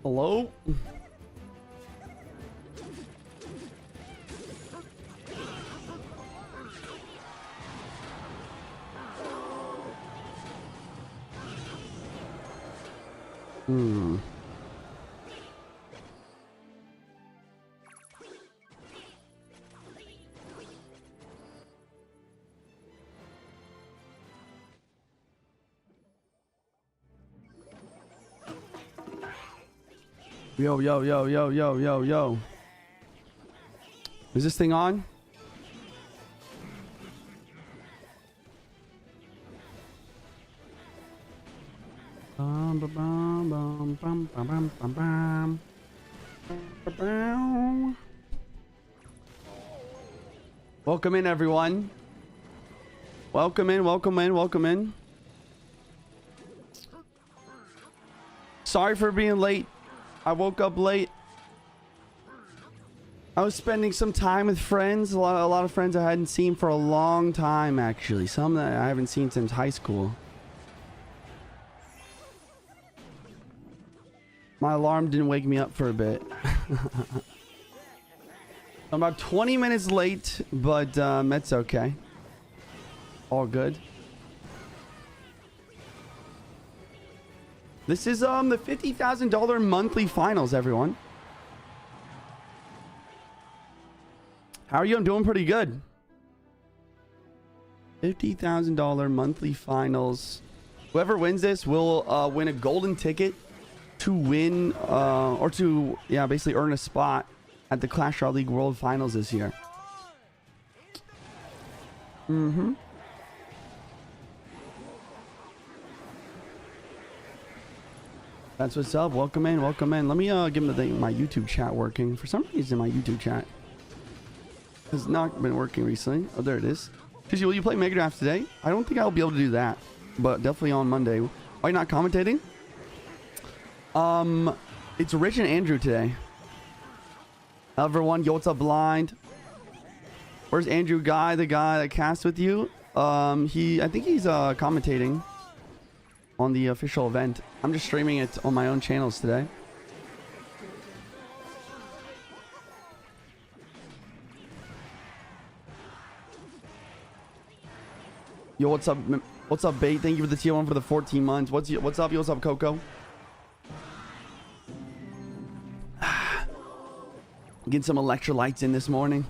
Hello? Yo, yo, yo, yo, yo, yo, yo. Is this thing on? Welcome in, everyone. Welcome in, welcome in, welcome in. Sorry for being late. I woke up late. I was spending some time with friends. A lot of friends I hadn't seen for a long time, actually. Some that I haven't seen since high school. My alarm didn't wake me up for a bit. I'm about 20 minutes late, but that's okay. All good. This is the $50,000 monthly finals, everyone. How are you? I'm doing pretty good. $50,000 monthly finals. Whoever wins this will win a golden ticket to win or to basically earn a spot at the Clash Royale League World Finals this year. That's what's up. Welcome in, welcome in. Let me give them my YouTube chat working. For some reason, my YouTube chat has not been working recently. Oh, there it is. JuicyJ, will you play Mega Draft today? I don't think I'll be able to do that, but definitely on Monday. Are you not commentating? It's Rich and Andrew today. Everyone, yo, what's up, Blind? Where's Andrew Guy, the guy that cast with you? I think he's commentating on the official event. I'm just streaming it on my own channels today. Yo, what's up? What's up, Bait? Thank you for the tier 1 for the 14 months. What's up? Yo, what's up, Coco? Getting some electrolytes in this morning.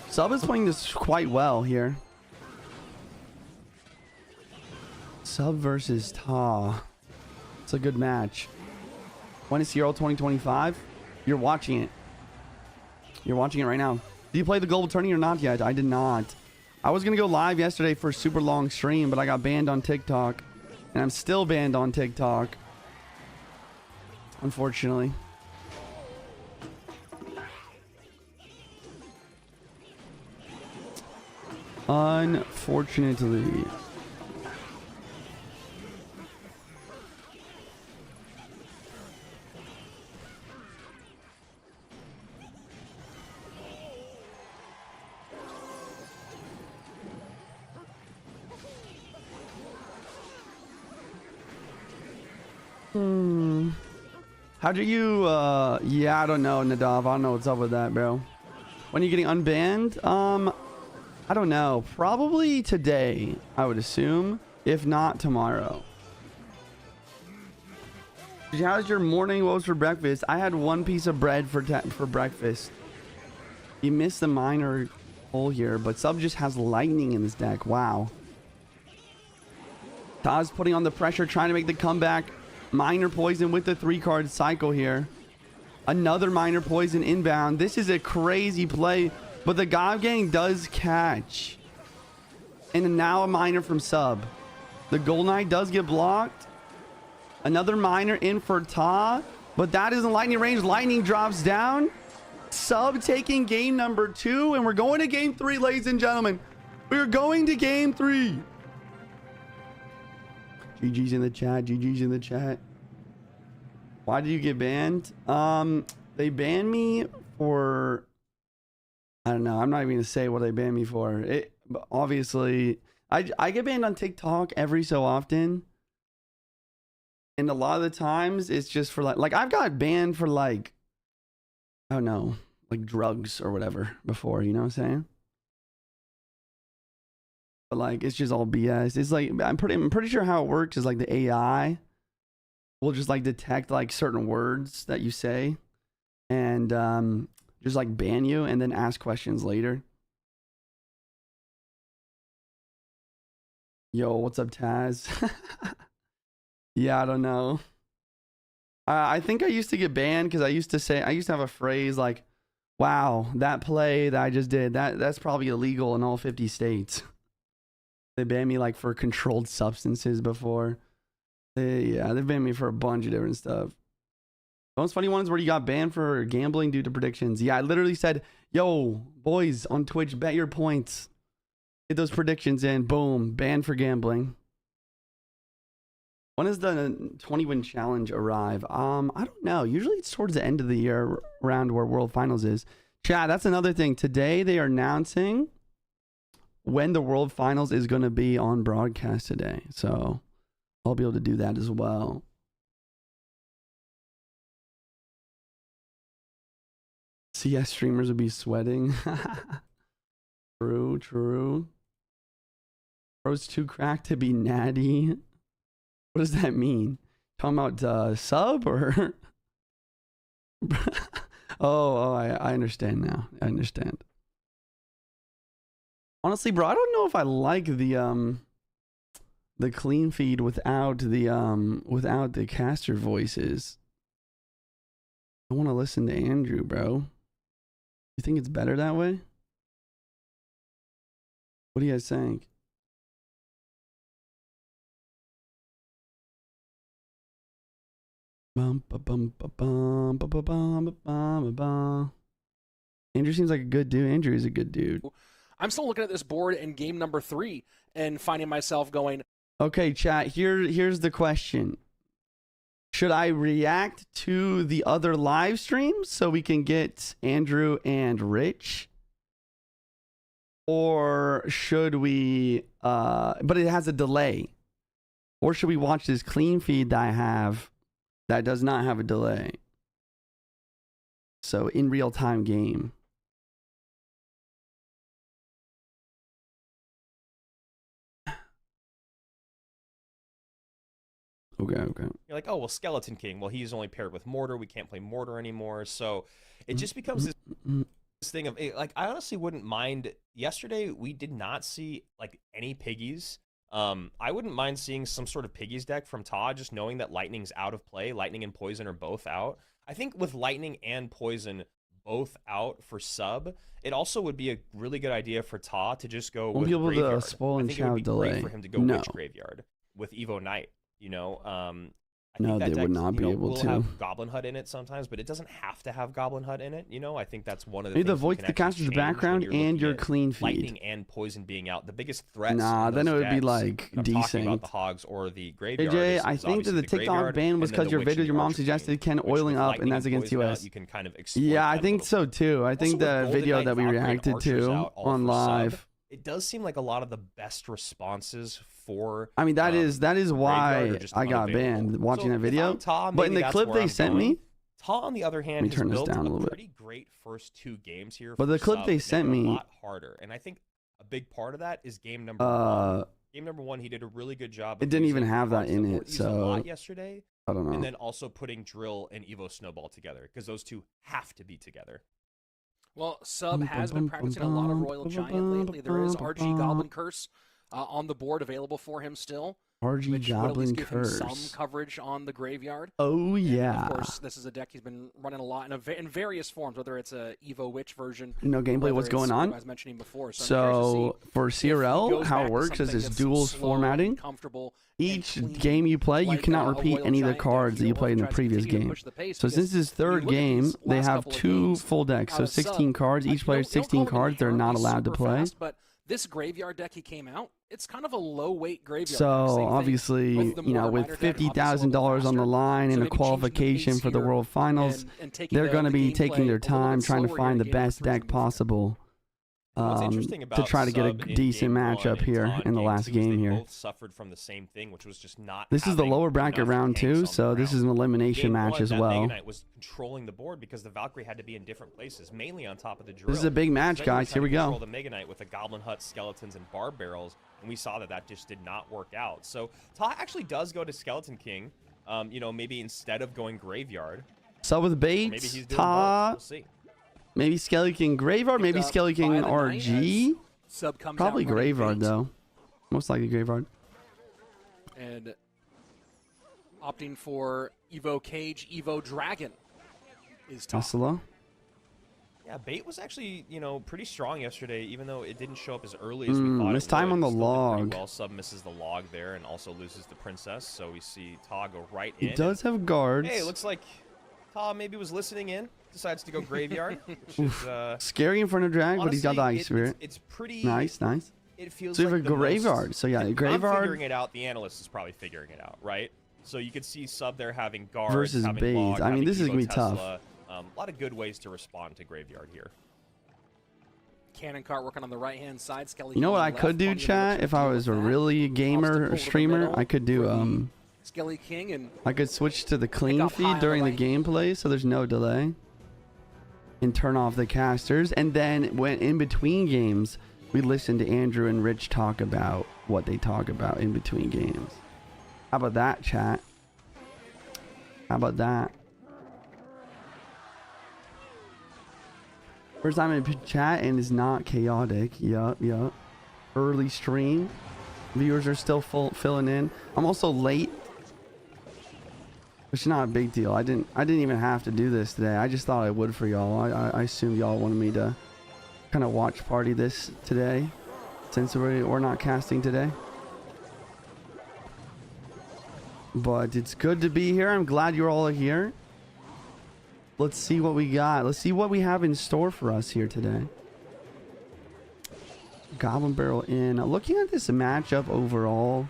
Sub is playing this quite well here. Sub versus Ta. It's a good match. When is Euro 2025? You're watching it. You're watching it right now. Did you play the global tourney or not yet? I did not. I was going to go live yesterday for a super long stream, but I got banned on TikTok. And I'm still banned on TikTok. Unfortunately. Unfortunately. How do you, yeah, I don't know, Nadav. I don't know what's up with that, bro. When are you getting unbanned? I don't know. Probably today, I would assume. If not, tomorrow. How's your morning? What was for breakfast? I had one piece of bread for breakfast. You missed the minor hole here, but Sub just has lightning in his deck. Wow. Taz putting on the pressure, trying to make the comeback. Minor poison with the 3-card cycle here. Another minor poison inbound. This is a crazy play, but the Gob Gang does catch. And now a minor from Sub. The Gold Knight does get blocked. Another minor in for Ta, but that isn't lightning range. Lightning drops down. Sub taking game number 2, and we're going to game 3, ladies and gentlemen. We're going to game 3. GG's in the chat. GG's in the chat. Why did you get banned? They banned me for, I don't know. I'm not even gonna say what they banned me for. But obviously, I get banned on TikTok every so often. And a lot of the times it's just for like I've got banned for like, I don't know, like drugs or whatever before, you know what I'm saying? But like, it's just all BS. It's like, I'm pretty sure how it works is like the AI will just like detect like certain words that you say and just like ban you and then ask questions later. Yo, what's up, Taz? Yeah, I don't know. I think I used to get banned because I used to have a phrase like, wow, that play that I just did, that's probably illegal in all 50 states. They banned me like for controlled substances before. Yeah, they banned me for a bunch of different stuff. The most funny ones where you got banned for gambling due to predictions. Yeah, I literally said, yo, boys on Twitch, bet your points. Get those predictions in. Boom, banned for gambling. When does the 20-win challenge arrive? I don't know. Usually it's towards the end of the year around where World Finals is. Chat, that's another thing. Today they are announcing when the World Finals is going to be on broadcast today. So I'll be able to do that as well. CS streamers would be sweating. True, true. Bro's too cracked to be natty. What does that mean? Talking about sub or? I understand now. I understand. Honestly, bro, I don't know if I like the clean feed without the caster voices. I want to listen to Andrew, bro. You think it's better that way? What do you guys think? Andrew seems like a good dude. Andrew is a good dude. I'm still looking at this board in game number 3 and finding myself going, okay, chat, here's the question. Should I react to the other live streams so we can get Andrew and Rich? Or should we, but it has a delay. Or should we watch this clean feed that I have that does not have a delay? So in real time game. Okay. You're like, oh, well, Skeleton King. Well, he's only paired with Mortar. We can't play Mortar anymore. So it just becomes this thing of, like, I honestly wouldn't mind. Yesterday, we did not see, like, any piggies. I wouldn't mind seeing some sort of piggies deck from Todd, just knowing that Lightning's out of play. Lightning and Poison are both out. I think with Lightning and Poison both out for sub, it also would be a really good idea for Ta to just go with Graveyard. Spoil and I think it would be delay. great for him to go Witch Graveyard with Evo Knight. You know, I think that they would not be able will to have Goblin Hut in it sometimes, but it doesn't have to have Goblin Hut in it. You know, I think that's one of the things. Either voice the caster's background and your clean feed. Lightning and Poison being out. The biggest threats. Nah, then it would be like decent. About the Hogs or the Graveyard. AJ, I think that the TikTok ban was because your video your mom suggested Ken oiling up, and that's against US. You can kind of yeah, I think so too. I think the video that we reacted to on live. It does seem like a lot of the best responses for. I mean, that is why I got banned watching that video. But in the clip they sent me, Ta, on the other hand, has built a pretty great first 2 games here. But the clip they sent me, a lot harder, and I think a big part of that is game number 1. Game number 1, he did a really good job. It didn't even have that in it, so yesterday. I don't know. And then also putting Drill and Evo Snowball together, because those two have to be together. Well, Sub has been practicing a lot of Royal Giant lately. There is RG Goblin Curse on the board available for him still. RG Goblin Curse. Give him some coverage on the Graveyard. Oh, yeah. And of course, this is a deck he's been running a lot in various forms, whether it's a Evo Witch version. No gameplay, what's going on? I was mentioning before. So for CRL, how it works is it's duels formatting. Each game you play, you cannot repeat any of the cards that you played in the previous game. So since this is 3rd game, they have 2 full decks. So 16 cards. Each player 16 cards. They're not allowed to play. But this Graveyard deck he came out, it's kind of a low-weight Graveyard so deck. Obviously, you know, with $50,000 on the line and a qualification for the World Finals, they're going to be taking their time trying to find the best deck possible. What's interesting about to try to get a Sub in decent game one matchup and here Dawn in the game last 2 is game they here. both suffered from the same thing, which was just not. This is the having lower bracket enough round tanks 2, on so the this is ground. an elimination Game match one, as that well. Mega Knight was controlling the board because the Valkyrie had to be in different places, mainly on top of the drill. This is a big match, So then you were guys. trying Here we to control go. The Mega Knight with the Goblin Hut, Skeletons, and Barb Barrels, and we saw that that just did not work out. So Ta actually does go to Skeleton King, you know, maybe instead of going Graveyard. Sub with Maybe baits. he's doing Ta. both. We'll see. Maybe Skelly King Graveyard. Maybe Picked up Skelly King by the Knight RG. as Sub comes Probably out running Graveyard, bait. though. Most likely Graveyard. And opting for Evo Cage, Evo Dragon is tough. Tesla. Yeah, bait was actually, you know, pretty strong yesterday, even though it didn't show up as early as we thought. This it time would. on the Still did pretty log. Well, Sub misses the log there and also loses the princess, so we see Ta go right He in. does have guards. Hey, it looks like Ta maybe was listening in, decides to go Graveyard, which is Scary in front of drag, but he's got the honestly, Ice Spirit. It's pretty Nice, nice. It feels So you like have a the Graveyard. most- So yeah, I'm Graveyard figuring it out. The analyst is probably figuring it out, right? So you could see Sub there having guards versus having Baze. log, I mean, having this is Evo gonna be tough. Tesla. A lot of good ways to respond to Graveyard here. Cannon cart working on the right-hand side. Skelly You know King what on I the could left. do, Bunny to chat? make If sure I to deal was a with that. really gamer Obstacle or to the streamer, middle I could for do the Skelly King and I could switch to the clean up high feed on the during the lane. gameplay, so there's no delay, and turn off the casters. And then when in between games, we listen to Andrew and Rich talk about what they talk about in between games. How about that, chat? How about that? First time in chat and is not chaotic. Yup. Early stream. Viewers are still filling in. I'm also late, which is not a big deal. I didn't even have to do this today. I just thought I would for y'all. I assumed y'all wanted me to kind of watch party this today, since we're not casting today. But it's good to be here. I'm glad you're all here. Let's see what we got. Let's see what we have in store for us here today. Goblin Barrel in. Looking at this matchup overall,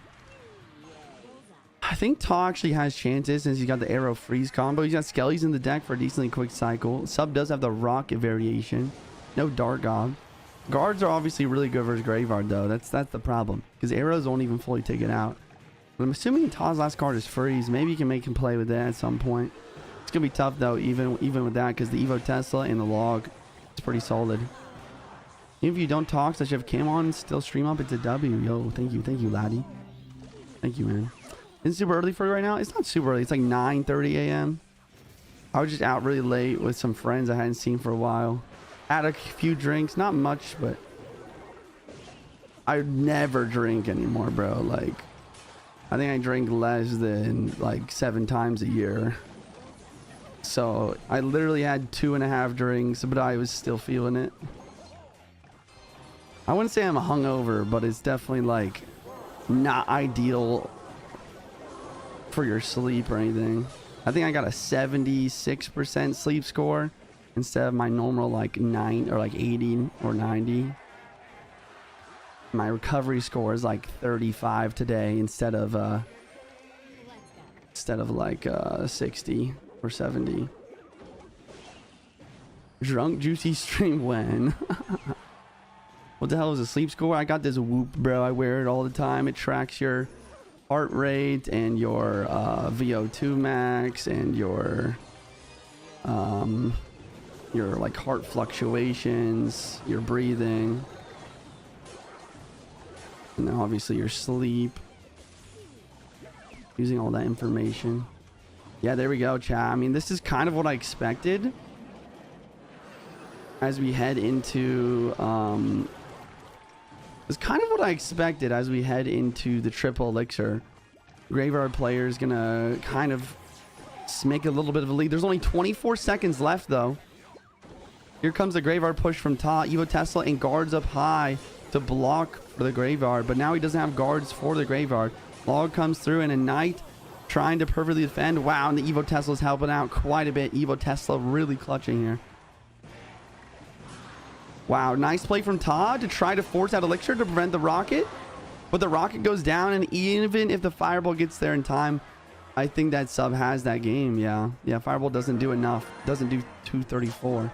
I think Ta actually has chances since he's got the Arrow Freeze combo. He's got Skellies in the deck for a decently quick cycle. Sub does have the Rocket variation. No Dark Gob. Guards are obviously really good versus Graveyard, though. That's the problem, because arrows won't even fully take it out. But I'm assuming Ta's last card is Freeze. Maybe you can make him play with that at some point. It's gonna be tough though, even with that, because the Evo Tesla and the log is pretty solid. Even if you don't talk, such as have Cam on, still stream up. It's a W. Yo, thank you, laddie. Thank you, man. It's super early for you right now. It's not super early. It's like 9:30 a.m. I was just out really late with some friends I hadn't seen for a while. Had a few drinks, not much, but I never drink anymore, bro. Like, I think I drink less than like 7 times a year. So I literally had 2.5 drinks, but I was still feeling it. I wouldn't say I'm hungover, but it's definitely like not ideal for your sleep or anything. I think I got a 76% sleep score instead of my normal like 9 or like 80 or 90. My recovery score is like 35 today instead of like 60 or 70. Drunk Juicy stream when? What the hell is a sleep score? I got this Whoop, bro. I wear it all the time. It tracks your heart rate and your VO2 max and your like heart fluctuations, your breathing, and then obviously your sleep. Using all that information. Yeah, there we go, chat. I mean, this is kind of what I expected as we head into it's kind of what I expected as we head into the triple elixir. Graveyard player is gonna kind of make a little bit of a lead. There's only 24 seconds left though. Here comes the Graveyard push from Ta. Evo Tesla and guards up high to block for the Graveyard, but now he doesn't have guards for the Graveyard. Log comes through and a Knight trying to perfectly defend. Wow, and the Evo Tesla's helping out quite a bit. Evo Tesla really clutching here. Wow, nice play from Ta to try to force out Elixir to prevent the Rocket. But the Rocket goes down, and even if the Fireball gets there in time, I think that Sub has that game. Yeah, Fireball doesn't do enough. Doesn't do 234.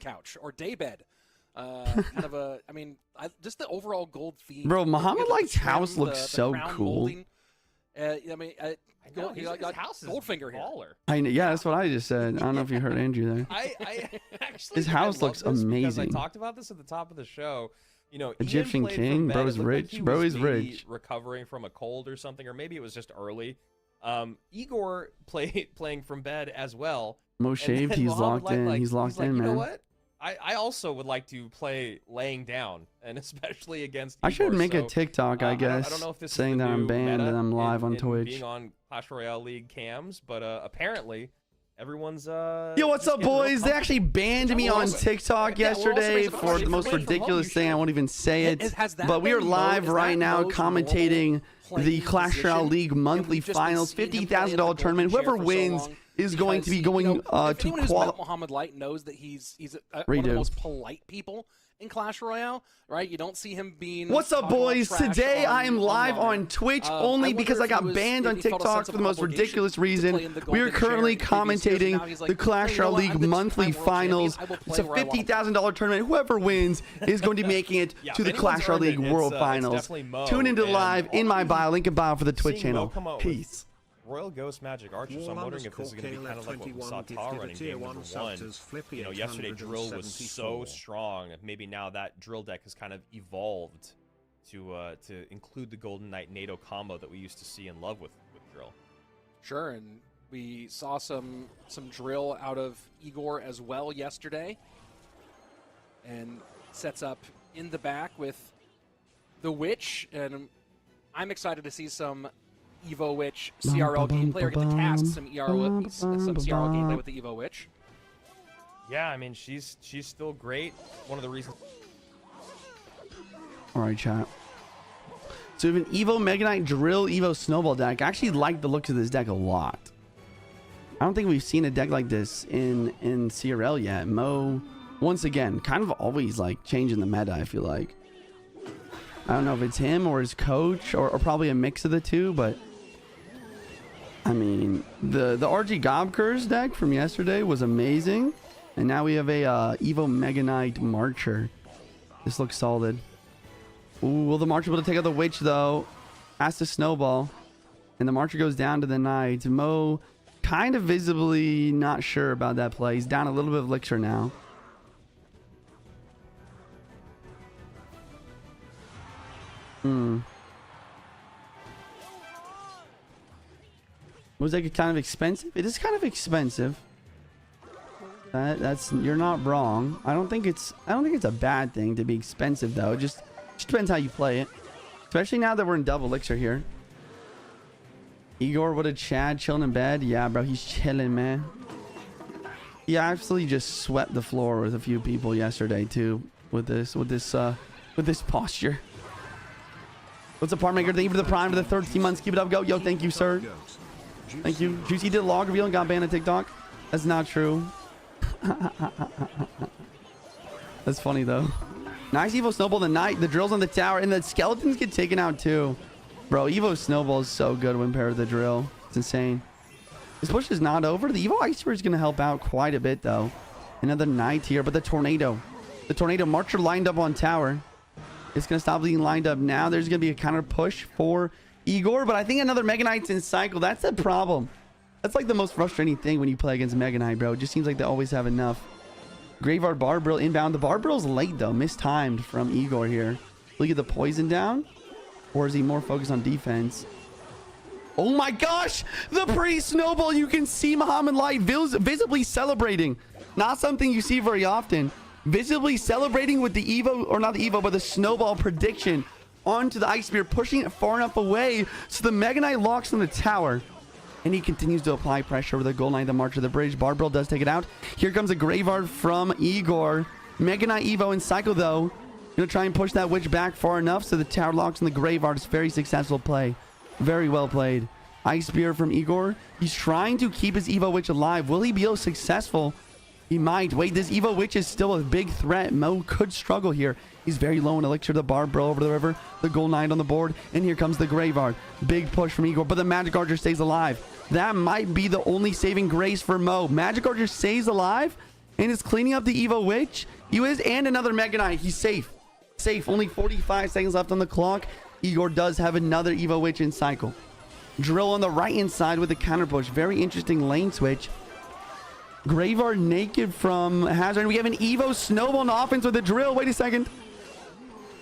sleeping couch or daybed. Kind of a, I mean, just the overall gold theme. Bro, Muhammad Look at the Light's house trim, looks the so crown cool. molding. I mean, I know, he his got house is Goldfinger here. baller. I know. Yeah, that's what I just said. I don't know if you heard Andrew there. I actually His think I house love looks this because amazing. I talked about this at the top of the show. You know, Egyptian Ian played king, from bed. bro's It looked like rich. he Bro was is maybe rich. recovering from a cold or something, or maybe it was just early. Igor playing from bed as well. Mo And shaved. then He's Muhammad locked in. Light, He's locked like, in, you man. know what? I also would like to play laying down, and especially against I should Igor, make a so, TikTok, I guess, I don't know if this saying is the that I'm new banned meta and I'm live on in Twitch. being on Clash Royale League cams, but apparently everyone's Yo, what's just up, getting real boys? They actually banned me We're on also- TikTok yeah, we're also yesterday raising the for bar. the most Wait, from home, ridiculous you thing. I should. won't even say it. Has that But we are been live Mo's- right is that now Mo's commentating normal the playing Clash Royale position? League And monthly we've just been finals, seeing him play in the $50,000 golden tournament. chair Whoever for so wins long is going to be because, going if to anyone who's met qualify. Muhammad Light knows that he's one of Redo. the most polite people in Clash Royale, right? You don't see him being. What's up, talking about boys? trash Today I am live online. on Twitch I only wonder because if I got he was- banned if on he felt a TikTok sense for of the most obligation ridiculous to reason. play in the We are golden chair currently and previous years, and commentating now he's like, the Clash "Hey, you know Royale what? League I'm the monthly two-time world champion. finals. I will It's play a where I want to play." $50,000 tournament. Whoever wins is going to be making it Yeah, to the if Clash anyone's Royale League earned it, World it's Finals. definitely Mo, Tune into and live in my already bio. Link in bio for the Twitch seeing Mo channel. come out with Peace. Royal Ghost Magic Archer, so I'm wondering if this is going to be kind of like what we saw Tar running game number one. You know, yesterday Drill was so strong. Maybe now that Drill deck has kind of evolved to include the Golden Knight NATO combo that we used to see and love with Drill. Sure, and we saw some drill out of Igor as well yesterday, and sets up in the back with the Witch, and I'm excited to see some Evo Witch CRL gameplay, or get to cast some CRL gameplay with the Evo Witch. Yeah, I mean she's still great. One of the reasons. All right, chat. So we have an Evo Mega Knight Drill Evo Snowball deck. I actually like the looks of this deck a lot. I don't think we've seen a deck like this in CRL yet. Mo, once again, kind of always like changing the meta, I feel like. I don't know if it's him or his coach or probably a mix of the two, but I mean, the RG Gobkers deck from yesterday was amazing. And now we have a Evo Mega Knight Marcher. This looks solid. Ooh, will the Marcher be able to take out the Witch, though? Has to snowball. And the Marcher goes down to the Knight. Mo kind of visibly not sure about that play. He's down a little bit of Elixir now. Was that kind of expensive? It is kind of expensive. That's you're not wrong. I don't think it's a bad thing to be expensive though. It just depends how you play it. Especially now that we're in double elixir here. Igor, what a Chad chilling in bed. Yeah, bro, he's chilling, man. He absolutely just swept the floor with a few people yesterday too with this posture. What's up, part maker? Thank you for the prime for the 13 months. Keep it up, go. Yo, thank you, sir. Thank you. Juicy did a log reveal and got banned on TikTok. That's not true. That's funny though. Nice Evo Snowball the Knight. The Drill's on the tower, and the skeletons get taken out too. Bro, Evo Snowball is so good when paired with the Drill. It's insane. This push is not over. The Evo Ice Spear is going to help out quite a bit though. Another Knight here, but the Tornado Marcher lined up on tower. It's going to stop being lined up now. There's going to be a counter push for Igor, but I think another Mega Knight's in cycle. That's a problem. That's like the most frustrating thing when you play against Mega Knight, bro. It just seems like they always have enough. Graveyard Barbrill inbound. The Barbrill's late, though. Mistimed from Igor here. Look at the poison down. Or is he more focused on defense? Oh my gosh! The pre-snowball. You can see Muhammad Light visibly celebrating. Not something you see very often. Visibly celebrating with the Evo, or not the Evo, but the snowball prediction onto the Ice Spear, pushing it far enough away so the Mega Knight locks on the tower. And he continues to apply pressure with the Gold Knight, the March of the Bridge. Barbrill does take it out. Here comes a Graveyard from Igor. Mega Knight Evo in cycle, though. Gonna try and push that Witch back far enough so the tower locks on the Graveyard. It's very successful play. Very well played. Ice Spear from Igor. He's trying to keep his Evo Witch alive. Will he be successful? He might. Wait, this Evo Witch is still a big threat. Mo could struggle here. He's very low in elixir. The Barbrill over the river. The Gold Knight on the board. And here comes the Graveyard. Big push from Igor, but the Magic Archer stays alive. That might be the only saving grace for Mo. Magic Archer stays alive and is cleaning up the Evo Witch. He is, and another Mega Knight. He's safe. Safe. Only 45 seconds left on the clock. Igor does have another Evo Witch in cycle. Drill on the right-hand side with the counter push. Very interesting lane switch. Graveyard naked from Hazard. We have an Evo Snowball on offense with a drill. Wait a second.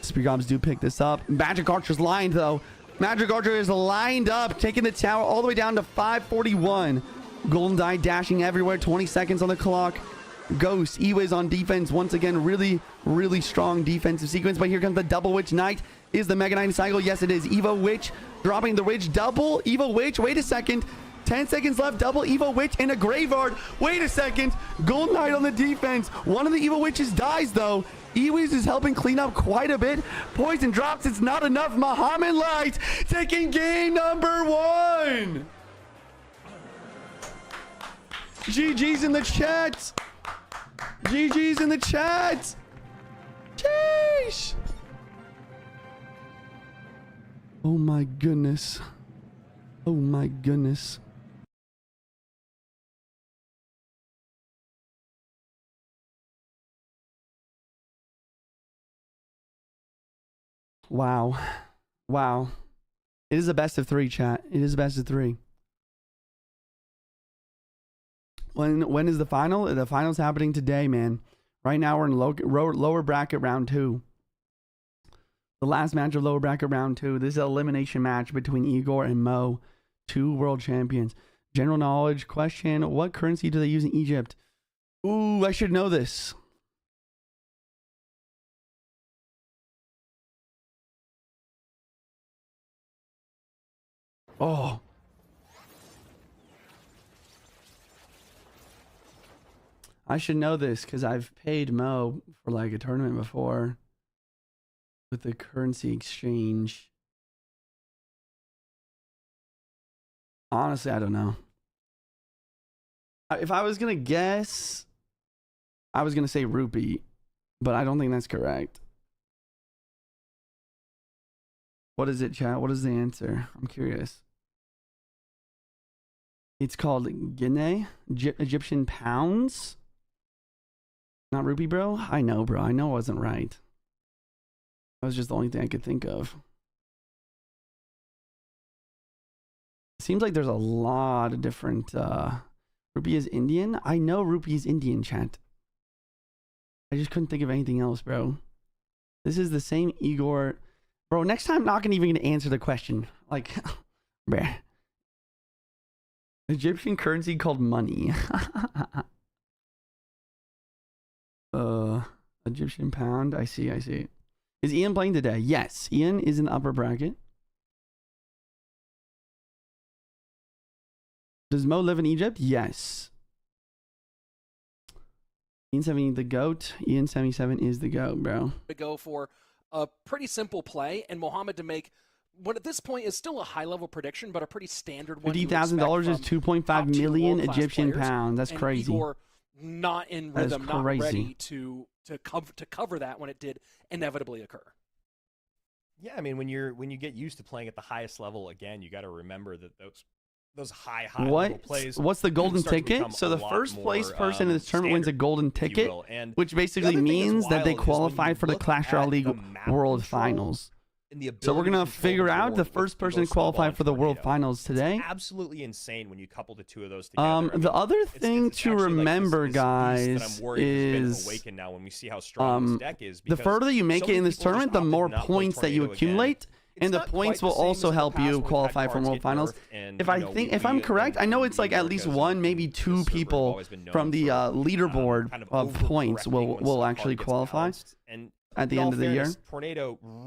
Strategygames do pick this up. Magic Archer's lined, though. Magic Archer is lined up, taking the tower all the way down to 541. Golden Die dashing everywhere. 20 seconds on the clock. Ghost, E-Wiz on defense. Once again, really, really strong defensive sequence. But here comes the double Witch Knight. Is the Mega Knight cycle? Yes, it is. Evo Witch dropping the Witch. Double Evo Witch. Wait a second. 10 seconds left. Double Evo Witch and a Graveyard. Wait a second. Golden Knight on the defense. One of the Evo Witches dies, though. E-Wiz is helping clean up quite a bit. Poison drops. It's not enough. Muhammad Light taking game number 1. GG's in the chat. GG's in the chat. Jeez. Oh my goodness. Oh my goodness. Wow. Wow. It is a best of 3, chat. It is a best of 3. When is the final? The final's happening today, man. Right now we're in lower bracket round 2. The last match of lower bracket round 2. This is an elimination match between Igor and Mo, 2 world champions. General knowledge question: what currency do they use in Egypt? Ooh, I should know this. Oh. I should know this because I've paid Mo for like a tournament before with the currency exchange. Honestly, I don't know. If I was going to guess, I was going to say rupee, but I don't think that's correct. What is it, chat? What is the answer? I'm curious. It's called Guinea, Egyptian pounds. Not rupee, bro? I know, bro. I know I wasn't right. That was just the only thing I could think of. Seems like there's a lot of different... Rupee is Indian? I know rupee is Indian, chat. I just couldn't think of anything else, bro. This is the same Igor... Bro, next time I'm not even going to answer the question. Like, bruh. Egyptian currency called money. Egyptian pound. I see. Is Ian playing today? Yes. Ian is in the upper bracket. Does Mo live in Egypt? Yes. Ian 70 the GOAT. Ian 77 is the GOAT, bro. To go for a pretty simple play, and Mohammed to make what at this point is still a high-level prediction, but a pretty standard one. $50,000 is 2.5 million Egyptian pounds. That's crazy. Igor not in rhythm, not ready to cover that when it did inevitably occur. Yeah, I mean, when you get used to playing at the highest level again, you got to remember that those high level plays. What's the golden ticket? So the first place person in this tournament wins a golden ticket, which basically means that they qualify for the Clash Royale League World Finals. So we're gonna figure out the first person to qualify for the World Finals today. It's absolutely insane when you couple the two of those together. The other thing to remember, guys, is now when we see how strong this deck is, the further you make it in this tournament, the more points that you accumulate. And the points will also help you qualify for World Finals. If I'm correct, I know it's like at least 1, maybe 2 people from the leaderboard of points will actually qualify at the end of the year.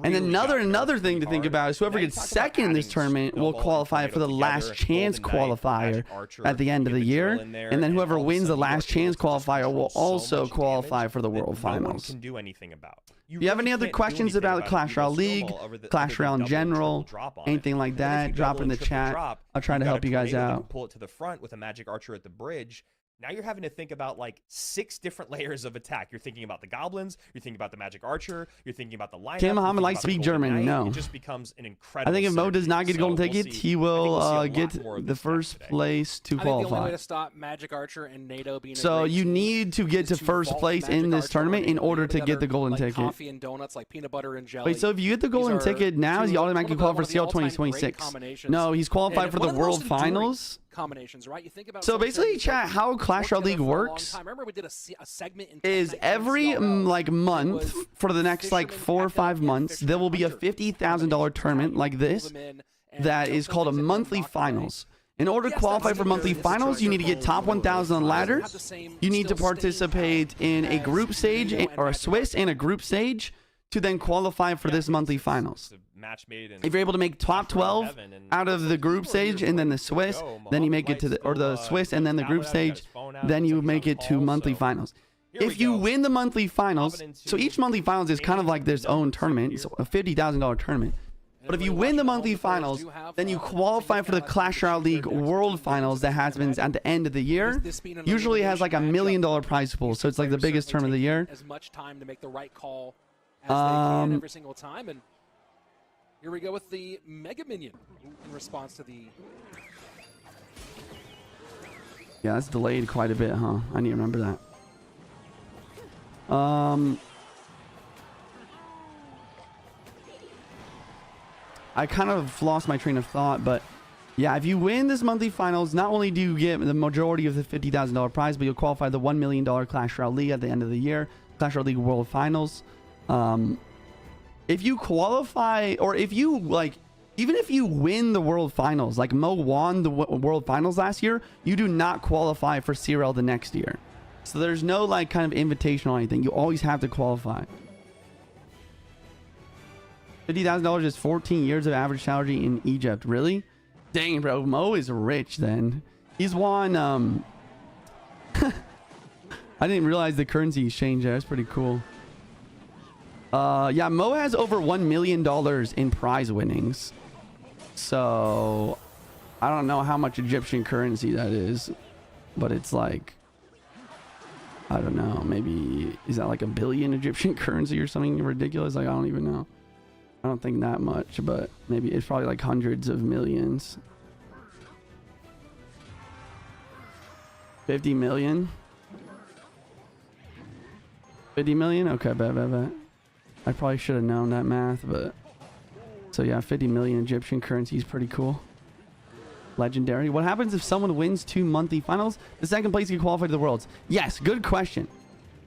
And another thing to think about is whoever gets second in this tournament will qualify for the last chance qualifier at the end of the year. And then whoever wins the last chance qualifier will also qualify for the World Finals. Can do anything about. Do you have any other questions about Clash Royale League, Clash Royale in general, anything like that? Drop in the chat. I'll try to help you guys out. Pull it to the front with a Magic Archer at the bridge. Now you're having to think about like 6 different layers of attack. You're thinking about the goblins, you're thinking about the magic archer, you're thinking about the lineup. Can Muhammad you're like thinking speak about the golden German? knight. No. It just becomes an incredible. I think if Mo does not get a golden we'll ticket, see. he I think we'll will see a lot get more of the this first today. place to I think the only way qualify. to stop Magic Archer and NATO being a So great you team need to get to is first vault place in Magic this Archer tournament in and order put to get together, the golden like, ticket. Coffee and donuts, like peanut butter and jelly. Wait, so if you get the golden These are ticket now, is he two- automatically one of qualified for the CL all-time great 2026? combinations. No, he's qualified And for one the of the most World enduring Finals. combinations, right? You think about So something basically, that chat, how Clash Royale worked League together for a long works time. Remember we did a segment in is 2019 every CLL. like month was for the next like Fisherman 4 or Echo 5 and months, Fisherman there will be a Hunter $50,000 tournament combinations. like Pull this them in and that you know, is called a sometimes they monthly knock away. finals. In order to Yes, qualify that's for the monthly theory. finals, you need to get top 1,000 on ladder. Have the same- You need to still staying participate in a as group stage Nino and or a Magic Swiss Archer. and a group stage to then qualify for this monthly finals. It's a match made in If you're able to make top 12 heaven, and out of the group stage and then the Swiss, then you make it to the or the Swiss and then the group stage, then you make it to monthly finals. If you win the monthly finals, so each monthly finals is kind of like their own tournament, it's a $50,000 tournament. But if you win the monthly finals, then you qualify for the Clash Royale League World Finals that happens at the end of the year. Usually has like $1 million prize pool, so it's like the biggest tournament of the year. As much time to make the right call as they can every single time. And here we go with the Mega Minion in response to the... Yeah, that's delayed quite a bit, huh? I need to remember that. I kind of lost my train of thought, but yeah, if you win this monthly finals, not only do you get the majority of the $50,000 prize, but you'll qualify the $1 million Clash Royale League at the end of the year, Clash Royale League World Finals. If you qualify, or if you like, even if you win the World Finals, like Mo won the World Finals last year, you do not qualify for CRL the next year. So there's no like kind of invitation or anything. You always have to qualify. $50,000 is 14 years of average salary in Egypt. Really? Dang, bro. Mo is rich then. He's won... I didn't realize the currency exchange there. That's pretty cool. Yeah, Mo has over $1 million in prize winnings. So... I don't know how much Egyptian currency that is. But it's like... I don't know. Maybe... Is that like $1 billion Egyptian currency or something ridiculous? Like, I don't even know. I don't think that much, but maybe it's probably like hundreds of millions. 50 million? 50 million? Okay, bet. I probably should have known that math, but... So yeah, 50 million Egyptian currency is pretty cool. Legendary. What happens if someone wins 2 monthly finals? The second place can qualify to the Worlds. Yes, good question.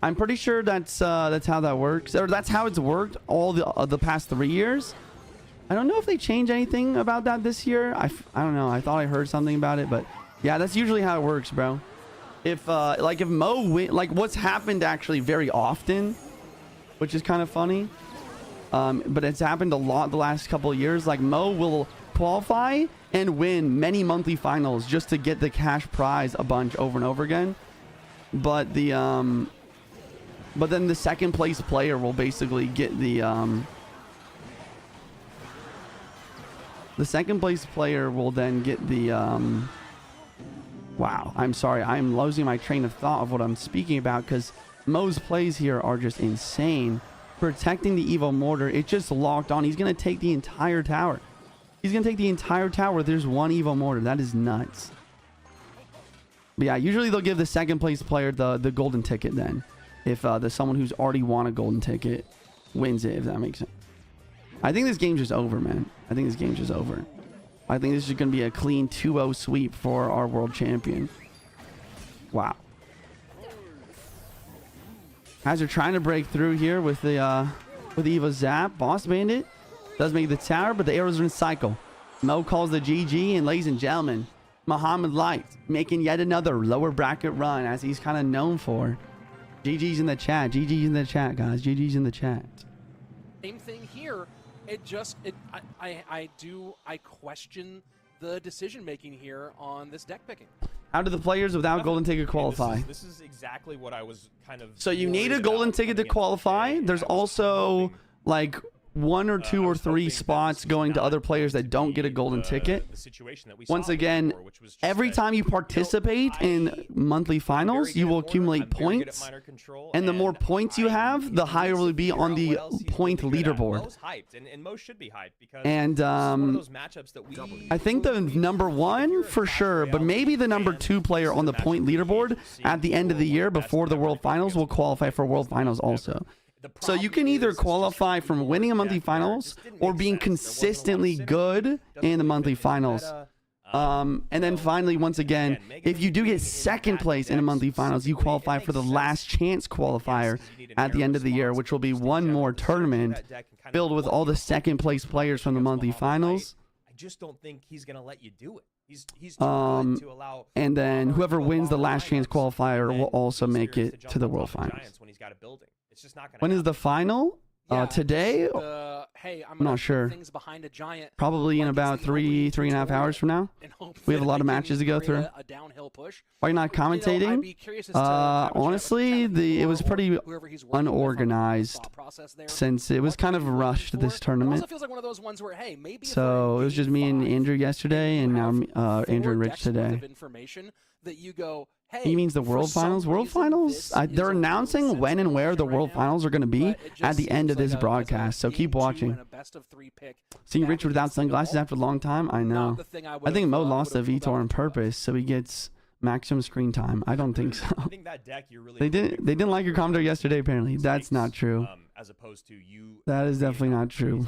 I'm pretty sure that's how that works, or that's how it's worked all the past 3 years. I don't know if they changed anything about that this year. I don't know. I thought I heard something about it, but yeah, that's usually how it works, bro. If like if Mo win, like what's happened actually very often, which is kind of funny, but it's happened a lot the last couple of years. Like Mo will qualify and win many monthly finals just to get the cash prize a bunch over and over again, but the but then the second place player will basically get the second place player will then get the wow, I'm sorry, I'm losing my train of thought of what I'm speaking about because Mo's plays here are just insane. Protecting the Evo Mortar, it just locked on. He's gonna take the entire tower. He's gonna take the entire tower. There's one Evo Mortar. That is nuts. But yeah, usually they'll give the second place player the golden ticket then. If there's someone who's already won a golden ticket wins it, if that makes sense. I think this game's just over, man. I think this game's just over. I think this is going to be a clean 2-0 sweep for our world champion. Wow. As they're trying to break through here with the Eva Zap. Boss Bandit does make the tower, but the arrows are in cycle. Mo calls the GG, and ladies and gentlemen, Muhammad Light making yet another lower bracket run as he's kind of known for. GG's in the chat. GG's in the chat, guys. GG's in the chat. Same thing here. I question the decision making here on this deck picking. How do the players without golden ticket qualify? This is exactly what I was kind of. So you need a golden ticket to qualify. There's also like 1 or 2 I or was 3 hoping that spots this was going to not other players going that to don't get a be golden ticket. the situation that we Once saw again, before, which was just every that, time you participate in monthly I'm very finals, good you at will Mortar, accumulate I'm very good at points. minor control, And the more and points you have, the he higher needs will to it be figure on out the what else he's point really good at. leaderboard. Mo's hyped, and Mo should be hyped because And this is one of those matchups that I think the number 1 for sure, but maybe the number 2 player on the point leaderboard at the end of the year before the World Finals will qualify for World Finals also. So you can either qualify from winning a monthly finals or being consistently good in the monthly finals. And then finally, once again, if you do get second place in a monthly finals, you qualify for the last chance qualifier at the end of the year, which will be one more tournament filled with all the second place players from the monthly finals. I just don't think he's going to let you do it. He's too good to allow. And then whoever wins the last chance qualifier will also make it to the World Finals. When he's got a building. It's just not going to When is the final? Today? Hey, I'm not sure. Things behind a giant, Probably in about 3.5 hours from now. We have a lot of matches to go through. A downhill push. Why are you not commentating? Honestly, it was pretty unorganized since it was kind of rushed this tournament. So it was just me and Andrew yesterday, and now Andrew and Rich today. He means the World Finals? World Finals? They're announcing when and where the World Finals are going to be at the end of this broadcast, so keep watching. Seeing Rich without sunglasses after a long time? I know. I think Mo lost the Vitor on purpose, so he gets maximum screen time. I don't think so. I think that deck you're really They didn't like your commentary yesterday, apparently. That's not true. As opposed to you. That is definitely not true.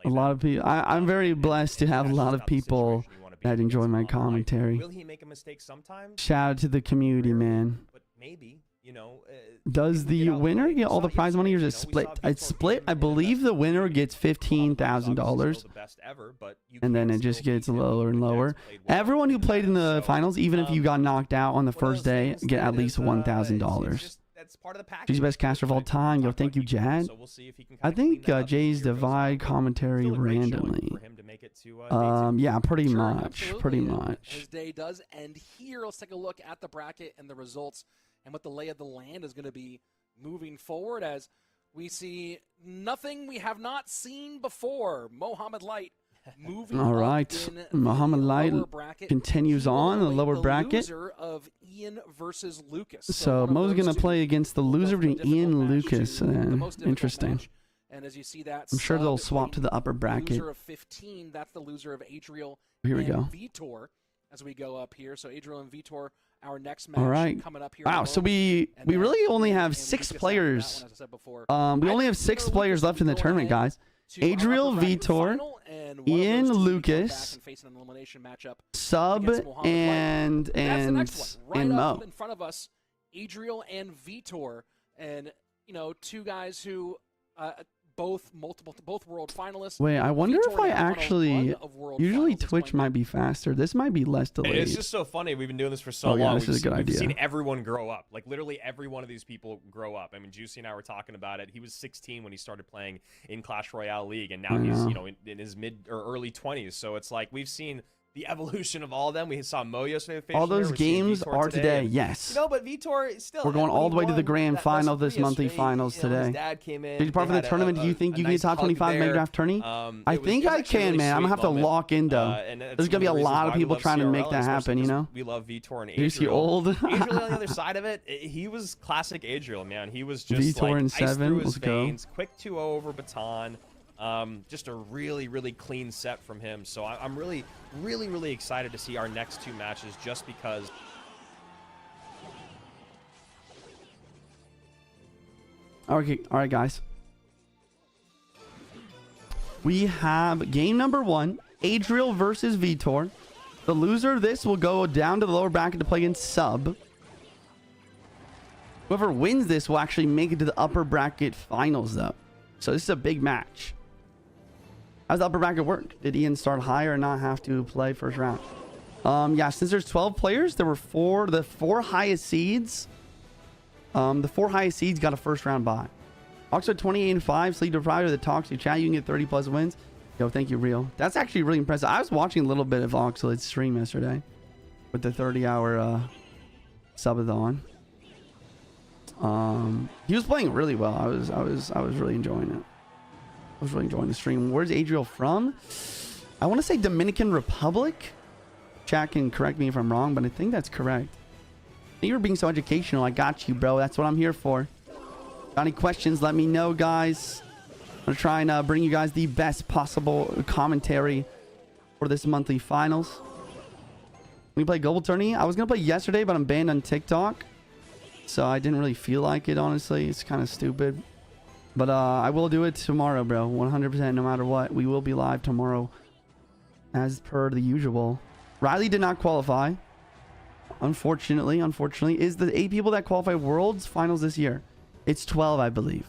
A lot of people. I'm very blessed to have a lot of people that enjoy my commentary. Will he make a mistake sometimes? Shout out to the community, man. But maybe, you know. Does the winner get all the prize money, or is it split? It's split. I believe the winner gets $15,000, and then it just gets lower and lower. Everyone who played in the finals, even if you got knocked out on the first day, get at least $1,000. That's part of the package. He's the best caster of all time. Yo, thank you, Jad. I think Jay's divide commentary randomly. Yeah, pretty much. Pretty much. His day does end here. Let's take a look at the bracket and the results and what the lay of the land is going to be moving forward as we see nothing we have not seen before. Mohamed Light moving all right. Mohamed Light continues on in the lower bracket. Of Ian versus Lucas. So Mo's going to play against the loser between Ian and Lucas. Interesting. And as you see that, I'm sure they'll swap to the upper bracket. Loser of 15, that's the loser of Adriel here we go. Vitor as we go up here. So Adriel and Vitor, our next match all right. coming up here. Wow, so we really only have 6 players. We only have 6 players left in the tournament, guys. Adriel, Vitor, Ian, Lucas, Sub, and Mo. In front of us, Adriel and Vitor, and you know, 2 guys who both world finalists. Wait, I wonder if I actually. Usually Twitch might be faster. This might be less delayed. It's just so funny. We've been doing this for so long. Yeah, this is a good idea. We've seen everyone grow up. Like literally every one of these people grow up. I mean, Juicy and I were talking about it. He was 16 when he started playing in Clash Royale League, and now he's in his mid or early 20s. So it's like we've seen the evolution of all of them. We saw Mo yesterday. All those games are today, yes. But Vitor still. We're going all the way to the grand final of this monthly finals today. His dad came in. Did you part of the tournament? Do you think you can get top 25 Mega Draft tourney? I think I can, man. I'm gonna have to lock in though. There's gonna be a lot of people trying to make that happen, you know. We love Vitor and Adriel. You see old. Adriel on the other side of it, he was classic Adriel, man. He was just Vitor like in ice 7. through his Let's go. veins, quick 2-0 over baton. Just a really clean set from him. So I'm really excited to see our next 2 matches just because. Okay, all right, guys. We have game number 1, Adriel versus Vitor. The loser of this will go down to the lower bracket to play against Sub. Whoever wins this will actually make it to the upper bracket finals, though. So this is a big match. How's the upper bracket work? Did Ian start higher and not have to play first round? Yeah, since there's 12 players, there were the 4 highest seeds. The 4 highest seeds got a first round bye. Oxford 28-5, sleep deprived of the toxic chat. You can get 30+ wins. Yo, thank you, Real. That's actually really impressive. I was watching a little bit of Oxlade's stream yesterday with the 30-hour subathon. He was playing really well. I was really enjoying it. I was really enjoying the stream. Where's Adriel from? I want to say Dominican Republic. Chat can correct me if I'm wrong, but I think that's correct. You were being so educational. I got you, bro. That's what I'm here for. Got any questions? Let me know, guys. I'm going to try and bring you guys the best possible commentary for this monthly finals. We play Global Tourney. I was going to play yesterday, but I'm banned on TikTok. So I didn't really feel like it, honestly. It's kind of stupid. But I will do it tomorrow, bro. 100% no matter what. We will be live tomorrow as per the usual. Riley did not qualify. Unfortunately. Is the 8 people that qualify Worlds finals this year? It's 12, I believe.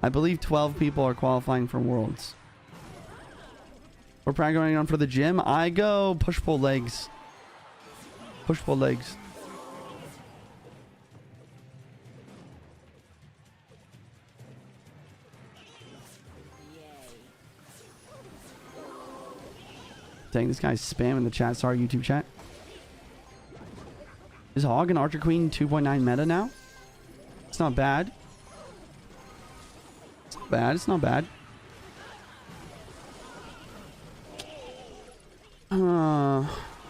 I believe 12 people are qualifying for Worlds. We're probably going on for the gym. I go push-pull legs. Push-pull legs. Dang, this guy's spamming the chat. Sorry, YouTube chat. Is Hog and Archer Queen 2.9 meta now? It's not bad. It's not bad. It's not bad.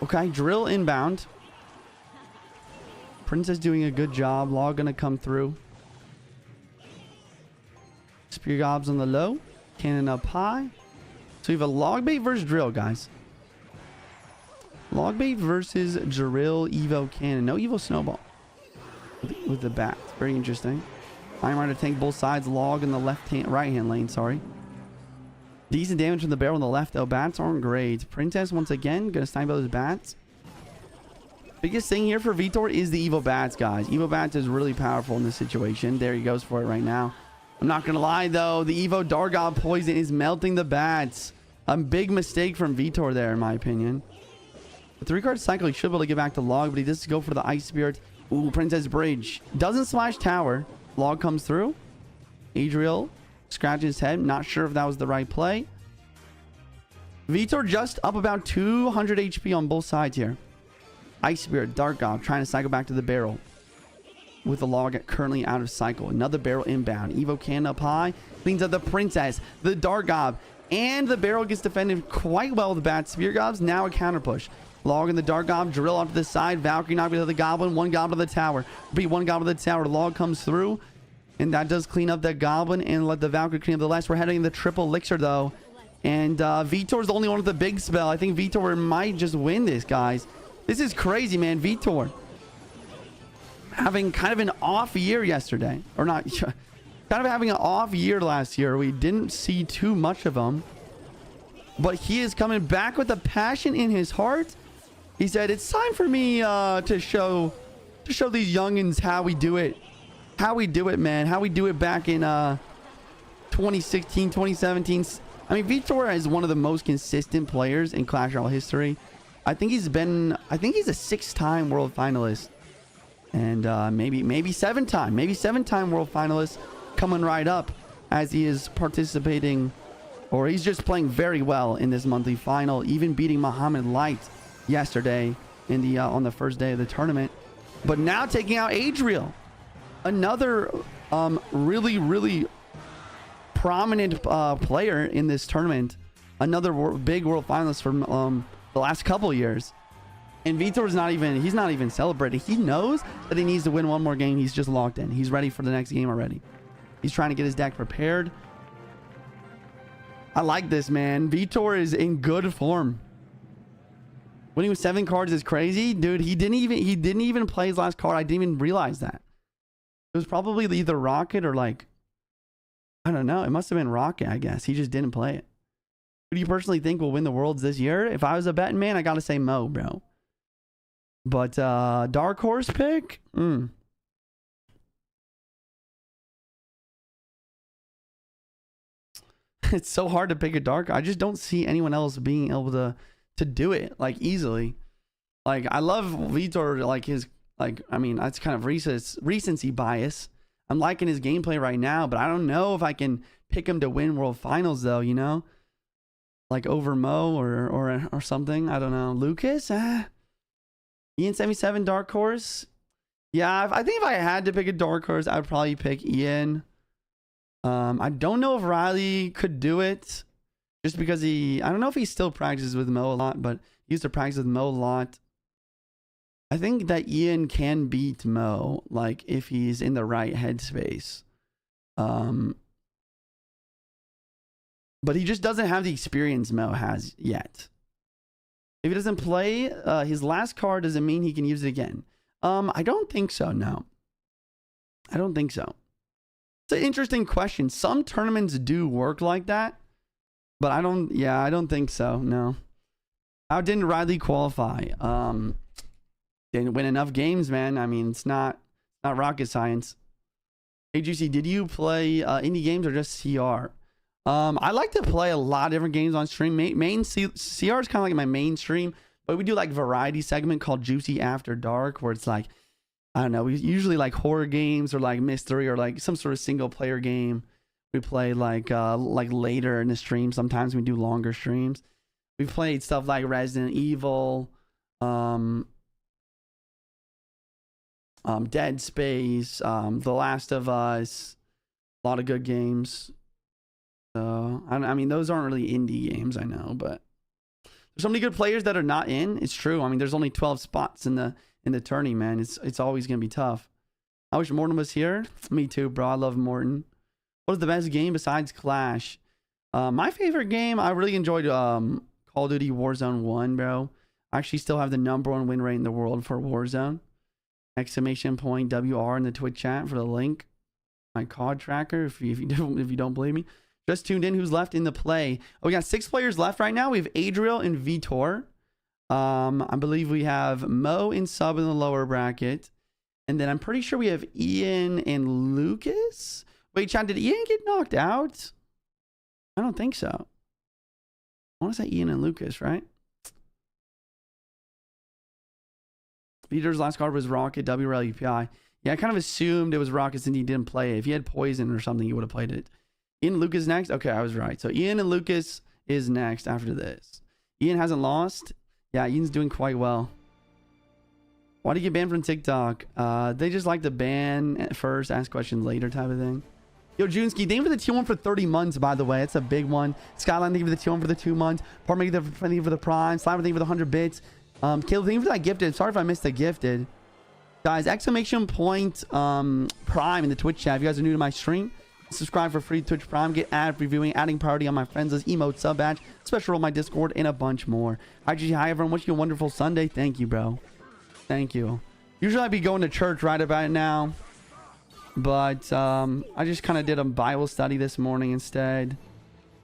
Okay, drill inbound. Princess doing a good job. Log gonna come through. Spear gobs on the low. Cannon up high. So you have a log bait versus drill, guys. Log bait versus drill Evo cannon. No Evo snowball. With the bat. Very interesting. I'm trying to tank both sides. Log in the right hand lane, sorry. Decent damage from the barrel on the left, though. Bats aren't great. Princess, once again, gonna snipe those bats. Biggest thing here for Vitor is the Evo bats, guys. Evo bats is really powerful in this situation. There he goes for it right now. I'm not gonna lie, though. The Evo Dargob poison is melting the bats. A big mistake from Vitor there, in my opinion. The 3-card cycle, he should be able to get back to Log, but he does go for the Ice Spirit. Ooh, Princess Bridge. Doesn't smash tower. Log comes through. Adriel scratches his head. Not sure if that was the right play. Vitor just up about 200 HP on both sides here. Ice Spirit, Dark Gob trying to cycle back to the barrel. With the Log currently out of cycle. Another barrel inbound. Evo can up high. Cleans up the Princess. The Dark Gob. And the barrel gets defended quite well with the bat. Spear Gobs. Now a counter push. Log in the Dark Gob. Drill off to the side. Valkyrie knocked into the Goblin. One Goblin to the tower. Beat one Goblin to the tower. Log comes through. And that does clean up the Goblin and let the Valkyrie clean up the last. We're heading in the triple elixir, though. And Vitor's the only one with the big spell. I think Vitor might just win this, guys. This is crazy, man. Vitor having kind of an off year yesterday. Or not. Kind of having an off year last year. We didn't see too much of him. But he is coming back with a passion in his heart. He said, it's time for me to show these youngins how we do it. How we do it, man. How we do it back in 2016, 2017. I mean, Vitor is one of the most consistent players in Clash Royale history. I think he's a 6-time world finalist. And maybe 7-time. Maybe 7-time world finalist coming right up as he is participating, or he's just playing very well in this monthly final, even beating Muhammad Light yesterday in the on the first day of the tournament. But now taking out Adriel, another really prominent player in this tournament, another big world finalist from the last couple years. And Vitor's not even celebrating. He knows that he needs to win one more game. He's just locked in. He's ready for the next game already. He's trying to get his deck prepared. I like this, man. Vitor is in good form. Winning with 7 cards is crazy, dude. He didn't even play his last card. I didn't even realize that. It was probably either Rocket or like, I don't know. It must have been Rocket, I guess. He just didn't play it. Who do you personally think will win the Worlds this year? If I was a betting man, I gotta say Mo, bro. But dark horse pick? It's so hard to pick a dark. I just don't see anyone else being able to do it like easily. Like, I love Vitor, like his, like, I mean, that's kind of recency bias. I'm liking his gameplay right now, but I don't know if I can pick him to win world finals though, you know? Like over Mo or something. I don't know. Lucas? Ian 77 dark horse. Yeah, I think if I had to pick a dark horse, I would probably pick Ian. I don't know if Riley could do it just because I don't know if he still practices with Mo a lot, but he used to practice with Mo a lot. I think that Ian can beat Mo, like if he's in the right headspace. But he just doesn't have the experience Mo has yet. If he doesn't play his last card, does it mean he can use it again? I don't think so, no. I don't think so. It's an interesting question. Some tournaments do work like that, but I don't think so, no. How didn't Riley qualify? Didn't win enough games, man. I mean, it's not rocket science. Hey, Juicy, did you play indie games or just CR? I like to play a lot of different games on stream. Main CR is kind of like my mainstream, but we do like variety segment called Juicy After Dark, where it's like, I don't know, we usually like horror games or like mystery or like some sort of single player game. We play like later in the stream. Sometimes we do longer streams. We've played stuff like Resident Evil, Dead Space, The Last of Us, a lot of good games. So I mean, those aren't really indie games, I know, but there's so many good players that are not in. It's true. I mean, there's only 12 spots in the tourney, man. It's always gonna be tough. I wish Morton was here. Me too, bro. I love Morton. What was the best game besides Clash? My favorite game, I really enjoyed Call of Duty Warzone 1, bro. I actually still have the #1 win rate in the world for Warzone. Exclamation point WR in the Twitch chat for the link. My COD tracker, if you don't believe me. Just tuned in. Who's left in the play? Oh, we got 6 players left right now. We have Adriel and Vitor. I believe we have Mo and Sub in the lower bracket. And then I'm pretty sure we have Ian and Lucas. Wait, Chad, did Ian get knocked out? I don't think so. I want to say Ian and Lucas, right? Vitor's last card was Rocket, WRL UPI. Yeah, I kind of assumed it was Rocket since he didn't play it. If he had Poison or something, he would have played it. Ian and Lucas next? Okay, I was right. So Ian and Lucas is next after this. Ian hasn't lost. Yeah, Ian's doing quite well. Why do you get banned from TikTok? They just like to ban first, ask questions later type of thing. Yo, Junski, thank you for the T1 for 30 months, by the way. It's a big one. Skyline, thank you for the T1 for the 2 months. Parma, thank you for the Prime. Slimer, thank you for the 100 bits. Caleb, thank you for that gifted. Sorry if I missed the gifted. Guys, exclamation point Prime in the Twitch chat. If you guys are new to my stream, subscribe for free Twitch Prime. Get ad reviewing, adding priority on my friends list, emote, sub badge, special role my Discord, and a bunch more. Hi, GG. Hi, everyone. Wish you a wonderful Sunday. Thank you, bro. Thank you. Usually I'd be going to church right about now, but I just kind of did a Bible study this morning instead,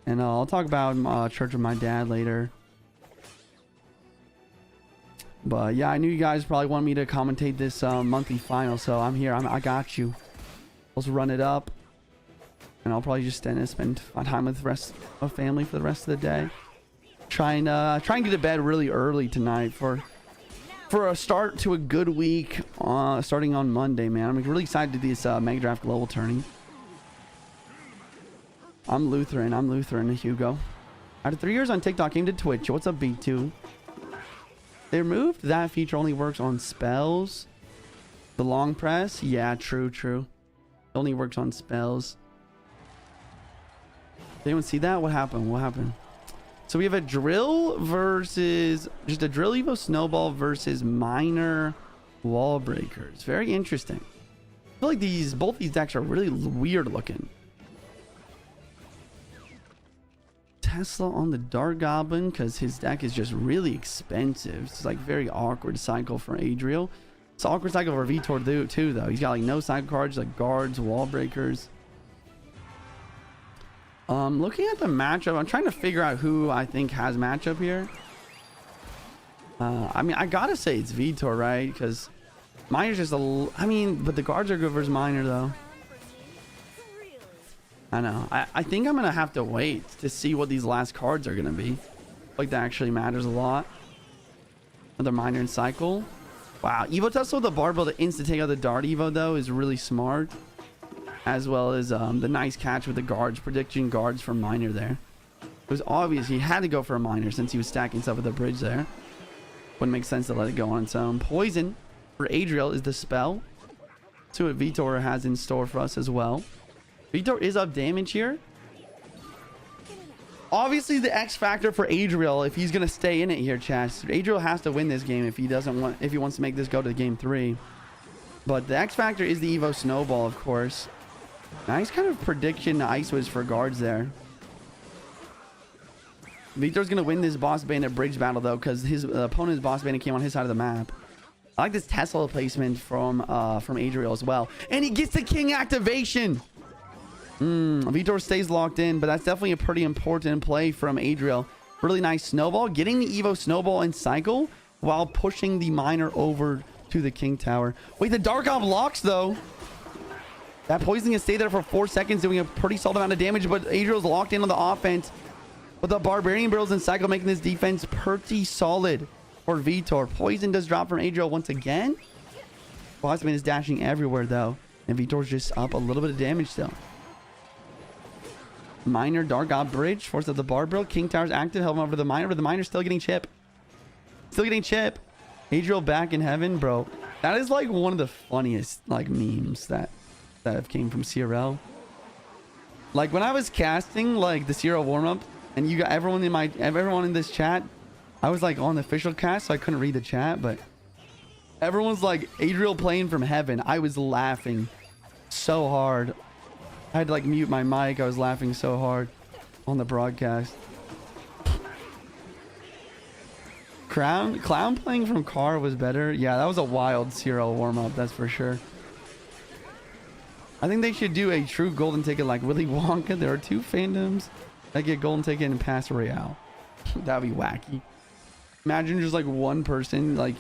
and I'll talk about church with my dad later. But yeah, I knew you guys probably want me to commentate this monthly final, so I'm here. I got you. Let's run it up, and I'll probably just spend time with the rest of family for the rest of the day. Try and get to bed really early tonight for a start to a good week. Starting on Monday, man. I'm really excited to do this Mega Draft Global tourney. I'm Lutheran, Hugo. After 3 years on TikTok, came to Twitch. What's up, B2? They removed that feature, only works on spells. The long press? Yeah, true. It only works on spells. Did anyone see that? What happened? So we have a drill versus... just a drill Evo snowball versus minor wall breakers. Very interesting. I feel like both these decks are really weird looking. Tesla on the Dark Goblin because his deck is just really expensive. It's like very awkward cycle for Adriel. It's an awkward cycle for Vitor too, though. He's got like no side cards, like guards, wall breakers. Looking at the matchup, I'm trying to figure out who I think has matchup here. I mean, I gotta say it's Vitor, right? Because Miner's just I mean, but the guards are good versus Miner, though. I know. I think I'm gonna have to wait to see what these last cards are gonna be. Like that actually matters a lot. Another Miner and cycle. Wow, Evo Tesla with the barbell to insta take out the Dart Evo though is really smart. As well as the nice catch with the guards, prediction guards from Miner there. It was obvious he had to go for a Miner since he was stacking stuff with the bridge there. Wouldn't make sense to let it go on its own. Poison for Adriel is the spell. See what Vitor has in store for us as well. Vitor is up damage here. Obviously, the X factor for Adriel, if he's gonna stay in it here, Chaz. Adriel has to win this game if he wants to make this go to game 3. But the X factor is the Evo Snowball, of course. Nice kind of prediction Ice was for guards there. Vitor's gonna win this Boss Bandit bridge battle though, because his opponent's Boss Bandit came on his side of the map. I like this Tesla placement from Adriel as well, and he gets the King activation. Vitor stays locked in, but that's definitely a pretty important play from Adriel. Really nice snowball, getting the Evo Snowball in cycle while pushing the miner over to the King Tower. Wait, the Dark Ob locks though. That poison can stay there for 4 seconds, doing a pretty solid amount of damage, but Adriel's locked in on the offense. But the Barbarian Barrels in cycle making this defense pretty solid for Vitor. Poison does drop from Adriel once again. Bossman is dashing everywhere though, and Vitor's just up a little bit of damage still. Miner Dark Ob bridge, force up the Bar Barrel. King Tower's active, help him over the Miner, but the Miner's still getting chip. Still getting chip. Adriel back in heaven, bro. That is like one of the funniest like memes that have came from CRL. Like when I was casting like the CRL warm-up, and you got everyone in this chat, I was like on the official cast, so I couldn't read the chat, but everyone's like Adriel playing from heaven. I was laughing so hard. I had to like mute my mic. I was laughing so hard on the broadcast. Clown playing from car was better. Yeah, that was a wild CRL warm-up, that's for sure. I think they should do a true golden ticket like Willy Wonka. There are 2 fandoms that get golden ticket and pass Royale. That'd be wacky. Imagine just like one person, like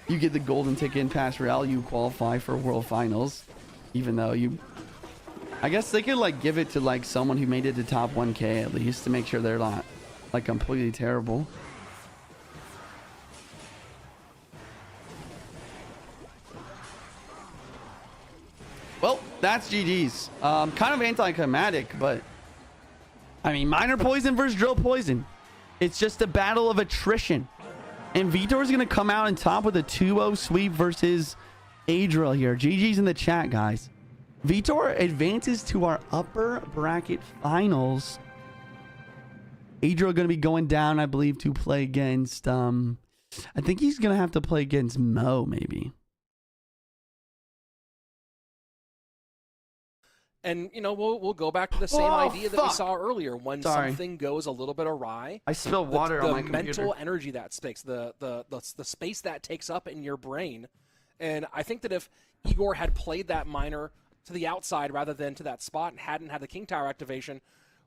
you get the golden ticket and pass Royale, you qualify for World Finals, even though you... I guess they could like give it to like someone who made it to top 1K at least to make sure they're not like completely terrible. Well, that's GG's. Kind of anticlimactic, but I mean, Miner Poison versus Drill Poison. It's just a battle of attrition. And Vitor's going to come out on top with a 2-0 sweep versus Adriel here. GG's in the chat, guys. Vitor advances to our upper bracket finals. Adriel going to be going down, I believe, to play against... I think he's going to have to play against Mo, maybe. And, you know, we'll go back to the same idea that we saw earlier. When something goes a little bit awry, I spilled water on my computer. The mental energy that takes, the space that takes up in your brain. And I think that if Igor had played that miner to the outside rather than to that spot and hadn't had the King Tower activation,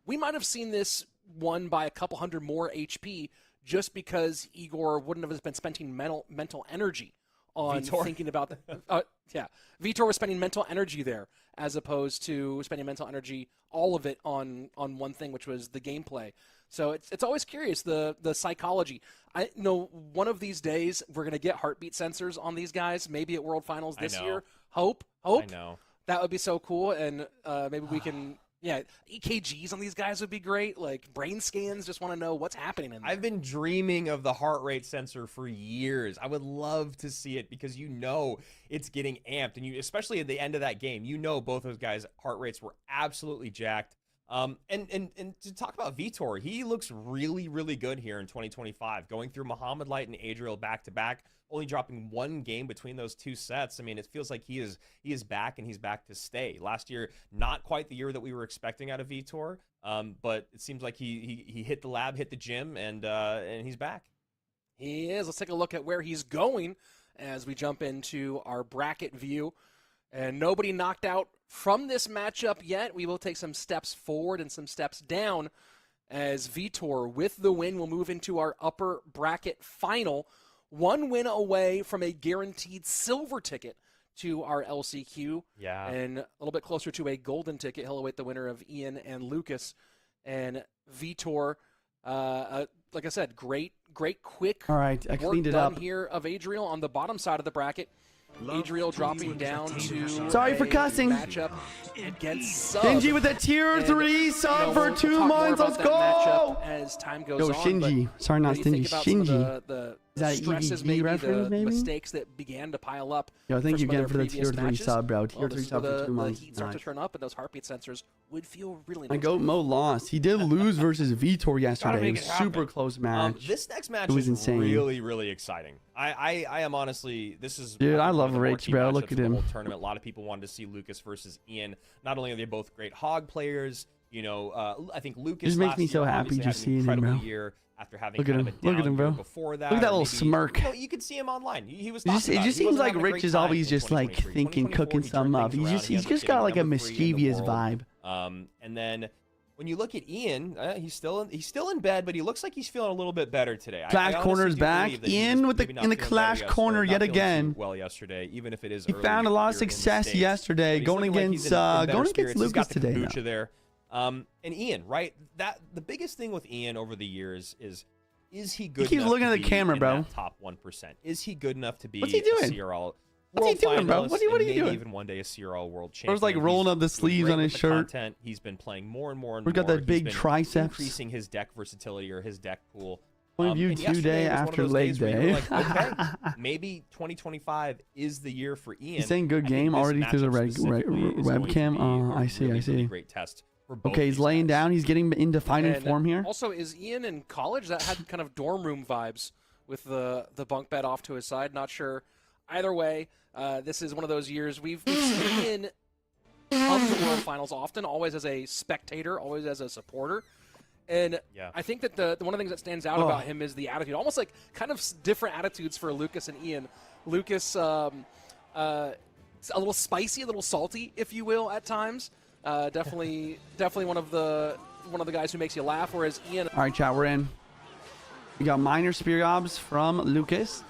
we might have seen this won by a couple hundred more HP just because Igor wouldn't have been spending mental energy on thinking about Vitor was spending mental energy there as opposed to spending mental energy, all of it on one thing, which was the gameplay. So it's always curious, the psychology. I know one of these days we're going to get heartbeat sensors on these guys, maybe at World Finals this year. Hope. I know. That would be so cool, and maybe we can... Yeah, EKGs on these guys would be great. Like brain scans, just want to know what's happening in there. I've been dreaming of the heart rate sensor for years. I would love to see it because you know it's getting amped, and you, especially at the end of that game, you know both those guys' heart rates were absolutely jacked. And to talk about Vitor, he looks really, really good here in 2025, going through Muhammad Light and Adriel back to back, only dropping 1 game between those 2 sets. I mean, it feels like he is back, and he's back to stay. Last year, not quite the year that we were expecting out of Vitor, but it seems like he hit the lab, hit the gym, and he's back. He is. Let's take a look at where he's going as we jump into our bracket view. And nobody knocked out from this matchup yet. We will take some steps forward and some steps down as Vitor, with the win, will move into our upper bracket final. 1 win away from a guaranteed silver ticket to our LCQ. Yeah. And a little bit closer to a golden ticket. He'll await the winner of Ian and Lucas. And Vitor, like I said, great, quick. All right, I cleaned it up here of Adriel on the bottom side of the bracket. Adriel dropping down to sorry for cussing. Matchup against Sub. Shinji with a tier 3 sub for 2 months. Let's go. As time goes on. Shinji. Sorry, not Stingy. Shinji. The Is that stresses, EVG maybe reference, the maybe? mistakes that began to pile up. Yo, thank you some of again for their the tier previous 3 matches. sub, bro. Tier Well, 3 this is sub where for 2 the months. heat starts to turn up, and those heartbeat sensors would feel really My nice. goat Mo lost. He did lose versus Vitor yesterday. It make was it happen. super close match. This next match It was is insane. really, really exciting. I am honestly, this is Dude, I think, one love of the more Rich, key bro. matchups Look at of the him. whole tournament. A lot of people wanted to see Lucas versus Ian. Not only are they both great hog players, you know, I think Lucas Just makes last me so year happy obviously just had an seeing him, incredible bro. year after having Look at kind him. of a Look at down him, year bro. before that. Look at that or little maybe- smirk. You know, you could see him online. He was It just, talking about it just He seems wasn't like having a Rich great is time always in just like 2023. thinking, 2024, cooking he turned something up. things around. He He's ends up just got getting like a number 3 in the mischievous world. vibe. And then when you look at Ian, he's still in bed, but he looks like he's feeling a little bit better today. Clash I corner's honestly do back. believe that he Ian was with the maybe not in the feeling Clash better corner not yet feeling too again. well yesterday, even if it is He early found a lot of here in the success States. yesterday, But he's going looking like against he's in better going spirits. against He's Lucas got the today. Though. kombucha there. And Ian, right? That the biggest thing with Ian over the years is he good? He keeps enough looking to at the be camera, in bro. that top 1%. Is he good enough to be? What's he doing? A CRL What's he world doing, bro? finalist What are you and doing? maybe even one day a CRL world champion? Bro's like rolling He's up the doing sleeves great on his with the shirt. content. He's been playing more and more and We've got more. that big He's been triceps. increasing his deck versatility or his deck pool. Point of view And yesterday today was one of after those leg days where you day. were like, okay, maybe 2025 is the year for Ian. He's saying good I think game this already through the matchup specifically is going to webcam. be Oh, a I see, really, I see. really great test for both Okay, he's these laying guys. down. He's getting into fighting And form here. Also, is Ian in college? That had kind of dorm room vibes with the bunk bed off to his side. Not sure. Either way, this is one of those years we've seen Ian come to World Finals often, always as a spectator, always as a supporter. And Yeah. I think that the one of the things that stands out about him is the attitude, almost like kind of different attitudes for Lucas and Ian. Lucas, a little spicy, a little salty, if you will, at times. Definitely one of the guys who makes you laugh. Whereas Ian, All right, chat, we're in. We got minor spear gobs from Lucas.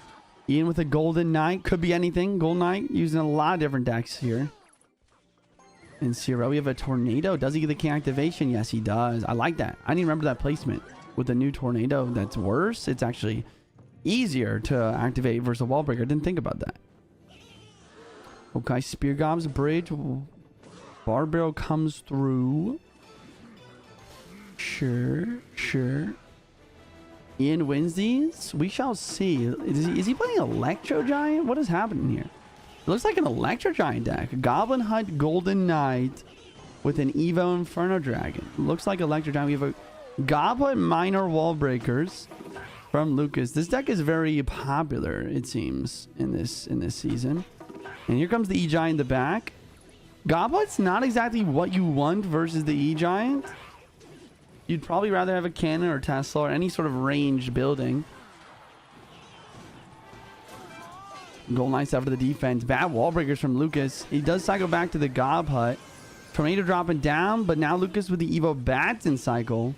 Ian with a golden knight. Could be anything. Golden knight using a lot of different decks here. In Zero, we have a tornado. Does he get the key activation? Yes, he does. I like that. I didn't remember that placement. With the new tornado that's worse, it's actually easier to activate versus a wall breaker. Didn't think about that. Okay, spear gobs bridge. Barbell comes through. Sure. Ian wins these. We shall see. Is he playing Electro Giant? What is happening here? It looks like an Electro Giant deck. Goblin Hut Golden Knight with an Evo Inferno Dragon. Looks like Electro Giant. We have a Goblet Minor Wall Breakers from Lucas. This deck is very popular, it seems, in this season. And here comes the E-Giant in the back. Goblet's not exactly what you want versus the E-Giant. You'd probably rather have a cannon or Tesla or any sort of ranged building. Golden Knights after the defense. Bad wall breakers from Lucas. He does cycle back to the Gob Hut. Tornado dropping down, but now Lucas with the Evo Bats in cycle.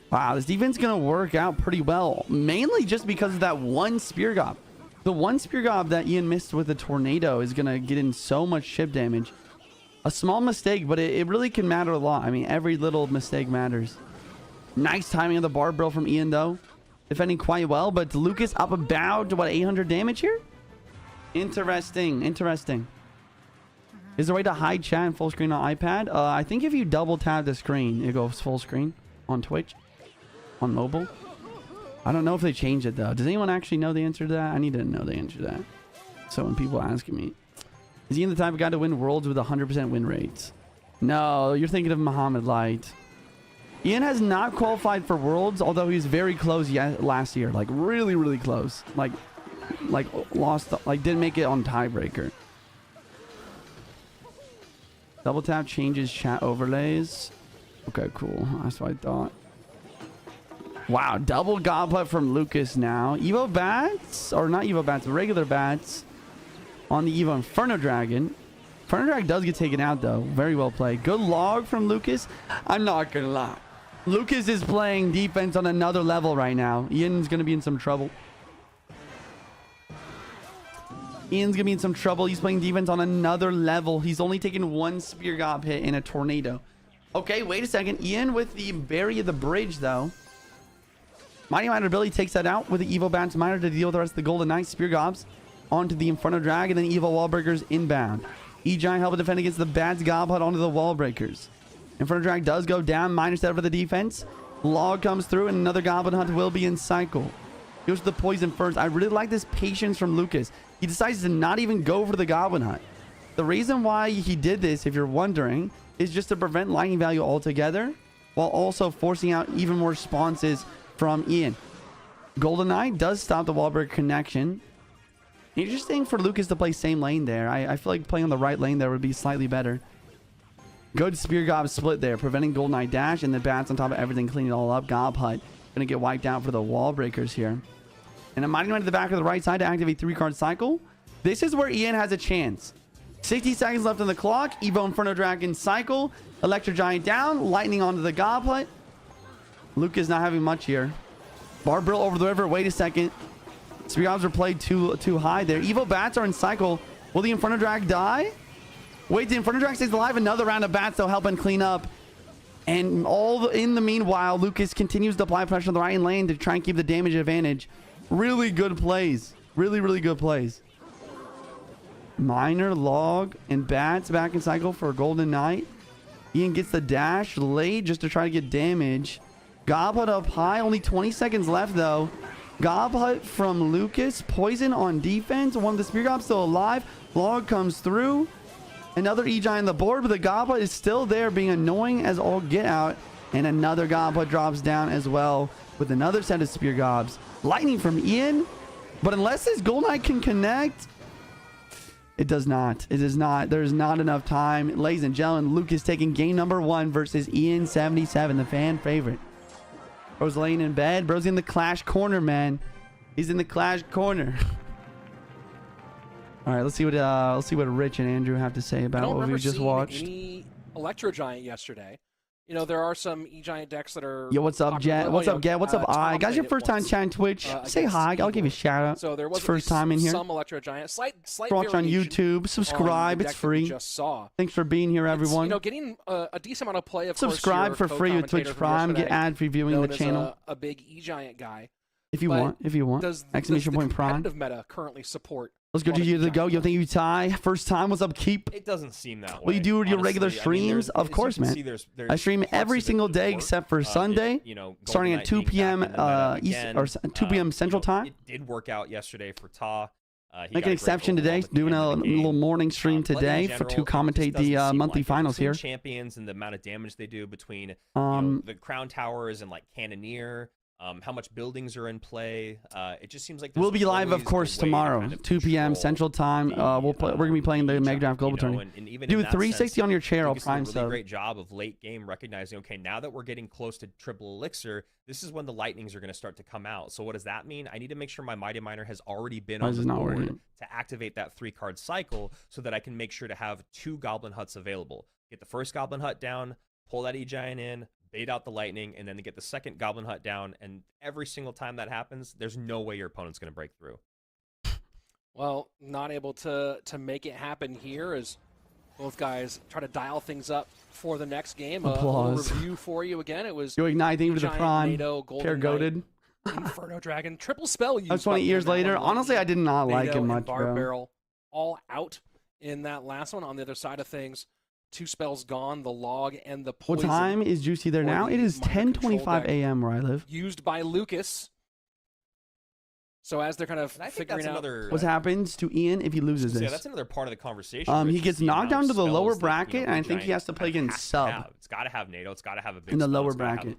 Wow, this defense is going to work out pretty well. Mainly just because of that one Spear Gob. The one Spear Gob that Ian missed with the Tornado is going to get in so much chip damage. A small mistake, but it really can matter a lot. I mean, every little mistake matters. Nice timing of the barbell from Ian, though. Defending quite well, but Lucas up about, what, 800 damage here? Interesting. Is there a way to hide chat and full screen on iPad? I think if you double tap the screen, it goes full screen on Twitch. On mobile. I don't know if they changed it, though. Does anyone actually know the answer to that? I need to know the answer to that. So when people are asking me. Is he the type of guy to win worlds with 100% win rates? No, you're thinking of Muhammad Light. Ian has not qualified for worlds, although he's very close last year. Like, really close. Like lost, like, didn't make it on tiebreaker. Double tap changes chat overlays. Okay, cool. That's what I thought. Wow, double goblet from Lucas now. Evo Bats, or not Evo Bats, but regular Bats on the Evo Inferno Dragon. Inferno Dragon does get taken out, though. Very well played. Good log from Lucas. I'm not going to lie. Lucas is playing defense on another level right now. Ian's going to be in some trouble. He's playing defense on another level. He's only taken one Spear Gob hit in a tornado. Okay, wait a second. Ian with the Bury of the Bridge, though. Mighty Miner ability takes that out with the Evo Bats Miner to deal with the rest of the Golden Knight Spear Gobs onto the Inferno Dragon, and then Evo Wallbreakers inbound. E-Giant helping defend against the Bats Gob Hut onto the Wallbreakers. Inferno Dragon does go down, minus that for the defense. Log comes through, and another Goblin Hunt will be in cycle. Goes to the poison first. I really like this patience from Lucas. He decides to not even go for the Goblin Hut. The reason why he did this, if you're wondering, is just to prevent lightning value altogether, while also forcing out even more responses from Ian. Golden Knight does stop the wall break connection. Interesting for Lucas to play same lane there. I feel like playing on the right lane there would be slightly better. Good Spear Gob split there, preventing Golden Knight dash, and the bats on top of everything, cleaning it all up. Gob Hut going to get wiped out for the wall breakers here. And a Mighty Knight to the back of the right side to activate 3-card cycle. This is where Ian has a chance. 60 seconds left on the clock. Evo Inferno Dragon cycle. Electro Giant down. Lightning onto the Gob Hut. Lucas not having much here. Barbarrel over the river. Wait a second. Spear Gobs are played too high there. Evo Bats are in cycle. Will the Inferno Drag die? Wait, the Inferno Drag stays alive. Another round of Bats, though, helping clean up. And in the meanwhile, Lucas continues to apply pressure on the right lane to try and keep the damage advantage. Really good plays. Really, really good plays. Miner, Log, and Bats back in cycle for Golden Knight. Ian gets the dash late just to try to get damage. Gob Hut up high. Only 20 seconds left, though. Gob Hut from Lucas. Poison on defense. One of the Spear Gobs still alive. Log comes through. Another E-Giant on the board, but the Gob Hut is still there, being annoying as all get out. And another Gob Hut drops down as well with another set of Spear Gobs. Lightning from Ian. But unless this Golden Knight can connect, it does not. It is not. There's not enough time. Ladies and gentlemen, Lucas taking game number 1 versus Ian 77, the fan favorite. Bro's laying in bed. Bro's in the Clash corner, man. He's in the Clash corner. All right, let's see what Rich and Andrew have to say about what we just watched. Any Electro Giant yesterday. You know, there are some E-Giant decks that are... Yo, what's up, Jet? What's up, Get? What's up, I? Guys, your first time chatting Twitch? Say hi. I'll give you a shout out. So there was first time in here. Some Electro Giant. Slight watch on YouTube. Subscribe. It's free. Just saw. Thanks for being here, everyone. You know, getting a decent amount of play. Of subscribe course, for free with Twitch Prime. Get ad-free viewing the channel. A big E-Giant guy. If you want. Does Exclamation point Prime. Competitive meta currently support? Let's go to you to go. Yo, thank you, Ty. First time. What's up, Keep? It doesn't seem that way. Well, you do your regular streams? Of course, man. I stream every single day except for Sunday, starting at 2 p.m. East or 2 p.m. Central Time. It did work out yesterday for Ta. Make an exception today. Doing a little morning stream today to commentate the monthly finals here. Champions and the amount of damage they do between the Crown Towers and like Cannoneer. How much buildings are in play. It just seems like we'll be live, of course, tomorrow, 2 p.m. Central Time. We're gonna be playing the Mega Draft Global Tournament. Do 360 on your chair. I'll Prime sub. Really great job of late game recognizing. Okay, now that we're getting close to triple elixir, this is when the lightnings are going to start to come out. So what does that mean? I need to make sure my Mighty Miner has already been on the board to activate that 3-card cycle, so that I can make sure to have 2 Goblin Huts available. Get the first Goblin Hut down, pull that E-Giant in, bait out the lightning, and then to get the second Goblin Hut down. And every single time that happens, there's no way your opponent's going to break through. Well, not able to make it happen here as both guys try to dial things up for the next game. Applause. A review for you again. It was Yo, Ignite, thank you for the Prime. Care Goated. Inferno Dragon. Triple spell used. 20 years later. Honestly, I did not like him much, bro. Barbarrel all out in that last one. On the other side of things, 2 spells gone, the Log and the Poison. What time is Juicy there now? It is 10:25 a.m. where I live. Used by Lucas. So as they're kind of figuring out what happens to Ian if he loses this. Yeah, that's another part of the conversation. He gets knocked down to the lower bracket, and I think he has to play against Sub. It's got to have NATO. It's got to have a big in the lower bracket.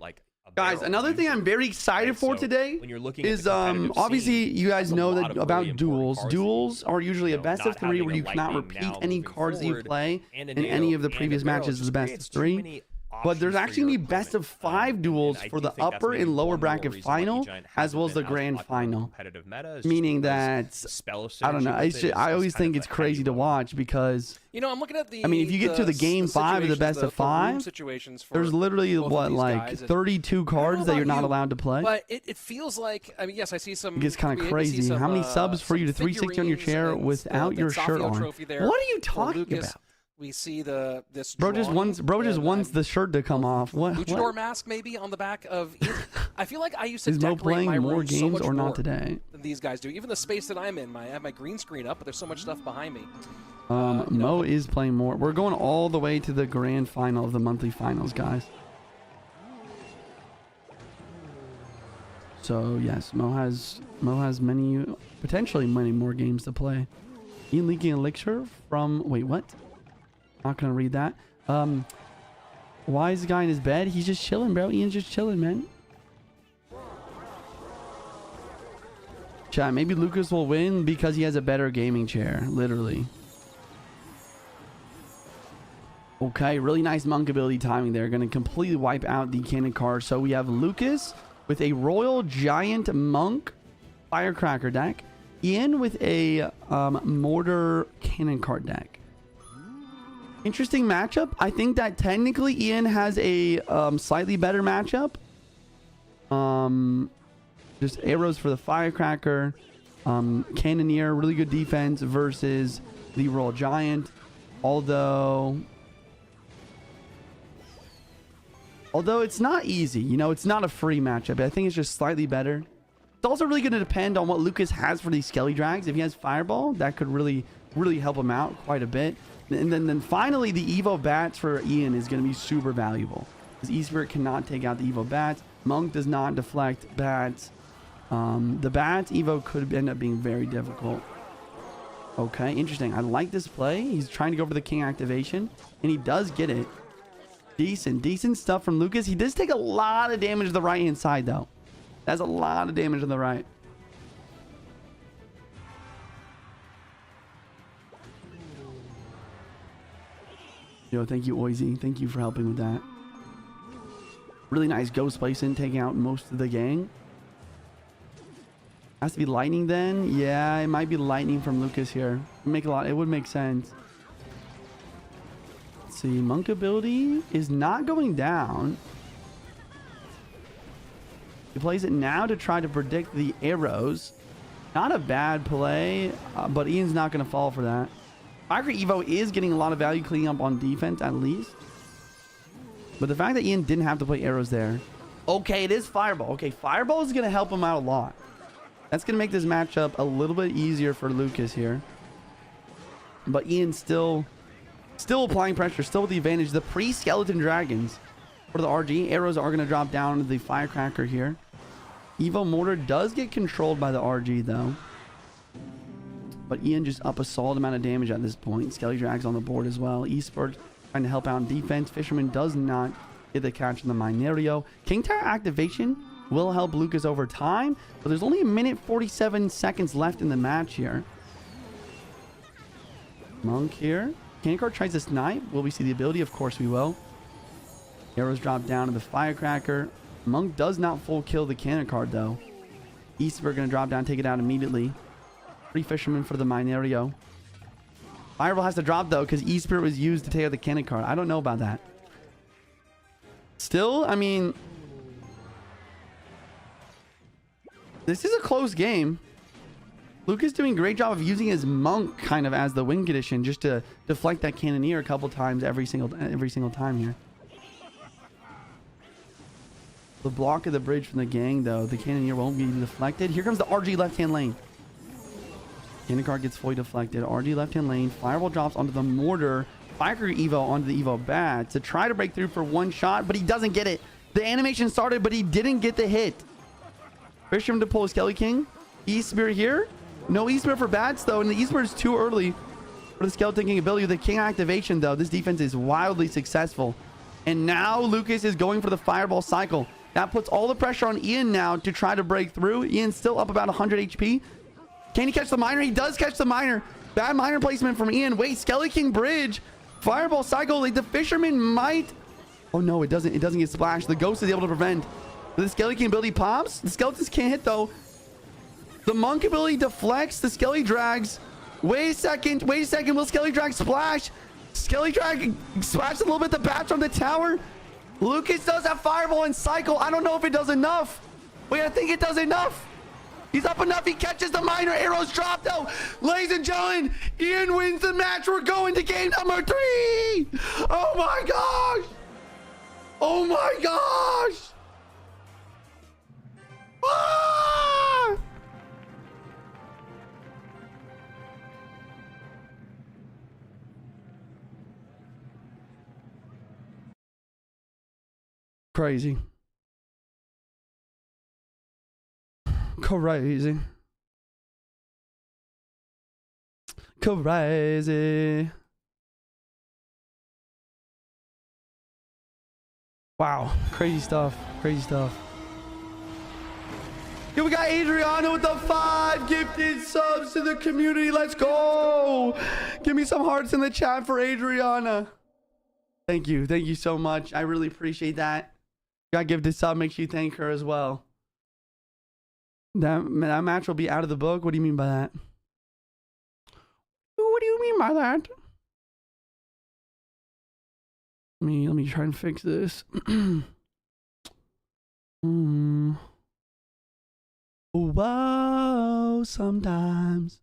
Guys, another thing I'm very excited for today is obviously you guys know that about duels. Duels are usually a best of 3 where you cannot repeat any cards that you play in any of the previous matches as the best of 3. But there's actually going to be best of 5 duels for the upper and lower bracket final, as well as the grand final. Meaning that, I don't know, I always think it's crazy to watch because, I'm looking at the, I mean, if you get to the game 5 of the best of 5, there's literally, what, like 32 cards that you're not allowed to play? But it feels like, I mean, yes, I see some. It gets kind of crazy. How many subs for you to 360 on your chair without your shirt on? What are you talking about? We see this. Bro just wants the shirt to come off. What? Luchador mask maybe on the back of. I feel like I used to Is Mo decorate playing my more room games so much or not more today? Than these guys do. Even the space that I'm in, I have my green screen up, but there's so much stuff behind me. Mo is playing more. We're going all the way to the grand final of the monthly finals, guys. So yes, Mo has potentially many more games to play. Ian leaking elixir from wait, what? Not gonna read that. Why is the guy in his bed? He's just chilling, bro. Ian's just chilling, man. Chat, maybe Lucas will win because he has a better gaming chair, literally. Okay, really nice monk ability timing there. Going to completely wipe out the cannon card. So we have Lucas with a Royal Giant Monk Firecracker deck. Ian with a Mortar Cannon card deck. Interesting matchup. I think that technically Ian has a slightly better matchup. Just arrows for the Firecracker. Cannoneer, really good defense versus the Royal Giant. Although it's not easy, you know, it's not a free matchup. I think it's just slightly better. It's also really going to depend on what Lucas has for these Skelly Drags. If he has Fireball, that could really help him out quite a bit. And then finally, the Evo Bats for Ian is going to be super valuable. Because E-Spirit cannot take out the Evo Bats. Monk does not deflect Bats. The Bats Evo could end up being very difficult. Okay, interesting. I like this play. He's trying to go for the King activation. And he does get it. Decent stuff from Lucas. He does take a lot of damage to the right-hand side, though. That's a lot of damage on the right. Yo, thank you, Oizy. Thank you for helping with that. Really nice ghost placement, taking out most of the gang. Has to be lightning then. Yeah, it might be lightning from Lucas here. It would make sense. Let's see, monk ability is not going down. He plays it now to try to predict the arrows. Not a bad play, but Ian's not going to fall for that. Firecracker Evo is getting a lot of value cleaning up on defense, at least. But the fact that Ian didn't have to play arrows there. Okay, it is Fireball. Okay, Fireball is going to help him out a lot. That's going to make this matchup a little bit easier for Lucas here. But Ian still applying pressure, still with the advantage. The pre-skeleton dragons for the RG. Arrows are going to drop down to the Firecracker here. Evo Mortar does get controlled by the RG, though. But Ian just up a solid amount of damage at this point. Skelly Drag's on the board as well. Esport trying to help out in defense. Fisherman does not get the catch in the Minerio. King Tower activation will help Lucas over time, but there's only a minute 47 seconds left in the match here. Monk here. Cannon card tries to snipe. Will we see the ability? Of course we will. Arrows drop down to the Firecracker. Monk does not full kill the cannon card, though. Eastburg going to drop down, take it out immediately. Free Fisherman for the Minerio. Fireball has to drop, though, because E-Spirit was used to take out the cannon card. I don't know about that. Still, I mean, this is a close game. Lucas doing a great job of using his Monk kind of as the win condition just to deflect that Cannoneer a couple times every single time here. The block of the bridge from the gang, though, the Cannoneer won't be deflected. Here comes the RG left-hand lane. Cannon card gets fully deflected. RG left-hand lane. Fireball drops onto the Mortar. Firecracker Evo onto the Evo Bat to try to break through for one shot, but he doesn't get it. The animation started, but he didn't get the hit. Fisherman to pull a Skelly King. E-Spirit here. No E-Spirit for Bats, though, and the E-Spirit is too early for the Skeleton King ability. The King activation, though, this defense is wildly successful. And now Lucas is going for the Fireball cycle. That puts all the pressure on Ian now to try to break through. Ian's still up about 100 HP. Can he catch the Miner? He does catch the Miner. Bad Miner placement from Ian. Wait, Skelly King bridge. Fireball cycle. Like, the Fisherman might... Oh, no, it doesn't. It doesn't get splashed. The Ghost is able to prevent. The Skelly King ability pops. The Skeletons can't hit, though. The Monk ability deflects. The Skelly Drags. Wait a second. Wait a second. Will Skelly Drag splash? Skelly Drag splashed a little bit. The Bats from the tower. Lucas does have Fireball and Cycle. I don't know if it does enough. Wait, I think it does enough. He's up enough. He catches the Miner. Arrows drop, though. Ladies and gentlemen, Ian wins the match. We're going to game number 3. Oh, my gosh. Oh, my gosh. Ah! Crazy. Crazy. Crazy. Wow. Crazy stuff. Crazy stuff. Here we got Adriana with the 5 gifted subs to the community. Let's go. Give me some hearts in the chat for Adriana. Thank you. Thank you so much. I really appreciate that. Got gifted sub. Make sure you thank her as well. That match will be out of the book. What do you mean by that? What do you mean by that? Let me try and fix this. Whoa, sometimes.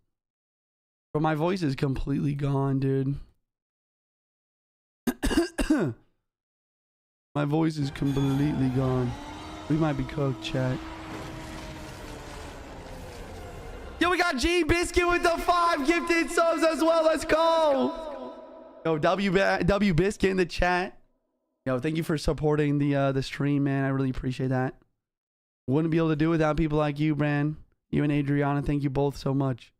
But my voice is completely gone, dude. My voice is completely gone. We might be cooked, chat. Yo, we got G Biscuit with the 5 gifted subs as well. Let's go. Yo, W Biscuit in the chat. Yo, thank you for supporting the stream, man. I really appreciate that. Wouldn't be able to do it without people like you, Bran. You and Adriana, thank you both so much.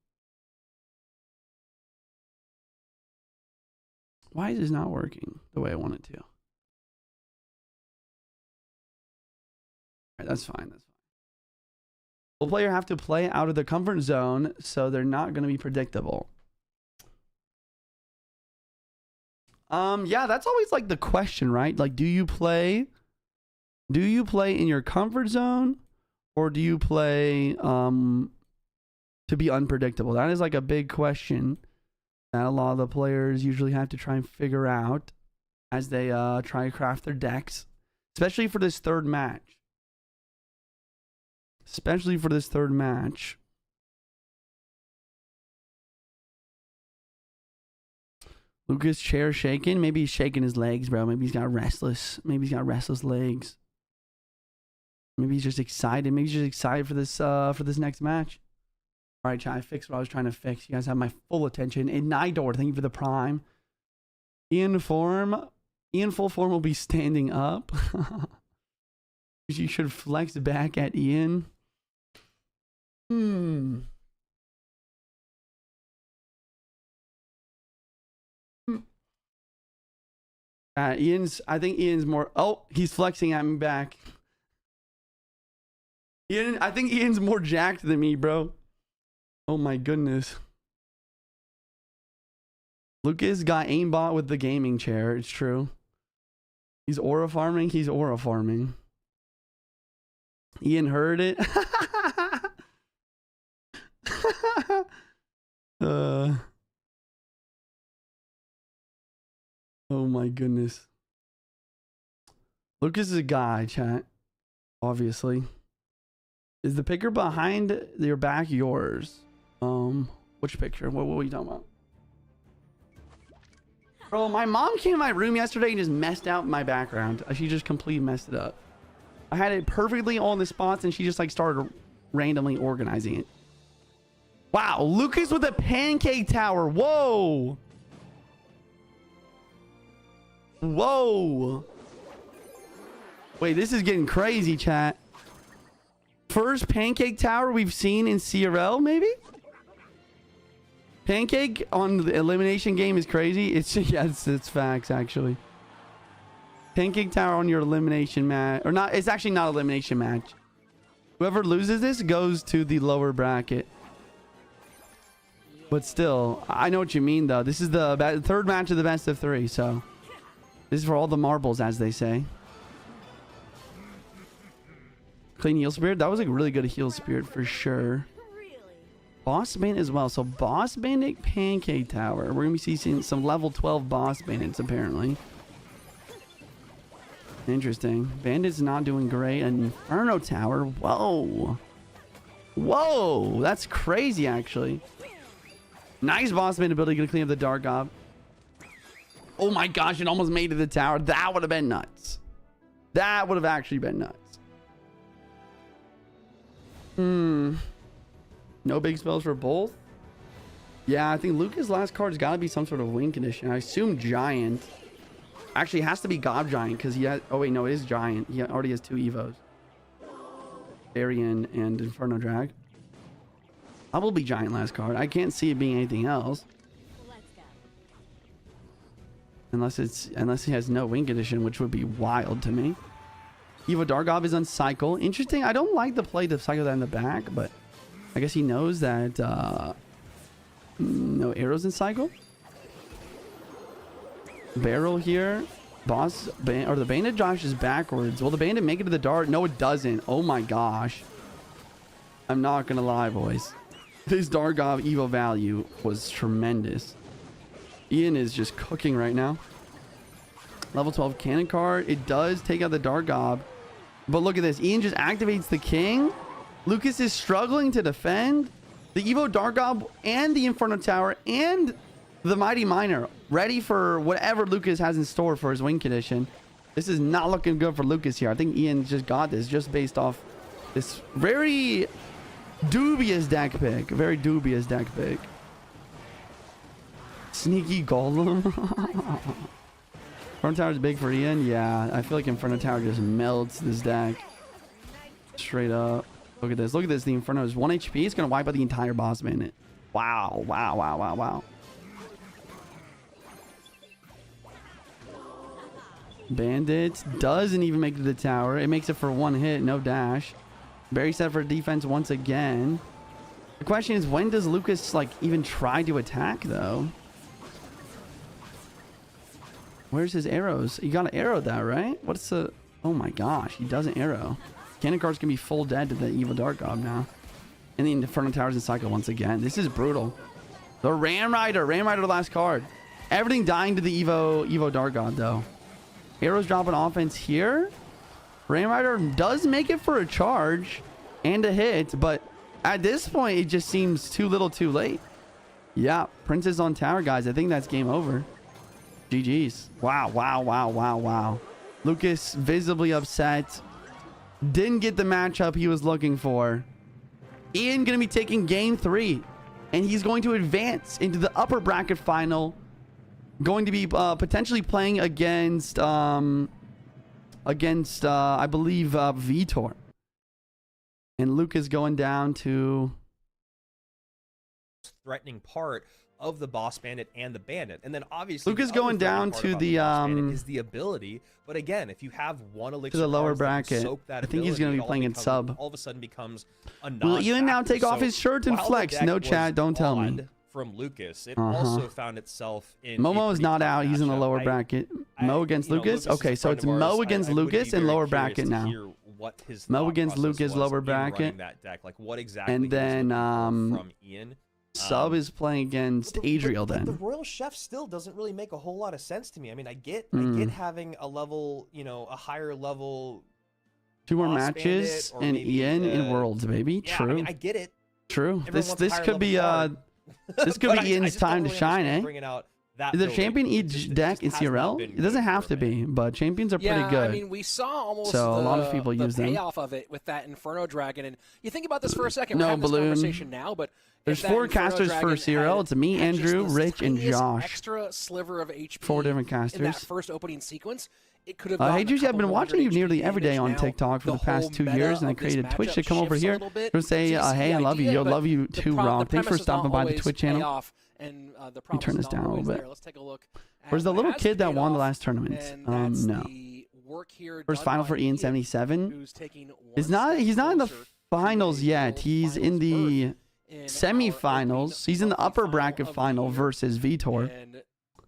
Why is this not working the way I want it to? All right, that's fine. That's fine. Will player have to play out of the comfort zone, so they're not going to be predictable? Yeah, that's always like the question, right? Like, do you play in your comfort zone, or do you play to be unpredictable? That is like a big question that a lot of the players usually have to try and figure out as they try to craft their decks, especially for this third match. Lucas chair shaking. Maybe he's shaking his legs, bro. Maybe he's got restless legs. Maybe he's just excited. Maybe he's just excited for this next match. All right, chat, I fixed what I was trying to fix. You guys have my full attention. And Nidor, thank you for the prime. Ian full form will be standing up. You should flex back at Ian. I think Ian's more. Oh, he's flexing at me back. I think Ian's more jacked than me, bro. Oh my goodness. Lucas got aimbot with the gaming chair. It's true. He's aura farming. Ian heard it. Oh my goodness. Lucas is a guy, chat. Obviously. Is the picker behind your back yours? Which picture? What were you talking about? Bro, my mom came to my room yesterday and just messed out my background. She just completely messed it up. I had it perfectly on the spots and she just like started randomly organizing it. Wow, Lucas with a pancake tower. Whoa. Whoa. Wait, this is getting crazy, chat. First pancake tower we've seen in CRL, maybe? Pancake on the elimination game is crazy. It's facts, actually. Pancake tower on your elimination match. Or not, it's actually not elimination match. Whoever loses this goes to the lower bracket. But still, I know what you mean, though. This is the third match of the best of 3, so... This is for all the marbles, as they say. Clean heal spirit. That was a really good heal spirit for sure. Boss bandit as well. So boss bandit, pancake tower. We're gonna be seeing some level 12 boss bandits apparently. Interesting. Bandit's not doing great. An inferno tower. Whoa. Whoa. That's crazy actually. Nice boss bandit ability to clean up the dark gob. Oh my gosh, it almost made it to the tower. That would have been nuts. That would have actually been nuts. No big spells for both? Yeah, I think Lucas' last card's got to be some sort of win condition. I assume Giant. Actually, it has to be Gob Giant because he has... Oh, wait, no, it is Giant. He already has 2 Evos. Arian and Inferno Drag. Probably Giant last card. I can't see it being anything else. Unless he has no wing condition, which would be wild to me. Evo Dargov is on cycle. Interesting. I don't like the play to cycle that in the back, but I guess he knows that no arrows in cycle. Barrel here. Boss, or the Bandit Josh is backwards. Will the Bandit make it to the dart? No, it doesn't. Oh my gosh. I'm not going to lie, boys. This Dargov Evo value was tremendous. Ian is just cooking right now. Level 12 cannon card. It does take out the Dargov. But look at this. Ian just activates the king. Lucas is struggling to defend. The Evo Dargov and the Inferno Tower and the Mighty Miner ready for whatever Lucas has in store for his win condition. This is not looking good for Lucas here. I think Ian just got this just based off this very dubious deck pick. Very dubious deck pick. Sneaky Golem. Inferno Tower is big for Ian. Yeah, I feel like Inferno Tower just melts this deck. Straight up. Look at this. Look at this. The Inferno is 1 HP. It's going to wipe out the entire boss bandit. Wow. Wow, wow, wow, wow. Bandit doesn't even make it to the tower. It makes it for 1 hit. No dash. Barry set for defense once again. The question is, when does Lucas, like, even try to attack, though? Where's his arrows? He got an arrow that, right? What's the... Oh my gosh, he doesn't arrow. Cannon cards can be full dead to the Evil Dargov now. And the Inferno Towers in cycle once again. This is brutal. The Ram Rider. Ram Rider last card. Everything dying to the Evo Dargov, though. Arrows dropping offense here. Ram Rider does make it for a charge and a hit, but at this point, it just seems too little too late. Yeah, Princess on tower, guys. I think that's game over. GG's. Wow, wow, wow, wow, wow. Lucas visibly upset. Didn't get the matchup he was looking for. Ian going to be taking game 3, and he's going to advance into the upper bracket final. Going to be potentially playing against, I believe, Vitor. And Lucas going down to... threatening part of the boss bandit and the bandit, and then obviously Lucas going down to the is the ability. But again, if you have one elixir to the lower bracket, I think he's going to be playing in sub. All of a sudden becomes a Will Ian now take off his shirt and flex? No chat, don't tell me. From Lucas, it also found itself in Momo is not out. He's in the lower bracket. Mo against Lucas. Okay, so it's Mo against Lucas in lower bracket now. Mo against Lucas lower bracket. That deck, like what exactly? And then from Ian. Sub is playing against Adriel then. The Royal Chef still doesn't really make a whole lot of sense to me. I mean, I get having a level, a higher level. 2 more matches and Ian in Worlds, baby. Yeah, True. I mean, I get it. True. This could be this could be Ian's time to shine, eh? Is the champion each deck in CRL? It doesn't have to be, but champions are pretty good. I mean, we saw almost a lot of people use them. Payoff of it with that Inferno Dragon, and you think about this for a second. No we're having balloon. This conversation now, but there's 4 casters for CRL. It's me, Andrew, Rich, and Josh. Extra sliver of HP 4 different casters. In that first opening sequence. It could have hey Juicy, I've been watching you nearly every day on TikTok for the past 2 years, and I created Twitch to come over here to say, hey, I love you. I love you too, Rob. Thanks for stopping by the Twitch channel. Let me turn this down a little bit. Let's take a look. Where's the little kid that won the last tournament? No. First final for Ian 77. He's not in the finals yet. He's in the semifinals. He's in the upper bracket final versus Vitor.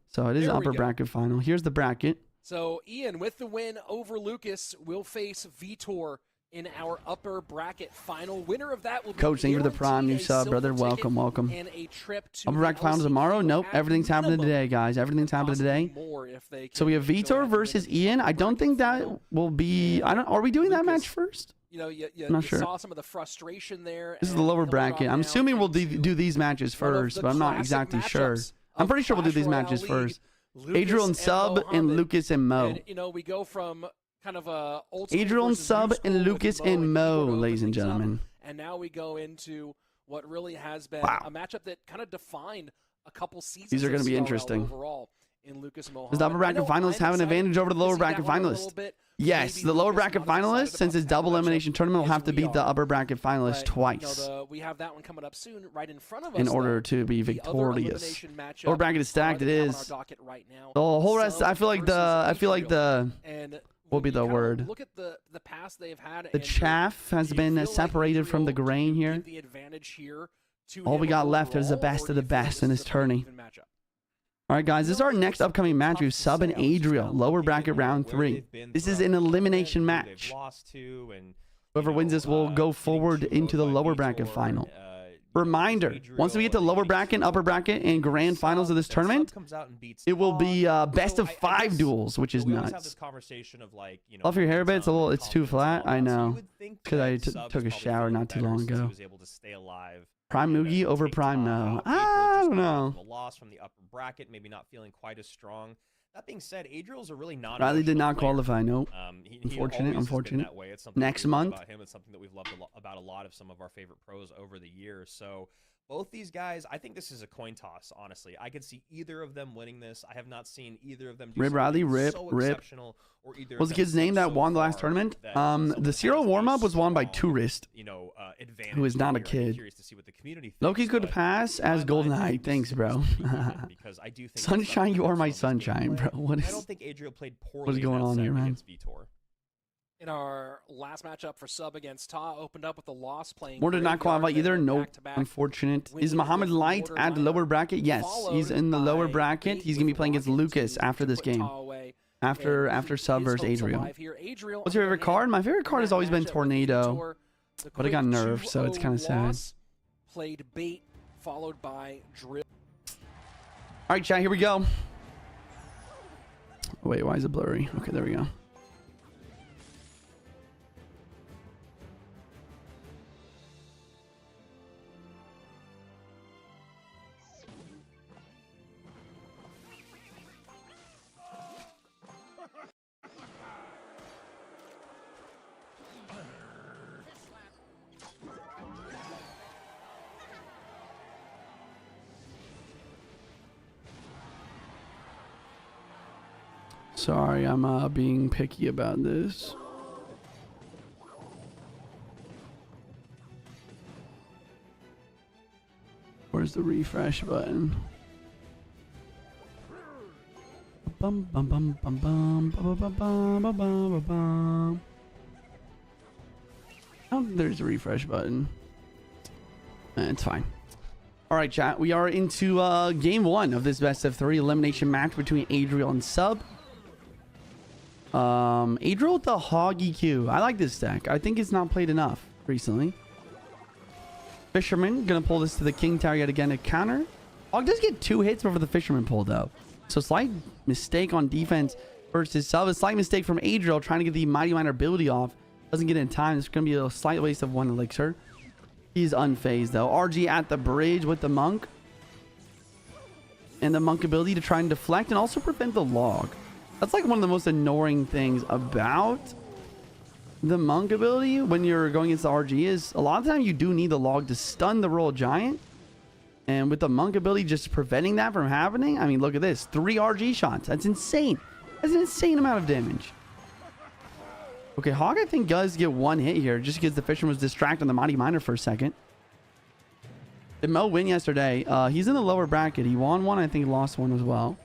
So it is upper bracket final. Here's the bracket. So Ian, with the win over Lucas, will face Vitor in our upper bracket final. Winner of that will be Coach, thank you for the prime new sub, brother. Welcome, welcome. And a trip to upper bracket finals tomorrow? Nope. Everything's happening today, guys. Everything's happening today. So we have Vitor versus Ian. I don't think that will be... Are we doing that match first? You not sure. saw some of the frustration there. This is the lower bracket. I'm assuming we'll do these matches first, but I'm not exactly sure. I'm pretty sure we'll do these matches first. Adriel and Sub and Lucas and Mo. And, we go from kind of a old Adriel and Sub and Lucas and Mo, ladies and gentlemen. And now we go into what really has been a matchup that kind of defined a couple seasons. These are going to be interesting. Overall in Lucas Mohammed. Does the upper bracket finalists have an advantage over the lower bracket finalists? Yes, the lower bracket finalists, since it's double elimination tournament, will have to beat the upper bracket finalists twice we have that one coming up soon, right in front of us. in order to be victorious. Lower bracket is stacked. It is. The whole rest. I feel like the. What will be the word? Look at the pass they've had. The chaff has been separated from the grain here. All we got left is the best of the best in this tourney. All right, guys, this is our next upcoming match. We have Sub and Adriel, lower bracket round 3. This is an elimination match. Whoever wins this will go forward into the lower bracket final. Reminder, once we get to lower bracket, upper bracket, and grand finals of this tournament, it will be best of 5 duels, which is nuts. Off your hair a bit, it's too flat. I know, because I took a shower not too long ago. Prime Mugi over Prime No. I don't know. A loss from the upper bracket, maybe not feeling quite as strong. That being said, Adriel's a really non. Riley did not qualify. Nope. Unfortunate. Next month. About him, it's something that we've loved about a lot of some of our favorite pros over the years. So both these guys, I think this is a coin toss. Honestly, I could see either of them winning this. I have not seen either of them do Riley, so exceptional. Or either was the kid's name that won the last tournament? The serial warm-up was won by Tourist, who is not a kid. Loki could pass as GoldenEye. Thanks, bro. Sunshine, you are my sunshine, bro. What is going on here, man? In our last matchup for Sub against Ta, opened up with a loss playing. Moore did not qualify either. Nope. Unfortunate. Is Muhammad Light at the lower bracket? Yes, he's in the lower bracket. He's going to be playing against Lucas after this game. After Sub versus Adriel. What's your favorite card? My favorite card has always been Tornado, but it got nerfed, so it's kind of sad. Played bait, followed by drill. All right, chat, here we go. Wait, why is it blurry? Okay, there we go. Sorry, I'm being picky about this. Where's the refresh button? Bum bum bum bum bum bum bum bum bum bum bum. Oh, there's a refresh button. It's fine. All right, chat. We are into game 1 of this best of 3 elimination match between Adriel and Sub. Adriel with the Hog EQ. I like this deck. I think it's not played enough recently. Fisherman gonna pull this to the King Tower yet again to counter. Hog does get 2 hits before the Fisherman pulled out. So slight mistake on defense versus Sub. A slight mistake from Adriel trying to get the Mighty Miner ability off. Doesn't get it in time. It's gonna be a slight waste of 1 elixir. He's unfazed though. RG at the bridge with the Monk. And the Monk ability to try and deflect and also prevent the log. That's like one of the most annoying things about the Monk ability when you're going against the RG is a lot of the time you do need the log to stun the Royal Giant. And with the Monk ability just preventing that from happening, I mean, look at this. 3 RG shots. That's insane. That's an insane amount of damage. Okay, Hog I think does get 1 hit here just because the Fisherman was distracted on the Mighty Miner for a second. Did Mo win yesterday? He's in the lower bracket. He won 1. I think he lost 1 as well.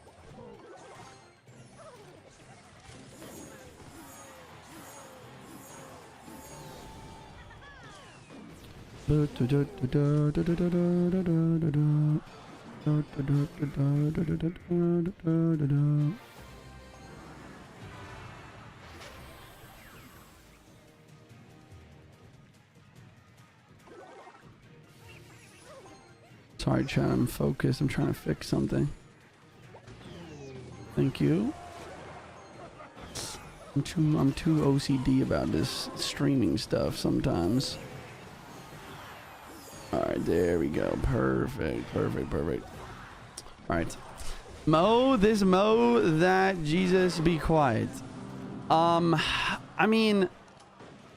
Sorry, chat. I'm focused. I'm trying to fix something. Thank you. I'm too OCD about this streaming stuff sometimes. All right, there we go. Perfect. All right. Mo that Jesus be quiet. I mean,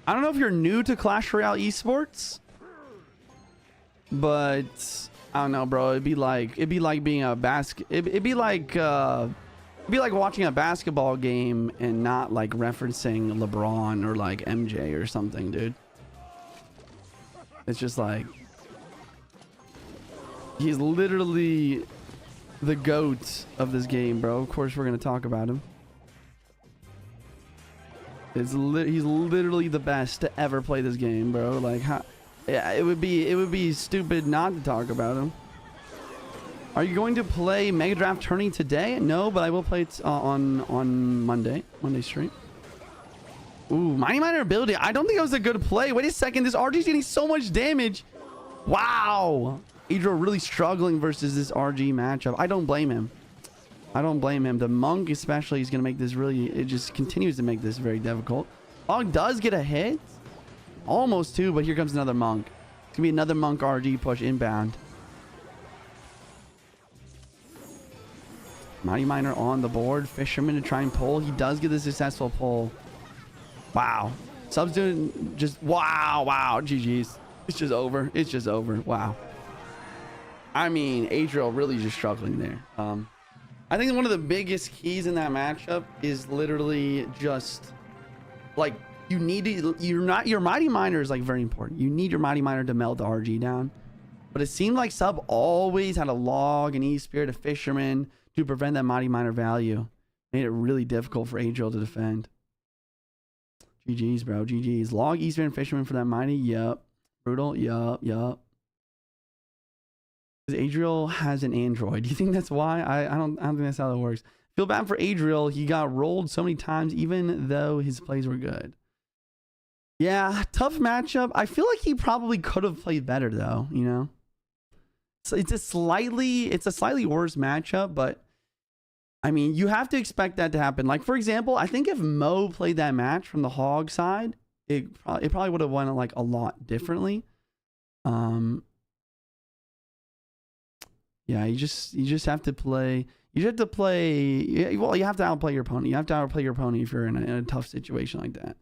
I don't know if you're new to Clash Royale esports, but I don't know, bro. It'd be like being a it'd be like It'd be like watching a basketball game and not like referencing LeBron or like MJ or something, dude. It's just like he's literally the GOAT of this game, bro. Of course we're gonna talk about him. He's literally the best to ever play this game, bro. Like, yeah, it would be stupid not to talk about him. Are you going to play Mega Draft Tourney today? No, but I will play it on Monday stream. Ooh, Mighty Miner ability. I don't think it was a good play. Wait a second. This RG's getting so much damage. Wow. Adriel really struggling versus this RG matchup. I don't blame him. I don't blame him. The Monk especially is going to make this really... It just continues to make this very difficult. Hog does get a hit. Almost two, but here comes another Monk. It's going to be another Monk RG push inbound. Mighty Miner on the board. Fisherman to try and pull. He does get the successful pull. Wow. Sub's doing just... Wow. GG's. It's just over. It's just over. Wow. I mean, Adriel really just struggling there. I think one of the biggest keys in that matchup is literally just like you need to, your Mighty Miner is like very important. You need your Mighty Miner to melt the RG down. But it seemed like Sub always had a log, an E-Spirit, a Fisherman to prevent that Mighty Miner value. Made it really difficult for Adriel to defend. GG's, bro. GG's. Log, E-Spirit, and Fisherman for that Mighty. Yup. Brutal. Yup. Adriel has an Android. Do you think that's why? I don't think that's how that works. Feel bad for Adriel. He got rolled so many times, even though his plays were good. Yeah, tough matchup. I feel like he probably could have played better, though. You know, so it's a slightly worse matchup, but I mean, you have to expect that to happen. Like for example, I think if Mo played that match from the Hog side, it probably would have went like a lot differently. Yeah, you just have to play. You have to play. Well, you have to outplay your opponent. You have to outplay your opponent if you're in a tough situation like that.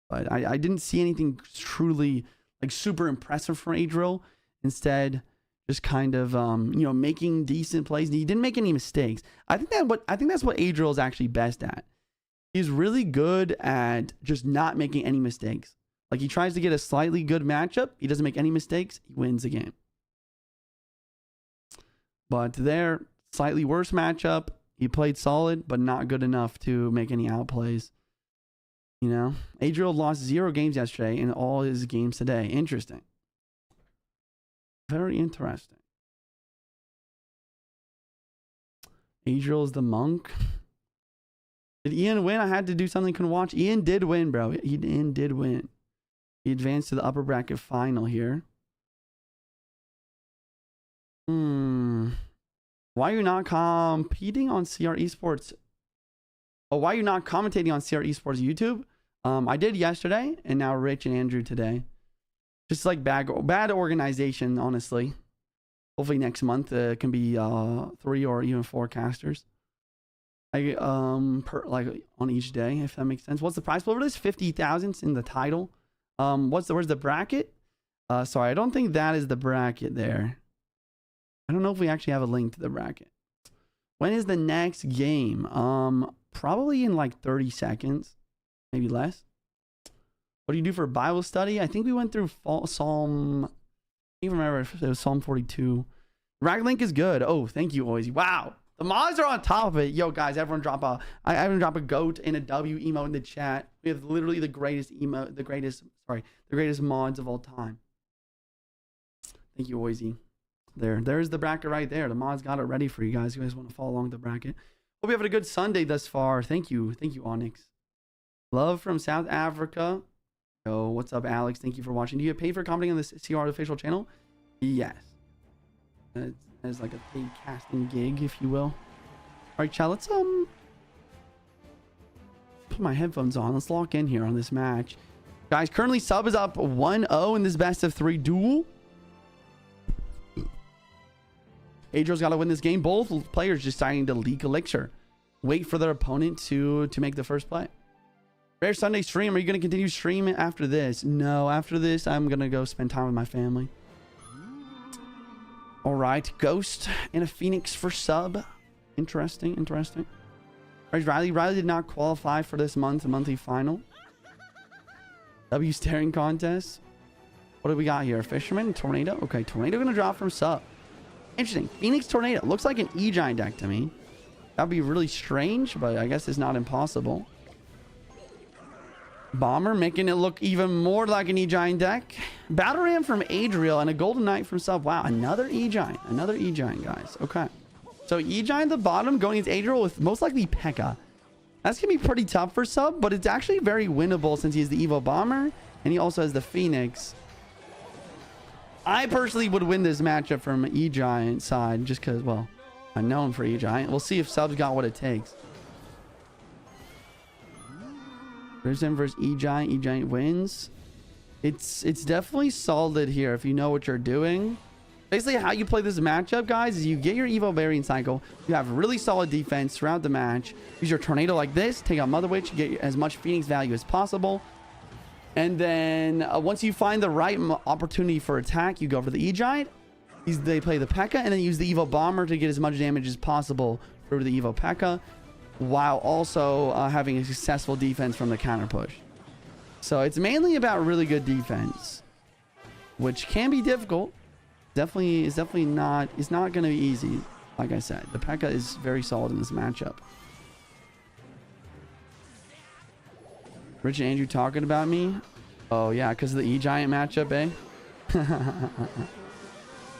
But I didn't see anything truly like super impressive from Adriel. Instead, just kind of making decent plays. He didn't make any mistakes. I think that's what Adriel is actually best at. He's really good at just not making any mistakes. Like he tries to get a slightly good matchup. He doesn't make any mistakes. He wins the game. But their slightly worse matchup, he played solid, but not good enough to make any outplays. You know, Adriel lost 0 games yesterday in all his games today. Interesting. Very interesting. Adriel is the Monk. Did Ian win? I had to do something I couldn't watch. Ian did win, bro. Ian did win. He advanced to the upper bracket final here. Why are you not competing on CR Esports? Oh, why are you not commentating on CR Esports YouTube? I did yesterday, and now Rich and Andrew today. Just like bad organization, honestly. Hopefully next month can be 3 or even 4 casters. Like on each day, if that makes sense. What's the prize pool for this? 50,000 in the title. Where's the bracket? Sorry, I don't think that is the bracket there. I don't know if we actually have a link to the bracket. When is the next game? Probably in like 30 seconds, maybe less. What do you do for Bible study? I think we went through Psalm. I can't even remember if it was Psalm 42. Rag link is good. Oh, thank you, Oizy. Wow, the mods are on top of it. Yo, guys, everyone drop a goat and a W emote in the chat. We have literally the greatest mods of all time. Thank you, Oizy. There's the bracket right there. The mods got it ready for you guys. You guys want to follow along with the bracket. Hope you having a good Sunday thus far. Thank you, Onyx. Love from South Africa. Yo, what's up, Alex? Thank you for watching. Do you pay for commenting on this CR official channel? Yes. It's like a paid casting gig, if you will. All right, chat. Let's put my headphones on. Let's lock in here on this match, guys. Currently, Sub is up 1-0 in this best of 3 duel. Adriel's got to win this game. Both players just deciding to leak elixir. Wait for their opponent to make the first play. Rare Sunday stream. Are you going to continue streaming after this? No, after this, I'm going to go spend time with my family. All right. Ghost and a Phoenix for Sub. Interesting. Where's Riley? Riley did not qualify for this monthly final. W staring contest. What do we got here? Fisherman, Tornado. Okay, Tornado gonna drop from sub. Interesting. Phoenix Tornado. Looks like an E-Giant deck to me. That'd be really strange, but I guess it's not impossible. Bomber making it look even more like an E-Giant deck. Battle Ram from Adriel and a Golden Knight from sub. Wow, another E-Giant. Another E-Giant, guys. Okay. So E-Giant at the bottom going against Adriel with most likely P.E.K.K.A. That's going to be pretty tough for sub, but it's actually very winnable since he has the Evo Bomber and he also has the Phoenix. I personally would win this matchup from E-Giant side just because, well, I'm known for E-Giant. We'll see if sub's got what it takes. Risen versus E-Giant. E-Giant wins. It's definitely solid here if you know what you're doing. Basically, how you play this matchup, guys, is you get your Evo Variant Cycle. You have really solid defense throughout the match. Use your Tornado like this. Take out Mother Witch. Get as much Phoenix value as possible. And then once you find the right opportunity for attack, you go for the E-Giant. They play the P.E.K.K.A. and then use the Evo Bomber to get as much damage as possible through the Evo P.E.K.K.A. while also having a successful defense from the counter push. So it's mainly about really good defense, which can be difficult. It's not going to be easy. Like I said, the P.E.K.K.A. is very solid in this matchup. Rich and Andrew talking about me. Oh yeah, because of the E-Giant matchup, eh?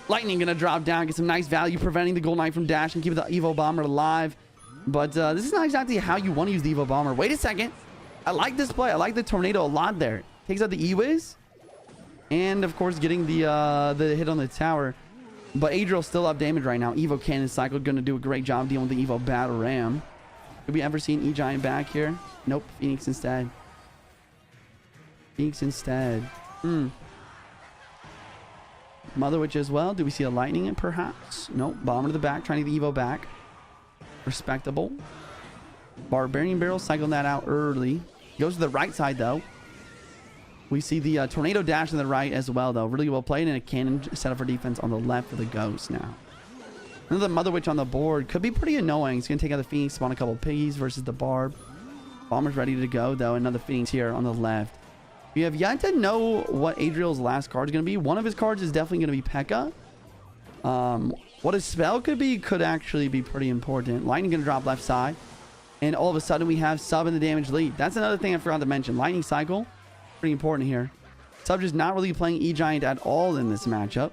Lightning gonna drop down, get some nice value, preventing the Gold Knight from dashing, keep the Evo Bomber alive. But this is not exactly how you want to use the Evo Bomber. Wait a second. I like this play. I like the Tornado a lot there. Takes out the E-Wiz. And, of course, getting the hit on the tower. But Adriel's still up damage right now. Evo Cannon Cycle going to do a great job dealing with the Evo Battle Ram. Could we ever see an E-Giant back here? Nope. Phoenix instead. Phoenix instead. Mother Witch as well. Do we see a Lightning perhaps? Nope. Bomber to the back. Trying to get the Evo back. Respectable. Barbarian Barrel cycling that out early. Goes to the right side though. We see the Tornado dash on the right as well though. Really well played, and a cannon set up for defense on the left for the Ghost now. Another Mother Witch on the board. Could be pretty annoying. It's going to take out the Phoenix, spawn a couple piggies versus the Barb. Bomber's ready to go though. Another Phoenix here on the left. We have yet to know what Adriel's last card is going to be. One of his cards is definitely going to be P.E.K.K.A. What his spell could be could actually be pretty important. Lightning going to drop left side. And all of a sudden we have sub in the damage lead. That's another thing I forgot to mention. Lightning cycle. Pretty important here. Sub just not really playing E-Giant at all in this matchup.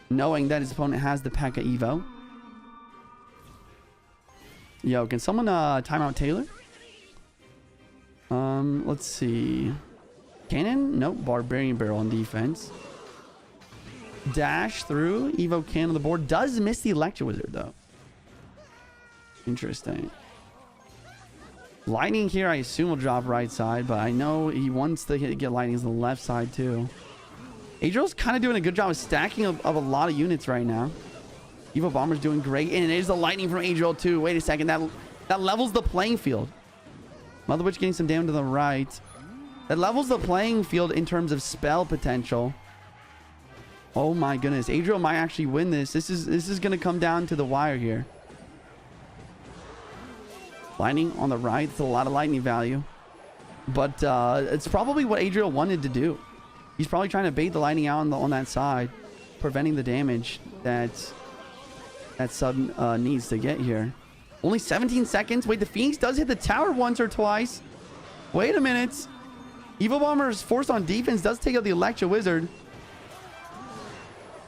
Knowing that his opponent has the P.E.K.K.A. Evo. Yo, can someone time out Taylor? Let's see. Cannon? Nope. Barbarian Barrel on defense. Dash through. Evo Cannon on the board. Does miss the Electro Wizard though. Interesting. Lightning here, I assume, will drop right side, but I know he wants to get Lightnings on the left side too. Adriel's kind of doing a good job of stacking of a lot of units right now. Evo Bomber's doing great, and it is the Lightning from Adriel too. Wait a second, that levels the playing field. Mother Witch getting some damage to the right. That levels the playing field in terms of spell potential. Oh my goodness, Adriel might actually win this. This is going to come down to the wire here. Lightning on the right. It's a lot of lightning value. But it's probably what Adriel wanted to do. He's probably trying to bait the lightning out on that side, preventing the damage that sub needs to get here. Only 17 seconds. Wait, the Phoenix does hit the tower once or twice. Wait a minute. Evo Bomber is forced on defense. Does take out the Electro Wizard.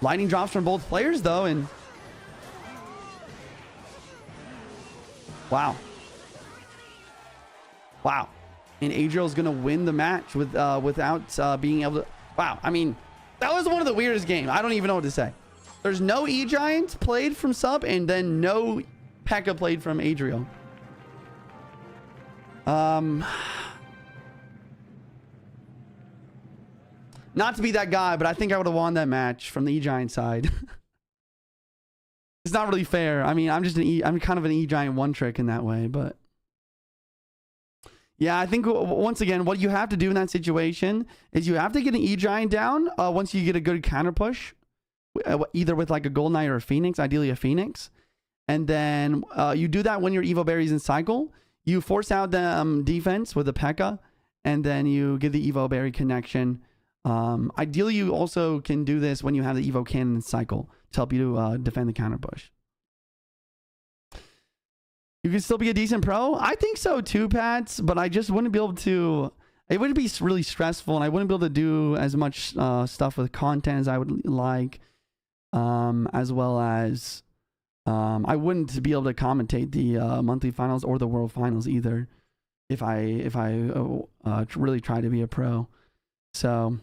Lightning drops from both players, though, and... Wow. Wow. And Adriel's going to win the match without being able to... Wow. I mean, that was one of the weirdest games. I don't even know what to say. There's no E-Giant played from sub, and then no P.E.K.K.A. played from Adriel. Not to be that guy, but I think I would have won that match from the E-Giant side. It's not really fair. I mean, I'm kind of an E-Giant one trick in that way, but... Yeah, I think once again, what you have to do in that situation is you have to get an E-Giant down once you get a good counter push, either with like a Gold Knight or a Phoenix, ideally a Phoenix. And then you do that when your Evo Berry's in cycle. You force out the defense with the P.E.K.K.A. And then you get the Evo Berry connection. Ideally, you also can do this when you have the Evo Cannon in cycle to help you defend the counter push. You can still be a decent pro? I think so too, Pats. But I just wouldn't be able to... It would be really stressful, and I wouldn't be able to do as much stuff with content as I would like. As well as... I wouldn't be able to commentate the monthly finals or the world finals either if I really try to be a pro. So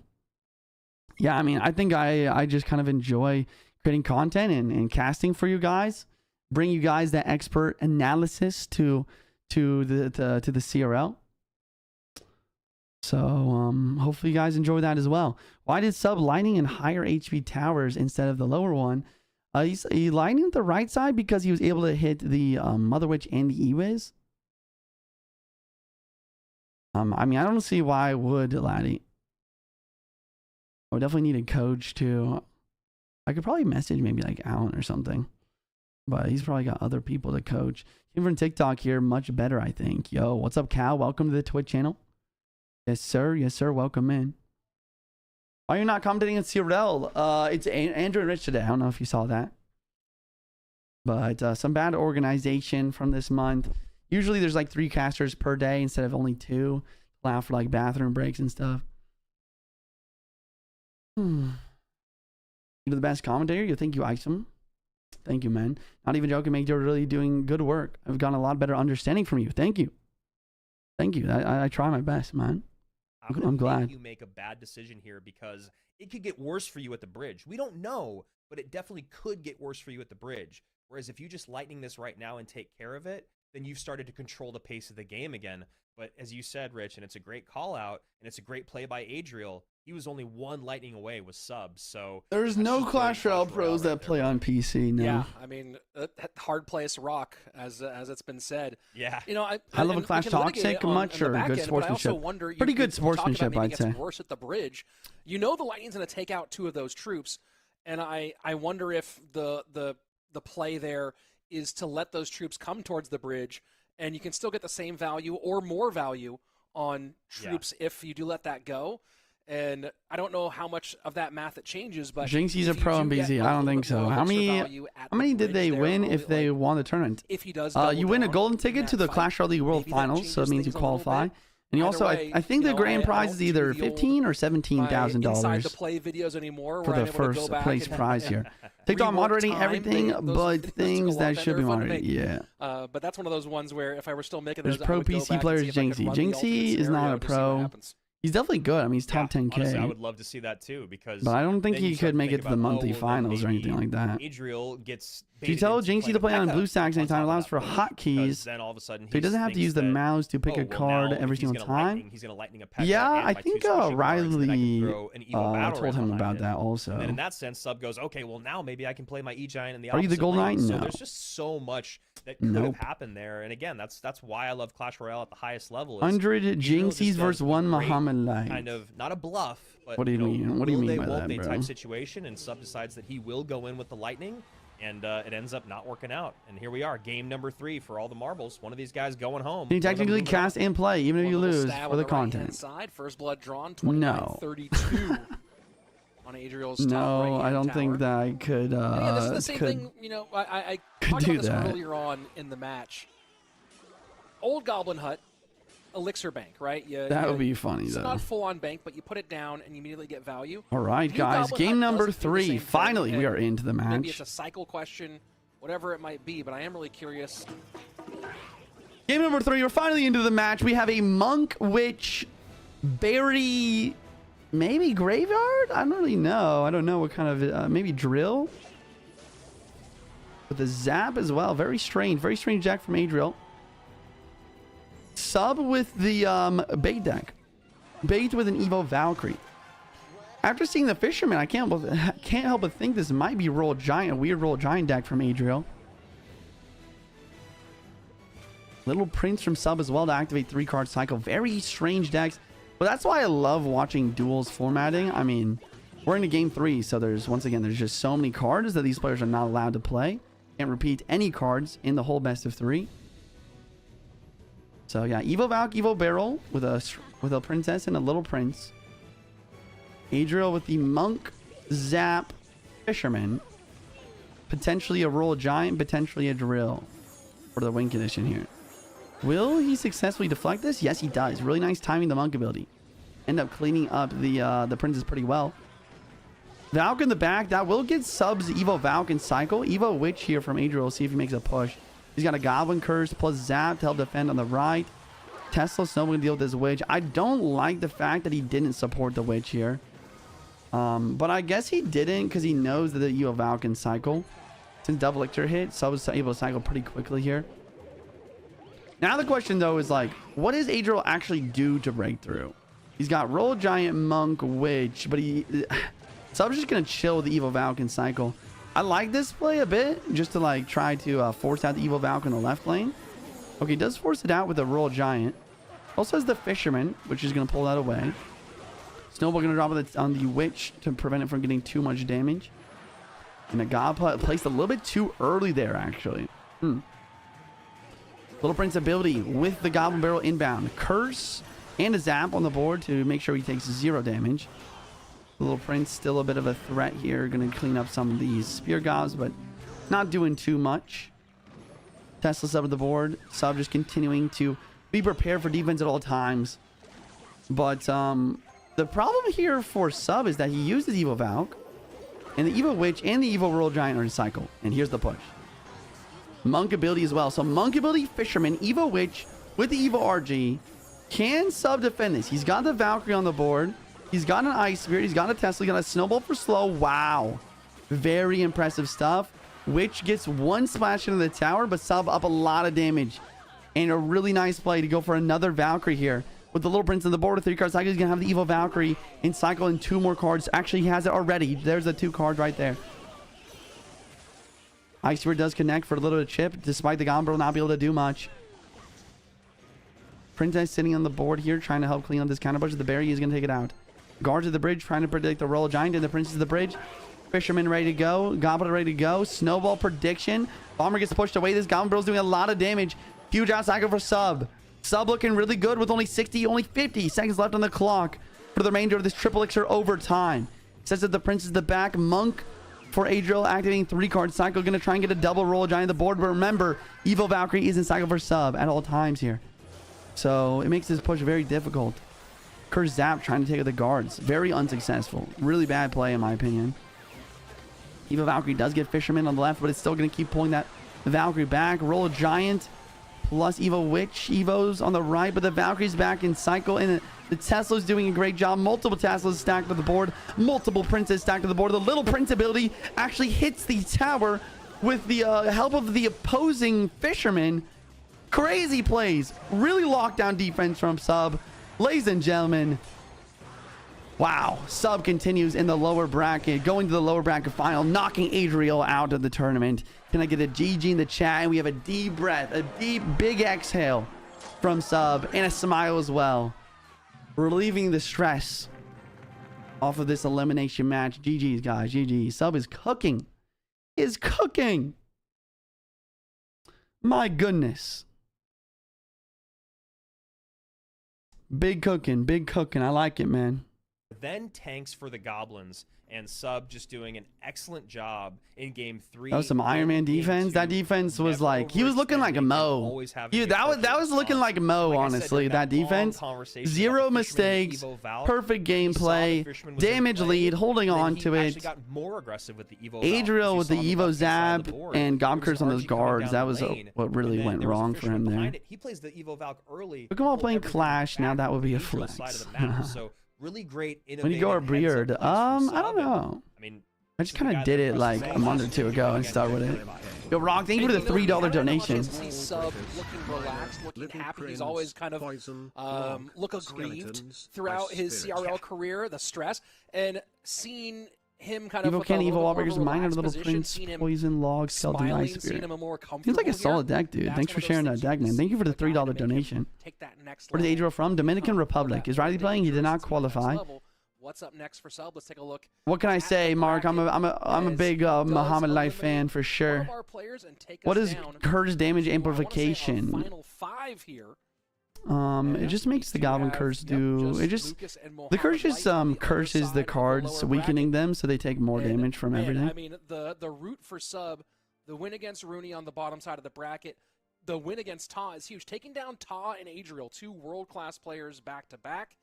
yeah, I mean, I think I just kind of enjoy creating content and casting for you guys, bring you guys that expert analysis to the CRL. So hopefully you guys enjoy that as well. Why did Sub lightning in higher HP towers instead of the lower one? He's lighting the right side because he was able to hit the Mother Witch and the E-Wiz. I mean, I don't see why I would, Laddie. I would definitely need a coach too. I could probably message maybe like Alan or something. But he's probably got other people to coach. Even from TikTok here, much better, I think. Yo, what's up, Cal? Welcome to the Twitch channel. Yes, sir. Yes, sir. Welcome in. Why are you not commentating on CRL? It's Andrew and Rich today. I don't know if you saw that. But some bad organization from this month. Usually there's like 3 casters per day instead of only 2. Allow for like bathroom breaks and stuff. You're the best commentator. You think you ice him? Thank you, man. Not even joking, mate. You're really doing good work. I've gotten a lot better understanding from you. Thank you. Thank you. I try my best, man. I'm glad you make a bad decision here because it could get worse for you at the bridge. We don't know, but it definitely could get worse for you at the bridge. Whereas if you just lightning this right now and take care of it, then you've started to control the pace of the game again. But as you said, Rich, and it's a great call out, and it's a great play by Adriel, he was only 1 lightning away with subs. So there's no Clash Royale pros that play on PC. No. Yeah, I mean, hard place rock, as it's been said. Yeah, you know, I love a Clash Toxic. Much or good sportsmanship. Pretty good sportsmanship, I'd say. Worse at the bridge. You know, the Lightning's going to take out 2 of those troops, and I wonder if the play there is to let those troops come towards the bridge, and you can still get the same value or more value on troops if you do let that go. And I don't know how much of that math it changes, but Jinxie's a pro in BZ. I don't think so. How many did they win if they won the tournament? If he does, you win a golden ticket to the Clash Royale League World Finals, so it means you qualify. And you also, I think the grand prize is either $15,000 or $17,000 the play videos anymore for the first place prize here. TikTok moderating everything, but things that should be moderated. Yeah. But that's one of those ones where if I were still making those, pro PC players, Jinxie. Jinxie is not a pro. He's definitely good. I mean, he's top 10K. Honestly, I would love to see that too, because. But I don't think he could make it to the monthly finals or anything like that. Adriel gets. If you tell Jinxie to play on blue stacks anytime, allows for hotkeys. Then all of a sudden, so he doesn't have to use the mouse to pick a card every single time. He's gonna lightning a yeah, I think Riley told him about that also. And in that sense, Sub goes, okay, well now maybe I can play my E Giant in the. Are you the Golden Knight? No. So there's just so much that could have happened there. And again, that's why I love Clash Royale at the highest level. 100 Jinxies versus 1 Muhammad Light. Kind of not a bluff, but what do you mean? What do you mean by that, bro? Type situation, and Sub decides that he will go in with the lightning, and it ends up not working out. And here we are, game number 3 for all the marbles. One of these guys going home. Can you technically cast and play even if you lose for the content? First blood drawn. 29-32 on Adriel's no, I don't think that I could. Yeah, this is the same thing. You know, I talked about this earlier on in the match. Old Goblin Hut. Elixir bank, right? That would be funny, it's though. It's not full-on bank, but you put it down and you immediately get value. All right, guys. Game number 3. Finally, we are into the match. Maybe it's a cycle question, whatever it might be, but I am really curious. Game number 3. We're finally into the match. We have a Monk Witch Berry, maybe Graveyard? I don't really know. I don't know what kind of, maybe Drill? With the Zap as well. Very strange deck from Adriel. Sub with the bait deck. Bait with an Evo Valkyrie. After seeing the Fisherman, I can't help but think this might be Royal Giant, a weird Royal Giant deck from Adriel. Little Prince from Sub as well to activate 3-card cycle. Very strange decks. But that's why I love watching duels formatting. I mean, we're into game 3, so there's just so many cards that these players are not allowed to play. Can't repeat any cards in the whole best of 3. So yeah, Evo Valk, Evo Barrel with a princess and a little prince. Adriel with the monk, zap, fisherman. Potentially a roll giant, potentially a drill for the win condition here. Will he successfully deflect this? Yes, he does. Really nice timing the monk ability. End up cleaning up the princess pretty well. Valk in the back. That will get subs Evo Valk and cycle. Evo Witch here from Adriel. See if he makes a push. He's got a Goblin Curse plus Zap to help defend on the right. Tesla Snow can deal with this Witch. I don't like the fact that he didn't support the Witch here. But I guess he didn't because he knows that the Evo Valk can cycle. Since double Elixir hit, Sub is able to cycle pretty quickly here. Now the question though is like, what does Adriel actually do to break through? He's got Roll Giant, Monk, Witch, but Sub's just gonna chill with the Evo Valk and cycle. I like this play a bit, just to like try to force out the Evo Valk in the left lane. Okay, he does force it out with a Roll Giant. Also has the Fisherman, which is gonna pull that away. Snowball gonna drop it on the Witch to prevent it from getting too much damage. And the God placed a little bit too early there, actually. Little Prince ability with the Goblin Barrel inbound. Curse and a Zap on the board to make sure he takes 0 damage. Little Prince still a bit of a threat here. Going to clean up some of these Spear Gobs, but not doing too much. Tesla sub at the board. Sub just continuing to be prepared for defense at all times. But the problem here for Sub is that he used his Evo Valk. And the Evo Witch and the Evo Roll Giant are in cycle. And here's the push. Monk ability as well. So Monk ability, Fisherman, Evo Witch with the Evo RG. Can Sub defend this? He's got the Valkyrie on the board. He's got an Ice Spirit. He's got a Tesla. He's got a Snowball for slow. Wow. Very impressive stuff. Witch gets 1 splash into the tower, but Sub up a lot of damage. And a really nice play to go for another Valkyrie here. With the Little Prince on the board, a 3-card cycle, he's going to have the Evo Valkyrie and cycle in 2 more cards. Actually, he has it already. There's the 2 cards right there. Ice Spirit does connect for a little bit of chip, despite the Goblin Barrel not be able to do much. Princess sitting on the board here, trying to help clean up this counter push. The Barry is going to take it out. Guards at the bridge, trying to predict the Roll Giant, and the Princess at the bridge. Fisherman ready to go. Goblin ready to go. Snowball prediction. Bomber gets pushed away. This Goblin Barrel's doing a lot of damage. Huge out cycle for Sub. Sub looking really good with only 50 seconds left on the clock for the remainder of this triple elixir overtime. Says that the Prince is the back. Monk for Adriel activating 3-card cycle. Going to try and get a double Roll Giant on the board. But remember, Evo Valkyrie is in cycle for Sub at all times here. So it makes this push very difficult. Curse Zap trying to take out the guards. Very unsuccessful. Really bad play in my opinion. Evo Valkyrie does get Fisherman on the left, but it's still going to keep pulling that Valkyrie back. Roll Giant plus Evo Witch. Evo's on the right, but the Valkyrie's back in cycle, and the Tesla's doing a great job. Multiple Teslas stacked to the board. Multiple Princes stacked to the board. The Little Prince ability actually hits the tower with the help of the opposing Fisherman. Crazy plays. Really locked down defense from Sub. Ladies and gentlemen, wow. Sub continues in the lower bracket, going to the lower bracket final, knocking Adriel out of the tournament. Can I get a GG in the chat? And we have a deep breath, a deep, big exhale from Sub, and a smile as well. Relieving the stress off of this elimination match. GG's, guys. GG. Sub is cooking. Is cooking. My goodness. Big cooking. Big cooking. I like it, man. Then tanks for the Goblins, and Sub just doing an excellent job in game 3. That was some Iron Man defense. That defense was like, he was looking like a Mo. Yeah, that was looking like a Mo, honestly. That defense, 0 mistakes, perfect gameplay, damage lead, holding on to it. Got more aggressive with the Evo Adriel with the Evo Zap and Gob Curse on those guards. That was what really went wrong for him there. He plays the Evo Valk early. Look at him all playing Clash. Now that would be a flex. Really great. When you go a Beard, I don't know. I mean, I just kind of did it like a month or 2 ago and started with it. Yo, Rock, thank you for the $3 donation. See Sub looking relaxed, looking happy. He's always kind of look aggrieved throughout his CRL career, the stress, and seeing him kind of Evo Ken, Evo Wallbreakers, Minor, Little Prince, Poison, Log, Skeleton, Ice Spirit. Seems like a solid deck, dude. Thanks for sharing that deck, man. Thank you for the $3 donation. Where is Adriel from? Dominican Republic. Is Riley playing? He did not qualify. What's up next for Sub? Let's take a look. What can I at say, the Mark? I'm a bracket big as he Muhammad does Light fan eliminate for one sure. of our players and take What us is down curse damage to, I wanna say, our amplification? final 5 here. It just makes the Goblin Curse do. It just the curse just curses the cards, weakening them, so they take more damage from everything. I mean, the root for Sub, the win against Rooney on the bottom side of the bracket, the win against Ta is huge. Taking down Ta and Adriel, 2 world-class players back to back,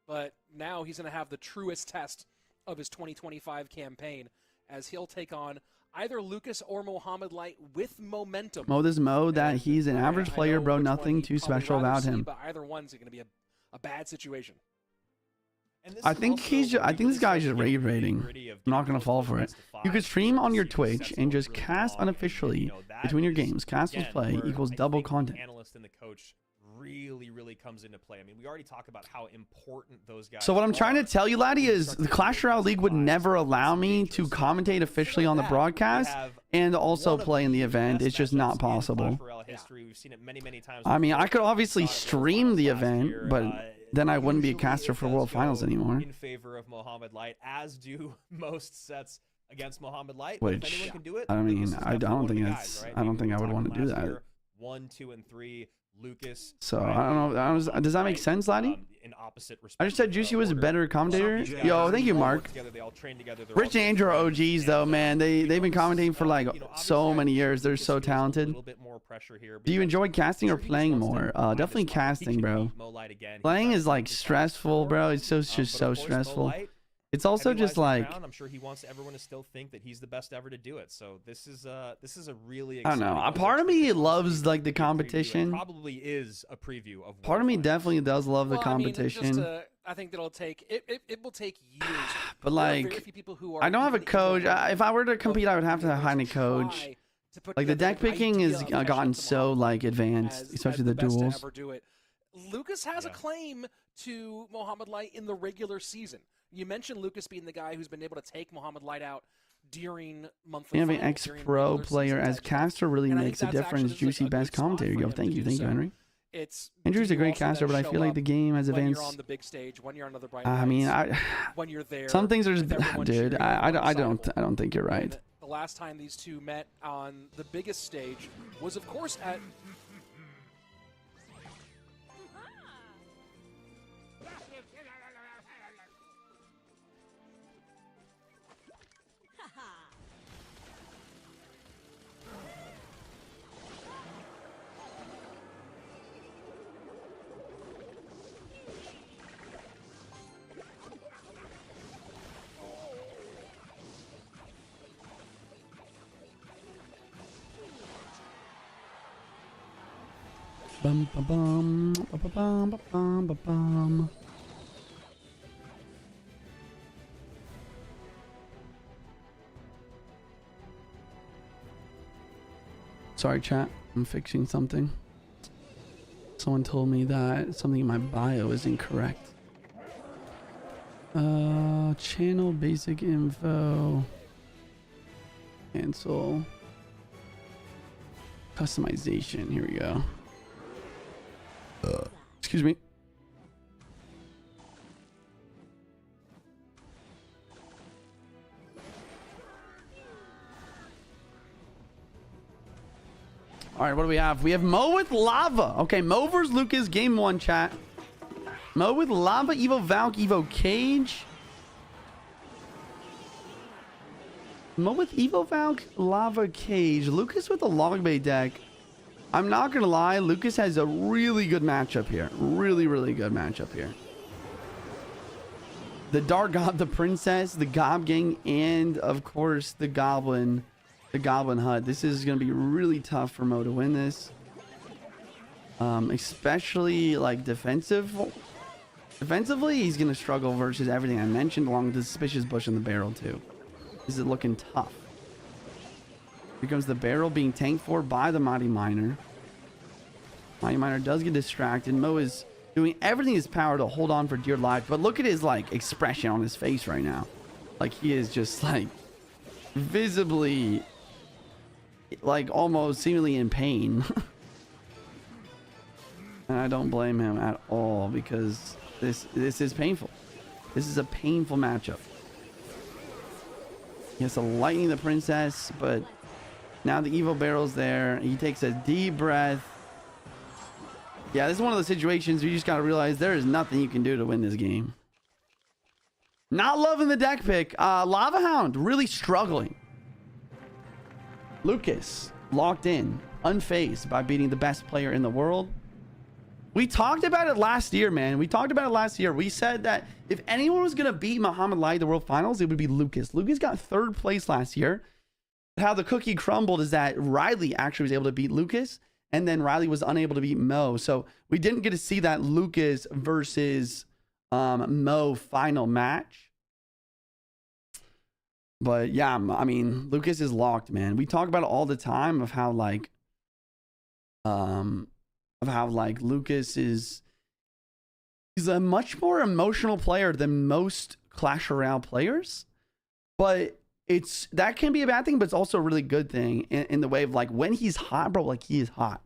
but now he's going to have the truest test of his 2025 campaign as he'll take on either Lucas or Mohamed Light with momentum. Mo this Mo that he's an average player, bro. Nothing too special about him. But either one's going to be a bad situation. I think this guy's just rage rating. I'm not gonna fall for it. You could stream on your Twitch and just cast unofficially between your games. Cast with play equals double content. Analyst and the coach really comes into play. I mean, we already talked about how important those guys. So what I'm trying to tell you, laddie, is the Clash Royale League would never allow me to commentate officially on the broadcast and also play in the event. It's just not possible. I mean, I could obviously stream the event, but then I wouldn't be a caster for World Finals anymore. In favor of Mohamed Light, as do most sets against Mohamed Light. Which, if anyone can do it, I mean, I don't think that's, I don't think I would want to do that. 1, 2, and 3. Lucas. So I don't know. Does that make sense, laddie? In opposite I just said Juicy was a better commentator. Yo, thank you, Mark. Rich and Andrew are OGs though, man. They've been commentating for like so many years. They're so talented. Do you enjoy casting or playing more? Definitely casting, bro. Playing is like stressful, bro. It's just so stressful. It's also just like, I'm sure he wants everyone to still think that he's the best ever to do it. So this is a really. I don't know. A part of me loves like the competition. Probably is a preview of. Part of me definitely does love the competition. I think that'll take it will take years. But like, I don't have a coach. If I were to compete, I would have to find a coach. Like the deck picking has gotten so like advanced, especially the duels. Lucas has a claim to Mohamed Light in the regular season. You mentioned Lucas being the guy who's been able to take Mohamed Light out during monthly. Having an ex-pro player as caster really makes a difference. Juicy best commentator. Yo, thank you, Henry. Andrew's a great caster, but I feel like the game has advanced. I mean, some things are just, dude. I don't think you're right. The last time these two met on the biggest stage was, of course, at. Bum ba bum ba ba bum ba bum ba bum. Sorry, chat. I'm fixing something. Someone told me that something in my bio is incorrect. Channel basic info. Cancel. Customization. Here we go. Excuse me. All right, what do we have? We have Mo with Lava. Okay, Mo versus Lucas, game 1, chat. Mo with Lava, Evo Valk, Evo Cage. Mo with Evo Valk, Lava Cage. Lucas with the Log Bay deck. I'm not going to lie, Lucas has a really good matchup here. Really good matchup here. The Dark God, the Princess, the Gob Gang, and of course the Goblin Hut. This is going to be really tough for Mo to win this. Especially like defensively, he's going to struggle versus everything I mentioned, along with the Suspicious Bush in the barrel too. This is looking tough. Here comes the barrel being tanked for by the Mighty Miner. Mighty Miner does get distracted. Mo is doing everything in his power to hold on for dear life. But look at his like expression on his face right now. Like he is just like visibly like almost seemingly in pain. And I don't blame him at all because this is painful. This is a painful matchup. He has to lightning the princess, but now the Evo barrel's there. He takes a deep breath. Yeah, this is one of the situations where you just got to realize there is nothing you can do to win this game. Not loving the deck pick. Lava Hound really struggling. Lucas locked in, unfazed by beating the best player in the world. We talked about it last year, man. We talked about it last year. We said that if anyone was going to beat Muhammad Ali at the World Finals, it would be Lucas. Lucas got 3rd place last year. How the cookie crumbled is that Riley actually was able to beat Lucas, and then Riley was unable to beat Mo. So we didn't get to see that Lucas versus Mo final match. But yeah, I mean, Lucas is locked, man. We talk about it all the time of how Lucas is, he's a much more emotional player than most Clash Royale players. But that can be a bad thing, but it's also a really good thing in the way of like when he's hot, bro, like he is hot.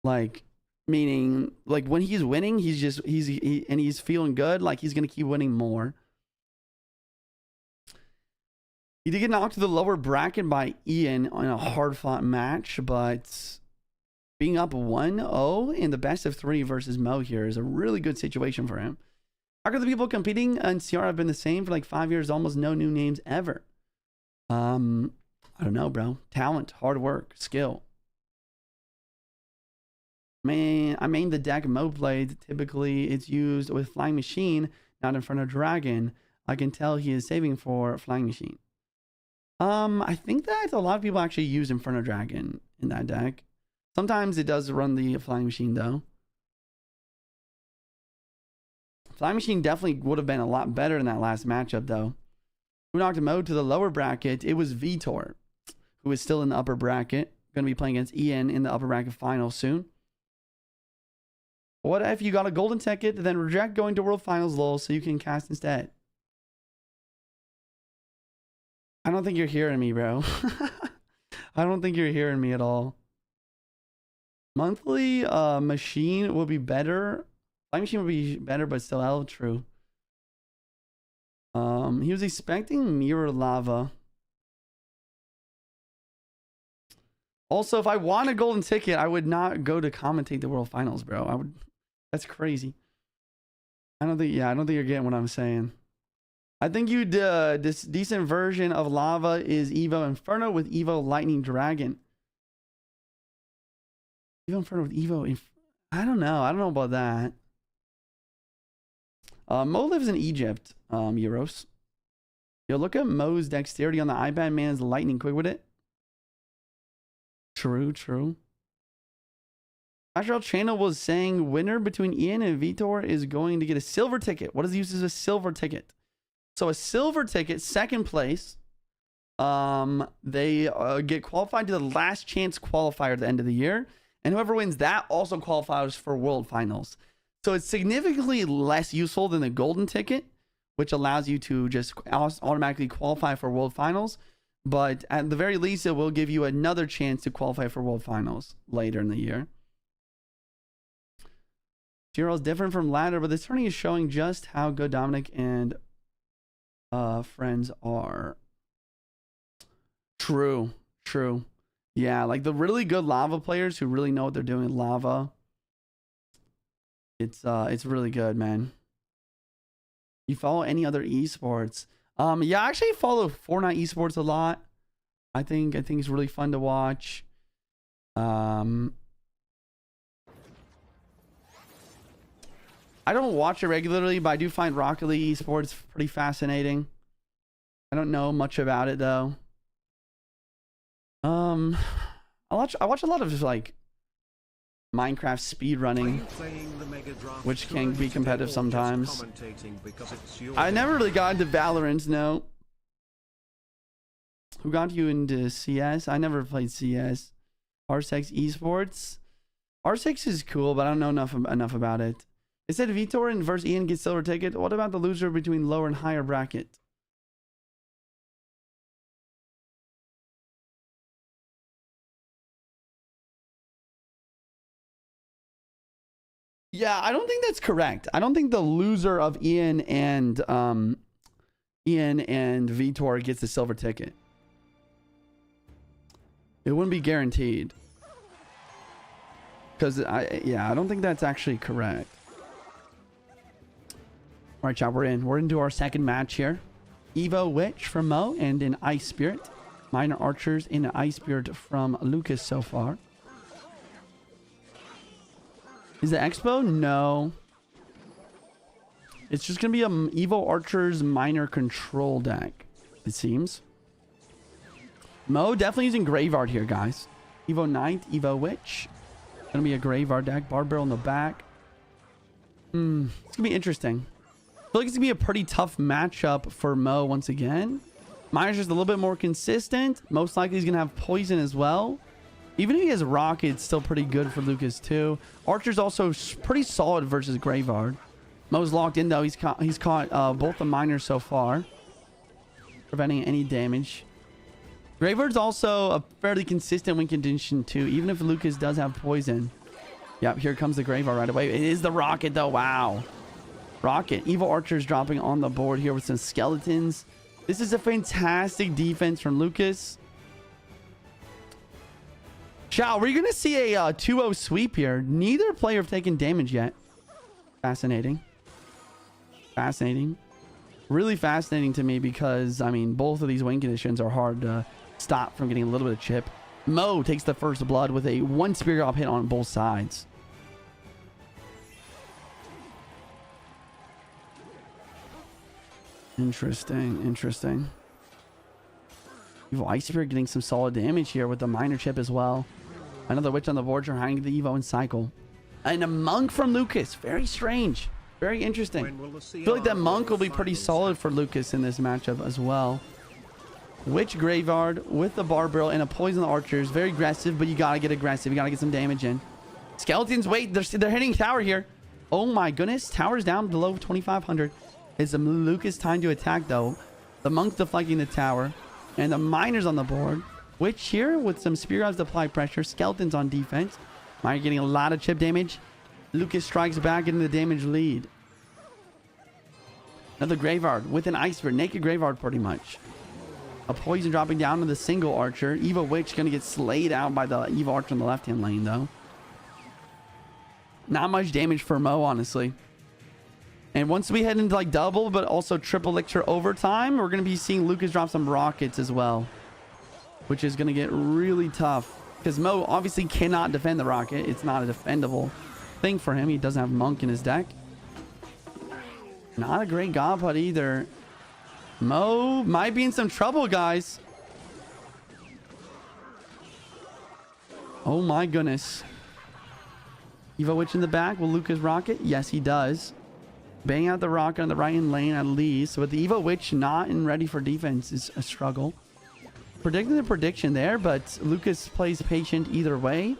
Like meaning like when he's winning, he's feeling good, like he's gonna keep winning more. He did get knocked to the lower bracket by Ian in a hard-fought match, but being up 1-0 in the best of 3 versus Mo here is a really good situation for him. How could the people competing in CR have been the same for like 5 years? Almost no new names ever. I don't know, bro. Talent, hard work, skill. Man, I mean the deck Mo played. Typically, it's used with Flying Machine, not in front of Dragon. I can tell he is saving for Flying Machine. I think that a lot of people actually use Inferno Dragon in that deck. Sometimes it does run the Flying Machine though. Flying Machine definitely would have been a lot better in that last matchup though. Who knocked Mo to the lower bracket? It was Vitor, who is still in the upper bracket. Going to be playing against Ian in the upper bracket final soon. What if you got a golden ticket, then reject going to World Finals, lol, so you can cast instead? I don't think you're hearing me, bro. I don't think you're hearing me at all. Monthly machine will be better. Flying Machine will be better, but still hell true. He was expecting Mirror Lava. Also, if I won a golden ticket, I would not go to commentate the World Finals, bro. I would. That's crazy. I don't think you're getting what I'm saying. I think this decent version of Lava is Evo Inferno with Evo Lightning Dragon. Evo Inferno with Evo. I don't know. I don't know about that. Mo lives in Egypt, Euros. Yo, look at Mo's dexterity on the iPad. Man's lightning quick with it. True, true. Actual channel was saying winner between Ian and Vitor is going to get a silver ticket. What is the use of a silver ticket? So a silver ticket, second place. They get qualified to the last chance qualifier at the end of the year. And whoever wins that also qualifies for World Finals. So it's significantly less useful than the golden ticket, which allows you to just automatically qualify for World Finals. But at the very least, it will give you another chance to qualify for World Finals later in the year. Giro is different from ladder, but this tourney is showing just how good Dominic and friends are. True, true. Yeah, like the really good lava players who really know what they're doing in lava. It's really good, man. You follow any other esports? Yeah, I actually follow Fortnite esports a lot. I think it's really fun to watch. I don't watch it regularly, but I do find Rocket League esports pretty fascinating. I don't know much about it though. I watch a lot of like Minecraft speedrunning, which can be competitive sometimes. I never really got into Valorant, no. Who got you into CS? I never played CS. R6 esports. R6 is cool, but I don't know enough about it. It said Vitor and versus Ian gets silver ticket. What about the loser between lower and higher bracket? Yeah, I don't think that's correct. I don't think the loser of Ian and Vitor gets the silver ticket. It wouldn't be guaranteed. Because I don't think that's actually correct. All right, chat, we're into our second match here. Evo Witch from Mo and an Ice Spirit. Minor Archers and an Ice Spirit from Lucas so far. Is the Expo? No. It's just going to be a Evo Archers minor control deck, it seems. Mo definitely using Graveyard here, guys. Evo Knight, Evo Witch. Going to be a Graveyard deck. Bar Barrel in the back. It's going to be interesting. I feel like it's going to be a pretty tough matchup for Mo once again. Miner's just a little bit more consistent. Most likely he's going to have Poison as well. Even if he has Rocket, it's still pretty good for Lucas too. Archer's also pretty solid versus Graveyard. Mo's locked in though. He's caught both the miners so far, preventing any damage. Graveyard's also a fairly consistent win condition too, even if Lucas does have Poison. Yep, here comes the Graveyard right away. It is the Rocket though. Wow. Rocket. Evil Archer's dropping on the board here with some skeletons. This is a fantastic defense from Lucas. Chow, we're going to see a 2-0 sweep here. Neither player have taken damage yet. Fascinating. Fascinating. Really fascinating to me because, I mean, both of these win conditions are hard to stop from getting a little bit of chip. Mo takes the first blood with a 1 Spear Drop hit on both sides. Interesting. Interesting. Evil Ice Spirit getting some solid damage here with the minor chip as well. Another Witch on the board trying the Evo and cycle. And a Monk from Lucas. Very strange. Very interesting. I feel like that Monk will be pretty solid for Lucas in this matchup as well. Witch Graveyard with the Bar Barrel and a Poison the Archers. Very aggressive, but you gotta get aggressive. You gotta get some damage in. Skeletons, wait. They're hitting tower here. Oh my goodness. Tower's down below 2,500. It's Lucas time to attack though. The Monk's deflecting the tower. And the Miners on the board. Witch here with some Spear Grabs to apply pressure. Skeletons on defense. Miner getting a lot of chip damage. Lucas strikes back into the damage lead. Another Graveyard with an Ice Spirit. Naked Graveyard pretty much. A Poison dropping down to the single Archer. Evo Witch going to get slayed out by the Evo Archer in the left-hand lane though. Not much damage for Mo, honestly. And once we head into like double, but also triple elixir overtime, we're going to be seeing Lucas drop some rockets as well. Which is going to get really tough. Because Mo obviously cannot defend the rocket. It's not a defendable thing for him. He doesn't have Monk in his deck. Not a great God Putt either. Mo might be in some trouble, guys. Oh my goodness. Evo Witch in the back. Will Lucas rocket? Yes, he does. Bang out the rocket on the right-hand lane at least. But the Evo Witch not in ready for defense is a struggle. Predicting the prediction there, but Lucas plays patient either way.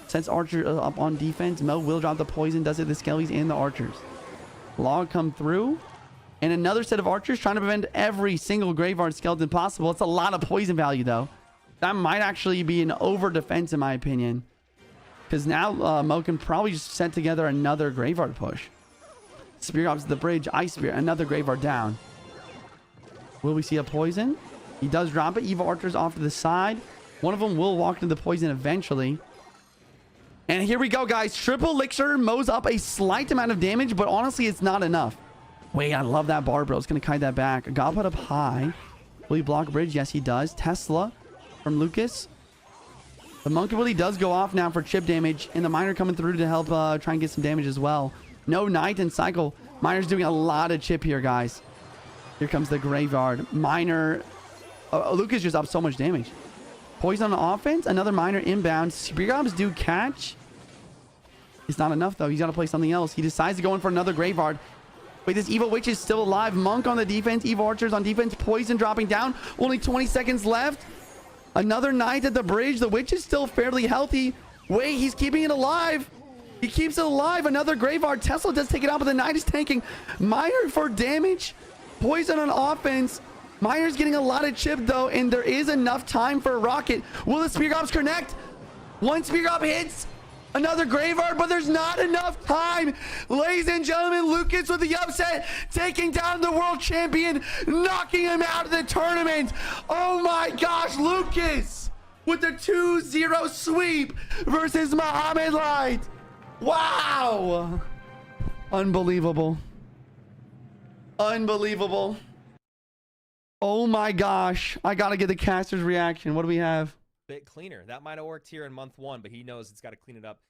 Sets Archer up on defense. Mo will drop the Poison. Does it the Skellies and the Archers. Log come through. And another set of Archers trying to prevent every single Graveyard Skeleton possible. It's a lot of Poison value though. That might actually be an over defense in my opinion. Because now Mo can probably just set together another Graveyard push. Spear Ops to the bridge. Ice Spear. Another Graveyard down. Will we see a Poison? He does drop it. Evo Archer's off to the side. One of them will walk into the Poison eventually. And here we go, guys. Triple Elixir. Mo's up a slight amount of damage, but honestly, it's not enough. Wait, I love that Bar Barrel. It's going to kite that back. God Put up high. Will he block bridge? Yes, he does. Tesla from Lucas. The Monk really does go off now for chip damage. And the Miner coming through to help try and get some damage as well. No Knight and Cycle. Miner's doing a lot of chip here, guys. Here comes the Graveyard. Miner... Lucas just up so much damage. Poison on offense. Another Miner inbound. Spear Gobs do catch. It's not enough, though. He's got to play something else. He decides to go in for another Graveyard. Wait, this Evo Witch is still alive. Monk on the defense. Evo Archers on defense. Poison dropping down. Only 20 seconds left. Another Knight at the bridge. The Witch is still fairly healthy. Wait, he's keeping it alive. He keeps it alive. Another Graveyard. Tesla does take it out, but the Knight is tanking. Miner for damage. Poison on offense. Miner's getting a lot of chip, though, and there is enough time for a rocket. Will the Spear Gobs connect? One Spear Gob hits. Another graveyard, but there's not enough time. Ladies and gentlemen, Lucas with the upset, taking down the world champion, knocking him out of the tournament. Oh my gosh, Lucas with the 2-0 sweep versus Mohamed Light. Wow. Unbelievable. Unbelievable. Oh my gosh. I got to get the caster's reaction. What do we have? Bit cleaner. That might have worked here in month 1, but he knows it's got to clean it up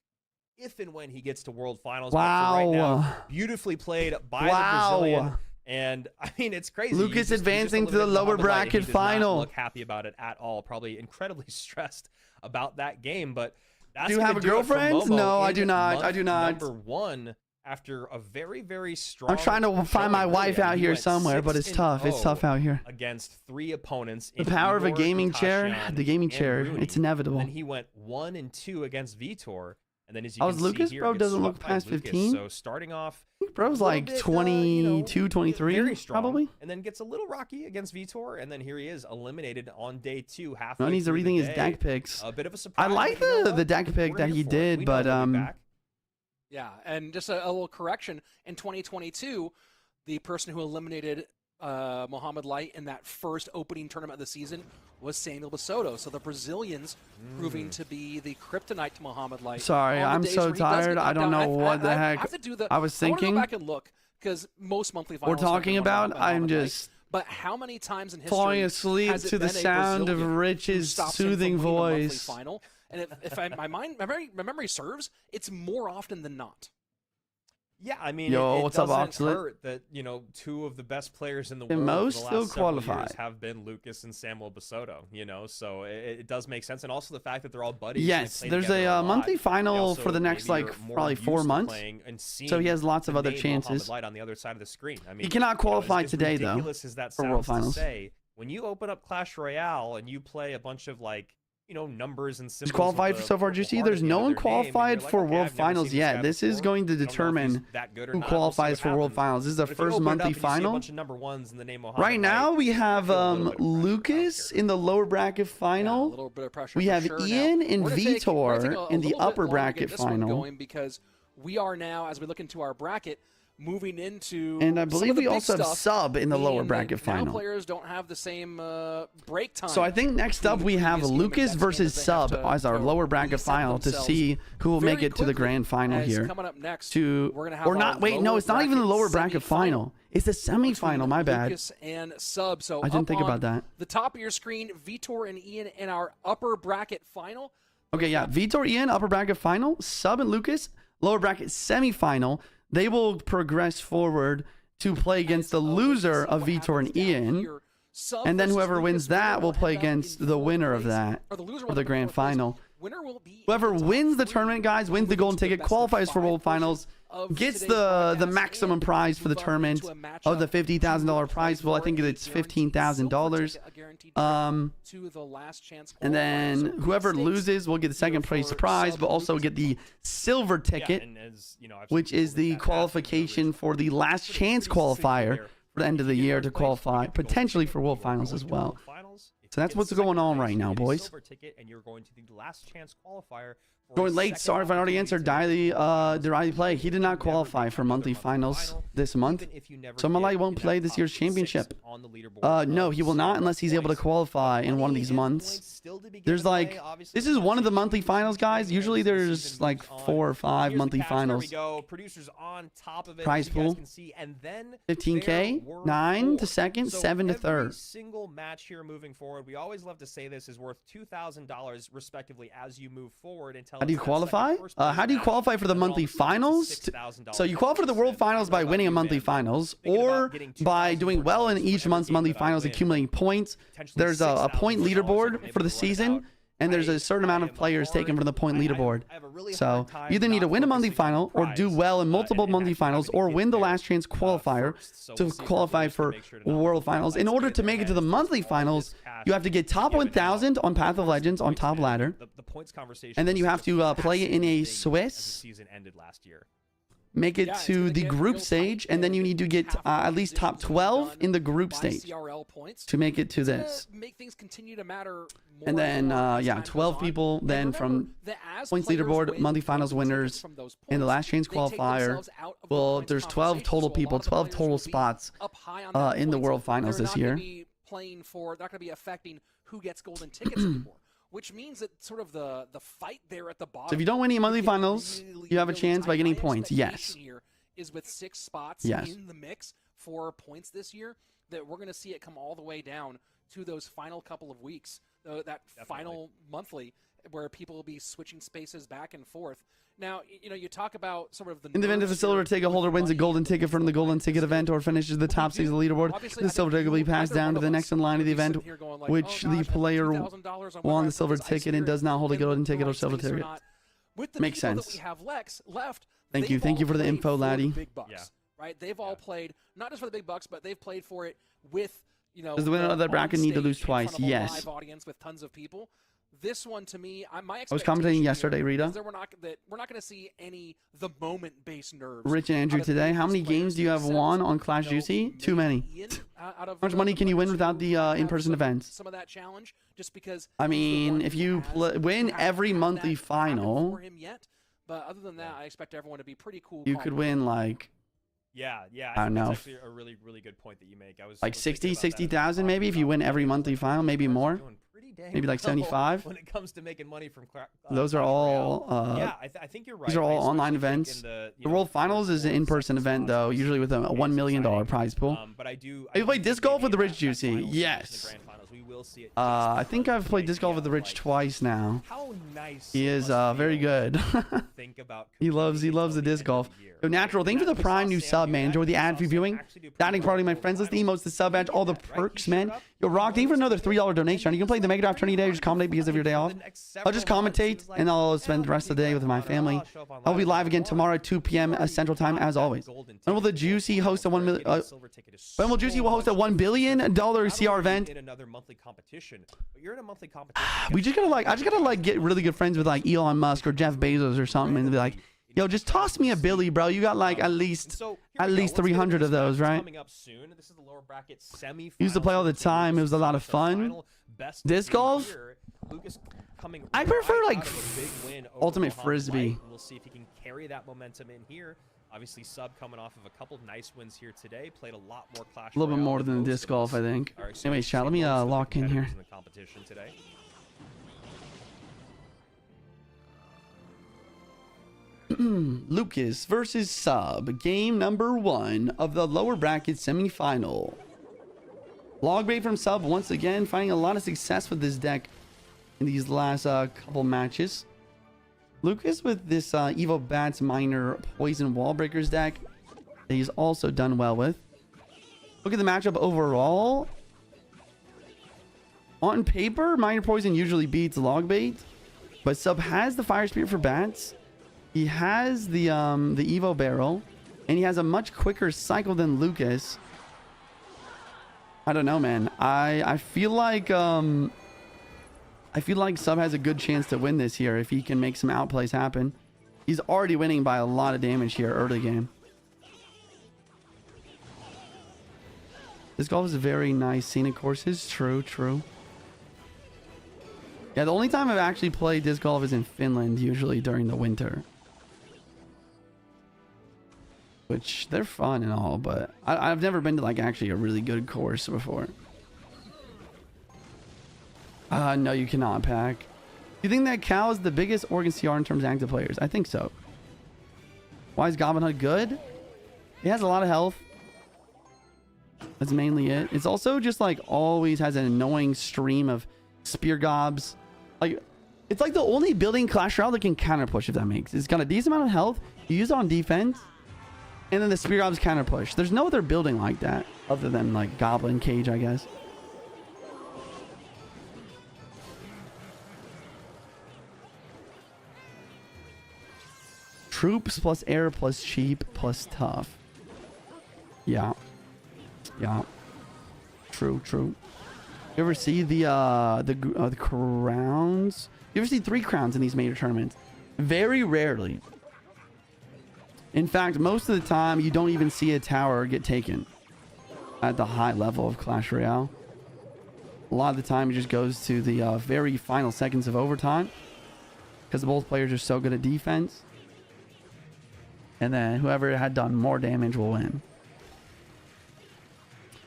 if and when he gets to World Finals. Wow. But for right now, beautifully played by the Brazilian. And I mean, it's crazy. Lucas advancing to the lower bracket final. Not look happy about it at all. Probably incredibly stressed about that game. But that's do you have a girlfriend? No, I do not. I do not. Number 1 after a very, very strong. I'm trying to find my wife out here somewhere, but it's tough. It's tough out here. Against 3 opponents. The power of a gaming chair. The gaming chair. It's inevitable. And he went 1-2 against Vitor. And then as you can see Lucas, here, bro, doesn't look past 15. So starting off, bro's like 22, 23, very strong, probably. And then gets a little rocky against Vitor, and then here he is eliminated on day 2, halfway. No, he's through reading the his day. deck picks. A bit of a surprise. I like the deck pick that he did, but yeah, and just a little correction. In 2022, the person who eliminated Mohamed Light in that first opening tournament of the season was Samuel Basoto. So the Brazilians proving to be the kryptonite to Mohamed Light. Sorry, I'm so tired. I don't know what the heck I was thinking. I want to go back and look because most monthly finals we're talking about. I'm just. But how many times in history falling asleep to the sound of Rich's soothing voice? Final? And if my memory serves, it's more often than not. Yeah, I mean, Yo, it what's up, doesn't Oxley? hurt that, 2 of the best players in the And world most for the still last several qualify. years have been Lucas and Samuel Basoto, so it does make sense. And also the fact that they're all buddies. Yes, play there's together a lot. monthly They final also for the next, maybe like, are more probably 4 used to months. playing and So he has lots of the other name chances. Mohamed Light on the other side of the screen. I mean, He cannot qualify as today, though, ridiculous as that for World sounds to Finals. say, when you open up Clash Royale and you play a bunch of, like, numbers and symbols. Who's qualified so far, Juicy? There's no one qualified for World Finals yet. This is going to determine who qualifies for World Finals. This is the first monthly final. Right now, we have Lucas in the lower bracket final. A little bit of pressure. We have for sure. Ian Now, and we're gonna take Vitor a in the little bit upper longer to bracket get this one final. going because we are now, as we look into our bracket, moving into And I some believe of the we big also have stuff, Sub in the lower meaning bracket that now final. players don't have the same break time. So I think next up we have Lucas versus Sub as our lower bracket final to see who will make it to the grand final here. Coming up next, Or not, wait, no, it's not even the lower bracket final. It's the semi-final, my bad. Lucas and Sub. So I didn't think about that. The top of your screen, Vitor and Ian in our upper bracket final. Okay, yeah, Vitor, Ian, upper bracket final. Sub and Lucas, lower bracket semi-final. They will progress forward to play against the loser of Vitor and Ian. And then whoever wins that will play against the winner of that for the grand final. Whoever wins the tournament, guys, wins the golden ticket, qualifies for World Finals, gets the maximum prize for the tournament of the $50,000 prize pool. I think it's $15,000. And then whoever loses will get the second place prize, but also get the silver ticket, which is the qualification for the last chance qualifier for the end of the year to qualify potentially for World Finals as well. So that's what's going on right now, boys. Going late, sorry if I already answered. Riley play. He did not qualify for monthly finals this month. So Malai won't play this year's championship. No, he will not unless he's able to qualify in one of these months. There's like, this is one of the monthly finals, guys. Usually there's like 4 or 5 monthly finals. Prize pool, 15K, 9 to second, 7 to third. Single match here moving forward. We always love to say this is worth $2,000 respectively as you move forward until how do you qualify? How do you qualify for the monthly finals? So you qualify for the World Finals by winning a monthly finals or by doing well in each month's monthly finals, accumulating points. There's a point leaderboard for the season, and there's a certain amount of players taken from the point leaderboard. So you either need to win a monthly final or do well in multiple monthly finals or win the last chance qualifier to qualify for World Finals. In order to make it to the monthly finals, you have to get top 1,000 on Path of Legends on top ladder. And then you have to play in a Swiss make it Yeah, it's to gonna the get group real stage, tight and then you and need to get half of at the least top positions will be 12 in the done group by stage CRL points. to make it to It's gonna this. make things continue to matter more And then, more as yeah, time goes 12 on. people And then remember from that as points players leaderboard, win monthly finals golden tickets winners, from those and the points, last change they take qualifier. themselves out of the Well, points there's 12 conversation. total So a lot people, of the 12 players total will be spots up high on that in the points. World Finals They're this not gonna year. be playing for, they're not going to be affecting who gets golden tickets anymore. Which means that sort of the fight there at the bottom. So if you don't win any monthly could get finals, really, you have a really chance by tight. getting My points. Yes. expectation here is with 6 spots Yes. in the mix for points this year, that we're going to see it come all the way down to those final couple of weeks, that Definitely. final monthly, where people will be switching spaces back and forth. Now, you know, you talk about sort of the In the event if the nerves silver here ticket with holder wins a money golden and ticket from the golden ticket event or finishes the top 6 of the leaderboard, obviously, the I think silver ticket will be you- passed either down one to of the us next in line of the would be event, sitting here going like, which "Oh, the gosh, I spent player $2,000 on won whether the I silver put this ice ticket and here does not hold a in the golden ticket or right silver space or ticket. not." With the Makes people sense. that we have left, Thank you. they've Thank you all for the played info, for the laddie. big bucks, Yeah. right? They've all played not just for the big bucks, but they've played for it with, you know, Does the winner of that bracket need to lose on stage in front twice? of a Yes. live audience with tons of people. This one, to me, my I was commentating expectation yesterday, here Rita. is that we're not going to see any the moment-based nerves. Rich and Andrew out of today. any How of many these players games do you have except, won on Clash you know, Juicy? Too many. maybe Ian, out of How much money can you win without the have in-person some- events? Some of that challenge, just because. I he's the mean, one if who you has- win who hasn't every had monthly that happen final, for him yet. But other than that, I expect everyone to be pretty cool. you calm, could and win like Yeah, yeah. I don't think know. That's actually a really, really good point that you make. I was like thinking 60, about that as we were 60,000 maybe if you talking win about every it. monthly final, maybe You guys are more. doing pretty dang Maybe like well 75. when it comes to making money from Those are Clash all Royale. Yeah, I think you're right. these are all I online especially think events. in the, you The know, World third, Finals is an fourth, in-person second event spots, though, which usually with a is $1 million exciting. prize pool. But I do. Have you played think disc golf maybe with the in Rich that Juicy? final stage in the Yes. grand finals, we will see it I just think I've played disc golf with the idea Rich of, like, twice now. How nice He it is must very feel good. to think about He loves competing the until disc end golf. of the year. Yo, Natural, thank you for the prime new sub, man. Enjoy the ad for viewing. Adding party my friends list, the emotes, the sub badge, all the perks, man. Yo, Rock, thank you for another $3 donation. You can play the Mega Drive tourney day or just commentate because of your day off. I'll just commentate and I'll spend the rest of the day with my family. I'll be live again tomorrow at 2 p.m. Central Time as always. When will the Juicy host a $1 million? When will Juicy host a $1 billion CR event? In another monthly competition, but you're in a monthly competition. We just gotta like, I just gotta like get really good friends with like Elon Musk or Jeff Bezos or something and be like, yo, just toss me a Billy, bro. You got like at least 300 of those, right? Coming up soon. This is the lower bracket semifinals. Used to play all the time. It was a lot of fun. Disc golf? I prefer like Ultimate Frisbee. We'll see if he can carry that momentum in here. Obviously, Sub coming off of a couple nice wins here today. Played a lot more Clash A little bit Royale more than than most disc of golf, us. I think. All right, so Anyways, chat, let me most of the lock in here. competitors in the competition today. Lucas versus Sub, game number 1 of the lower bracket semifinal. Log bait from Sub once again, finding a lot of success with this deck in these last couple matches. Lucas with this Evo Bats Minor Poison Wall Breakers deck that he's also done well with. Look at the matchup overall. On paper, Minor Poison usually beats Log Bait, but Sub has the Fire Spirit for Bats. He has the Evo Barrel, and he has a much quicker cycle than Lucas. I don't know, man. I feel like Sub has a good chance to win this here if he can make some outplays happen. He's already winning by a lot of damage here early game. This golf is a very nice scenic courses. True, true. Yeah, the only time I've actually played disc golf is in Finland, usually during the winter. Which, they're fun and all, but I've never been to like actually a really good course before. No, you cannot, Pack. Do you think that Cal is the biggest Oregon CR in terms of active players? I think so. Why is Goblin Hood good? He has a lot of health. That's mainly it. It's also just like always has an annoying stream of spear gobs. Like, it's like the only building Clash Royale that can counter push, if that makes. It's got a decent amount of health. You use it on defense. And then the spear gobs counter push. There's no other building like that other than like Goblin Cage, I guess. Troops plus air plus cheap plus tough. Yeah. Yeah. True, true. You ever see the crowns? You ever see 3 crowns in these major tournaments? Very rarely. In fact, most of the time, you don't even see a tower get taken at the high level of Clash Royale. A lot of the time, it just goes to the very final seconds of overtime because both players are so good at defense. And then whoever had done more damage will win.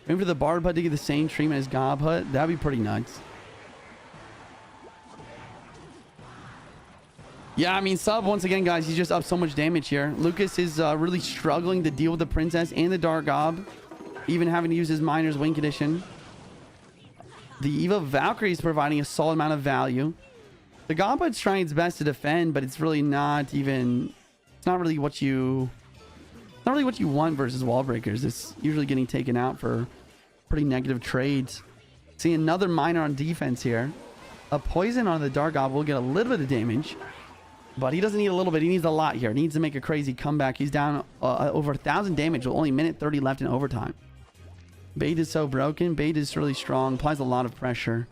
Maybe for the Bard Hut to get the same treatment as Gob Hut, that'd be pretty nuts. Yeah, I mean, Sub, once again, guys, he's just up so much damage here. Lucas is really struggling to deal with the Princess and the Dark Gob, even having to use his Miner's Wing Condition. The Eva Valkyrie is providing a solid amount of value. The Gob Hut's trying its best to defend, but it's really not even... It's not really what you... It's not really what you want versus wall breakers. It's usually getting taken out for pretty negative trades. See another Miner on defense here. A poison on the Dark Gob will get a little bit of damage. But he doesn't need a little bit. He needs a lot here. He needs to make a crazy comeback. He's down over 1,000 damage with only a minute 30 left in overtime. Bait is so broken. Bait is really strong. Applies a lot of pressure.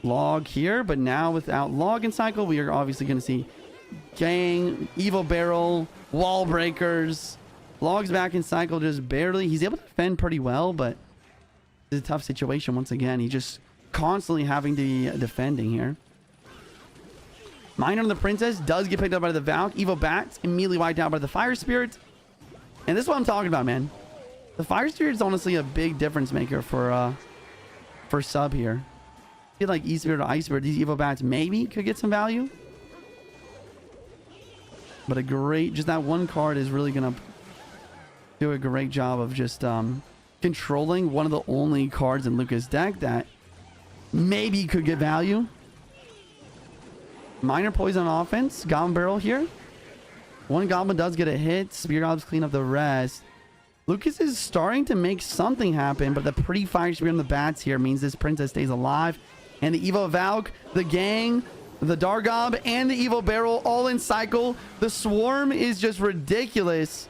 Log here. But now without Log in cycle, we are obviously going to see Gang, Evo Barrel, Wall Breakers. Log's back in cycle just barely. He's able to defend pretty well, but it's a tough situation once again. He's just constantly having to be defending here. Miner on the Princess does get picked up by the Valk. Evo Bats immediately wiped out by the Fire Spirit. And this is what I'm talking about, man. The Fire Spirit is honestly a big difference maker for Sub here. I feel like E-Spirit or Ice Spirit, these Evo Bats maybe could get some value. But a great, just that one card is really going to do a great job of just controlling one of the only cards in Lucas' deck that maybe could get value. Miner poison on offense. Goblin Barrel here. One Goblin does get a hit. Spear Goblins clean up the rest. Lucas is starting to make something happen, but the pretty Fire Spear on the Bats here means this Princess stays alive. And the Evo Valk, the Gang, the Dargob, and the Evo Barrel all in cycle. The Swarm is just ridiculous.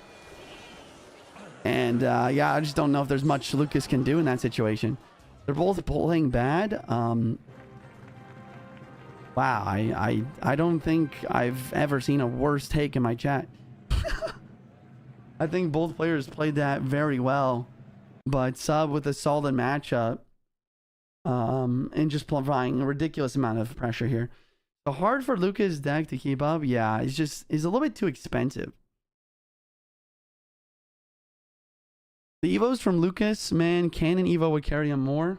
And yeah, I just don't know if there's much Lucas can do in that situation. They're both playing bad. Wow, I don't think I've ever seen a worse take in my chat. I think both players played that very well. But Sub with a solid matchup. And just providing a ridiculous amount of pressure here. So hard for Lucas' deck to keep up. Yeah, it's a little bit too expensive. The Evos from Lucas, man, Cannon Evo would carry him more.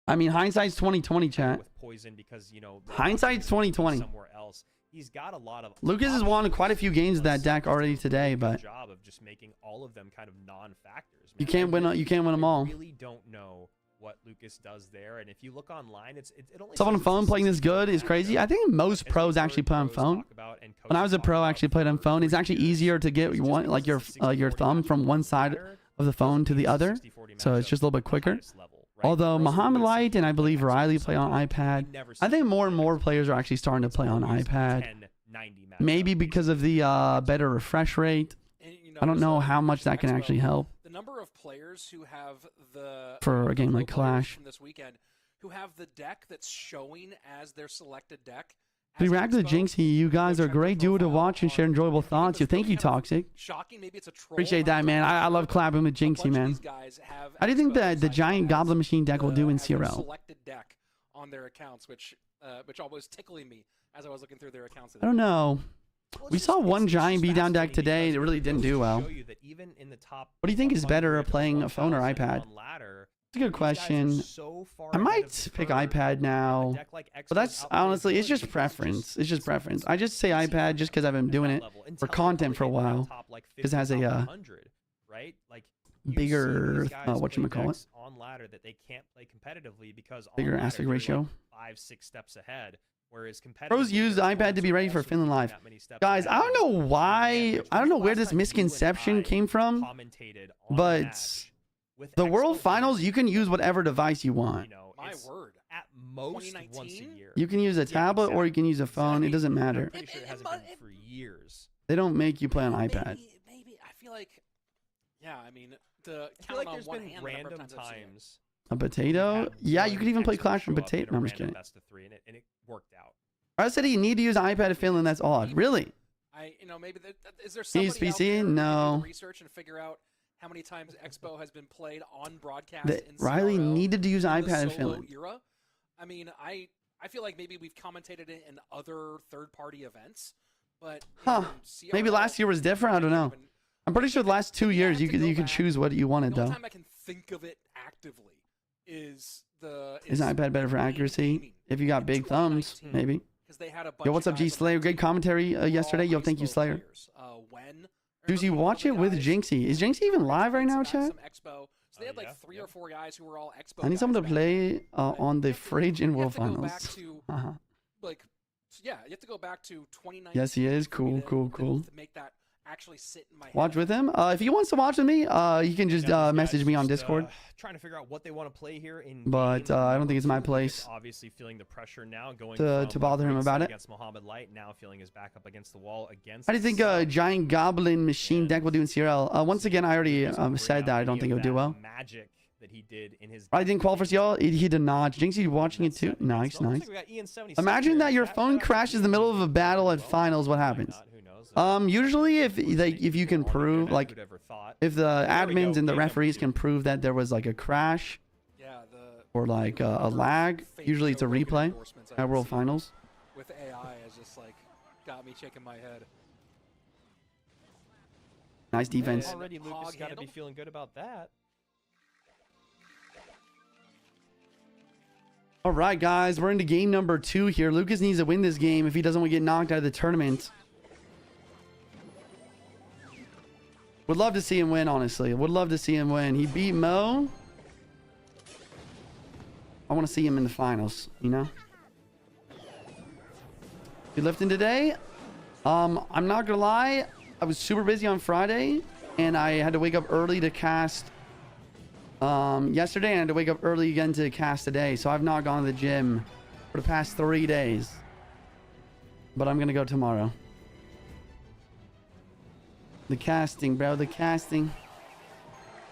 I mean, hindsight's 2020, chat. With poison because, you know, hindsight's 2020. Somewhere else. He's got a lot of Lucas has won quite a few games of that deck already today, but job of just making all of them kind of non-factors. You can't win them all. I really don't know what Lucas does there, and if you look online, it only someone on phone playing this good is crazy. I think most pros actually play on phone. When I was a pro, I actually played on phone. It's actually easier to get one like your thumb from one side of the phone to the other, so it's just a little bit quicker. Although Muhammad Light and I believe Riley play on iPad. I think more and more players are actually starting to play on iPad. Maybe because of the better refresh rate. I don't know how much that can actually help. The number of players who have the for a game like Clash from this weekend who have the deck that's showing as their selected deck. React to Jinxie, you guys are a great duo to watch and share enjoyable thoughts. Thank you, Toxic. Shocking, maybe it's a troll. Appreciate that, man. I love collabing with Jinxie, man. How do you think that the giant Goblin Machine deck will do in CRL? Selected deck on their accounts, which always tickling me as I was looking through their accounts. I don't know. We saw one giant beatdown deck today that really didn't do well. What do you think is better, playing a phone or iPad? That's a good question. I might pick iPad now, but that's honestly, it's just preference. It's just preference. I just say iPad just because I've been doing it for content for a while. Because it has a bigger, whatchamacallit? Bigger aspect ratio. 5-6 steps ahead. Whereas pros use the iPad to be ready for Finland Live. Guys, I don't know why. I don't know where this misconception came from. But the World Finals, you can use whatever device you want. My word. At most once a year. You can use a tablet or you can use a phone. It doesn't matter. I'm pretty sure it hasn't been for years. They don't make you play on iPad. Maybe. I feel like, yeah, I mean, to I feel count like on there's one been hand random times. A potato? Yeah, you could even play Clash from potato. No, I'm just kidding. Best of 3 and it worked out. I said you need to use iPad in Finland. That's odd. Really? maybe is there somebody out PC? there who can do No. the research and figure out how many times Expo has been played on broadcast in Riley CRL needed to use in the iPad in solo Finland. era? I mean, I feel like maybe we've commentated it in other third-party events, but Huh. in Maybe CRL, last year was different. I don't know. even- I'm pretty sure the last 2 years have you to go could back. choose what you wanted The only though. time I can think of it actively is Is iPad better for accuracy? If you got big thumbs, maybe. They had a bunch Yo, what's of up, G guys on Slayer? that Great team commentary who were yesterday. all Yo, thank you, Expo Slayer. players. Juicy, watch it with Jinxie. Is Jinxie even live right now, chat? So they had like three or four guys who were all Expo. I need someone to guys play on the fridge in you World have to go back Finals. to, Uh-huh. like, you have to go back to 2019. Yes, he is. for me Cool, to- cool. To make that actually sit in my head. Watch with him. If he wants to watch with me, he can just message me on Discord. Trying to figure out what they want to play here in But, game I don't think it's my number 2. place Obviously feeling the pressure now going to from bother him great about set it. against Mohammed Light, now feeling his back up against the wall against How do you think Sub. Giant Goblin Machine deck will do in CRL? Once again, I already Doesn't bring said out that I don't any think it of would do that well. magic that he did in his I didn't qualify for CRL. He did not. Jinxie watching it too. Nice, nice. Imagine that your phone crashes in the middle of a battle at finals. What happens? Usually if you can prove, like, if the admins and the referees can prove that there was like a crash or like a lag, usually it's a replay at World Finals. With AI has just like got me shaking my head. Nice defense. Already Lucas got to be feeling good about that. All right, guys, we're into game number 2 here. Lucas needs to win this game if he doesn't want to get knocked out of the tournament. Would love to see him win, honestly. Would love to see him win. He beat Mo. I want to see him in the finals, you know? You lifting today? I'm not gonna lie. I was super busy on Friday, and I had to wake up early to cast yesterday, and I had to wake up early again to cast today. So I've not gone to the gym for the past 3 days. But I'm gonna go tomorrow. The casting, bro. The casting.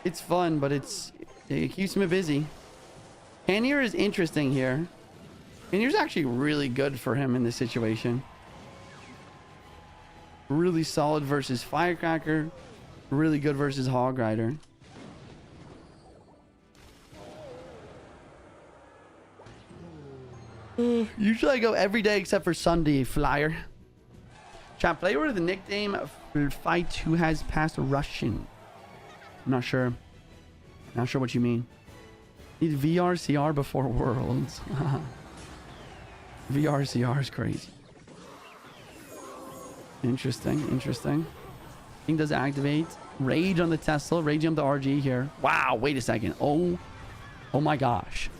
It's fun, but it keeps me busy. Canier is interesting here. Canier's actually really good for him in this situation. Really solid versus Firecracker. Really good versus Hog Rider. Usually I go every day except for Sunday, Flyer. Chat, player with the nickname Fight who has passed Russian. I'm not sure. Not sure what you mean. Need VRCR before Worlds. VRCR is crazy. Interesting, interesting. King does activate. Rage on the Tesla. Rage on the RG here. Wow, wait a second. Oh my gosh.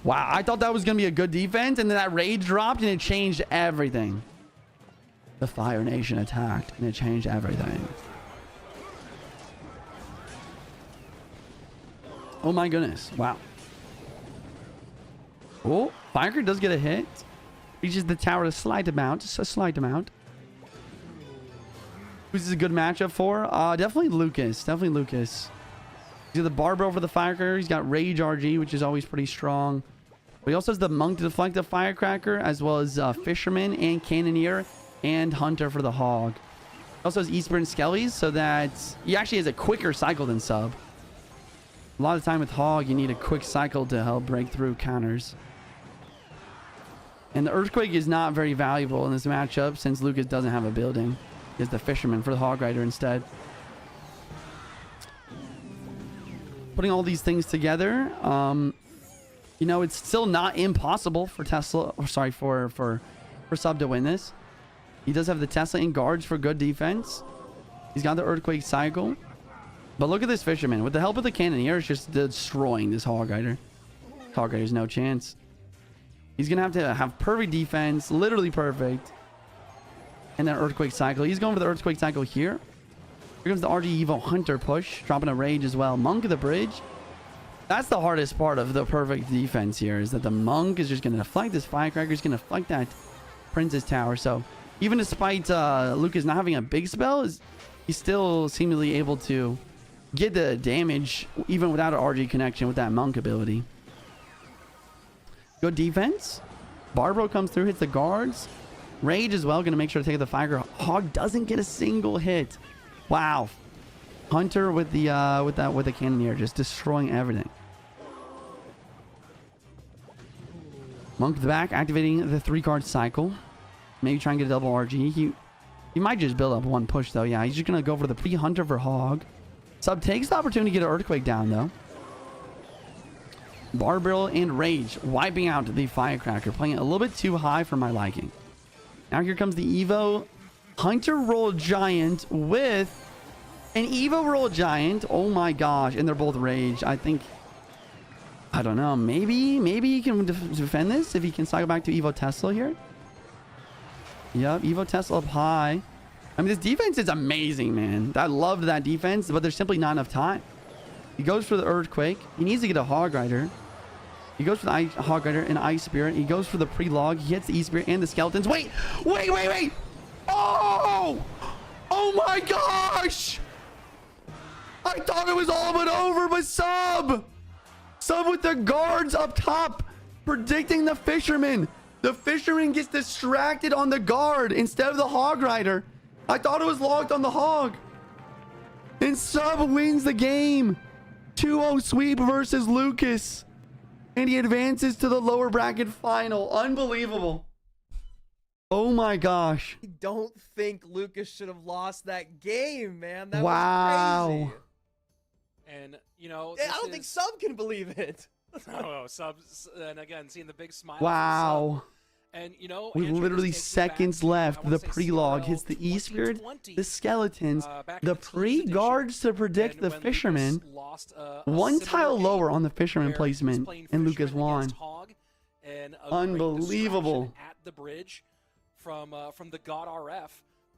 Wow, I thought that was going to be a good defense, and then that rage dropped, and it changed everything. The Fire Nation attacked, and it changed everything. Oh my goodness. Wow. Oh, Firecracker does get a hit. Reaches the tower a slight amount. Just a slight amount. Who's this a good matchup for? Definitely Lucas. Definitely Lucas. He's got the Barber over the Firecracker. He's got Rage RG, which is always pretty strong. But he also has the Monk to deflect the Firecracker, as well as Fisherman and Cannoneer and Hunter for the Hog. He also has Eastburn Skellies, so that he actually has a quicker cycle than Sub. A lot of time with Hog, you need a quick cycle to help break through counters. And the Earthquake is not very valuable in this matchup since Lucas doesn't have a building. He has the Fisherman for the Hog Rider instead. Putting all these things together, you know, it's still not impossible for Tesla, or sorry, for Sub to win this. He does have the Tesla in guards for good defense. He's got the Earthquake cycle. But look at this Fisherman. With the help of the Cannoneer, it's just destroying this Hog Rider. Hog Rider's no chance. He's going to have perfect defense, literally perfect. And then Earthquake cycle. He's going for the Earthquake cycle here. Here comes the RG Evo Hunter push, dropping a Rage as well. Monk of the bridge. That's the hardest part of the perfect defense here, is that the Monk is just going to deflect this Firecracker. He's going to deflect that Princess Tower. So even despite Lucas not having a big spell, he's still seemingly able to get the damage even without an RG connection with that Monk ability. Good defense. Barbro comes through, hits the guards. Rage as well, gonna make sure to take the fire. Hog doesn't get a single hit. Wow. Hunter with the with the cannoneer, just destroying everything. Monk to the back, activating the 3-card cycle. Maybe try and get a double RG. He might just build up one push though. Yeah, he's just gonna go for the pre-hunter for Hog. Sub takes the opportunity to get an Earthquake down though. Barbarrel and Rage wiping out the Firecracker, playing it a little bit too high for my liking. Now here comes the Evo Hunter Roll Giant with an Evo Roll Giant. Oh my gosh, and they're both Rage. I don't know. Maybe he can defend this if he can cycle back to Evo Tesla here. Yep, Evo Tesla up high. I mean, this defense is amazing, man. I loved that defense, but there's simply not enough time. He goes for the Earthquake. He needs to get a Hog Rider. He goes for the Hog Rider and Ice Spirit. He goes for the pre-log. He hits the E-Spirit and the Skeletons. Wait! Oh! Oh my gosh! I thought it was all but over, but Sub with the guards up top, predicting the Fisherman. The Fisherman gets distracted on the guard instead of the Hog Rider. I thought it was locked on the Hog. And Sub wins the game. 2-0 sweep versus Lucas. And he advances to the lower bracket final. Unbelievable. Oh my gosh. I don't think Lucas should have lost that game, man. That wow. was crazy. And, you know, I don't think Sub can believe it. Oh, Subs, and again, seeing the big smile. Wow. And, you know, with literally seconds left, the pre-log hits the E-Spirit, the Skeletons, the pre-guards to predict the Fisherman. One tile lower on the Fisherman placement, and Lucas won. Unbelievable. At the bridge from the God RF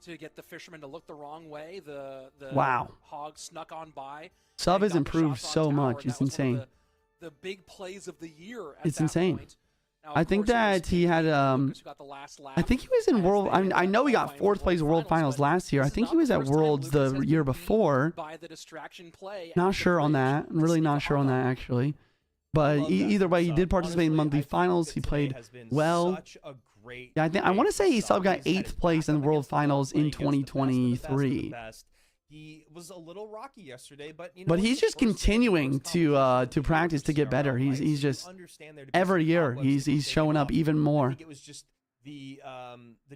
to get the Fisherman to look the wrong way. The wow. Hog snuck on by. Sub has improved so much. It's insane. The big plays of the year. It's insane. I think that he had I think he was in World. I know he got 4th place World Finals last year. I think he was at Worlds the year before. Not sure on that. I'm really not sure on that actually. But either way, he did participate in monthly finals. He played well. Yeah, I want to say he Sub got 8th place in World Finals in 2023. He was a little rocky yesterday, but he's just continuing to practice to get better. He's just every year he's showing up even more. I think it was just the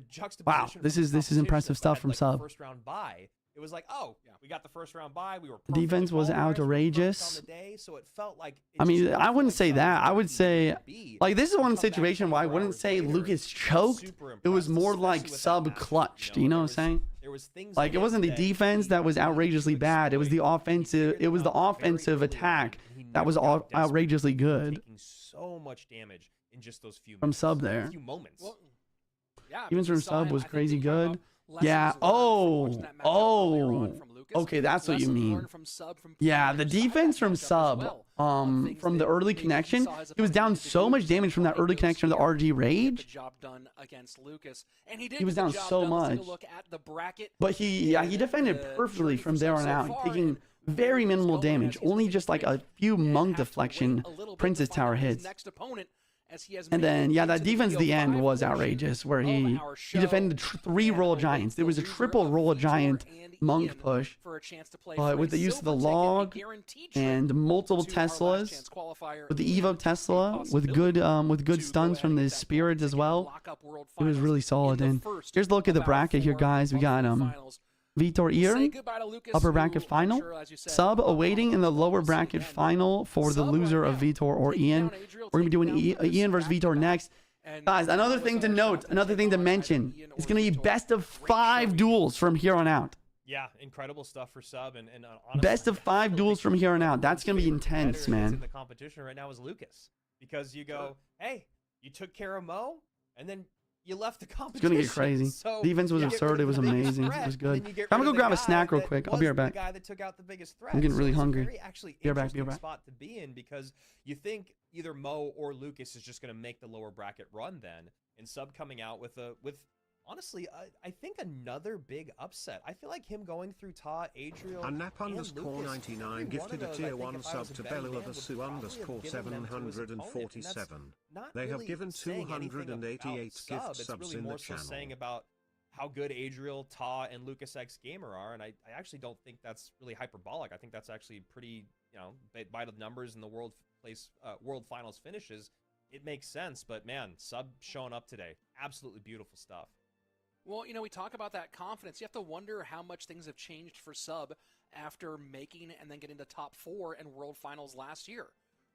juxtaposition. Wow, this is impressive stuff from Sub. First round bye. It was like, oh, we got the first round bye. We were defense was outrageous. On the day, so it felt like I mean, I wouldn't say that. I would say like this is one situation where I wouldn't say Lucas choked. It was more like Sub clutched. You know what I'm saying? Like it wasn't the defense that was outrageously bad. It was the offensive. It was the offensive attack that was outrageously good. Taking so much damage in just those few from Sub there. Few moments. Even from Sub was crarazy good. Yeah. Oh. Okay, that's what you mean. Yeah, the defense from Sub, from the early connection, he was down so much damage from that early connection of the RG Rage. He was down so much. But he defended perfectly from there on out, taking very minimal damage, only just like a few Monk deflection Princess Tower hits. And then, yeah, that defense at the end was outrageous, where he defended 3 Roll Giants. There was a triple Roll Giant Monk push, but with the use of the log and multiple Teslas, with the Evo Tesla, with good stuns from the Spirit as well, it was really solid. And here's a look at the bracket here, guys. We got Vitor Ian, upper bracket final. Sub awaiting in the lower bracket final for the loser of Vitor or Ian. We're going to be doing Ian versus Vitor next. Guys, another thing to note, another thing to mention, it's going to be best of 5 duels from here on out. Yeah, incredible stuff for Sub. And honestly, best of 5 duels from here on out. That's going to be intense, man. In the competition right now is Lucas. Because you go, hey, you took care of Mo, and then you left the competition. It's gonna get crazy. So defense was absurd. It was amazing. It was good. I'm gonna go grab a snack real quick. I'll be right back. The guy that took out the biggest threat. I'm getting really hungry. Be right back. Spot to be in because you think either Mo or Lucas is just gonna make the lower bracket run then, and Sub coming out with honestly, I think another big upset. I feel like him going through Ta, Adriel, A nap and underscore Lucas, 99 every one gifted of a those, I tier think 1 if I sub was a to betting man, would Bellulaversu probably underscore have given them to his opponent, and that's 747. not They have really given saying anything 288 about gift Sub. It's subs really in the more so channel. saying about how good Adriel, Ta, and Lucas X Gamer are, and I actually don't think that's really hyperbolic. I think that's actually pretty, you know, by the numbers and the world finals finishes, it makes sense. But man, Sub showing up today, absolutely beautiful stuff. Well, you know, we talk about that confidence. You have to wonder how much things have changed for Sub after making and then getting to top 4 in World Finals last year,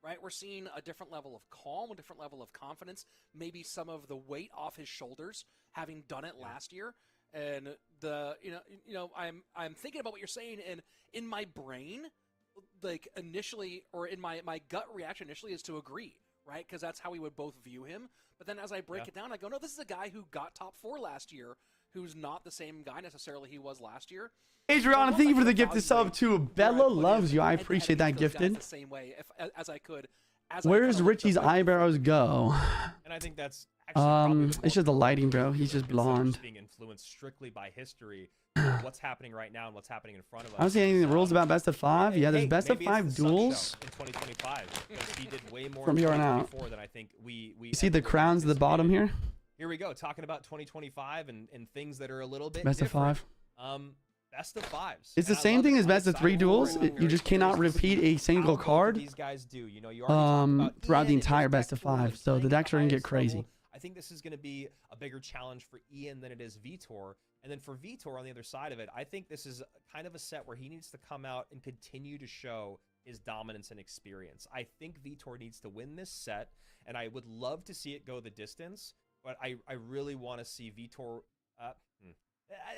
right? We're seeing a different level of calm, a different level of confidence, maybe some of the weight off his shoulders, having done it last year. And I'm thinking about what you're saying, and in my brain, like initially, or in my gut reaction initially is to agree, right? Because that's how we would both view him. But then as I break it down, I go, no, this is a guy who got top 4 last year, who's not the same guy necessarily he was last year. Adriana, thank you for the gifted sub too. Bella loves you. I appreciate that gifted. The same way as I could. Where does Richie's eyebrows go? And I think that's actually it's just the lighting, bro. He's just blonde. Being influenced strictly by history, what's happening right now and what's happening in front of us. I don't see anything in the rules about best of 5. Yeah, there's best of 5 duels in 2025. Because he did way more from here on out. Than I think we you see the crowns at the bottom here. Here we go, talking about 2025 and things that are a little bit best different. of 5. Best of 5s. It's the same thing as best of 3 duels. You just cannot repeat a single card. These guys do, you know, you already throughout the entire best of 5. So the decks are gonna get crazy. I think this is going to be a bigger challenge for Ian than it is Vitor. And then for Vitor on the other side of it, I think this is kind of a set where he needs to come out and continue to show his dominance and experience. I think Vitor needs to win this set, and I would love to see it go the distance, but I really want to see Vitor...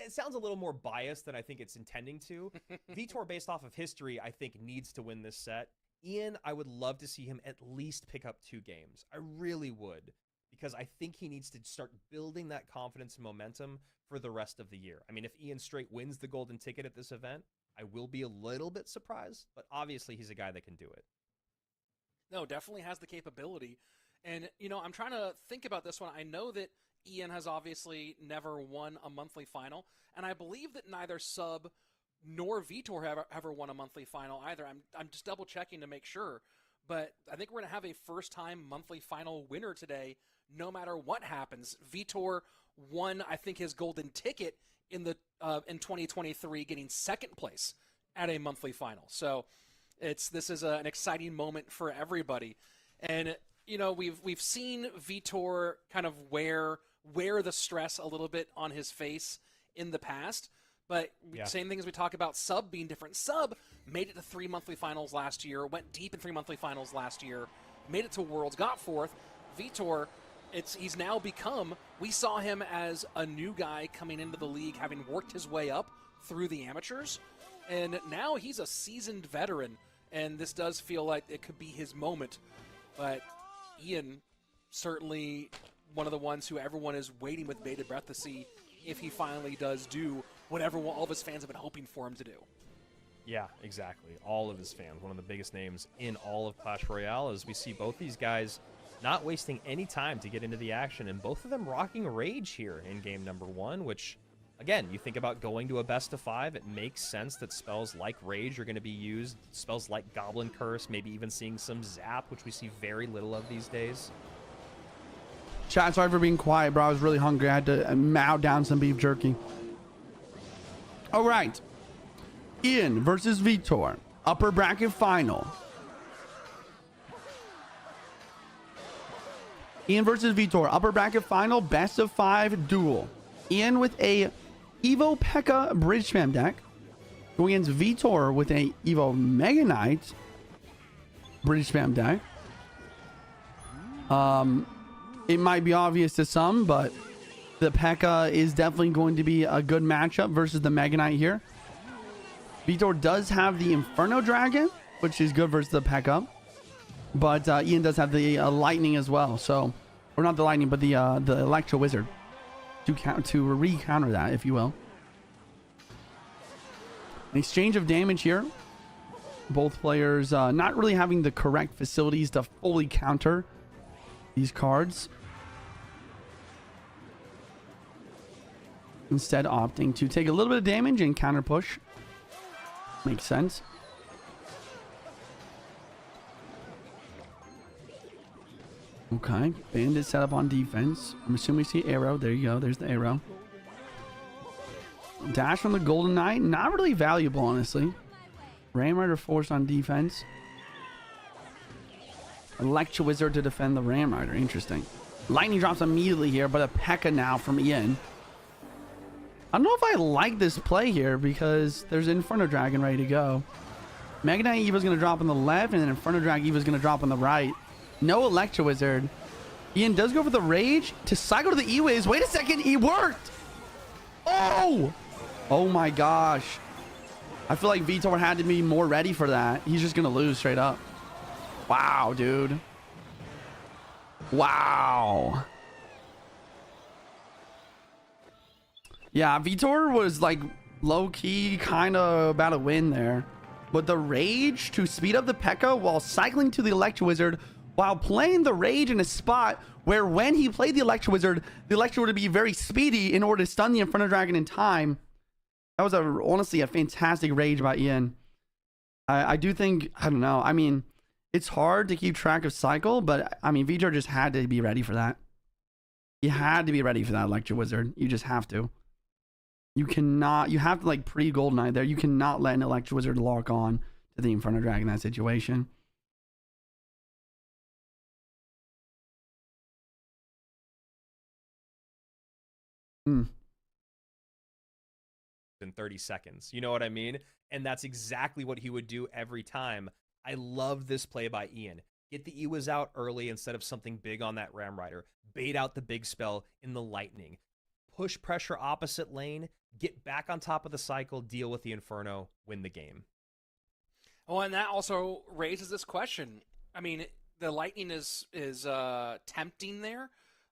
It sounds a little more biased than I think it's intending to. Vitor, based off of history, I think needs to win this set. Ian, I would love to see him at least pick up 2 games. I really would. Because I think he needs to start building that confidence and momentum for the rest of the year. I mean, if Ian Straight wins the golden ticket at this event, I will be a little bit surprised, but obviously he's a guy that can do it. No, definitely has the capability. And, you know, I'm trying to think about this one. I know that Ian has obviously never won a monthly final, and I believe that neither Sub nor Vitor have ever won a monthly final either. I'm just double checking to make sure. But I think we're going to have a first-time monthly final winner today, no matter what happens. Vitor won, I think, his golden ticket in 2023, getting second place at a monthly final. So this is an exciting moment for everybody. And you know, we've seen Vitor kind of wear the stress a little bit on his face in the past. But same thing as we talk about Sub being different. Sub made it to 3 monthly finals last year, went deep in 3 monthly finals last year, made it to Worlds, got 4th. Vitor, he's now become, we saw him as a new guy coming into the league, having worked his way up through the amateurs. And now he's a seasoned veteran, and this does feel like it could be his moment. But Ian, certainly one of the ones who everyone is waiting with bated breath to see if he finally does do whatever all of his fans have been hoping for him to do. Yeah, exactly. All of his fans. One of the biggest names in all of Clash Royale, as we see both these guys not wasting any time to get into the action, and both of them rocking Rage here in game number 1, which, again, you think about going to a best of 5, it makes sense that spells like Rage are going to be used, spells like Goblin Curse, maybe even seeing some Zap, which we see very little of these days. Chat, sorry for being quiet, bro. I was really hungry. I had to mow down some beef jerky. All right. Ian versus Vitor. Upper bracket final. Ian versus Vitor. Upper bracket final. Best of 5 duel. Ian with a Evo P.E.K.K.A. Bridge Spam deck. Going against Vitor with a Evo Mega Knight Bridge Spam deck. It might be obvious to some, but the P.E.K.K.A. is definitely going to be a good matchup versus the Mega Knight here. Vitor does have the Inferno Dragon, which is good versus the P.E.K.K.A. But Ian does have the Lightning as well. So, or not the Lightning, but the Electro Wizard to re-counter that, if you will. An exchange of damage here. Both players not really having the correct facilities to fully counter these cards. Instead opting to take a little bit of damage and counter push. Makes sense. Okay, Bandit set up on defense. I'm assuming we see arrow. There you go. There's the arrow. Dash from the Golden Knight. Not really valuable, honestly. Ram Rider forced on defense. Electro Wizard to defend the Ram Rider. Interesting. Lightning drops immediately here, but a P.E.K.K.A. now from Ian. I don't know if I like this play here because there's Inferno Dragon ready to go. Mega Knight Eva's going to drop on the left, and then Inferno Dragon Eva's going to drop on the right. No Electro Wizard. Ian does go for the Rage to cycle to the E-Wiz. Wait a second, he worked! Oh! Oh my gosh. I feel like Vitor had to be more ready for that. He's just going to lose straight up. Wow, dude. Wow. Yeah, Vitor was like low-key kind of about to win there. But the Rage to speed up the P.E.K.K.A. while cycling to the Electro Wizard, while playing the Rage in a spot where when he played the Electro Wizard would be very speedy in order to stun the Inferno Dragon in time. That was honestly a fantastic Rage by Ian. I do think, I don't know. I mean, it's hard to keep track of cycle, but I mean, Vitor just had to be ready for that. You had to be ready for that Electro Wizard. You just have to. You cannot, you have to like pre-Golden Knight there. You cannot let an Electro Wizard lock on to the Inferno Dragon in that situation. In 30 seconds. You know what I mean? And that's exactly what he would do every time. I love this play by Ian. Get the Ewiz out early instead of something big on that Ram Rider. Bait out the big spell in the Lightning. Push pressure opposite lane. Get back on top of the cycle. Deal with the Inferno. Win the game. Oh, and that also raises this question. I mean, the Lightning is tempting there,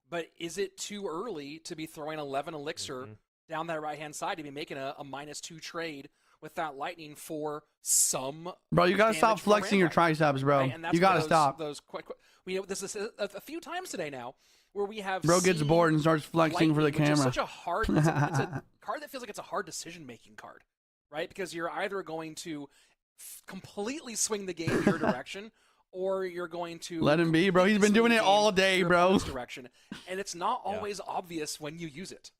but is it too early to be throwing 11 Elixir down that right-hand side to be making a -2 trade with that Lightning for some Bro, you gotta stop flexing your triceps, bro. Right? And that's you gotta stop. We know this is a few times today now where we have bro gets bored and starts flexing Lightning, for the camera. Which is such a hard, it's a card that feels like it's a hard decision-making card, right? Because you're either going to completely swing the game in your direction, or you're going to let him be, bro. He's been doing it all day, bro. Direction, and it's not always obvious when you use it.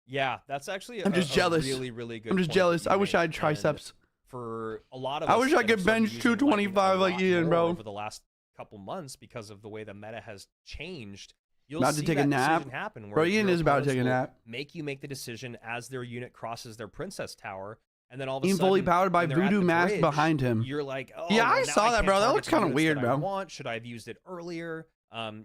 Yeah, that's actually I'm just jealous. Really, really good. I'm just jealous. I wish I had triceps. For a lot of I us wish I could bench 225 like Ian, bro. Over the last couple months because of the way the meta has changed. You'll about see to take that a nap. Happen where bro, Ian is about to take a nap. Make you make the decision as their unit crosses their princess tower, and then all of a Ian sudden, fully powered by Voodoo Mask behind him. You're like, oh, yeah, well, I saw that, bro. That looks kind of weird, bro. Should I have used it earlier?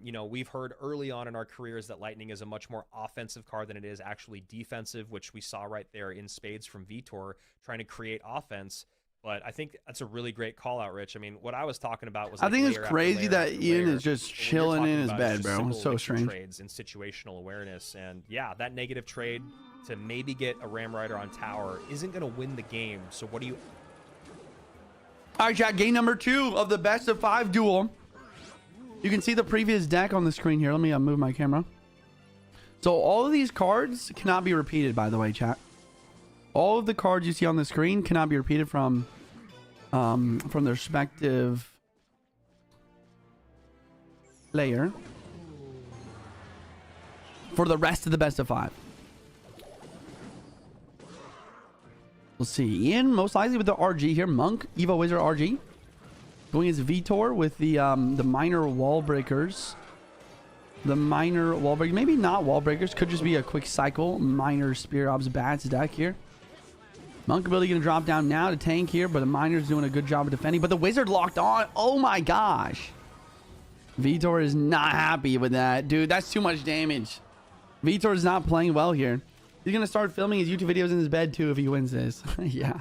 You know, we've heard early on in our careers that Lightning is a much more offensive card than it is actually defensive, which we saw right there in spades from Vitor trying to create offense. But I think that's a really great call out, Rich. I mean, what I was talking about was I think it's crazy that Ian is just chilling in his bed, bro. It's so strange. Trades and situational awareness, and yeah, that negative trade to maybe get a Ram Rider on tower isn't going to win the game. So what do you? All right, chat. Game number 2 of the best of 5 duel. You can see the previous deck on the screen here. Let me move my camera. So all of these cards cannot be repeated, by the way, chat. All of the cards you see on the screen cannot be repeated from their respective player for the rest of the best of 5. We'll see. Ian most likely with the RG here. Monk, Evo Wizard RG. Going as Vitor with the minor wall breakers. The minor wall breakers. Maybe not wall breakers. Could just be a quick cycle. Minor Spear Obs Bats deck here. Monk ability going to drop down now to tank here, but the Miner's doing a good job of defending. But the Wizard locked on. Oh my gosh. Vitor is not happy with that. Dude, that's too much damage. Vitor is not playing well here. He's going to start filming his YouTube videos in his bed too if he wins this. Yeah.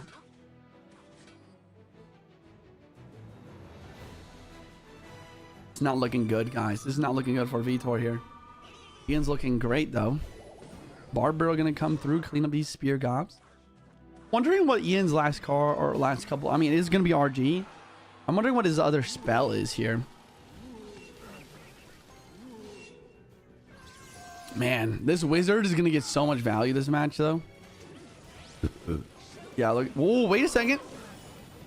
It's not looking good, guys. This is not looking good for Vitor here. Ian's looking great, though. Barbaro going to come through, clean up these Spear Gobs. Wondering what Ian's last car or last couple... I mean, it is going to be RG. I'm wondering what his other spell is here. Man, this wizard is gonna get so much value this match though. Yeah, look. Whoa, wait a second.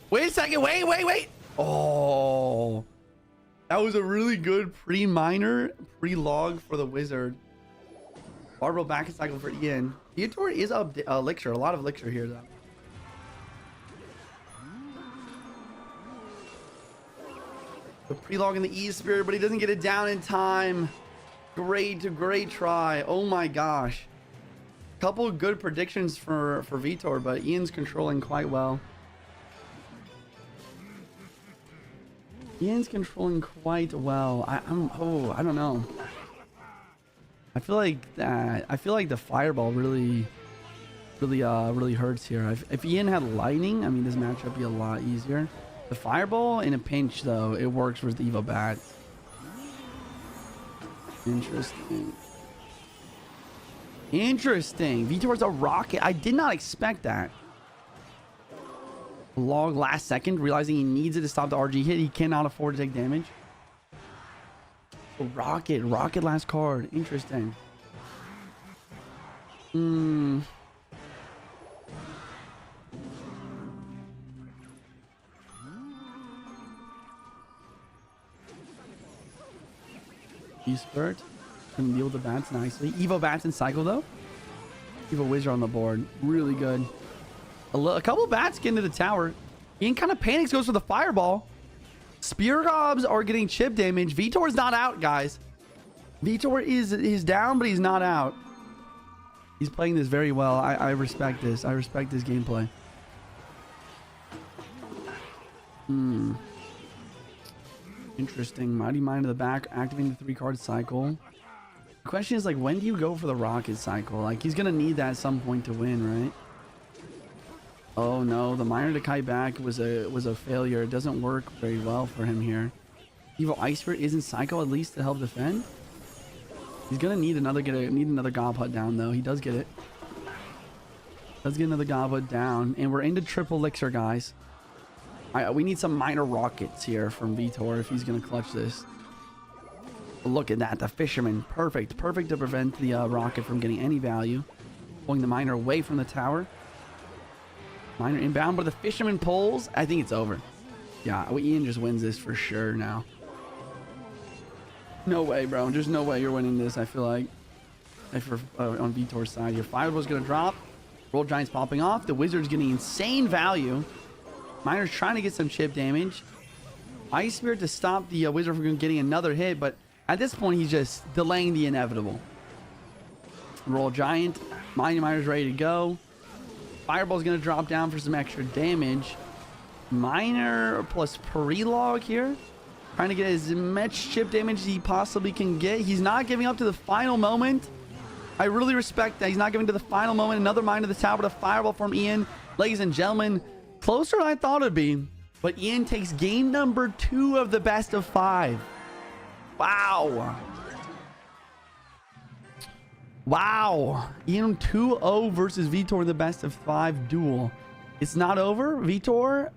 Wait a second. Wait. Oh, that was a really good pre-miner, pre-log for the wizard. Barbell back and cycle for Ian. Viator is up elixir. A lot of elixir here though. The pre-log in the E-Spirit, but he doesn't get it down in time. Great try. Oh my gosh. Couple of good predictions for Vitor, but Ian's controlling quite well. I don't know. I feel like the fireball really hurts here. If Ian had lightning, I mean, this matchup would be a lot easier. The fireball in a pinch, though, it works with the Evo bats. Interesting. Vitor's a rocket. I did not expect that. Log last second, realizing he needs it to stop the RG hit. He cannot afford to take damage. Rocket last card. Interesting. E-Spirit can deal with the bats nicely. Evo bats and cycle though. Evo wizard on the board. Really good. A couple bats get into the tower. Ian kind of panics, goes for the fireball. Spear gobs are getting chip damage. Vitor's not out, guys. Vitor is down, but he's not out. He's playing this very well. I respect this. I respect this gameplay. Interesting. Mighty Mind to the back, activating the 3-card cycle. The question is, like, when do you go for the rocket cycle? Like, he's gonna need that at some point to win, right? Oh no, the miner to kite back was a failure. It doesn't work very well for him here. Evo Ice Spirit isn't cycle, at least to help defend. He's gonna need another gob hut down though. He does get it. Let's get another gob hut down, and we're into triple elixir, guys. We need some minor rockets here from Vitor if he's gonna clutch this. Look at that, the fisherman, perfect to prevent the rocket from getting any value. Pulling the miner away from the tower. Miner inbound, but the fisherman pulls. I think it's over. Yeah, Ian just wins this for sure now. No way, bro. There's no way you're winning this, I feel like. On Vitor's side, your fireball's gonna drop. Roll Giant's popping off. The wizard's getting insane value. Miner's trying to get some chip damage. Ice Spirit to stop the wizard from getting another hit, but at this point, he's just delaying the inevitable. Roll Giant. Miner's ready to go. Fireball's gonna drop down for some extra damage. Miner plus pre-log here. Trying to get as much chip damage as he possibly can get. He's not giving up to the final moment. I really respect that. He's not giving to the final moment. Another mine to the tower, but a fireball from Ian. Ladies and gentlemen, closer than I thought it'd be. But Ian takes game number 2 of the best of 5. Wow. Wow. Ian 2-0 versus Vitor in the best of 5 duel. It's not over. Vitor,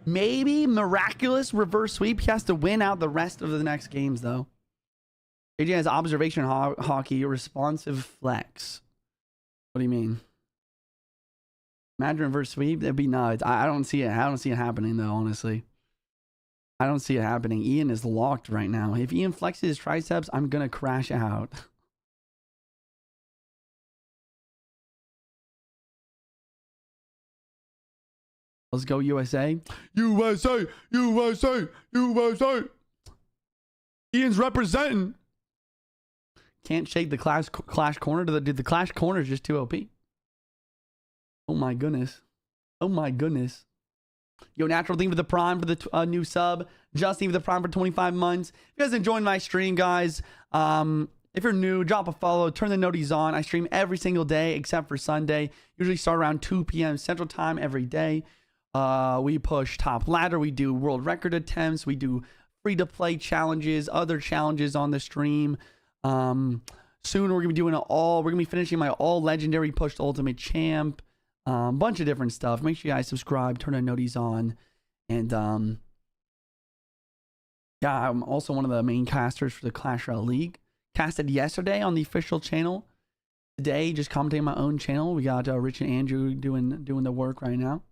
maybe miraculous reverse sweep. He has to win out the rest of the next games, though. AJ has observation hockey, responsive flex. What do you mean? Imagine reverse sweep? That'd be nuts. I don't see it. I don't see it happening, though, honestly. I don't see it happening. Ian is locked right now. If Ian flexes his triceps, I'm going to crash out. Let's go USA. USA! USA! USA! Ian's representing. Can't shake the clash corner. The clash corner is just too OP. Oh my goodness. Oh my goodness. Yo, Natural Theme for the Prime for the new sub. Justin for the Prime for 25 months. If you guys enjoying my stream, guys, if you're new, drop a follow. Turn the noties on. I stream every single day except for Sunday. Usually start around 2 p.m. Central Time every day. We push top ladder. We do world record attempts. We do free-to-play challenges, other challenges on the stream. Soon we're gonna be doing we're gonna be finishing my all legendary push to ultimate champ. Bunch of different stuff. Make sure you guys subscribe, turn the noties on, and yeah, I'm also one of the main casters for the Clash Royale League. casted yesterday on the official channel. Today, just commentating my own channel. We got Rich and Andrew doing the work right now.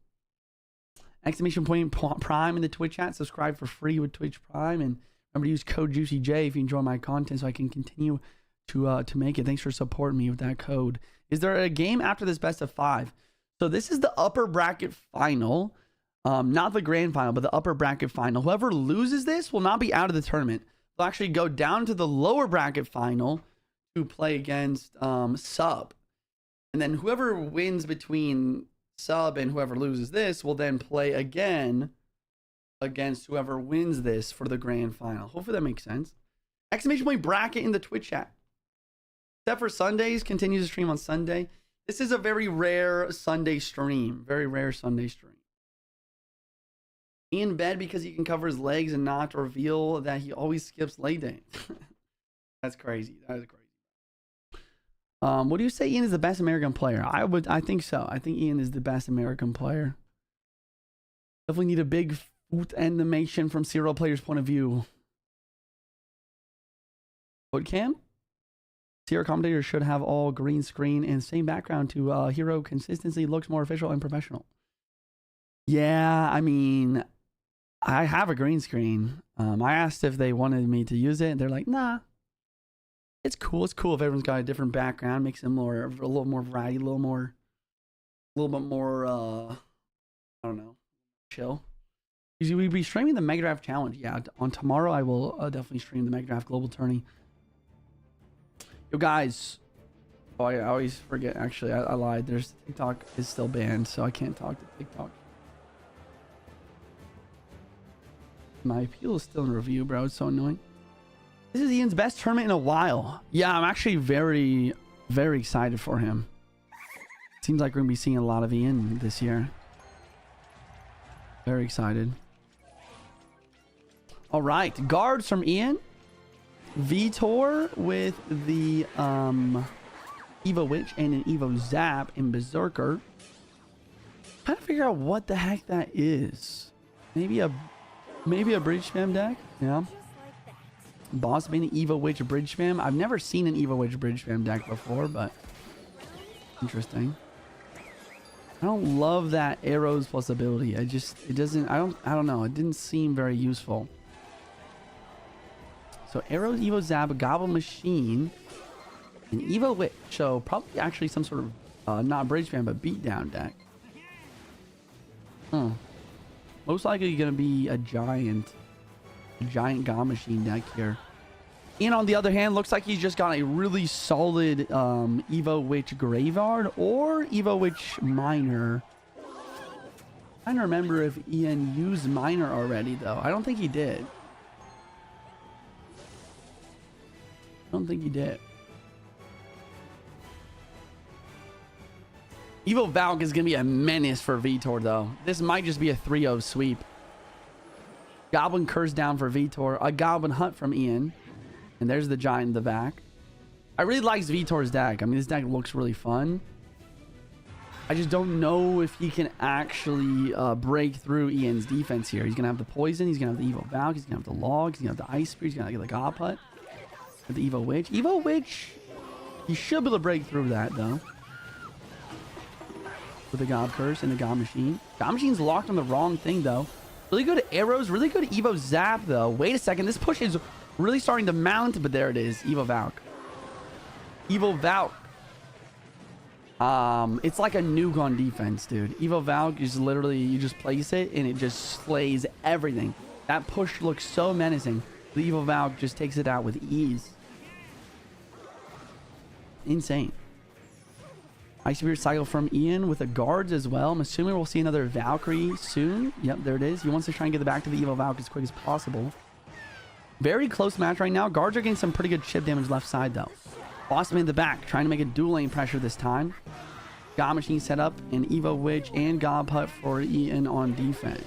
Exclamation point Prime in the Twitch chat. Subscribe for free with Twitch Prime, and remember to use code JuicyJ if you enjoy my content, so I can continue to make it. Thanks for supporting me with that code. Is there a game after this best of 5? So this is the upper bracket final, not the grand final, but the upper bracket final. Whoever loses this will not be out of the tournament. They'll actually go down to the lower bracket final to play against Sub, and then whoever wins between Sub and whoever loses this will then play again against whoever wins this for the grand final. Hopefully that makes sense. Exclamation point bracket in the Twitch chat. Except for Sundays, continues to stream on Sunday. This is a very rare Sunday stream. Very rare Sunday stream. In bed because he can cover his legs and not reveal that he always skips lay day. That's crazy. That is crazy. What do you say Ian is the best American player? I think so. I think Ian is the best American player. Definitely need a big foot animation from serial player's point of view. Foot cam? Serial commentator should have all green screen and same background to hero consistency, looks more official and professional. Yeah, I mean, I have a green screen. I asked if they wanted me to use it, and they're like, nah. It's cool. It's cool if everyone's got a different background. Makes it a little more variety, a little bit more, I don't know, chill. Usually we'd be streaming the Mega Draft Challenge. Yeah, on tomorrow I will definitely stream the Mega Draft Global Tourney. Yo, guys. Oh, I always forget. Actually, I lied. There's TikTok is still banned, so I can't talk to TikTok. My appeal is still in review, bro. It's so annoying. This is Ian's best tournament in a while. Yeah, I'm actually very, very excited for him. Seems like we're going to be seeing a lot of Ian this year. Very excited. All right. Guards from Ian. Vitor with the Evo Witch and an Evo Zap in Berserker. Trying to figure out what the heck that is. Maybe a bridge spam deck. Yeah. Boss being an Evo Witch bridge spam. I've never seen an Evo Witch bridge spam deck before, but interesting. I don't love that arrows plus ability. I don't know. It didn't seem very useful. So arrows, Evo Zap, Goblin Machine, and Evo Witch. So probably actually some sort of not bridge spam but beatdown deck. Most likely gonna be a giant God Machine deck here. And on the other hand, looks like he's just got a really solid Evo Witch Graveyard or Evo Witch Miner. I don't remember if Ian used Miner already though. I don't think he did. Evo Valk is going to be a menace for Vitor, though. This might just be a 3-0 sweep. Goblin Curse down for Vitor. A Goblin Hunt from Ian. And there's the Giant in the back. I really like Vitor's deck. I mean, this deck looks really fun. I just don't know if he can actually break through Ian's defense here. He's going to have the Poison. He's going to have the Evo Valk. He's going to have the Log. He's going to have the Ice Spear. He's going to get the God Putt. With the Evo Witch. Evo Witch, he should be able to break through that, though. With the God Curse and the God Machine. God Machine's locked on the wrong thing, though. Really good at arrows. Really good at Evo Zap, though. Wait a second. This push is really starting to mount, but there it is. Evo Valk. Evo Valk. It's like a nuke on defense, dude. Evo Valk is literally, you just place it, and it just slays everything. That push looks so menacing. The Evo Valk just takes it out with ease. Insane. Ice Spirit Cycle from Ian with the guards as well. I'm assuming we'll see another Valkyrie soon. Yep, there it is. He wants to try and get back to the Evo Valk as quick as possible. Very close match right now. Guards are getting some pretty good chip damage left side, though. Bossman in the back, trying to make a dual lane pressure this time. God Machine set up, and Evo Witch and God Putt for Ian on defense.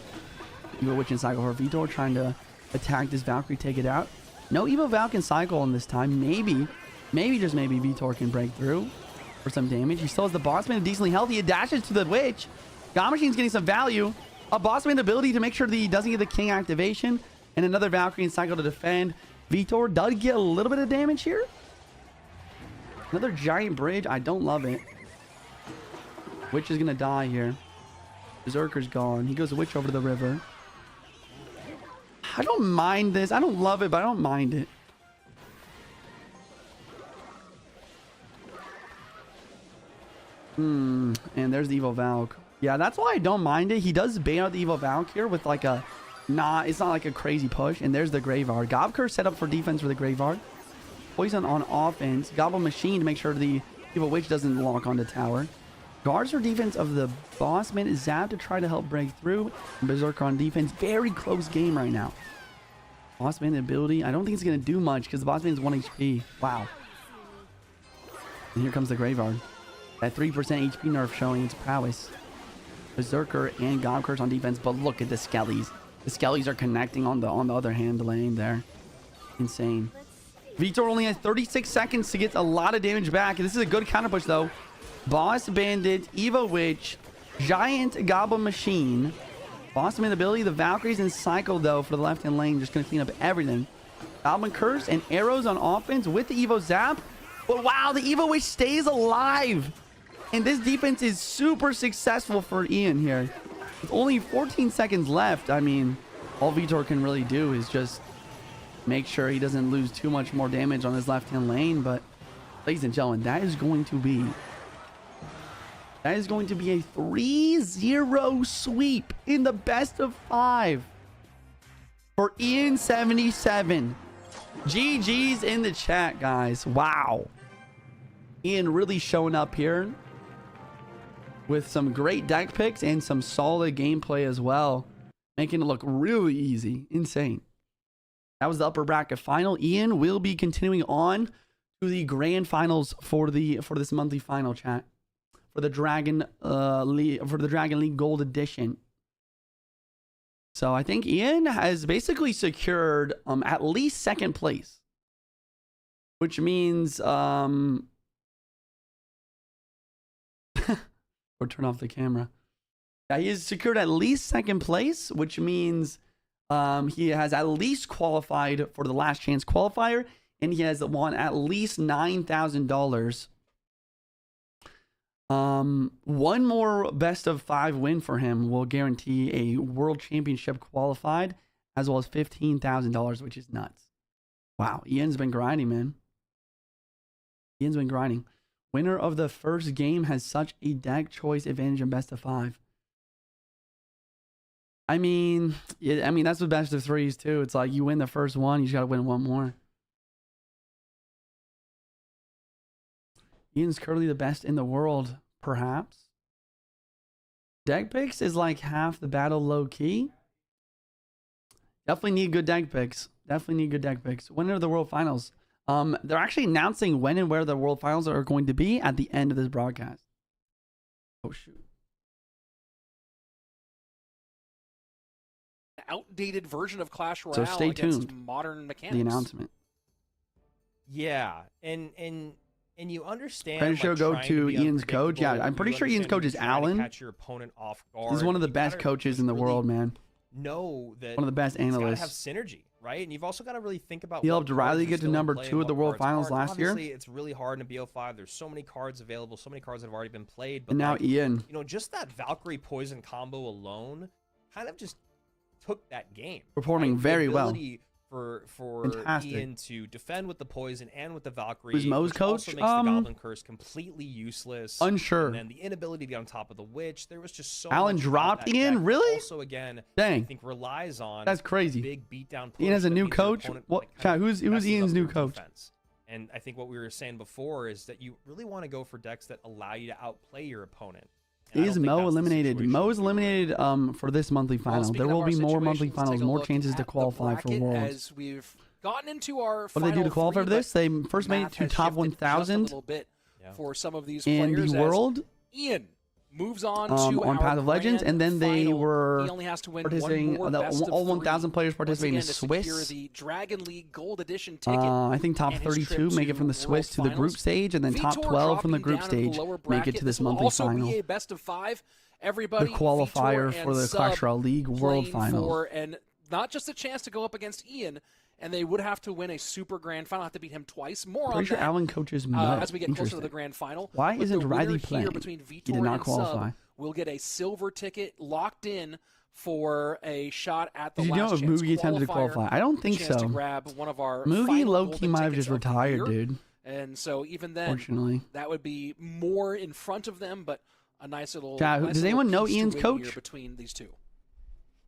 Evo Witch and Cycle for Vitor, trying to attack this Valkyrie, take it out. No Evo Valk and Cycle on this time. Maybe just maybe Vitor can break through for some damage. He still has the Bossman decently healthy. He dashes to the Witch. God Machine's getting some value. A Bossman ability to make sure that he doesn't get the King activation. And another Valkyrie and Cycle to defend. Vitor does get a little bit of damage here. Another giant bridge. I don't love it. Witch is going to die here. Berserker's gone. He goes Witch over to the river. I don't mind this. I don't love it, but I don't mind it. And there's the Evil Valk. Yeah, that's why I don't mind it. He does bait out the Evil Valk here with like a... Nah, it's not like a crazy push. And there's the Graveyard. Gobker set up for defense for the Graveyard. Poison on offense. Gobble Machine to make sure the Evil Witch doesn't lock onto tower. Guards for defense of the Bossman. Zap to try to help break through. Berserker on defense. Very close game right now. Bossman ability. I don't think it's going to do much because the Bossman is 1 HP. Wow. And here comes the Graveyard. That 3% HP nerf showing its prowess. Berserker and Gobkers on defense, but look at the Skellies. The Skellies are connecting on the other hand lane there. Insane. Vitor only has 36 seconds to get a lot of damage back. This is a good counter push though. Boss Bandit, Evo Witch, Giant Goblin Machine. Bossman ability, the Valkyries and Cycle though for the left hand lane. Just gonna clean up everything. Goblin Curse and arrows on offense with the Evo Zap. But wow, the Evo Witch stays alive. And this defense is super successful for Ian here. With only 14 seconds left, I mean, all Vitor can really do is just make sure he doesn't lose too much more damage on his left-hand lane. But, ladies and gentlemen, that is going to be a 3-0 sweep in the best of 5 for Ian77. GG's in the chat, guys. Wow. Ian really showing up here with some great deck picks and some solid gameplay as well, making it look really easy. Insane. That was the upper bracket final. Ian will be continuing on to the grand finals for this monthly final, chat, for the Dragon League Gold Edition. So I think Ian has basically secured at least second place, which means or turn off the camera. Yeah, he has secured at least second place, which means he has at least qualified for the last chance qualifier, and he has won at least $9,000. One more best of 5 win for him will guarantee a world championship qualified, as well as $15,000, which is nuts. Wow, Ian's been grinding, man. Ian's been grinding. Winner of the first game has such a deck choice advantage in best of 5. I mean, that's the best of 3s too. It's like you win the first one, you just gotta win one more. Ian's currently the best in the world, perhaps. Deck picks is like half the battle, low key. Definitely need good deck picks. Winner of the World Finals. They're actually announcing when and where the World Finals are going to be at the end of this broadcast. Oh, shoot. Outdated version of Clash Royale So stay against tuned. modern mechanics. The announcement. Yeah, and you understand. Credit should go to Ian's coach. Yeah, I'm pretty sure Ian's coach is Alan. Catch your opponent off guard. He's one of the best coaches in the world, man. Know that one of the best analysts. Have synergy, right? And you've also got to really think about. He helped Riley get to number 2 at the World Finals last year. Obviously, it's really hard in BO5. There's so many cards available, so many cards that have already been played. But and now Ian, just that Valkyrie Poison combo alone, kind of just took that game. Performing very well. For Fantastic. Ian to defend with the poison and with the Valkyrie. Who's Mo's coach? Also makes the Goblin Curse completely useless. Unsure. And then the inability to get on top of the Witch. There was just so Alan much dropped Ian? Really? Also, again, dang. I think relies on that's crazy. Big beatdown. Ian has a new coach. What? Who's Ian's new coach? Defense. And I think what we were saying before is that you really want to go for decks that allow you to outplay your opponent. Is Mo eliminated? Mo is eliminated for this monthly final. There will be more monthly finals, more chances to qualify for Worlds. As we've gotten into our what do they do to qualify for this? They first made it to top 1,000 for some of these in players the world. Ian moves on to on Path of Legends, and then they were he only has to win participating. All 1,000 players participating in Swiss. The Dragon League Gold Edition ticket. I think top 32 make it from the Swiss to the group stage, and then top 12 from the group stage make it to this monthly final. Be a best of 5. Everybody, the qualifier for the Clash Royale League World Finals. And not just a chance to go up against Ian and they would have to win a super grand final, have to beat him twice. More Pretty on sure that Alan coaches Mo. as we get closer to the grand final. Why But isn't the Riley winner playing? here between He Vitor did not and qualify. Sub will get a silver ticket locked in for a shot at the Did you last know if chance Mugi attempted to qualifier, qualify? I don't think chance to so. grab one of our Mugi final low-key golden might have tickets just of the retired, year. dude. And so even then, Fortunately. that would be more in front of them, but a nice little. Chat, nice does little anyone know piece to Ian's win coach? here between these two?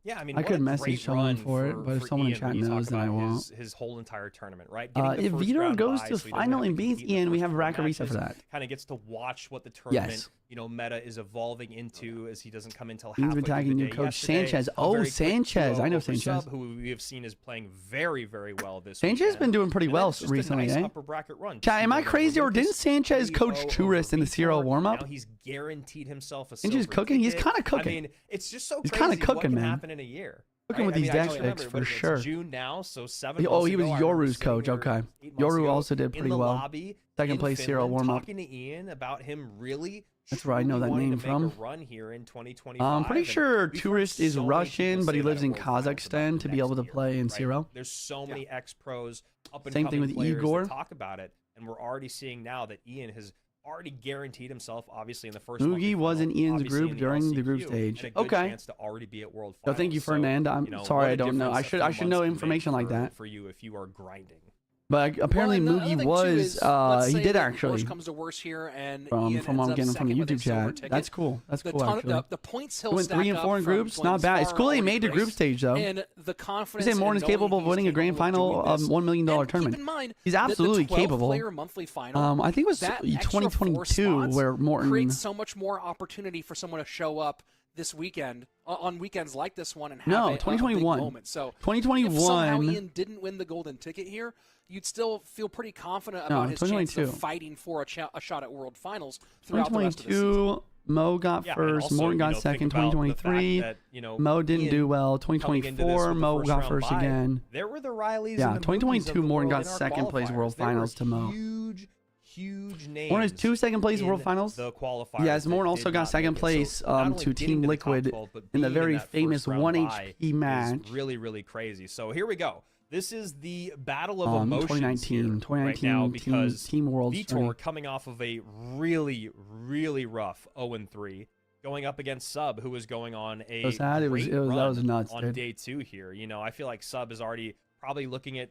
Yeah, I mean, I what could a message great someone run for it, but if someone in Ian chat when you talk knows, then I about won't. his whole entire tournament, right? If Vitor goes to final and beats Ian, we have Rack Reset for that. Kind of gets to watch what the tournament, Yes. meta is evolving into as he doesn't come until Ian's halfway been tagging through new the coach day. Yesterday, Sanchez. a Oh, very quick Sanchez. 2-0 I know over Sanchez. Sub, who we have seen is playing very, very well this Sanchez has weekend. been doing pretty And well then it's just recently, a nice eh? upper bracket run. Chat, am I 2-1 crazy, or Olympus, didn't Sanchez 3-0 coach over Tourist in the Zero Vitor. warm-up? Now he's guaranteed himself a Sanchez silver cooking? He's ticket. kinda cooking. I mean, it's just so He's crazy kinda cooking, what can man. happen in a year. Cooking with I these mean, I deck don't picks remember, for but sure. It's June now, so 7 Oh, months he was ago, I remember Yoru's sitting coach. here Okay. 8 months Yoru ago also did in pretty the well. lobby Second in place Zero Finland, warm-up. talking to Ian about him really That's where I know that truly name wanting to make from. a run here in 2025. I'm pretty and sure we've heard Tourist is so many Russian, people but he say that lives at in World Finals about Kazakhstan to be able to next year, play in right? Zero. There's so many ex-pros, up and Same thing coming with players Igor. that talk about it, and we're already seeing now that Ian has already guaranteed himself, obviously in the first. Mugi was in Ian's obviously group in the during the group LCQ, stage. and a good Okay. chance to already be at World No, Finals. thank you, So, Fernand. I'm sorry, what I a don't know. difference a few I should know months can information make like that. for you if you are grinding. But apparently Well, and the other Mugi thing, too, was, is, let's he say did that actually, Worst comes to worst here, and from Ian what I'm ends up getting from the second with a YouTube silver chat. ticket. That's cool. That's The cool, actually. the points he'll He went stack 3 and 4 in up from groups. going Not as bad. far It's cool he already made the great. group stage, though. And the He confidence. said Morin in is knowing capable of he's winning a grand capable final of of doing $1 million this. And tournament. Keep in mind He's that absolutely the 12 capable. player monthly final, I think it was that extra 2022 4 spots where Morton creates so much more opportunity for someone to show up this weekend on weekends like this one and have No, a big 2021. moment. So 2021. if somehow Ian didn't win the golden ticket here, you'd still feel pretty confident about his chances 2022. of fighting for a shot at World Finals throughout the rest of the season. 2022, Mo got Yeah, and first, also, Morton got think second. about the fact 2023, that, Mo didn't Ian do well. coming into this 2024, with the Mo got round first bye, again. There were the Rileys. Yeah, and the 2022, Moogies of the Morton world got in our second place World qualifiers. There were Finals to Mo. Huge names. Morton has 2 second place in World Finals. The qualifiers. Yes, that Morton did also got not second make it. place So not only to getting Team to the top Liquid 12, but in the being very that famous first round 1 bye HP match. is really, really crazy. So here we go. This is the battle of 2019 emotions here right now because Team World Vitor coming off of a really, really rough 0-3, going up against Sub, who was going on a So sad. It was great that was run nuts, on dude. day 2 here. I feel like Sub is already probably looking at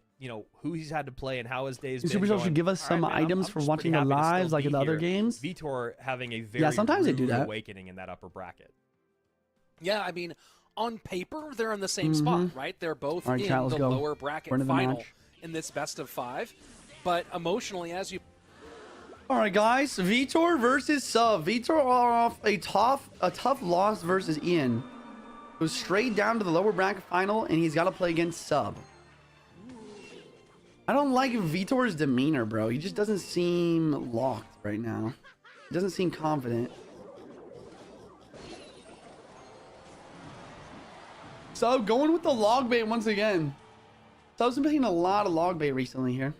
who he's had to play and how his days been. Supercell should give us some "All right, man, items I'm for just watching pretty the happy to still lives like be in the other here." games. Vitor having a very sometimes they do rude that. awakening in that upper bracket. Yeah, I mean, on paper, they're in the same spot, right? They're both All right, in chat, let's the go. lower bracket We're into the final match. in this best of 5. But emotionally, as you All right, guys. Vitor versus Sub. Vitor off a tough loss versus Ian. Goes straight down to the lower bracket final, and he's got to play against Sub. I don't like Vitor's demeanor, bro. He just doesn't seem locked right now. He doesn't seem confident. Sub going with the log bait once again. Sub's been playing a lot of log bait recently here.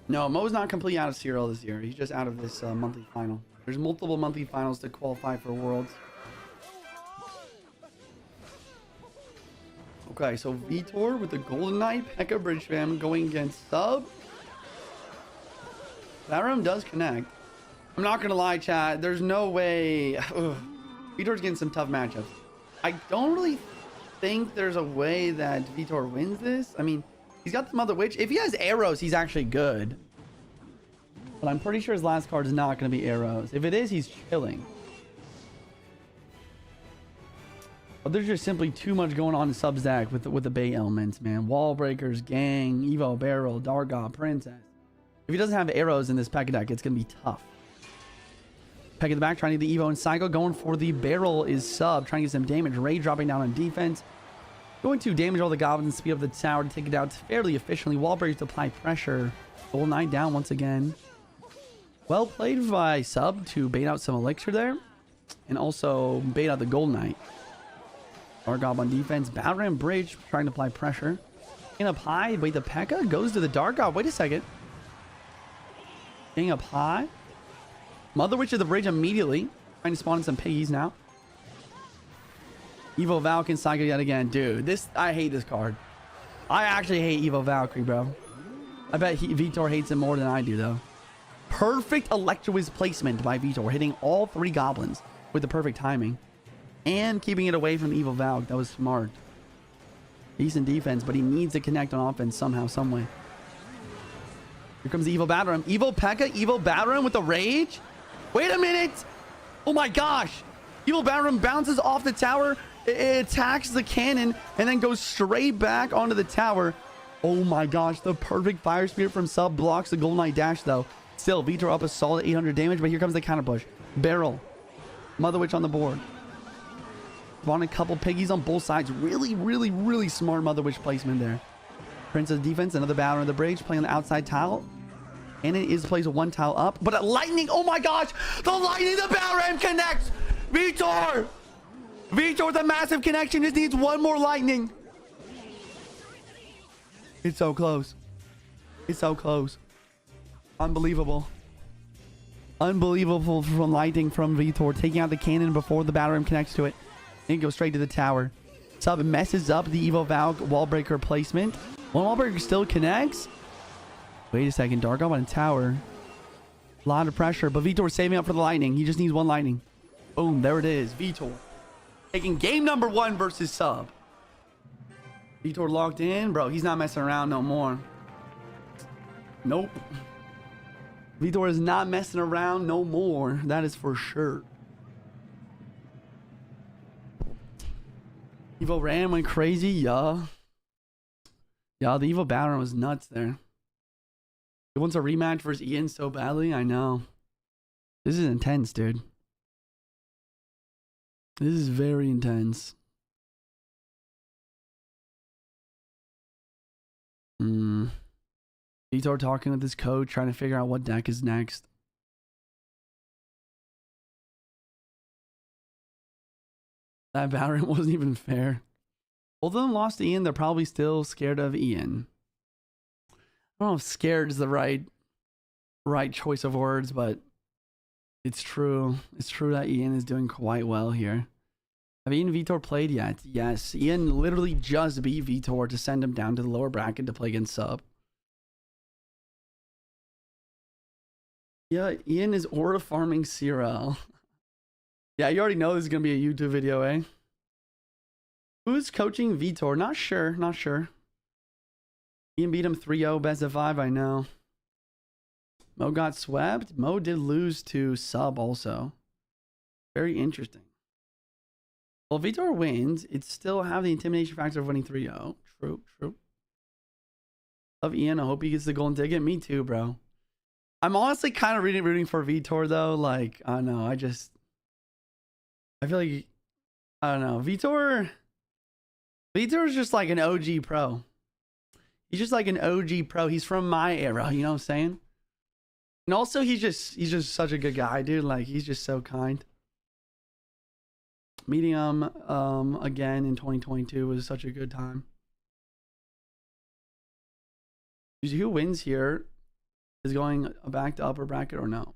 No, Mo's not completely out of Serial this year. He's just out of this monthly final. There's multiple monthly finals to qualify for Worlds. Okay, so Vitor with the Golden Knight, Pekka Bridge Fam going against Sub. That room does connect. I'm not gonna lie, chat. There's no way. Ugh. Vitor's getting some tough matchups. I don't really think there's a way that Vitor wins this. I mean, he's got the Mother Witch. If he has arrows, he's actually good. But I'm pretty sure his last card is not going to be arrows. If it is, he's chilling. But there's just simply too much going on in Sub's deck with the bait elements, man. Wall Breakers, Gang, Evo Barrel, Dargon, Princess. If he doesn't have arrows in this Pekka deck, it's going to be tough. Pekka in the back, trying to get the Evo and Psycho. Going for the Barrel is Sub, trying to get some damage. Ray dropping down on defense. Going to damage all the goblins and speed up the tower to take it out fairly efficiently. Wall Breakers to apply pressure. Golden Knight down once again. Well played by Sub to bait out some elixir there. And also bait out the Golden Knight. Dargob on defense. Battleram Bridge trying to apply pressure. In up high. Wait, the Pekka goes to the Dargob. Wait a second. Getting up high. Mother Witch of the bridge immediately. Trying to spawn in some piggies now. Evo Valken Psycho yet again. Dude, I hate this card. I actually hate Evo Valkyrie, bro. I bet Vitor hates it more than I do, though. Perfect Electrowiz placement by Vitor, hitting all 3 goblins with the perfect timing. And keeping it away from Evo Valk. That was smart. Decent defense, but he needs to connect on offense somehow, some way. Here comes the Evo Battleram. Evo P.E.K.K.A, Evo Battleram with the rage? Wait a minute! Oh my gosh! Evo Battleram bounces off the tower, it attacks the cannon, and then goes straight back onto the tower. Oh my gosh, the perfect Fire Spirit from Sub blocks the Golden Knight dash, though. Still, Vitor up a solid 800 damage, but here comes the counter push. Barrel. Mother Witch on the board. Spawn a couple piggies on both sides. Really smart Mother Witch placement there. Princess defense, another battle on the bridge, playing on the outside tile. And it is plays 1 tile up. But a lightning, oh my gosh! The lightning, the battle ram connects! Vitor! Vitor with a massive connection, just needs 1 more lightning. It's so close. It's so close. Unbelievable. Unbelievable from lightning from Vitor, taking out the cannon before the battle ram connects to it. And goes straight to the tower. Sub messes up the Evo Valk wall breaker placement. One wall breaker still connects. Wait a second, Dark up on a tower. A lot of pressure, but Vitor saving up for the lightning. He just needs 1 lightning. Boom, there it is. Vitor taking game number 1 versus Sub. Vitor locked in. Bro, he's not messing around no more. Nope. Vitor is not messing around no more. That is for sure. Evo Ram went crazy. Yeah, the Evo Battleram was nuts there. He wants a rematch versus Ian so badly. I know. This is intense, dude. This is very intense. Vitor talking with his coach, trying to figure out what deck is next. That Valorant wasn't even fair. Both of them lost to Ian. They're probably still scared of Ian. I don't know if scared is the right choice of words, but it's true. It's true that Ian is doing quite well here. Have Ian and Vitor played yet? Yes. Ian literally just beat Vitor to send him down to the lower bracket to play against Sub. Yeah, Ian is aura farming CRL. Yeah, you already know this is going to be a YouTube video, eh? Who's coaching Vitor? Not sure. Not sure. Ian beat him 3-0, best of 5, I know. Mo got swept. Mo did lose to Sub also. Very interesting. Well, if Vitor wins, it still have the intimidation factor of winning 3-0. True, true. Love Ian. I hope he gets the golden ticket. Me too, bro. I'm honestly kind of rooting for Vitor, though. Like, I don't know. I feel like, I don't know. Vitor is just like an OG pro. He's just like an OG pro. He's from my era. You know what I'm saying? And also, he's just such a good guy, dude. Like, he's just so kind. Meeting him again in 2022 was such a good time. Who wins here is going back to upper bracket or no?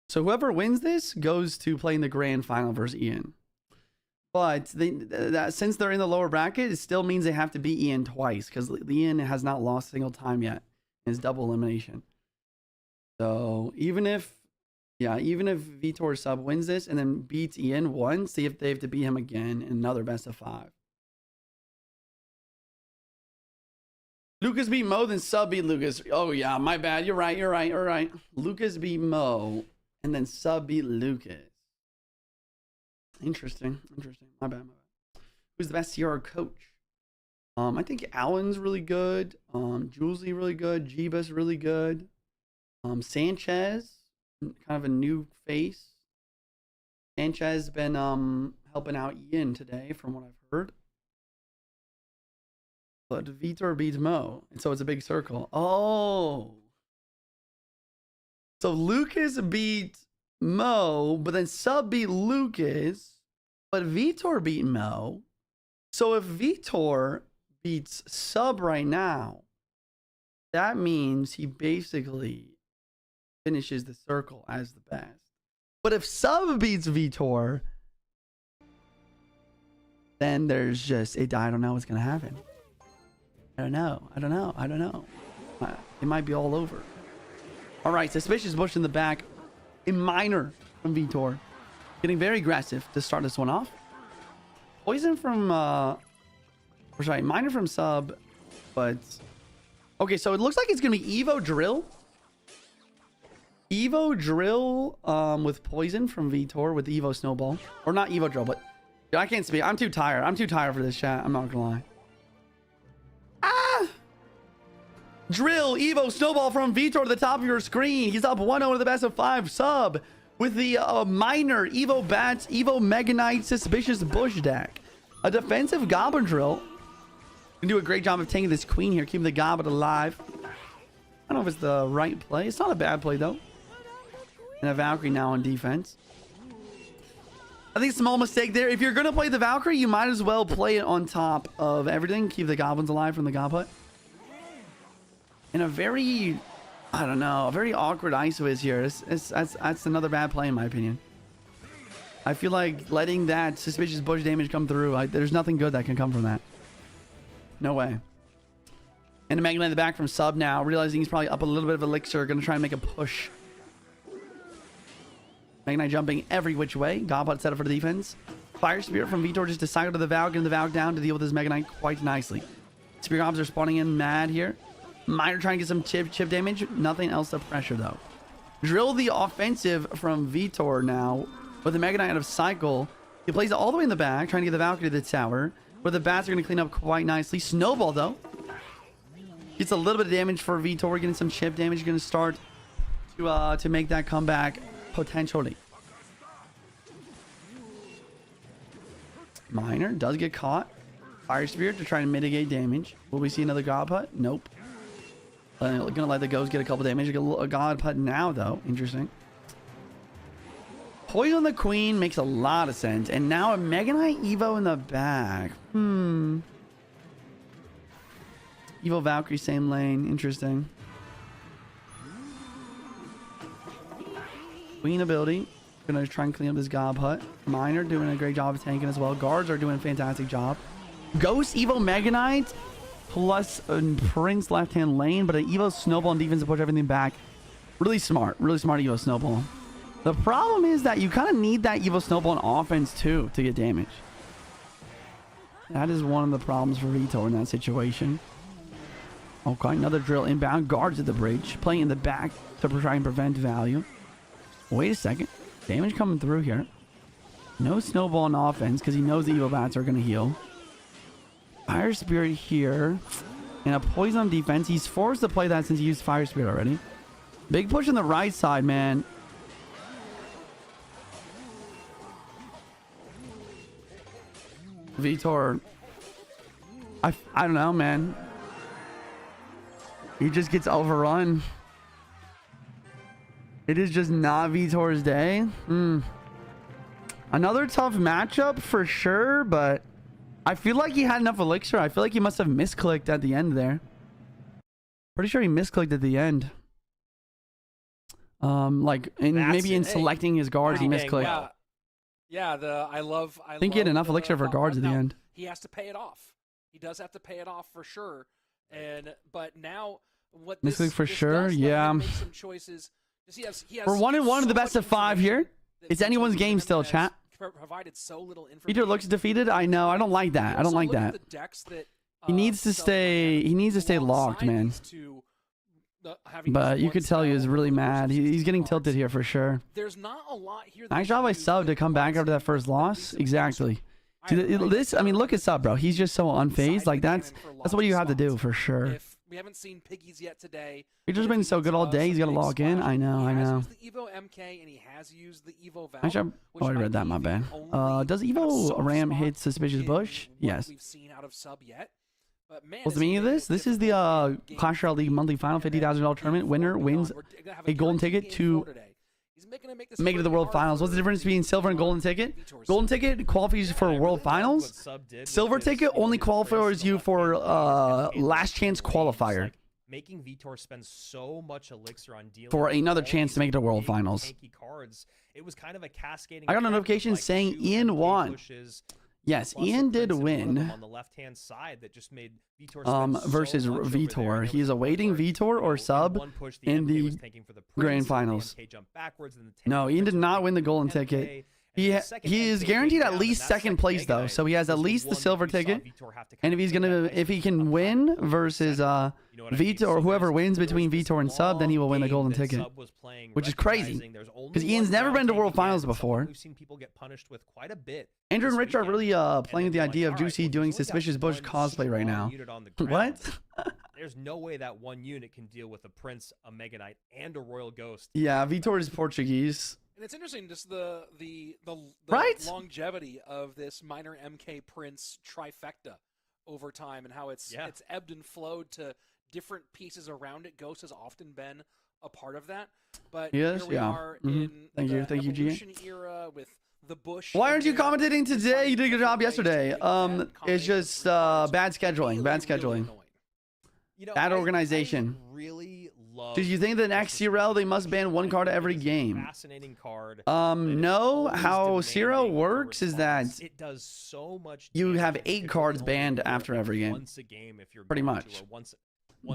So whoever wins this goes to play in the grand final versus Ian. But since they're in the lower bracket, it still means they have to beat Ian twice because Ian has not lost a single time yet in his double elimination. So even if Vitor Sub wins this and then beats Ian once, see if they have to beat him again in another best of 5. Lucas beat Mo, then Sub beat Lucas. Oh yeah, my bad. You're right. Lucas beat Mo, and then Sub beat Lucas. Interesting. My bad. Who's the best CR coach? I think Allen's really good. JuicyJ really good. Jeebus really good. Sanchez, kind of a new face. Sanchez been helping out Ian today, from what I've heard. But Vitor beats Mo, and so it's a big circle. Oh, so Lucas beat Mo, but then Sub beat Lucas, but Vitor beat Mo. So if Vitor beats Sub right now, that means he basically finishes the circle as the best. But if Sub beats Vitor, then there's just I don't know what's gonna happen. I don't know. It might be all over. All right, suspicious bush in the back. A minor from Vitor. Getting very aggressive to start this one off. Poison from, or sorry, minor from sub, but... Okay, so it looks like it's going to be Evo Drill. Evo Drill with poison from Vitor with Evo Snowball. Or not Evo Drill, but... I can't speak. I'm too tired. I'm too tired for this chat. I'm not going to lie. Drill, Evo, Snowball from Vitor to the top of your screen. He's up 1-0 to the best of 5 sub with the minor Evo Bats, Evo Mega Knight, Suspicious Bush deck. A defensive Goblin Drill. Can do a great job of taking this queen here, keeping the Goblin alive. I don't know if it's the right play. It's not a bad play, though. And a Valkyrie now on defense. I think small mistake there. If you're going to play the Valkyrie, you might as well play it on top of everything. Keep the Goblins alive from the Gob. In a very, I don't know, a very awkward ISO is here. That's another bad play in my opinion. I feel like letting that Suspicious Bush damage come through, there's nothing good that can come from that. No way. And a Mega Knight in the back from sub now, realizing he's probably up a little bit of elixir, going to try and make a push. Mega Knight jumping every which way. Goblet set up for the defense. Fire Spirit from Vitor just decided to the Valk, getting the Valk down to deal with his Mega Knight quite nicely. Spear Gobs are spawning in mad here. Minor trying to get some chip damage. Nothing else to pressure, though. Drill the offensive from Vitor now with the Mega Knight out of cycle. He plays it all the way in the back, trying to get the Valkyrie to the tower. Where the bats are going to clean up quite nicely. Snowball, though. Gets a little bit of damage for Vitor. Getting some chip damage. Going to start to make that comeback potentially. Minor does get caught. Fire Spirit to try and mitigate damage. Will we see another God Putt? Nope. Gonna let the Ghost get a couple damage. A God Putt now, though. Interesting. Poison on the Queen makes a lot of sense. And now a Mega Knight Evo in the back. Evo Valkyrie, same lane. Interesting. Queen ability. Gonna try and clean up this Gob Hut. Minor doing a great job of tanking as well. Guards are doing a fantastic job. Ghost Evo Mega Knight plus Prince left hand lane, but an Evo Snowball on defense to push everything back. Really smart Evo Snowball. The problem is that you kind of need that Evo Snowball on offense too to get damage. That is one of the problems for Vitor in that situation. Okay, another drill inbound. Guards at the bridge, playing in the back to try and prevent value. Wait a second. Damage coming through here. No Snowball on offense because he knows the Evo Bats are going to heal. Fire Spirit here. And a Poison on defense. He's forced to play that since he used Fire Spirit already. Big push on the right side, man. Vitor. I don't know, man. He just gets overrun. It is just not Vitor's day. Another tough matchup for sure, but I feel like he had enough elixir. I feel like he must have misclicked at the end there. Pretty sure he misclicked at the end. Maybe in selecting his guards, he misclicked. Yeah, I think he had enough elixir for guards at the end. He has to pay it off. He does have to pay it off for sure. But now what this for this sure, does, yeah. Make some choices. He has We're 1-1 in the best of 5 here. It's anyone's game still, chat. Provided so little information. Peter looks defeated. I know. I don't like that. I don't like that. He needs to stay. He needs to stay locked, man. But you could tell he was really mad. He's getting tilted here for sure. There's not a lot here. Nice job by Sub to come back after that first loss. Exactly. I mean, look at Sub, bro. He's just so unfazed. Like that's what you have to do for sure. We haven't seen Piggies yet today. He's just been so good all day. He's got to log in. I know. He has used the Evo MK and he has used the Evo Valve. Actually, I read that. My bad. Does Evo Ram hit Suspicious Bush? Yes. We've seen out of Sub yet. But man, what's the meaning of this? This is the Clash Royale League monthly final $50,000 tournament. Winner wins a golden ticket to make it to the World Finals. What's the difference between silver and golden ticket? Golden ticket qualifies for World Finals. Silver ticket only qualifies you for last chance qualifier. Making Vitor spend so much elixir on dealing for another chance to make it to World Finals. Cards. It was kind of a cascading. I got a notification saying Ian won. Plus the Ian did Prince in one of them win. on the left-hand side that just made Vitor spend Versus so much over there. Vitor. And He there is was one awaiting where, Vitor you or know, sub one push, in MK the was tanking for the Prince, grand and then finals. The MK jumped backwards, and the No, Ian did not win the golden MK, ticket. and He the second he is MK guaranteed came at down, least and that second place though, so he has at was the least the one that silver you saw ticket. Vitor have to And come if he's through that gonna, nice if he can up win top. versus You know what I mean? Vitor or So whoever there's- wins there between was this Vitor and sub, then he will win the long golden game that ticket, Sub was playing, which is crazy. recognizing there's only Because one Ian's never round been to taking World again, Finals and something before. We've seen people get punished with quite a bit. Andrew and this Rich are weekend. really And playing with then the they're idea of like, "All right, Juicy well, doing he's only got Suspicious Bush one cosplay right strong now. unit on the What? ground. There's no way that one unit can deal with a Prince, a Mega Knight, and a Royal Ghost. Yeah, Vitor is Portuguese. And it's interesting, just the Right? longevity of this minor MK Prince trifecta over time, and how it's ebbed and flowed to different pieces around it. Ghost has often been a part of that, but Yes, here we yeah. are Mhm. in Thank the you, GA. evolution era with the Bush. Why in aren't you there, commentating today? deciding You did a good job different ways to yesterday. make that It's combination just of three cards bad scheduling. Bad really, really scheduling. annoying. You know, Bad I organization. really love. Did you think that next CRL they must ban one card every game? Fascinating card. No. Always How demanding CRL a works is that response. It does so much. you have damage 8 if cards you're only banned doing it after every game. Once a game, if you're Pretty going much. to, or once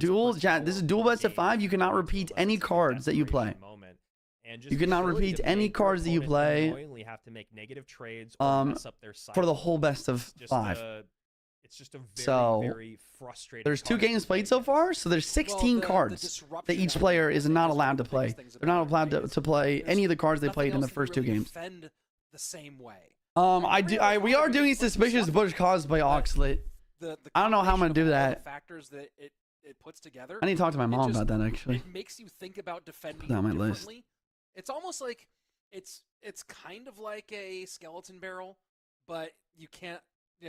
Duel per chat. This is tour duel per best of game, 5. You cannot so repeat unless any it's a cards that you play. desperation moment. And just You cannot the ability repeat to any make your cards that you opponent play, annoyingly have to make negative trades or mess up their for the cycle. whole best of It's just 5. It's just a very, So, very frustrating. There's 2 card to games play played so against. far, so there's 16 cards that each player is not allowed to play. They're not allowed to play any of the cards they played in the first 2 games. Defend the same way. We are doing Suspicious Bush cosplay Oxlit. I don't know how I'm gonna do that. The factors that it puts together. I need to talk to my mom just- about that actually. It makes you think about defending that on my list. differently. It's almost like it's kind of like a skeleton barrel, but you can't.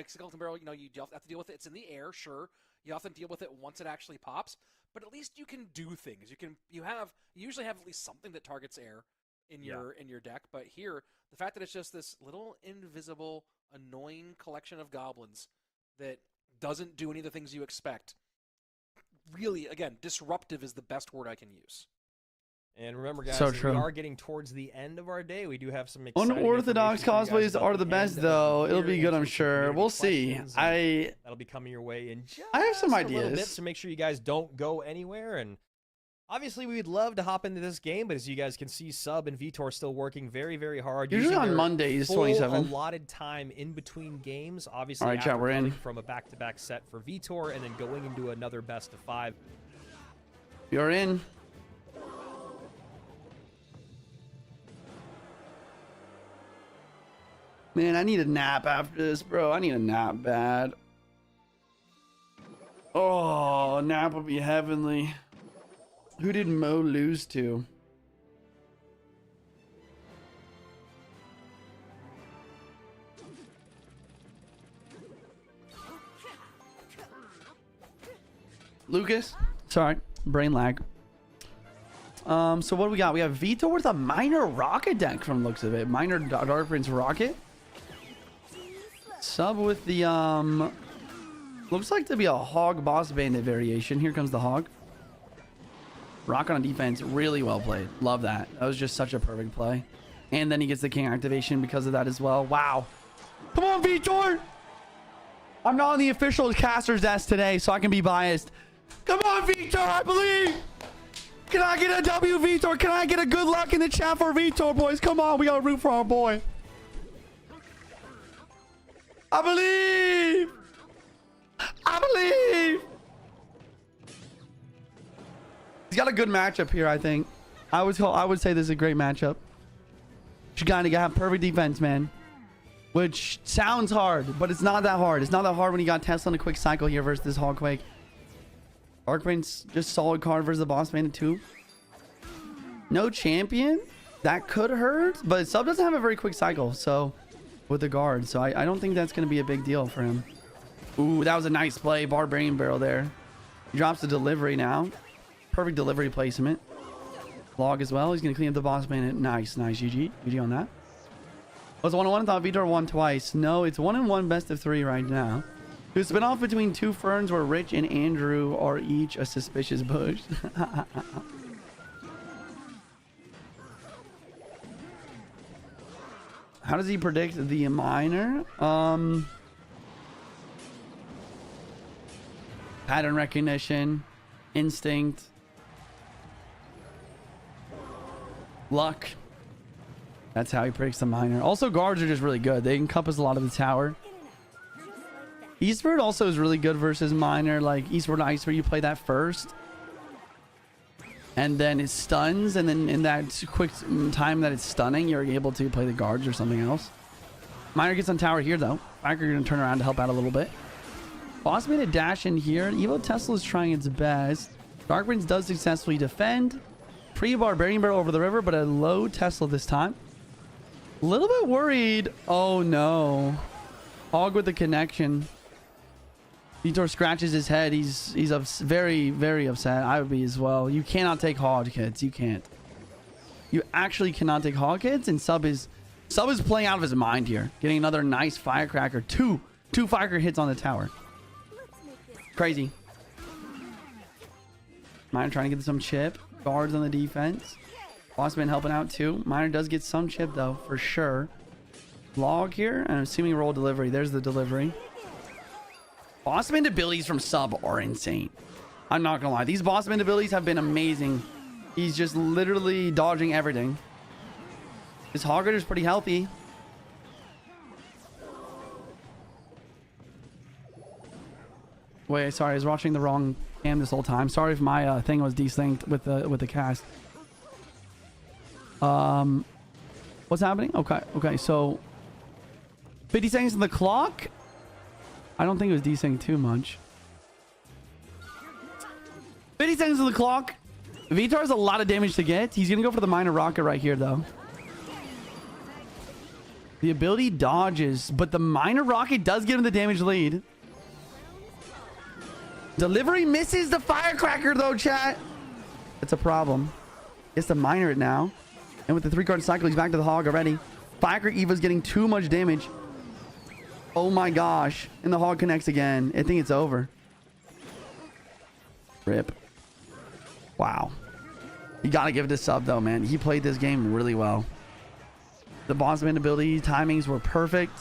Skeleton barrel, you have to deal with it. It's in the air, sure. You have to deal with it once it actually pops, but at least you can do things. You usually have at least something that targets air in your deck. But here, the fact that it's just this little invisible, annoying collection of goblins that doesn't do any of the things you expect. Really, again, disruptive is the best word I can use. And remember, guys, So as true. we are getting towards the end of our day. We do have some exciting Unorthodox information for you guys cosplays about are the end best of though. year It'll be good, and I'm some sure. community We'll see. questions, and I that'll be coming your way in just have some a little bit, ideas. so make sure you guys don't go anywhere. And obviously, we'd love to hop into this game, but as you guys can see, Sub and Vitor still working very, very hard. Usually using on their Mondays, full 27. allotted time in between games. Obviously, All right, chat, after we're coming in. from a back-to-back set for Vitor and then going into another best of 5. You're in. Man, I need a nap after this, bro. I need a nap bad. Oh, nap would be heavenly. Who did Mo lose to? Lucas? Sorry, brain lag. So what do we got? We have Vitor with a minor rocket deck from the looks of it. Minor Dark Prince rocket. Sub with the looks like to be a hog boss bandit variation. Here comes the hog. Rocket on defense, really well played. Love that. That was just such a perfect play. And then he gets the king activation because of that as well. Wow. Come on, Vitor! I'm not on the official caster's desk today, so I can be biased. Come on, Vitor, I believe! Can I get a W, Vitor? Can I get a good luck in the chat for Vitor, boys? Come on, we gotta root for our boy. I believe! I believe! He's got a good matchup here, I think. I would say this is a great matchup. You gotta have perfect defense, man. Which sounds hard, but it's not that hard. It's not that hard when you got Tesla in a quick cycle here versus this Hogquake. Dark Prince, just solid card versus the boss bandit too. No champion? That could hurt, but Sub doesn't have a very quick cycle, so with the guard. So I don't think that's going to be a big deal for him. Ooh, that was a nice play. Barbarian Barrel there. He drops the delivery now. Perfect delivery placement. Log as well. He's going to clean up the boss bandit. Nice, nice. GG. GG on that. Was it 1-1? I thought Vitor won twice. No, it's 1-1 best of 3 right now. Who spin off between 2 ferns where Rich and Andrew are each a suspicious bush. How does he predict the minor? Pattern recognition, instinct, luck. That's how he predicts the minor. Also, guards are just really good. They encompass a lot of the tower. Eastward also is really good versus minor. Like Eastward and Iceward, you play that first. And then it stuns. And then in that quick time that it's stunning, you're able to play the guards or something else. Minor gets on tower here, though. Firecracker going to turn around to help out a little bit. Boss made a dash in here. Evo Tesla is trying its best. Darkbrinds does successfully defend. Pre-Barbarian Barrel over the river, but a low Tesla this time. A little bit worried. Oh, no. Hog with the connection. Vitor scratches his head. He's very, very upset. I would be as well. You cannot take Hog, kids. You can't. You actually cannot take Hog, kids. And Sub is playing out of his mind here. Getting another nice Firecracker. Two Firecracker hits on the tower. Crazy. Minor trying to get some chip. Guards on the defense. Bossman helping out too. Minor does get some chip though, for sure. Log here. And I'm assuming roll delivery. There's the delivery. Bossman abilities from Sub are insane. I'm not gonna lie. These Bossman abilities have been amazing. He's just literally dodging everything. His Hog Rider is pretty healthy. Wait, sorry. I was watching the wrong cam this whole time. Sorry if my thing was desynced with the cast. What's happening? Okay. So 50 seconds on the clock. I don't think it was desynced too much. 50 seconds on the clock. Vitor has a lot of damage to get. He's gonna go for the minor rocket right here, though. The ability dodges, but the minor rocket does give him the damage lead. Delivery misses the Firecracker, though, chat. That's a problem. It's the minor it now. And with the 3-card cycle, he's back to the Hog already. Firecracker Eva's getting too much damage. Oh my gosh. And the Hog connects again. I think it's over. Rip. Wow. You gotta give it to Sub, though, man. He played this game really well. The Bossman ability timings were perfect.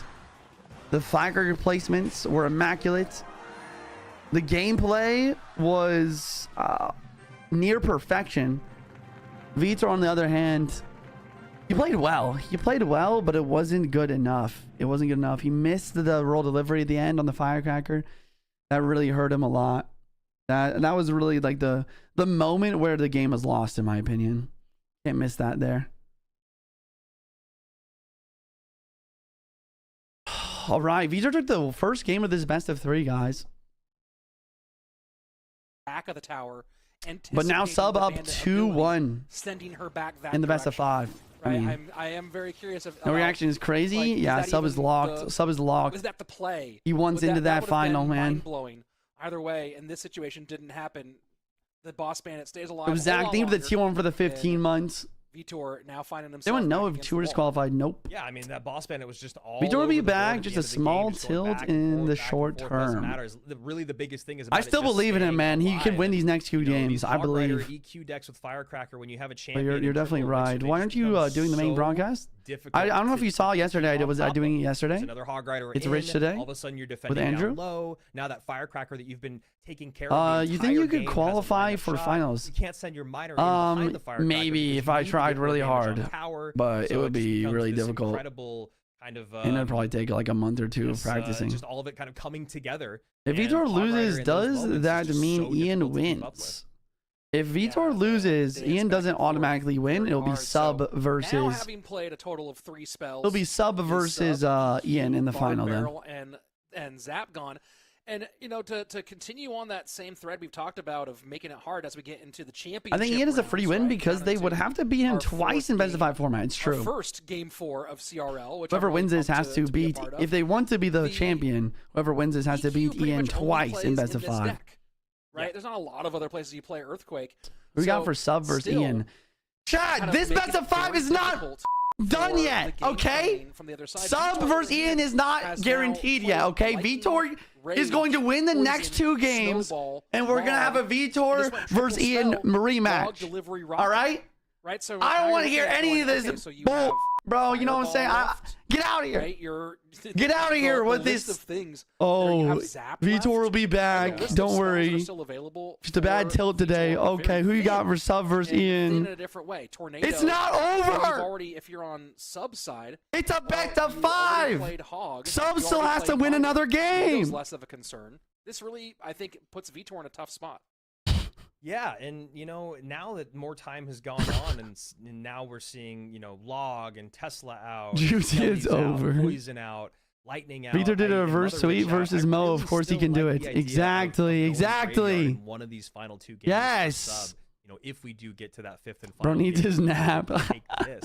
The Firecracker placements were immaculate. The gameplay was near perfection. Vitor, on the other hand, he played well. He played well, but it wasn't good enough. It wasn't good enough. He missed the roll delivery at the end on the Firecracker. That really hurt him a lot. That was really like the moment where the game was lost, in my opinion. Can't miss that there. All right, Vitor took the first game of this best of 3, guys. Back of the tower, but now Sub up 2-1, sending her back that in the best of 5. Right? I mean, I am very curious. No reaction is crazy. Like, yeah, Sub is locked. Sub is locked. Was that the play? He wants into that final, man. Mind-blowing. Either way, in this situation, didn't happen. The Boss Bandit stays alive. It was Zach Dean for the T1 for the 15 months. Vitor now finding himself. Anyone know if Tour is qualified? Nope. Yeah, I mean, that Boss Bandit was just all. Vitor will be back, just a small tilt in the short term. Really, the biggest thing is. I still believe in him, man. He can win these next 2 games. I believe. EQ decks with Firecracker when you have a champion. You're definitely right. Why aren't you doing the main broadcast? I don't know if you saw yesterday. Was I doing it yesterday? Another Hog Rider. It's Rich today. All of a sudden, you're defending with Andrew. Down low. Now that Firecracker that you've been taking care of. You think you could qualify for finals? You can't send your minor behind the Firecracker. Maybe if I tried really hard. But it would be really difficult. Incredible kind of, and it'd probably take like a month or 2 of practicing. Just all of it kind of coming together. If Vitor loses, does that mean Ian wins? If Vitor loses, Ian doesn't automatically win. It'll be Sub versus. Now having played a total of 3 spells, it'll be Sub versus Ian in the final then. And Zap gone. And, you know, to continue on that same thread we've talked about of making it hard as we get into the championship. I think Ian is a free win because they would have to beat him twice in best of 5 format. It's true. First game 4 of CRL. Which whoever wins this has to beat. If they want to be the champion, whoever wins this has to beat Ian twice in best of 5. Right? There's not a lot of other places you play Earthquake. We got for Sub versus Ian. Chad, this best of 5 is not done yet, okay? Sub versus Ian is not guaranteed yet, okay? Vitor is going to win the next 2 games, and we're going to have a Vitor versus Ian rematch. All right? right? So I don't now want to you're hear looking any at of going, this so you bull, have bro. You know what I'm saying? Fireball left, Get out of here. right? You're Get out of here with list this. of things. Oh, you have Zap Vitor left, will be and the back. list of Don't spells that are worry. still available Just a bad for tilt today. Vitor are Okay, very who you got thin, for sub versus and thin Ian? in a different way. Tornado. It's not You've over. already, if you're on sub side, It's a best of you already 5. played Hog. Sub You still already has to played win Miner. another Tornado's game. less of a concern. This really, I think, puts Vitor in a tough spot. Yeah, and you know, now that more time has gone on, and now we're seeing, you know, Log and Tesla out, Juicy, Kelly's it's out, over. Poison out, Lightning out. Vitor did a in reverse another sweep chat, versus I Mo. really Of course he still can do like it. the idea Exactly, of going exactly. Graveyard in one of these final 2 games. Yes. Sub, you know, if we do get to that 5th and Bro final needs game, his nap. take this.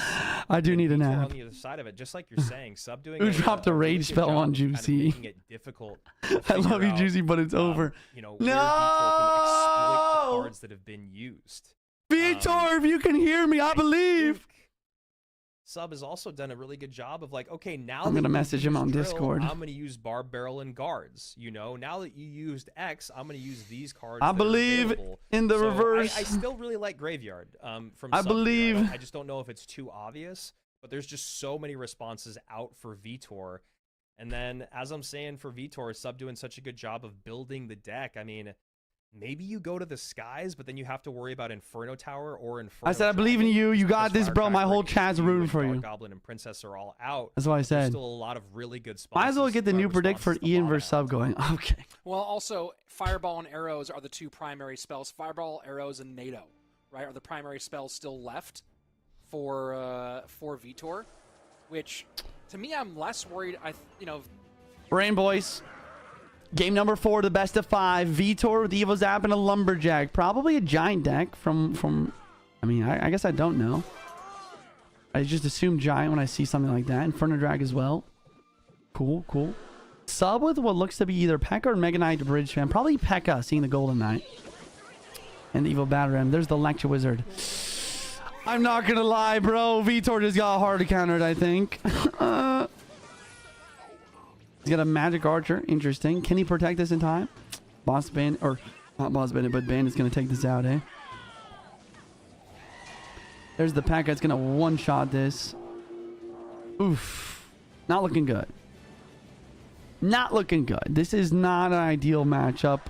I do And need a Vitor nap. On the other side of it, just like you're saying, Sub doing Who dropped a really rage good spell job on of kind of Juicy? making it difficult to I love figure you, out, Juicy, but it's over. You know, No! where Vitor can exploit the cards that have been used. Vitor, if you can hear me, I believe. think Sub has also done a really good job of like, okay, now I'm that gonna you message him used on Drill, Discord. I'm gonna use Barb Barrel and Guards. You know, now that you used X, I'm gonna use these cards. I that are believe available. in the So reverse. I still really like Graveyard. From I Sub here. believe- I just don't know if it's too obvious, but there's just so many responses out for Vitor. And then, as I'm saying for Vitor, Sub doing such a good job of building the deck. I mean, maybe you go to the skies, but then you have to worry about Inferno Tower or Inferno. I said I believe in Dragon, you. You got because this, bro. My Firecracker whole and chat's HQ rooting and for Dark you. Goblin and Princess are all out. That's what I There's said. still a lot of really good spots. Might as well get the new predict for Ian versus Sub going. Okay. Well, also, Fireball and Arrows are the 2 primary spells. Fireball, Arrows, and NATO, right, are the primary spells still left for Vitor, which, to me, I'm less worried. Rain boys. Game number 4, the best of 5. Vitor with Evo Zap and a Lumberjack. Probably a giant deck from I mean, I guess I don't know. I just assume giant when I see something like that. Inferno Drag as well. Cool, cool. Sub with what looks to be either P.E.K.K.A. or Mega Knight Bridge fan. Probably P.E.K.K.A. seeing the Golden Knight. And the Evil Battle Ram. There's the Lecture Wizard. I'm not gonna lie, bro. Vitor just got hard countered, I think. He's got a Magic Archer. Interesting. Can he protect this in time? Boss Bandit, or not Boss Bandit, but Bandit's going to take this out, eh? There's the pack that's going to one-shot this. Oof. Not looking good. Not looking good. This is not an ideal matchup.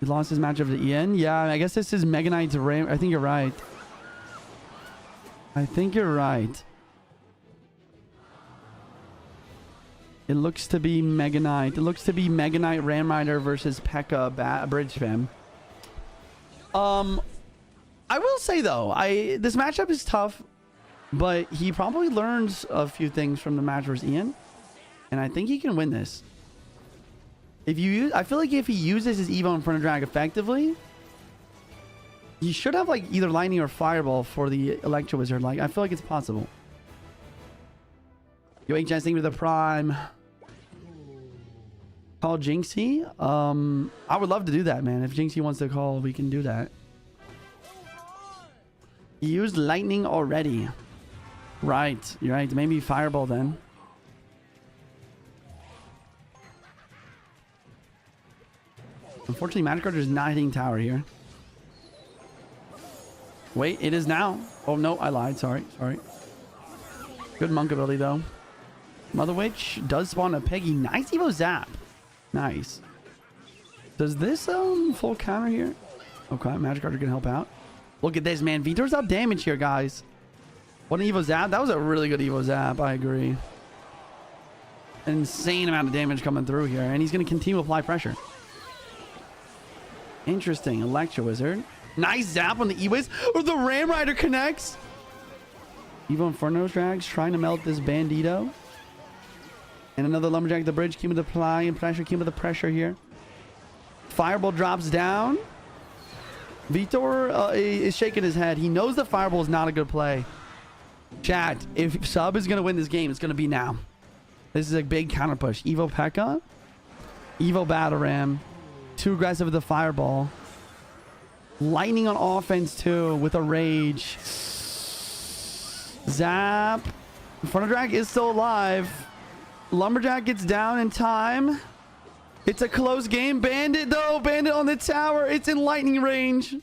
He lost his matchup to Ian. Yeah, I guess this is Mega Knight's Ram. I think you're right. I think you're right. It looks to be Mega Knight. It looks to be Mega Knight Ram Rider versus P.E.K.K.A. Bridge Fam. I will say though, this matchup is tough, but he probably learns a few things from the match versus Ian, and I think he can win this. I feel like if he uses his Evo Inferno Drag effectively, he should have like either Lightning or Fireball for the Electro Wizard. Like, I feel like it's possible. Yo, HS, thank you for the Prime. Call Jinxie? I would love to do that, man. If Jinxie wants to call, we can do that. He used Lightning already. Right, you're right. Maybe Fireball then. Unfortunately, Magic Archer is not hitting tower here. Wait, it is now. Oh, no, I lied. Sorry. Good monk ability, though. Mother Witch does spawn a Peggy. Nice Evo Zap. Nice. Does this full counter here? Okay, Magic Archer can help out. Look at this, man. Vitor's out damage here, guys. What an Evo Zap. That was a really good Evo Zap. I agree. Insane amount of damage coming through here. And he's going to continue to apply pressure. Interesting. Electro Wizard. Nice zap on the E-Wiz. Or the Ram Rider connects. Evo Inferno Drags trying to melt this Bandito. And another Lumberjack at the bridge. Came with the apply and pressure. Came with the pressure here. Fireball drops down. Vitor is shaking his head. He knows that Fireball is not a good play. Chat, if Sub is going to win this game, it's going to be now. This is a big counter push. Evo P.E.K.K.A. Evo Battle Ram. Too aggressive with the Fireball. Lightning on offense too with a Rage. Zap. Inferno Drag is still alive. Lumberjack gets down in time. It's a close game. Bandit though. Bandit on the tower. It's in lightning range.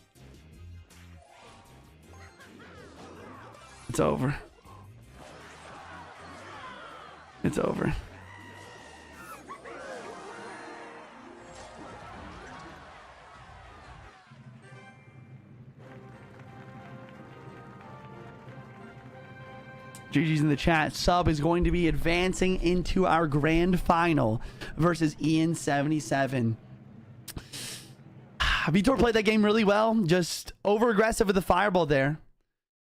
It's over. It's over. GG's in the chat. Sub is going to be advancing into our grand final versus Ian77. Vitor played that game really well. Just over aggressive with the fireball there.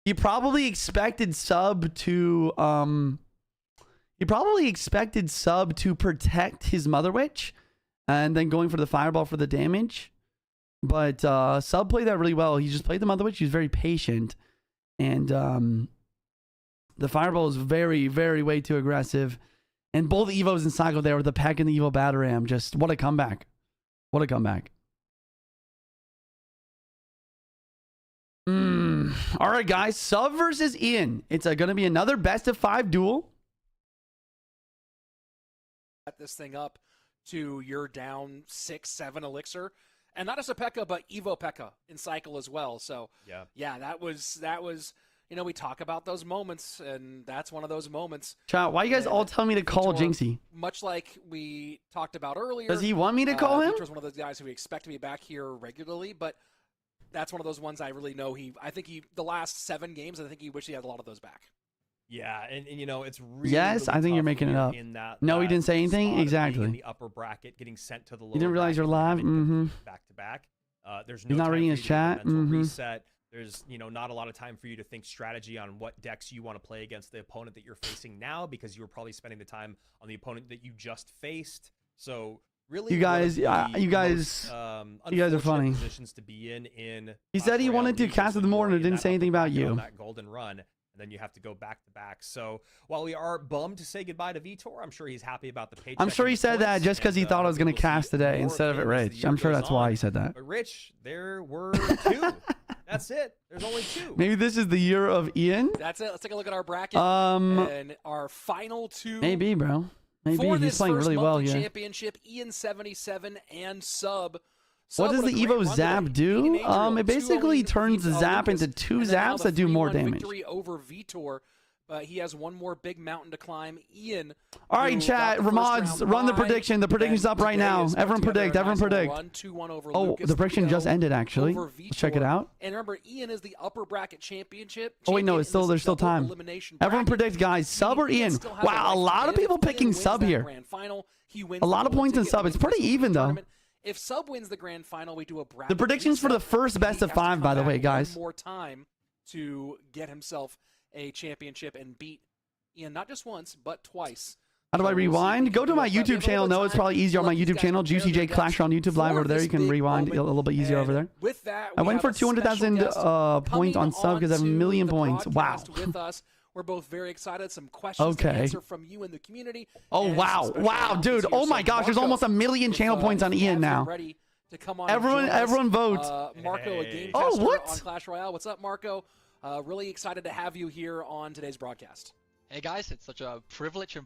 He probably expected Sub to protect his Mother Witch and then going for the fireball for the damage. But Sub played that really well. He just played the Mother Witch. He was very patient. And the fireball is very, very way too aggressive. And both Evos in cycle there with the Peck and the Evo Bataram. Just what a comeback. What a comeback. All right, guys. Sub versus Ian. It's going to be another best of 5 duel. Set this thing up to your down 6-7 elixir. And not just a P.E.K.K.A, but Evo P.E.K.K.A in cycle as well. So, yeah, that was, you know, we talk about those moments, and that's one of those moments. Chat, why you guys all tell me to call Jinxie? Much like we talked about earlier. Does he want me to call him? Vitor's one of those guys who we expect to be back here regularly, but that's one of those ones I really know the last 7 games, I think he wished he had a lot of those back. Yeah, and you know, it's really, yes, really I think tough you're making it up. In that, no, he didn't say anything. spot of Exactly. being in the upper bracket, getting sent to the lower. You didn't realize you're live. Back to back. There's no He's not time reading for his you to do a chat. mental reset. There's, you know, not a lot of time for you to think strategy on what decks you want to play against the opponent that you're facing now, because you were probably spending the time on the opponent that you just faced. So really, you guys are funny. Positions to be in he said he wanted to cast with more, and it didn't say anything about you. On that golden run, and then you have to go back to back. So while we are bummed to say goodbye to Vitor, I'm sure he's happy about the paycheck. I'm sure he said that just because he thought I was going to cast today instead of it Rich. I'm sure that's why he said that. But Rich, there were 2. That's it. There's only 2. Maybe this is the year of Ian. That's it. Let's take a look at our bracket. And our final 2. Maybe, bro. Maybe for he's this playing first really well here. Championship, Ian77 and Sub. What does the Evo Zap do? It basically turns the Zap into 2 Zaps that do more damage. Victory over Vitor. He has one more big mountain to climb. Ian. All right, chat. Ramods, run the prediction. The prediction's up right now. Everyone predict. Everyone predict. Oh, the prediction just ended, actually. Let's check it out. And remember, Ian is the upper bracket championship. Oh, wait, no, there's still time. Everyone predict, guys. Sub or Ian? Wow, a lot of people picking Sub here. A lot of points in Sub. It's pretty even, though. If Sub wins the grand final, we do a bracket. The predictions for the first best of 5, by the way, guys. One more time to get himself a championship and beat Ian not just once but twice. How do I rewind? Go to my YouTube channel. No, it's probably easier on my YouTube channel. JuicyJ Clash on YouTube live over there. You can rewind a little bit easier over there. With that, I went for 200,000 points on Sub because I have 1 million points. Wow. With us. We're both very excited. Some questions to answer from you in the community. Oh, wow. Wow, dude. Oh, my gosh. There's almost 1 million channel points on Ian now. Everyone vote. Marco, a game tester on Clash Royale. What's up, Marco? Really excited to have you here on today's broadcast. Hey guys, it's such a privilege and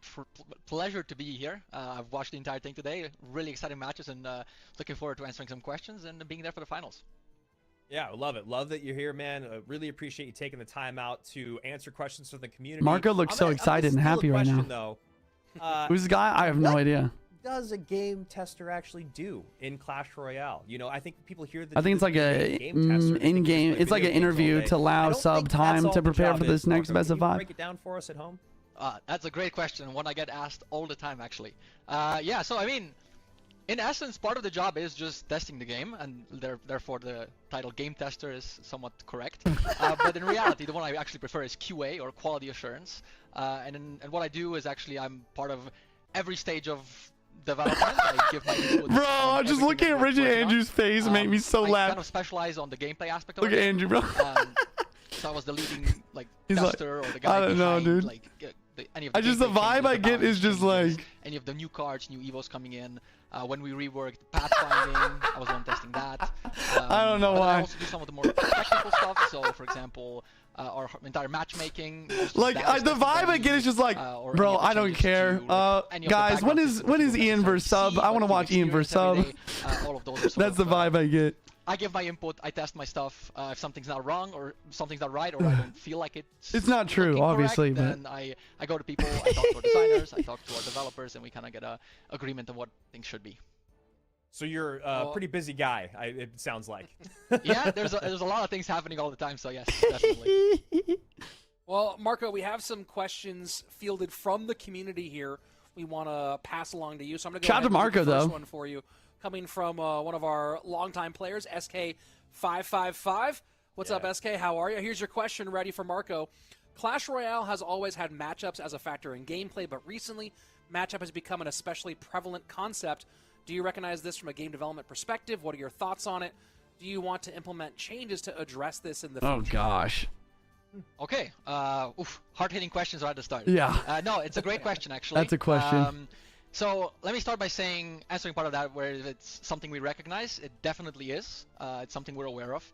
pleasure to be here. I've watched the entire thing today. Really exciting matches, and looking forward to answering some questions and being there for the finals. Yeah, I love it. Love that you're here, man. Really appreciate you taking the time out to answer questions from the community. Marco looks so excited and happy right now. Who's the guy? I have no idea. Does a game tester actually do in Clash Royale? You know, I think people hear that. I think it's like a in-game. It's like an interview to allow Sub time to prepare for this next best of 5. Break it down for us at home. That's a great question, one I get asked all the time, actually. Yeah, so I mean, in essence, part of the job is just testing the game, and therefore the title game tester is somewhat correct. But in reality, the one I actually prefer is QA, or quality assurance. And what I do is actually I'm part of every stage of development. I give my input. Bro, I'm just looking at Richard Andrews' face, make me so laugh. I kind of specialize on the gameplay aspect of it. Look at Andrew, bro. So I was the leading tester, or the guy I don't know, dude. Any of the the vibe I get is just like any of the new cards, new evos coming in. When we reworked pathfinding, I was the one testing that. I don't know why. I also do some of the more technical stuff. So, for example, our entire matchmaking. Like the vibe I get is just like, bro, I don't care. Guys, when is Ian versus Sub? I want to watch Ian versus Sub. All of those That's the vibe I get. I give my input, I test my stuff. If something's not wrong or something's not right or I don't feel like It's not true, looking obviously, correct, but then I go to people, I talk to our designers, I talk to our developers, and we kind of get a agreement on what things should be. So you're a pretty busy guy, it sounds like. Yeah, there's a lot of things happening all the time, so yes, definitely. Well, Marco, we have some questions fielded from the community here we want to pass along to you. So I'm going to go ahead and read the first one for you, coming from one of our longtime players, SK555. What's up, SK? How are you? Here's your question ready for Marco. Clash Royale has always had matchups as a factor in gameplay, but recently matchup has become an especially prevalent concept. Do you recognize this from a game development perspective? What are your thoughts on it? Do you want to implement changes to address this in the future? Oh, gosh. Okay. Hard-hitting questions right at the start. Yeah. No, it's a great question, actually. That's a question. So let me start by answering part of that, where if it's something we recognize, it definitely is. It's something we're aware of.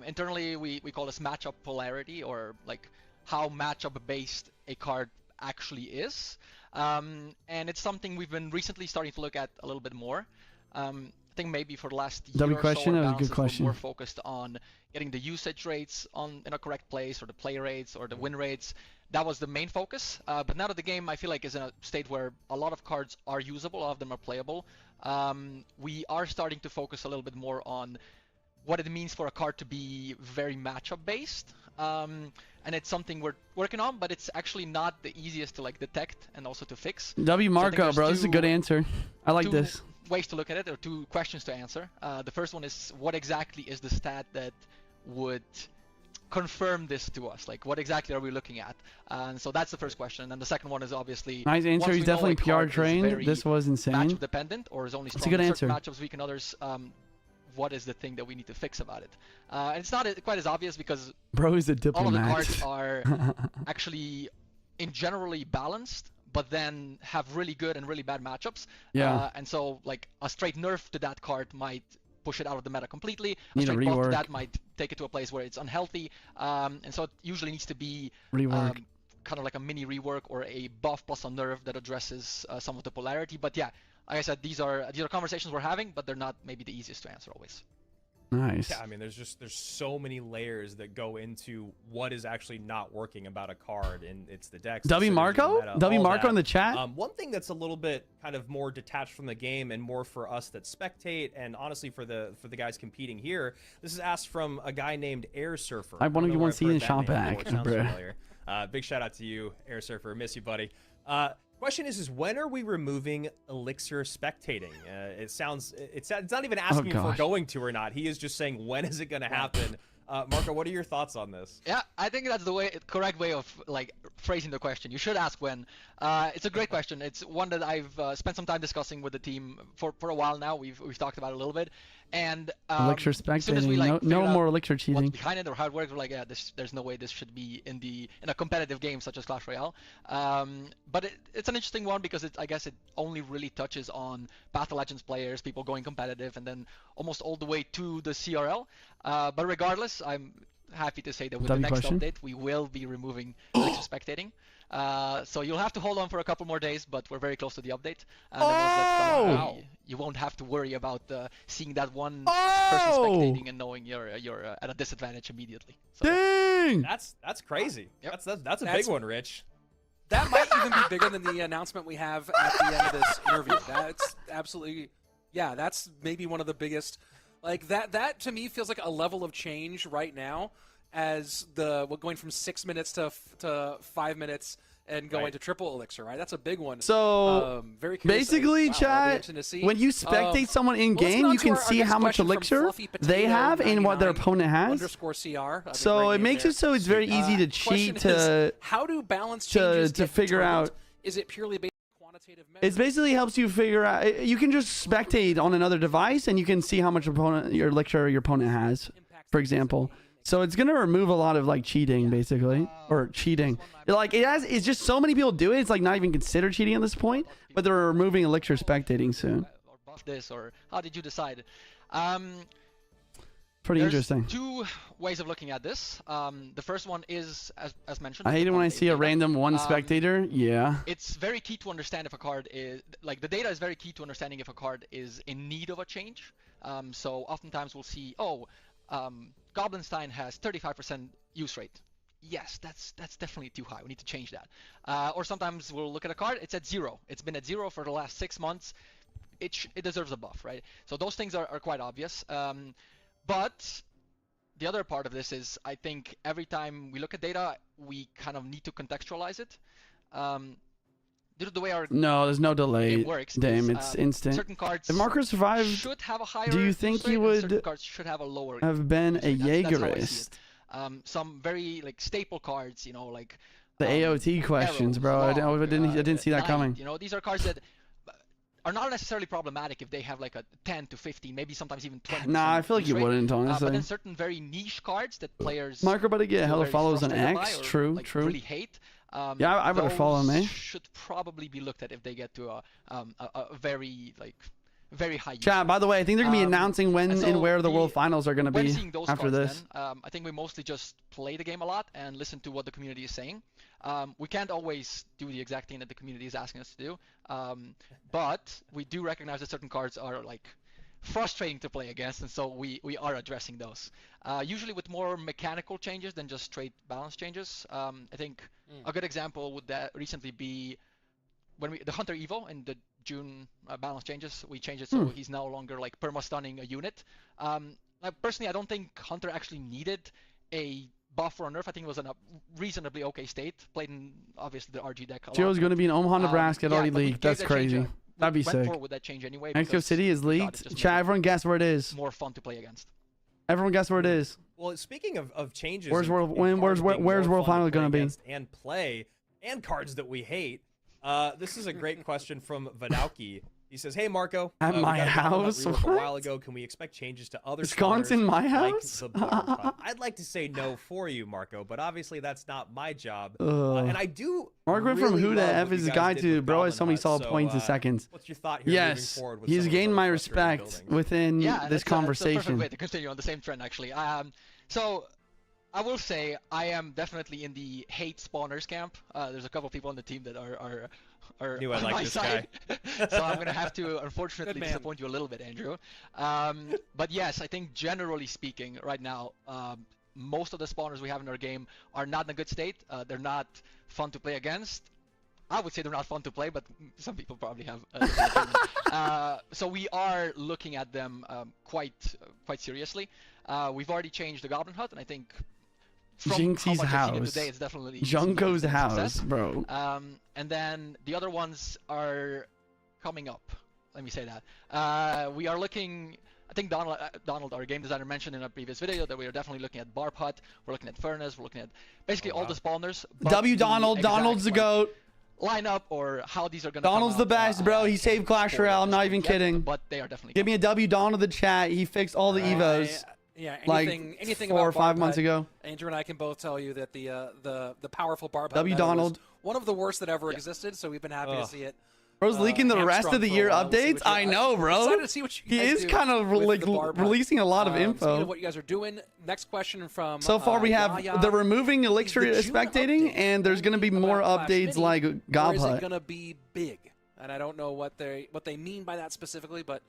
Internally, we call this matchup polarity, or like how matchup-based a card actually is. And it's something we've been recently starting to look at a little bit more. I think maybe for the last year or so, that was a good question. We're more focused on getting the usage rates in a correct place, or the play rates, or the win rates. That was the main focus. But now that the game, I feel like, is in a state where a lot of cards are usable, a lot of them are playable, we are starting to focus a little bit more on what it means for a card to be very matchup based. And it's something we're working on, but it's actually not the easiest to detect and also to fix. W Marco, bro, this is a good answer. I like this. Ways to look at it, or two questions to answer. The first one is, what exactly is the stat that would confirm this to us? Like, what exactly are we looking at? And so that's the first question. And the second one is obviously, nice answer. He's definitely PR trained. This was insane. Matchup dependent, or is only strong in certain matchups, weak in others. What is the thing that we need to fix about it? And it's not quite as obvious, because bro is a diplomat. All of the cards are actually in generally balanced, but then have really good and really bad matchups. Yeah. And so, like, a straight nerf to that card might push it out of the meta completely. A Need straight a buff rework. to that might take it to a place where it's unhealthy. And so it usually needs to be rework. Kind of like a mini rework, or a buff plus a nerf that addresses some of the polarity. But yeah, like I said, these are conversations we're having, but they're not maybe the easiest to answer always. Nice. Yeah, I mean, there's so many layers that go into what is actually not working about a card, and it's the decks. W Marco? W Marco in the chat? One thing that's a little bit kind of more detached from the game and more for us that spectate, and honestly for the guys competing here, this is asked from a guy named Air Surfer. I want to see the shop back, bro. Big shout out to you, Air Surfer. Miss you, buddy. Question is when are we removing Elixir spectating? It's not even asking if we're going to or not. He is just saying, when is it going to happen? Marco, what are your thoughts on this? Yeah, I think that's the correct way of phrasing the question. You should ask when. It's a great question. It's one that I've spent some time discussing with the team for a while now. We've talked about it a little bit. And Elixir spectating, no more Elixir cheating. What's behind it or how it works, we're like, yeah, there's no way this should be in a competitive game such as Clash Royale. But it's an interesting one, because I guess it only really touches on Path of Legends players, people going competitive, and then almost all the way to the CRL. But regardless, I'm happy to say that with the next update, we will be removing Elixir spectating. So you'll have to hold on for a couple more days, but we're very close to the update. And then once that's done, you won't have to worry about seeing that one person spectating and knowing you're at a disadvantage immediately. So, dang! That's crazy. Yep. That's a big one, Rich. That might even be bigger than the announcement we have at the end of this interview. That's absolutely, yeah, that's maybe one of the biggest. Like, that to me feels like a level of change right now, as going from 6 minutes to 5 minutes and going to triple elixir, right? That's a big one. So very curious. basically, chat, when you spectate someone in game, you can see how much elixir they have and what their opponent has. _CR. So it makes it so it's very easy to cheat to how do balance changes to figure out. Is it purely based on quantitative measures? It basically helps you figure out. You can just spectate on another device and you can see how much your elixir your opponent has, for example. So it's gonna remove a lot of cheating, basically, or cheating. It's just so many people do it. It's not even considered cheating at this point. But they're removing elixir spectating soon. Or buff this, or how did you decide? Pretty interesting. Two ways of looking at this. The first one is, as mentioned. I hate it when I see a random one spectator. Yeah. It's very key to understand if a card is the data is very key to understanding if a card is in need of a change. So oftentimes we'll see, Goblinstein has 35% use rate. Yes, that's definitely too high. We need to change that. Or sometimes we'll look at a card, it's at 0. It's been at 0 for the last 6 months. It deserves a buff, right? So those things are quite obvious. But the other part of this is, I think every time we look at data, we kind of need to contextualize it. Due to the way our there's no delay. game works, Damn, it's instant. certain cards If Marco survived, should have a higher do you use think rate, he and would certain cards should have a lower have been use a rate. That's how I see Jaegerist? it. Some very like staple cards, like The AOT questions, bro. I didn't see that Knight, coming. These are cards that are not necessarily problematic if they have like a 10 to 15, maybe sometimes even 20. Nah, I feel like use you rate. wouldn't, honestly. But then certain very niche cards that players Marco about to get feel hella very follows on frustrated by X. or, True, like, true. really hate. Yeah, I better follow him, eh? Should probably be looked at if they get to a very very high. Chat, by the way, I think they're gonna be announcing when and and so where the World Finals are gonna when be seeing those after cards, this. then, I think we mostly just play the game a lot and listen to what the community is saying. We can't always do the exact thing that the community is asking us to do, but we do recognize that certain cards are like frustrating to play against, and so we are addressing those. Usually with more mechanical changes than just straight balance changes. I think a good example would that recently be when the Hunter Evo in the June balance changes. We changed it so he's no longer like perma-stunning a unit. Personally, I don't think Hunter actually needed a buff or a nerf. I think it was in a reasonably okay state. Played in obviously the RG deck a lot. Joe's gonna be in Omaha, Nebraska. It already but we leaked. gave That's that change crazy. That'd be went sick. forward with that change anyway. Mexico because City is we thought it leaked. just Chat, made it everyone guess where it is. more fun to play against. Everyone guess where it is. Well, speaking of changes, Where's and- World- and when- cards where's being World more fun to Finals play gonna be? against and play, and cards that we hate. This is a great question from Vanauki. He says, "Hey Marco, At we my got a download house? rework a while What? ago. Can we expect changes to other Wisconsin, spawners my like house? the Border Cut?" I'd like to say no for you, Marco, but obviously that's not my job. And I do. Mark went from really who to love F what is you the guys guy did to with bro has Goblin so many Hut. solid So, points in seconds. What's your thought here Yes, moving forward with he's some of those gained other my frustrating respect buildings? within Yeah, this that's a perfect conversation. way to continue on the same trend, actually. So I will say I am definitely in the hate spawners camp. There's a couple people on the team that are Knew I on liked my this side. So I'm gonna have to unfortunately Good man. disappoint you a little bit, Andrew. But yes, I think generally speaking, right now, most of the spawners we have in our game are not in a good state. They're not fun to play against. I would say they're not fun to play, but some people probably have. So we are looking at them quite seriously. We've already changed the Goblin Hut, and I think from Jinxie's how much I've seen it house. today, it's definitely Junko's seen a house, success. bro. And then the other ones are coming up. Let me say that. We are looking. I think Donald, our game designer, mentioned in a previous video that we are definitely looking at Barb Hut. We're looking at Furnace. We're looking at basically all the spawners. but W the Donald, exact, Donald's the like, goat. lineup or how these are gonna. Donald's come the out, best, bro. He saved Clash for Royale. I'm this not game even yet, kidding. But they are definitely. Give me a W Donald the chat. He fixed all the evos Yeah, like anything 4 or about 5 Barb months Hut, ago. Andrew and I can both tell you that the powerful Barb Hut W meta was Donald. one of the worst that ever existed. So we've been happy to see it. Bro's leaking the rest hamstrung of the for a year while. We'll see updates. what you- I know, I'm bro. excited to see what you He guys is do kind of with like the Barb Hut. releasing a lot of Speaking info. of what you guys are doing, next question from So far, we have Yaya. they're removing Elixir Is the June spectating, update and there's going to be only more about Clash updates Mini, like or Gob is it Hut. going to be big? And I don't know what they mean by that specifically, but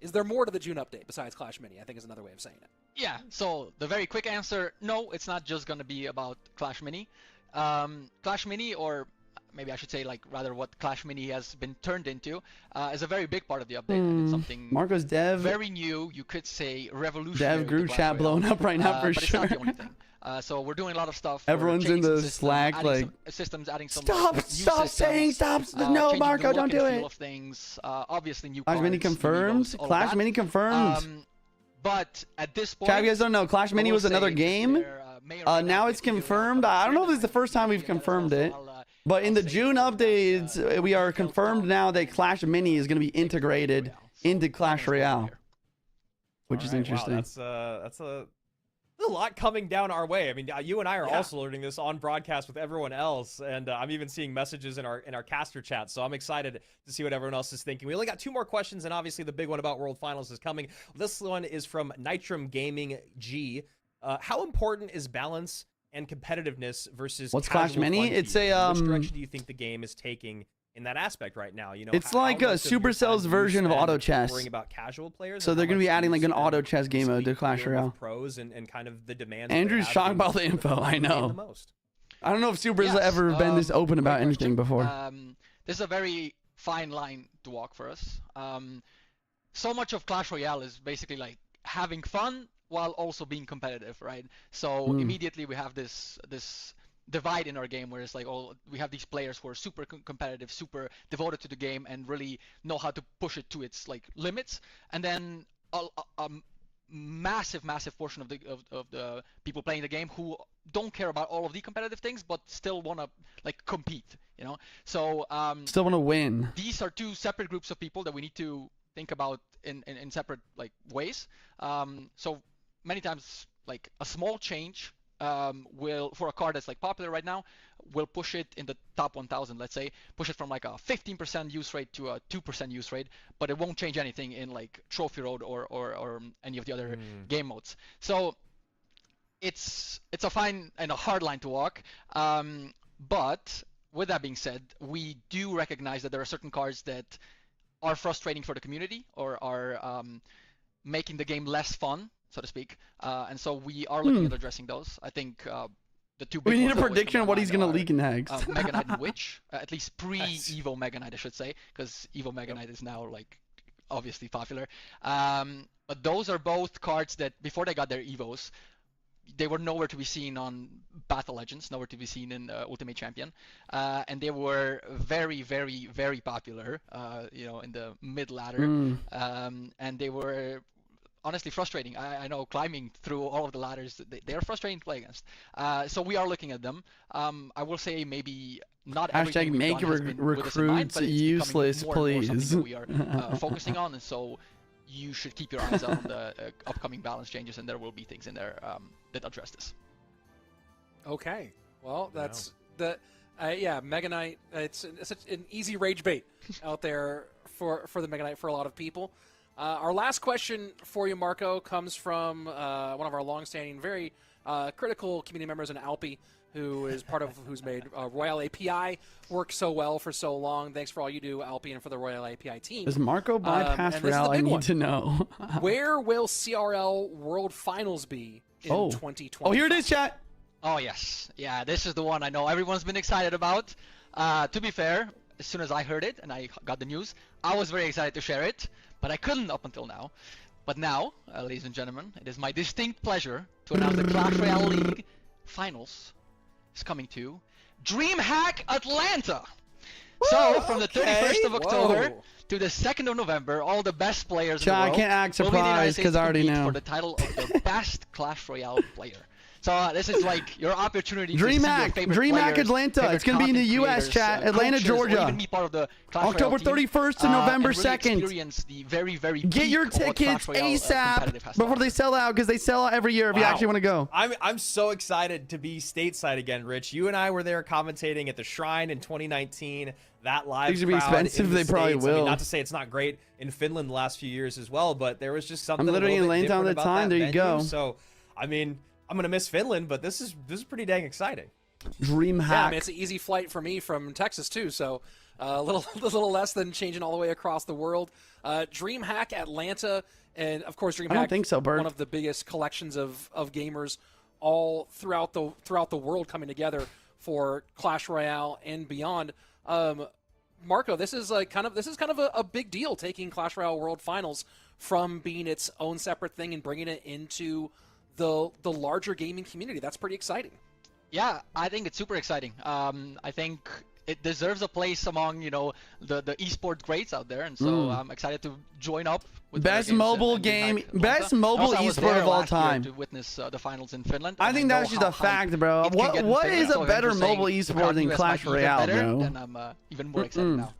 is there more to the June update besides Clash Mini? I think is another way of saying it. Yeah. So the very quick answer: no, it's not just gonna be about Clash Mini. Clash Mini, or maybe I should say, like, rather what Clash Mini has been turned into, is a very big part of the update, and it's something Marco's dev very new. You could say revolutionary. dev with group the chat Clash blown Royale. up right now for but sure. it's not the only thing. So we're doing a lot of stuff. We're Everyone's in changing some the systems, Slack, adding like, some systems, adding some Stop! new Stop systems, saying stop! No, changing the Marco, look don't and do feel it. of things. Obviously, new Clash cards, Mini new confirmed. evos, all of Clash that. Mini confirmed. But at this point, Chat, if you guys don't know, Clash I Mini will was another say game. there, may or may Now not it's be a video confirmed. about I don't know if this is the June, first time we've maybe confirmed that's it. also- But in I'll the say June that, updates, we are confirmed now that Clash Mini is going to be integrated into Clash Royale, which is All right, interesting. Wow, that's a lot coming down our way. I mean, you and I are Yeah. also learning this on broadcast with everyone else, and I'm even seeing messages in our caster chat. So I'm excited to see what everyone else is thinking. We only got 2 more questions, and obviously the big one about World Finals is coming. This one is from Nitrum Gaming G. How important is balance and competitiveness versus What's Clash casual Mini? fun to It's you? a, Which direction do you think the game is taking in that aspect right now. You know, It's how like a much of your Supercell's time do you version of spend auto chess. worrying about casual players. So and they're how going to be much do adding you like an spend auto chess game mode to speaking Clash with Royale. pros and kind of the demands. Andrew's that they shocked have about the being info. I the know. most. I don't know if Super's Yes, ever been this open about great anything question. before. This is a very fine line to walk for us. So much of Clash Royale is basically like having fun while also being competitive, right? So immediately we have this divide in our game where it's like, oh, we have these players who are super competitive, super devoted to the game, and really know how to push it to its like limits, and then a massive portion of the people playing the game who don't care about all of the competitive things but still want to like compete, you know. So Still want to win. these are two separate groups of people that we need to think about in separate like ways. So many times like a small change will, for a card that's like popular right now, will push it in the top 1000, let's say, push it from like a 15% use rate to a 2% use rate, but it won't change anything in like trophy road or any of the other game modes. So it's a fine and a hard line to walk. But with that being said, we do recognize that there are certain cards that are frustrating for the community or are making the game less fun, so to speak. And so we are looking at addressing those. I think the two big We need ones a that always prediction come of to what my he's mind going to are, leak next. Mega Knight and Witch, at least pre-Evo Mega Knight, I should say, because Evo Mega Knight is now like obviously popular. But those are both cards that before they got their Evos, they were nowhere to be seen on Battle Legends, nowhere to be seen in Ultimate Champion, and they were very popular, you know, in the mid ladder, and they were honestly frustrating. I know climbing through all of the ladders, they are frustrating to play against. So we are looking at them. I will say maybe not everything Hashtag we've make done has been with this in mind, recruits but it's useless, becoming more and more please. something that we are focusing on, and so you should keep your eyes out on the upcoming balance changes, and there will be things in there that address this. Okay, well that's yeah, Mega Knight. It's an easy rage bait out there for the Mega Knight for a lot of people. Our last question for you, Marco, comes from one of our longstanding, very critical community members in Alpi, who's made Royale API work so well for so long. Thanks for all you do, Alpi, and for the Royale API team. Does Marco bypass Royale? I need to know. Where will CRL World Finals be in 2020? Oh, here it is, chat. Oh yes, yeah, this is the one I know everyone's been excited about. To be fair, as soon as I heard it and I got the news, I was very excited to share it, but I couldn't up until now. But now, ladies and gentlemen, it is my distinct pleasure to announce the Clash Royale League Finals is coming to DreamHack Atlanta. So, from the 31st of October to the 2nd of November, all the best players in the world I can't act will be in the United surprised States because I already to compete know. for the title of the best Clash Royale player. So this is like your opportunity to see your DreamHack, favorite DreamHack players, Atlanta. favorite It's going to be in the content U.S. creators, chat, Atlanta, coaches, or Georgia. even be part of the Clash October Royale team, 31st to November and really 2nd. experience the very Get peak your of what tickets Clash Royale, ASAP competitive has to before they offer. sell out, because they sell out every year if you actually want to go. I'm so excited to be stateside again, Rich. You and I were there commentating at the Shrine in 2019. That live Things would be crowd expensive, in the they probably States. I mean, will. not to say it's not great in Finland the last few years as well, but there was just something I'm literally a little in bit Atlanta all different the about time. that There you venue. go. So, I mean, I'm gonna miss Finland, but this is pretty dang exciting. DreamHack. Yeah, I mean, it's an easy flight for me from Texas too, so a little less than changing all the way across the world. DreamHack Atlanta, and of course DreamHack. I don't think so, Bert. One of the biggest collections of gamers all throughout the world coming together for Clash Royale and beyond. Marco, this is kind of a big deal, taking Clash Royale World Finals from being its own separate thing and bringing it into the larger gaming community. That's pretty exciting. Yeah, I think it's super exciting. I think it deserves a place among, you know, the esport greats out there, and so I'm excited to join up with Best other games mobile and game, DreamHack Atlanta. best mobile Also, I was esport there of all last year time. to witness the finals in Finland. I and think know that's just how a fact, bro. hype it can get in What Finland. is a So if better you're saying mobile the esport crowd than in US Clash might be even Royale, better, bro? then I'm even more excited now.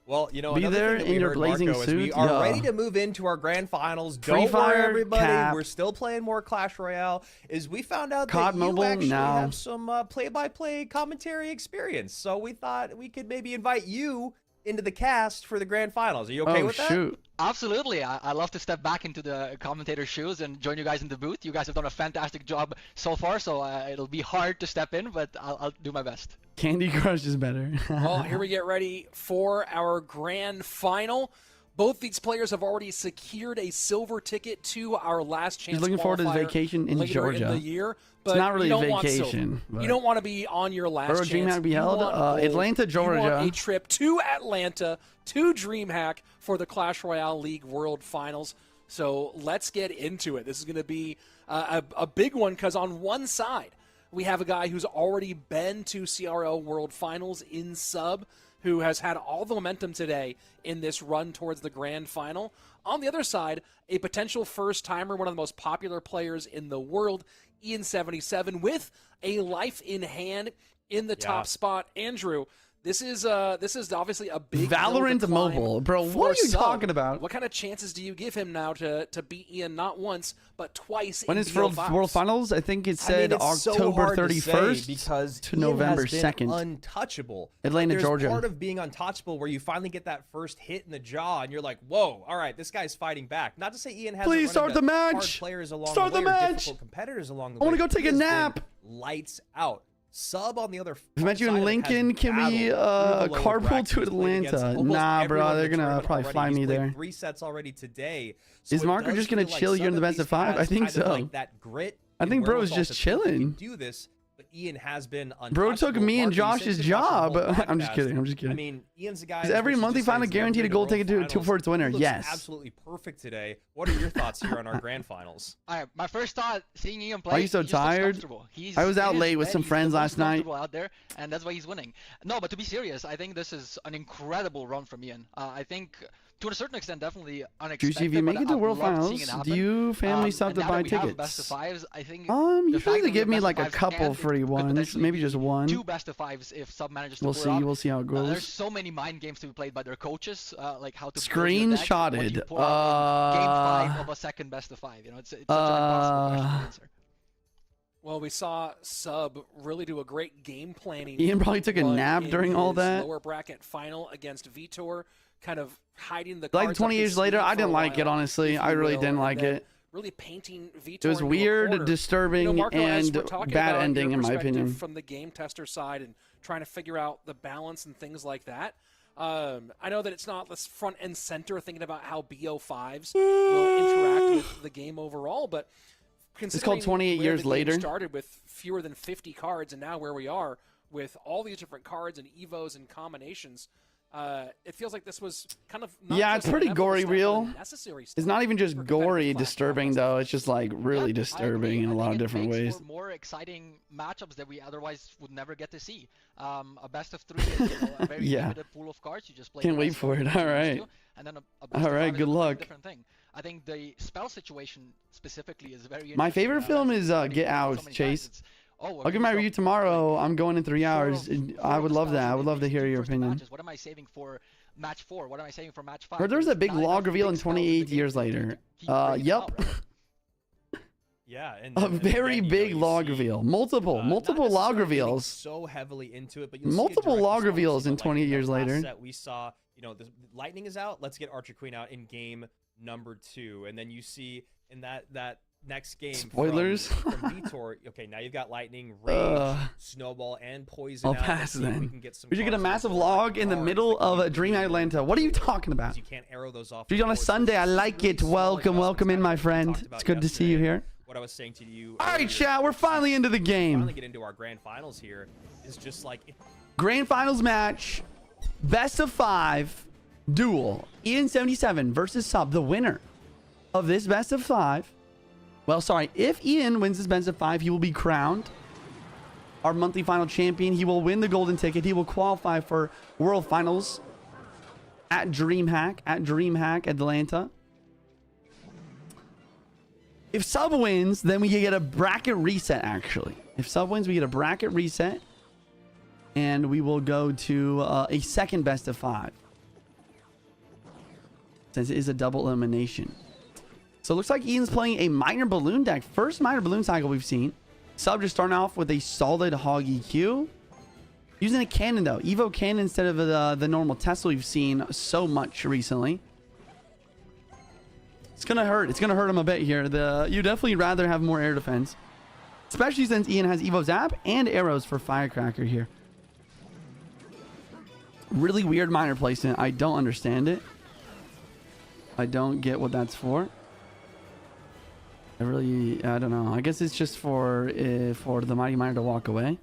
Well, you know, Be another there thing that in we your heard, blazing Marco, is we suit? are Yeah. ready to move into our grand finals. Free Don't Fire, worry, everybody. Cap. We're still playing more Clash Royale. Is we found out COD that Mobile? you actually No. have some play-by-play commentary experience. So we thought we could maybe invite you into the cast for the grand finals. Are you okay Oh with that? shoot. Absolutely. I love to step back into the commentator's shoes and join you guys in the booth. You guys have done a fantastic job so far, so it'll be hard to step in, but I'll do my best. Candy Crush is better. Well, here we get ready for our grand final. Both these players have already secured a silver ticket to our last chance. He's looking forward to his qualifier vacation in later Georgia. in the year, but It's not really you a don't want vacation. silver. You don't want to be on your last Where chance. would DreamHack be You held? want gold. Atlanta, You want Georgia. a trip to Atlanta to DreamHack for the Clash Royale League World Finals. So let's get into it. This is going to be a big one because on one side, we have a guy who's already been to CRO World Finals in sub, who has had all the momentum today in this run towards the grand final. On the other side, a potential first-timer, one of the most popular players in the world, Ian77, with a life in hand in the top spot. Andrew, this is obviously a big Valorant Mobile. Bro, what are you Sub. talking about? What kind of chances do you give him now to beat Ian not once, but twice When in is World BO5s? Finals? I think it said it's so October hard to say 31st because to Ian November has been 2nd. untouchable. Atlanta, There's Georgia. part of being untouchable where you finally get that first hit in the jaw and you're like, whoa, all right, this guy's fighting back. Not to say Ian hasn't Please run start into the match. hard players along Start the the way or match. difficult competitors along the I way. wanna go He take a has been nap. Lights out. Sub on the other If I met you side in of it Lincoln, has can we battled through the lower carpool bracket. to He's played against Atlanta? almost Nah, everyone bro, in they're the gonna tournament probably already. fly He's me played there. 3 sets already today. Is it Marker does just gonna feel like chill you in Sub the at best of least 5? I has think kind of so. like that grit I and think bro's wherewithal just to prove he can chilling. do this. But Ian has been Bro took untouchable. me and Mark, you Josh's said you watched the whole job. I'm just podcast. kidding. I'm just kidding. I mean, Ian's a guy. Is every who monthly just final says he's never guaranteed a been gold to ticket to World for its winner? Finals. He looks Yes. absolutely perfect today. What are your thoughts here on our grand finals? All right, my first thought seeing Ian play. Why are you so he just looks tired? comfortable. I was out in his late with bed, some he's friends the most last night. comfortable out there, and that's why he's winning. No, but to be serious, I think this is an incredible run from Ian. I think to a certain extent, definitely unexpected. Juicy, if you make but it to I've World loved seeing Finals, it happen. do you family sub And to now buy that we have a tickets? best of fives, I think You the should fact really that give we me have like a best of couple fives free could ones, potentially maybe be just one. 2 best of fives if sub manages to We'll pull see. it off. We'll see how it There's goes. so many mind games to be played by their coaches, like how to build your deck, what you Screenshotted. pull out in game 5 of a second best of 5. You know, it's such an impossible question to answer. Well, we saw Sub really do a great game planning. Ian probably took a run nap in during all his that. lower bracket final against Vitor, kind of hiding the Like cards 20 up years his later, sleeve I for a didn't like it, while, honestly. if I you really will, didn't and like then it. Really painting Vitor It was into a weird, corner. disturbing, Marco, as and we're talking bad about ending, your in my perspective opinion. from the game tester side and trying to figure out the balance and things like that. I know that it's not this front and center thinking about how BO5s will interact with the game overall, but considering called 28 where years the game later. started with fewer than 50 cards, and now where we are with all these different cards and evos and combinations, it feels like this was kind of not Yeah, just it's pretty an inevitable gory step, but a real. necessary step It's not even just for competitive gory, Clash disturbing Royale. though. It's just like really Yeah, I disturbing agree. in a I lot think of it different makes ways. for more exciting matchups that we otherwise would never get to see. A best of 3 is a very Yeah. limited pool of cards. You just play. Can't the wait best for of it. what you're All used right. to, and then a All best of right, 5 is good a completely luck. different thing. I think the spell situation specifically is very. My interesting. favorite film is Get Out, Chase. I'll give my review tomorrow. I'm going in 3 hours. I would love that. I would love to hear your opinion. What am I saving for match 4? What am I saving for match 5? Heard there was a big Not enough log reveal in big spells 28 the game years to later. keep bringing them Yup. out, right? Yeah, and A and very then, you know, big you log see, reveal. Multiple not log necessarily getting reveals. so heavily into it, but you'll see a Multiple direct log response, reveals you know, in 20 like, years last later. set we saw, you know, the Lightning is out. Let's get Archer Queen out in game number 2, and then you see in that next game. Spoilers. From Vitor. Okay, now you've got Lightning, Rage, Snowball, and Poison. I'll out. pass Let's see if we then. can get some We should get a cards massive from log in the cards middle that of can a be Dream used, Atlanta. What are you talking about? because you can't arrow those off. Dude, on a the board. Sunday, I So like really it. small Welcome adjustments, in, my like we friend. talked about It's good to see you yesterday. here. What I was saying to you. All right, earlier, chat. We're finally into the finally game. get into our grand finals here is just like Grand finals match. Best of 5 duel. Ian77 versus Sub. The winner of this best of 5. Well, sorry. If Ian wins this best of 5, he will be crowned our monthly final champion. He will win the golden ticket. He will qualify for World Finals at DreamHack Atlanta. If Sub wins, then we get a bracket reset, actually. If Sub wins, we get a bracket reset. And we will go to a second best of 5. Since it is a double elimination. So it looks like Ian's playing a minor balloon deck. First minor balloon cycle we've seen. Sub just starting off with a solid Hog EQ. Using a cannon, though. Evo cannon instead of the normal Tesla we've seen so much recently. It's going to hurt. It's going to hurt him a bit here. You definitely rather have more air defense. Especially since Ian has Evo Zap and arrows for Firecracker here. Really weird miner placement. I don't understand it. I don't get what that's for. I don't know. I guess it's just for the Mighty Miner to walk away.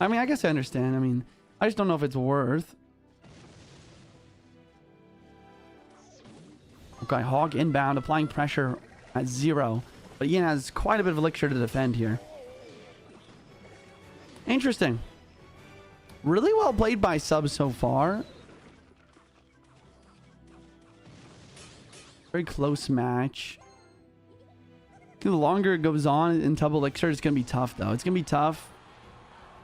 I mean, I guess I understand. I mean, I just don't know if it's worth. Okay, Hog inbound, applying pressure at 0. But Ian has quite a bit of elixir to defend here. Interesting. Really well played by Sub so far. Very close match. The longer it goes on in Tub Elixir, it's going to be tough, though. It's going to be tough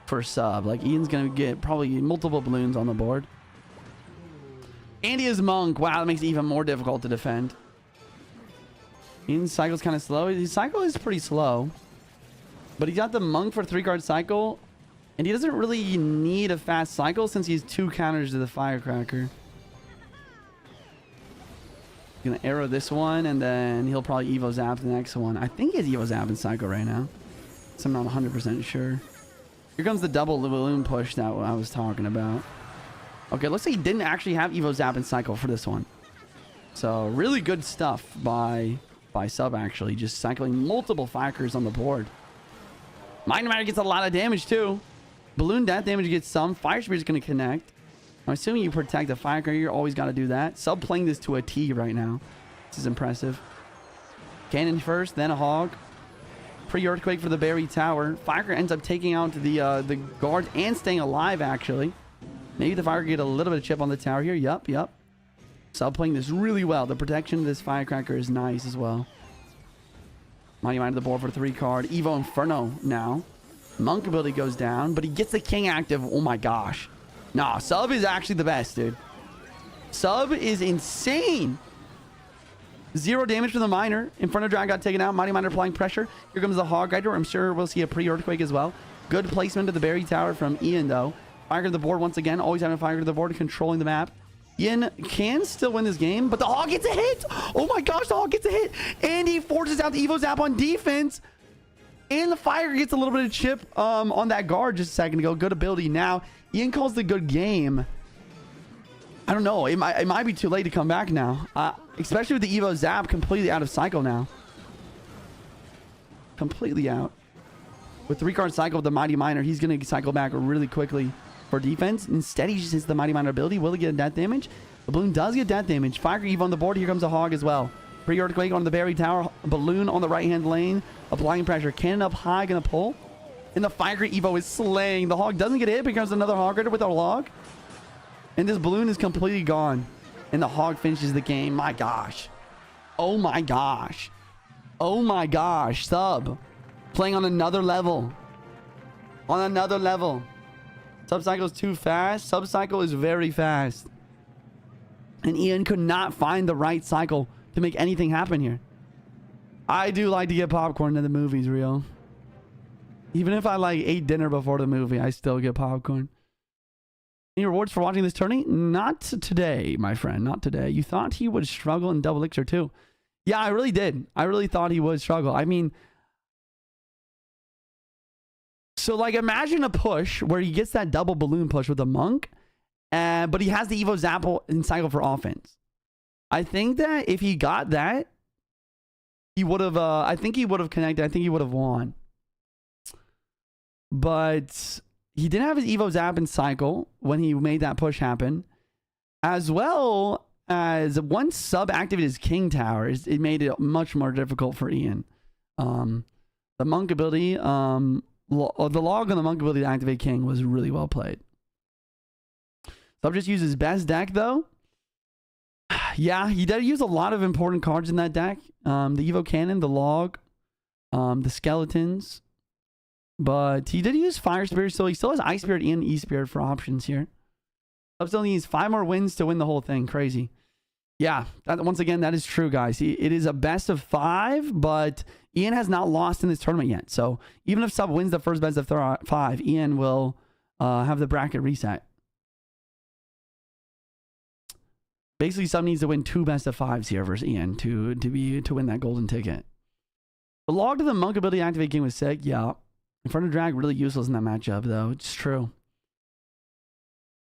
for Sub. Like, Ian's going to get probably multiple balloons on the board. And he is Monk. Wow, that makes it even more difficult to defend. Ian's cycle's kind of slow. His cycle is pretty slow. But he got the Monk for 3-card cycle. And he doesn't really need a fast cycle since he has 2 counters to the Firecracker. Gonna arrow this one, and then he'll probably Evo Zap the next one. I think he has Evo Zap in cycle right now. So I'm not 100% sure. Here comes the double balloon push that I was talking about. Okay, looks like he didn't actually have Evo Zap in cycle for this one. So really good stuff by Sub, actually. Just cycling multiple Firecrackers on the board. Mighty Miner gets a lot of damage too. Balloon death damage gets some. Fire Spear is going to connect. I'm assuming you protect the Firecracker. You always got to do that. Sub playing this to a T right now. This is impressive. Cannon first, then a Hog. Pre-Earthquake for the buried tower. Firecracker ends up taking out the guard and staying alive, actually. Maybe the Firecracker get a little bit of chip on the tower here. Yup. Sub playing this really well. The protection of this Firecracker is nice as well. Mighty Miner the board for 3-card. Evo Inferno now. Monk ability goes down, but he gets the King active. Oh my gosh. Nah, Sub is actually the best, dude. Sub is insane. 0 damage from the Miner. Inferno Dragon got taken out. Mighty Miner applying pressure. Here comes the Hog Rider. I'm sure we'll see a pre-Earthquake as well. Good placement of the Buried Tower from Ian, though. Fire to the board once again. Always having a fire to the board, controlling the map. Ian can still win this game, but the Hog gets a hit. Oh my gosh, the Hog gets a hit. And he forces out the Evo Zap on defense. And the Fire gets a little bit of chip on that guard just a second ago. Good ability now. Ian calls the good game. I don't know. It might be too late to come back now. Especially with the Evo Zap completely out of cycle now. Completely out. With 3-card cycle with the Mighty Miner, he's going to cycle back really quickly for defense. Instead, he just hits the Mighty Miner ability. Will he get death damage? The balloon does get death damage. Fire Evo on the board. Here comes a Hog as well. Pre-Earthquake on the buried tower. Balloon on the right-hand lane. Applying pressure. Cannon up high. Going to pull. And the Fire Evo is slaying. The Hog doesn't get hit. Becomes another Hog Rider with a log. And this balloon is completely gone. And the Hog finishes the game. My gosh. Oh my gosh. Oh my gosh. Sub. Playing on another level. On another level. Sub-cycle is too fast. Sub-cycle is very fast. And Ian could not find the right cycle to make anything happen here. I do like to get popcorn to the movies, Rio. Even if I like ate dinner before the movie, I still get popcorn. Any rewards for watching this tourney? Not today, my friend. Not today. You thought he would struggle in double elixir too. Yeah, I really did. I really thought he would struggle. I mean, so like imagine a push where he gets that double balloon push with a Monk, but he has the Evo Zapple in cycle for offense. I think that if he got that, he would have, I think he would have connected. I think he would have won. But he didn't have his Evo Zap in cycle when he made that push happen. As well as once Sub activated his King Tower, it made it much more difficult for Ian. The Monk ability, the log on the Monk ability to activate King was really well played. Sub just used his best deck though. Yeah, he did use a lot of important cards in that deck. The Evo Cannon, the log, the skeletons. But he did use Fire Spirit, so he still has Ice Spirit and E-Spirit for options here. Sub still needs 5 more wins to win the whole thing. Crazy. Yeah, once again, that is true, guys. It is a best of 5, but Ian has not lost in this tournament yet. So even if Sub wins the first best of 5, Ian will have the bracket reset. Basically, Sub needs to win 2 best of 5s here versus Ian to win that golden ticket. The log to the monk ability activate game was sick. Yeah. In front of drag, really useless in that matchup, though. It's true.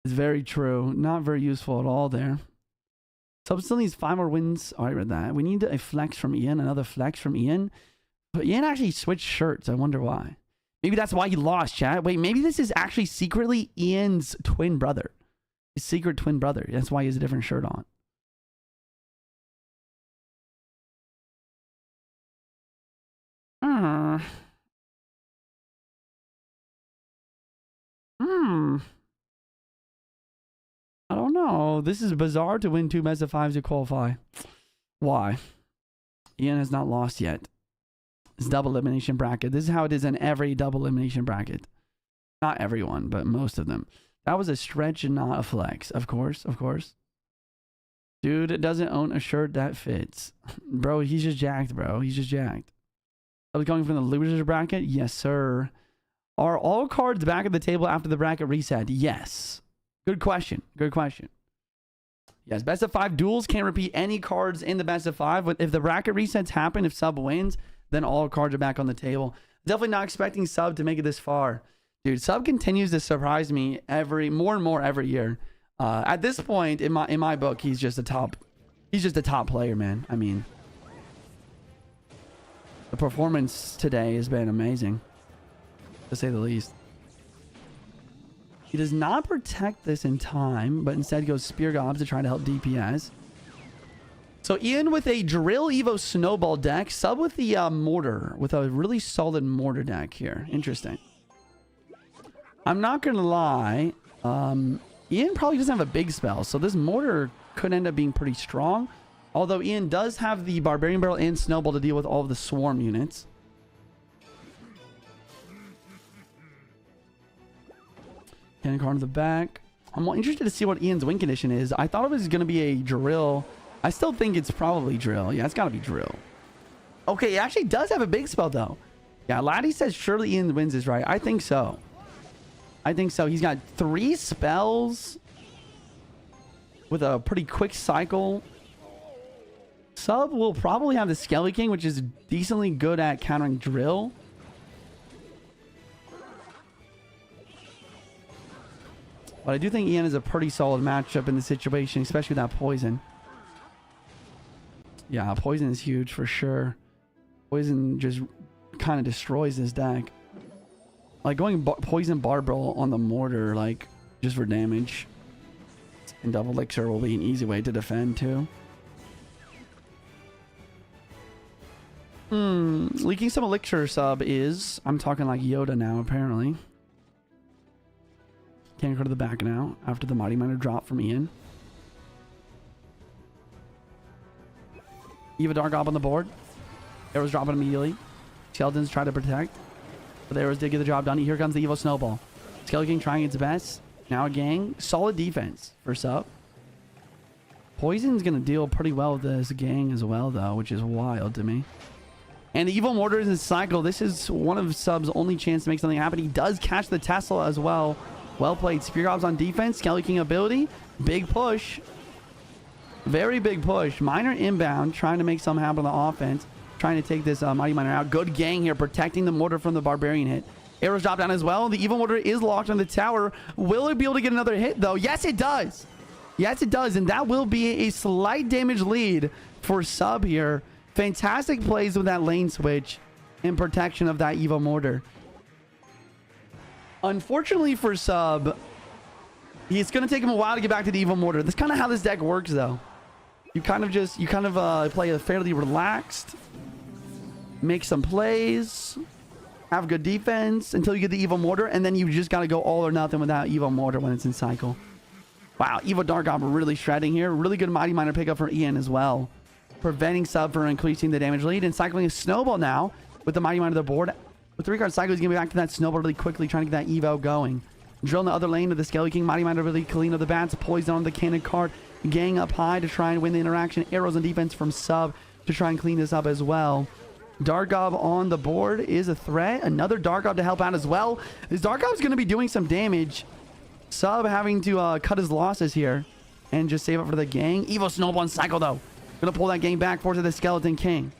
It's very true. Not very useful at all there. Sub still needs 5 more wins. Oh, I read that. We need a flex from Ian, another flex from Ian. But Ian actually switched shirts. I wonder why. Maybe that's why he lost, chat. Wait, maybe this is actually secretly Ian's twin brother. His secret twin brother. That's why he has a different shirt on. I don't know. This is bizarre to win 2 best of 5s to qualify. Why? Ian has not lost yet. It's double elimination bracket. This is how it is in every double elimination bracket. Not everyone, but most of them. That was a stretch and not a flex. Of course, of course. Dude doesn't own a shirt that fits. Bro, he's just jacked, bro. He's just jacked. I was going from the losers bracket? Yes, sir. Are all cards back at the table after the bracket reset? Yes. Good question. Good question. Yes, best of 5 duels can't repeat any cards in the best of 5. But if the bracket resets happen, if Sub wins, then all cards are back on the table. Definitely not expecting Sub to make it this far. Dude, Sub continues to surprise me more and more every year. At this point, in my book, he's just a top player, man. I mean, the performance today has been amazing, to say the least. He does not protect this in time, but instead goes Spear Gobs to try to help DPS. So Ian with a Drill Evo Snowball deck. Sub with the Mortar, with a really solid Mortar deck here. Interesting. I'm not going to lie. Ian probably doesn't have a big spell, so this Mortar could end up being pretty strong. Although Ian does have the Barbarian Barrel and Snowball to deal with all of the Swarm units. Cannon card in the back. I'm interested to see what Ian's win condition is. I thought it was going to be a Drill. I still think it's probably Drill. Yeah, it's got to be Drill. Okay, it actually does have a big spell, though. Yeah, Laddie says surely Ian wins this, right? I think so. I think so. He's got 3 spells with a pretty quick cycle. Sub will probably have the Skelly King, which is decently good at countering Drill. But I do think Ian is a pretty solid matchup in this situation, especially with that Poison. Yeah, Poison is huge for sure. Poison just kind of destroys this deck. Like going Poison Barbell on the Mortar, like just for damage. And Double Elixir will be an easy way to defend too. Leaking some Elixir Sub is... I'm talking like Yoda now, apparently. Can't go to the back now after the Mighty Miner drop from Ian. Eva Dark Gob on the board. Arrows dropping immediately. Skeletons try to protect. But the arrows did get the job done. Here comes the Evo Snowball. Skeleton King trying its best. Now a gang. Solid defense for Sub. Poison's going to deal pretty well with this gang as well, though, which is wild to me. And the Evil Mortar is in cycle. This is one of Sub's only chance to make something happen. He does catch the Tesla as well. Well played. Spear Gobs on defense. Skelly King ability. Big push. Very big push. Miner inbound. Trying to make something happen on the offense. Trying to take this Mighty Miner out. Good gang here. Protecting the Mortar from the Barbarian hit. Arrows drop down as well. The Evil Mortar is locked on the tower. Will it be able to get another hit, though? Yes, it does. Yes, it does. And that will be a slight damage lead for Sub here. Fantastic plays with that lane switch in protection of that Evo Mortar. Unfortunately for Sub, it's going to take him a while to get back to the Evo Mortar. That's kind of how this deck works, though. You kind of play a fairly relaxed, make some plays, have good defense until you get the Evo Mortar, and then you just got to go all or nothing with that Evo Mortar when it's in cycle. Wow, Evo Dark Gob really shredding here. Really good Mighty Miner pickup for Ian as well. Preventing Sub from increasing the damage lead and cycling a Snowball now with the Mighty Miner to the board. With 3-card cycle, he's going to be back to that Snowball really quickly, trying to get that Evo going. Drill in the other lane to the Skelly King. Mighty Miner really clean of the bats. Poison on the cannon card. Gang up high to try and win the interaction. Arrows on defense from Sub to try and clean this up as well. Dargob on the board is a threat. Another Dargob to help out as well. This Dargob is going to be doing some damage. Sub having to cut his losses here and just save it for the gang. Evo Snowball and Cycle, though. Going to pull that gang back forward to the Skeleton King.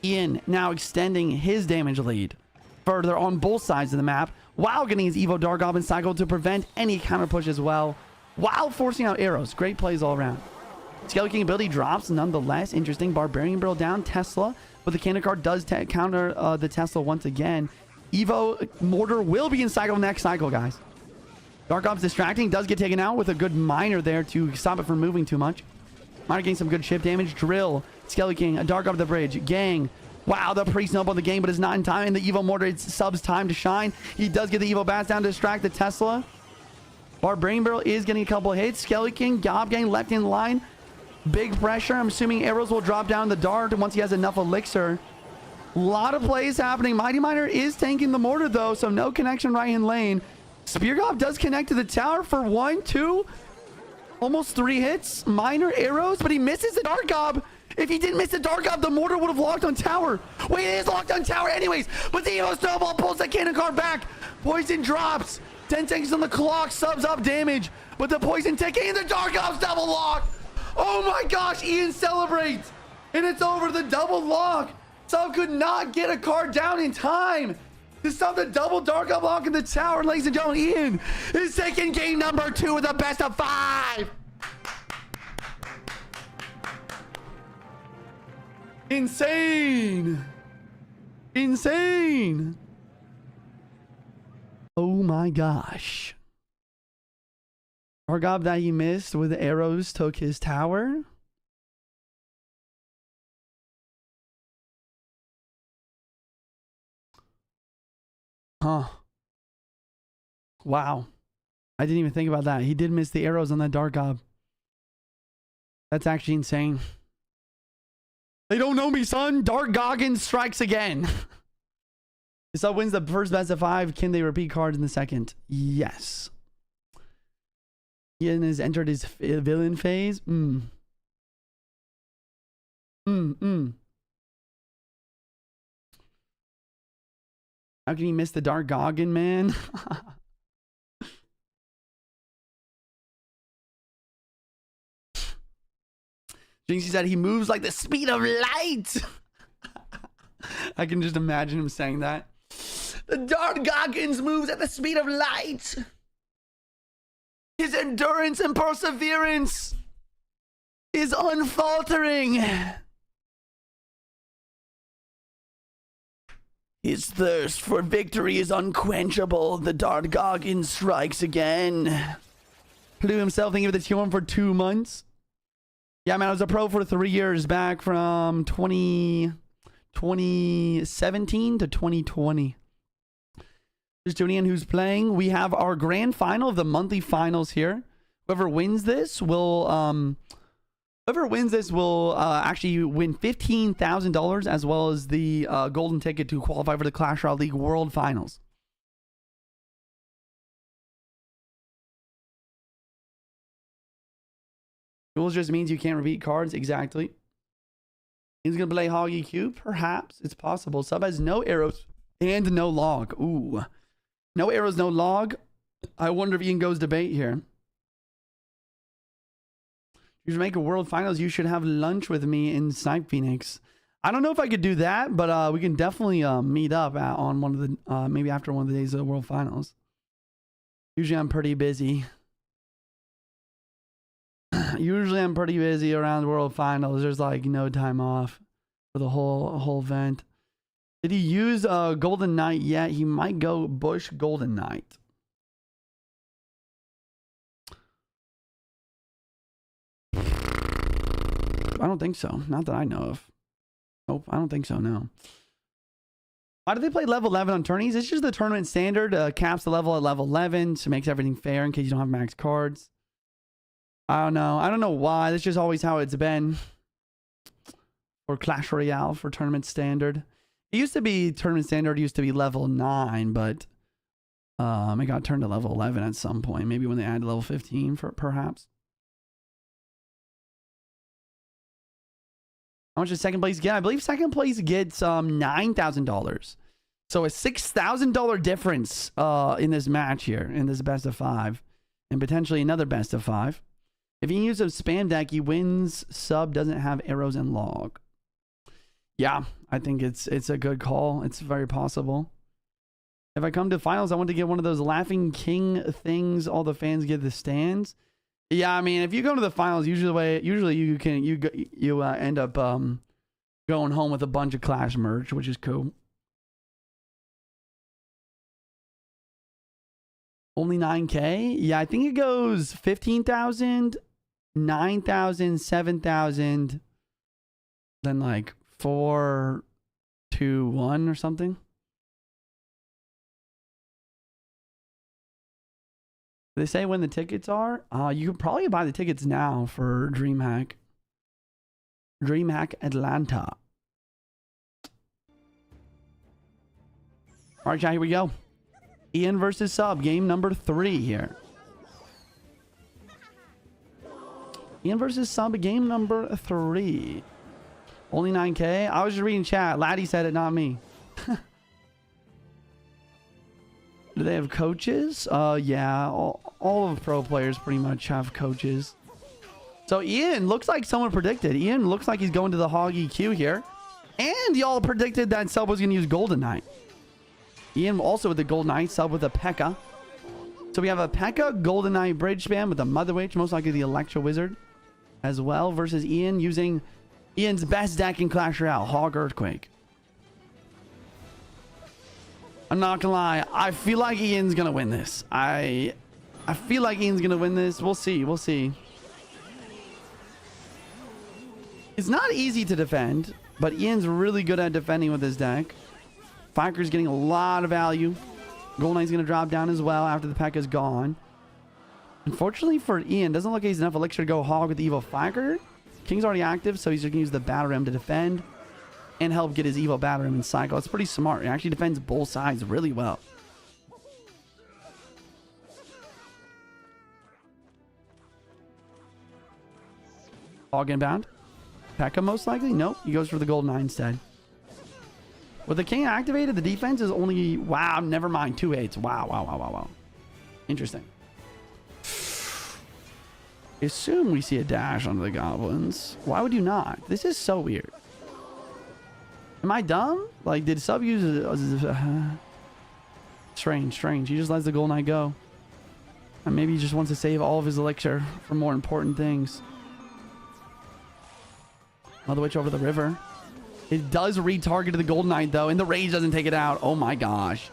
Ian now extending his damage lead further on both sides of the map while getting his Evo Dargob and Cycle to prevent any counter push as well while forcing out arrows. Great plays all around. Skeleton King ability drops nonetheless. Interesting. Barbarian Barrel down. Tesla. But the cannon card does counter the Tesla once again. Evo Mortar will be in cycle next cycle, guys. Dargob's distracting. Does get taken out with a good miner there to stop it from moving too much. Miner getting some good chip damage. Drill. Skeleton King. A Dargob the bridge. Gang. Wow, the pre-snowball the game, but it's not in time. And the Evo Mortar, it's Sub's time to shine. He does get the Evo Bats down to distract the Tesla. Barbarian Barrel is getting a couple of hits. Skeleton King. Gob Gang left in line. Big pressure. I'm assuming arrows will drop down the dart once he has enough elixir. A lot of plays happening. Mighty Miner is tanking the mortar, though, so no connection right in lane. Spear Gob does connect to the tower for 1, 2, almost 3 hits. Miner arrows, but he misses the Dart Gob. If he didn't miss the Dart Gob, the mortar would have locked on tower. Wait, it is locked on tower anyways, but the Evo Snowball pulls the cannon card back. Poison drops. 10 seconds on the clock. Subs up damage, but the poison taking and the Dart Gob's double lock. Oh my gosh, Ian celebrates. And it's over, the double lock. Sub could not get a card down in time to stop the double Dargob lock in the tower. Ladies and gentlemen, Ian is taking game number 2 with the best of 5. Insane. Insane. Oh my gosh. Dargob that he missed with the arrows took his tower. Huh. Wow. I didn't even think about that. He did miss the arrows on that Dargob. That's actually insane. They don't know me, son. Dark Goggins strikes again. Sub wins the first best of 5. Can they repeat cards in the second? Yes. Ian has entered his villain phase. How can he miss the Dark Goggin, man? Jinxie said he moves like the speed of light. I can just imagine him saying that. The Dark Goggins moves at the speed of light. His endurance and perseverance is unfaltering. His thirst for victory is unquenchable. The Dark Goggin strikes again. Blew himself thinking of the T1 for 2 months. Yeah, man, I was a pro for 3 years back from 2017 to 2020. Just tuning in who's playing. We have our grand final of the monthly finals here. Whoever wins this will actually win $15,000 as well as the golden ticket to qualify for the Clash Royale League World Finals. Rules just means you can't repeat cards. Exactly. He's gonna play Hoggy Q. Perhaps it's possible. Sub has no arrows and no log. Ooh. No arrows, no log. I wonder if Ian goes debate here. You should make a world finals. You should have lunch with me in Snipe Phoenix. I don't know if I could do that, but we can definitely meet up on one of the maybe after one of the days of the world finals. Usually I'm pretty busy. Usually I'm pretty busy around world finals. There's like no time off for the whole event. Did he use Golden Knight yet? He might go Bush Golden Knight. I don't think so. Not that I know of. Nope, I don't think so, no. Why do they play level 11 on tourneys? It's just the tournament standard. Caps the level at level 11 to make everything fair in case you don't have max cards. I don't know. I don't know why. That's just always how it's been. For Clash Royale, for tournament standard. It used to be, tournament standard used to be level 9, but it got turned to level 11 at some point. Maybe when they added level 15, for perhaps. How much does second place get? I believe second place gets $9,000. So a $6,000 difference in this match here, in this best of 5, and potentially another best of 5. If he uses a spam deck, he wins. Sub doesn't have arrows and log. Yeah, I think it's a good call. It's very possible. If I come to finals, I want to get one of those Laughing King things all the fans get the stands. Yeah, I mean, if you go to the finals, usually you end up going home with a bunch of Clash merch, which is cool. Only 9K? Yeah, I think it goes 15,000, 9,000, 7,000, then like 4, 2, 1 or something. They say when the tickets are. You can probably buy the tickets now for DreamHack. DreamHack Atlanta. All right, chat, here we go. Ian versus Sub, game number 3 here. Ian versus Sub, game number 3. Only 9K. I was just reading chat. Laddie said it, not me. Do they have coaches? Yeah, all of pro players pretty much have coaches. So Ian looks like someone predicted. Ian looks like he's going to the Hog EQ here. And y'all predicted that Sub was going to use Golden Knight. Ian also with the Golden Knight, Sub with a P.E.K.K.A. So we have a P.E.K.K.A, Golden Knight Bridge Spam with a Mother Witch, most likely the Electro Wizard as well, versus Ian using Ian's best deck in Clash Royale, Hog Earthquake. I'm not gonna lie, I feel like Ian's gonna win this. I feel like Ian's gonna win this. We'll see. We'll see. It's not easy to defend, but Ian's really good at defending with his deck. Firecrow's getting a lot of value. Golden Knight's gonna drop down as well after the P.E.K.K.A is gone. Unfortunately for Ian, doesn't look like he's enough elixir to go Hog with the Evo Firecrow. King's already active, so he's just gonna use the Battle Ram to defend and help get his Evo Battle Ram in cycle. It's pretty smart. It actually defends both sides really well. Hog inbound. P.E.K.K.A most likely? Nope. He goes for the Golden Knight instead. With the King activated, the defense is only... Wow, never mind. 2 8s. Wow. Interesting. I assume we see a dash onto the Goblins. Why would you not? This is so weird. Am I dumb? Like, did Sub use strange. He just lets the Golden Knight go. And maybe he just wants to save all of his elixir for more important things. Mother Witch over the river. It does retarget the Golden Knight, though, and the Rage doesn't take it out. Oh, my gosh.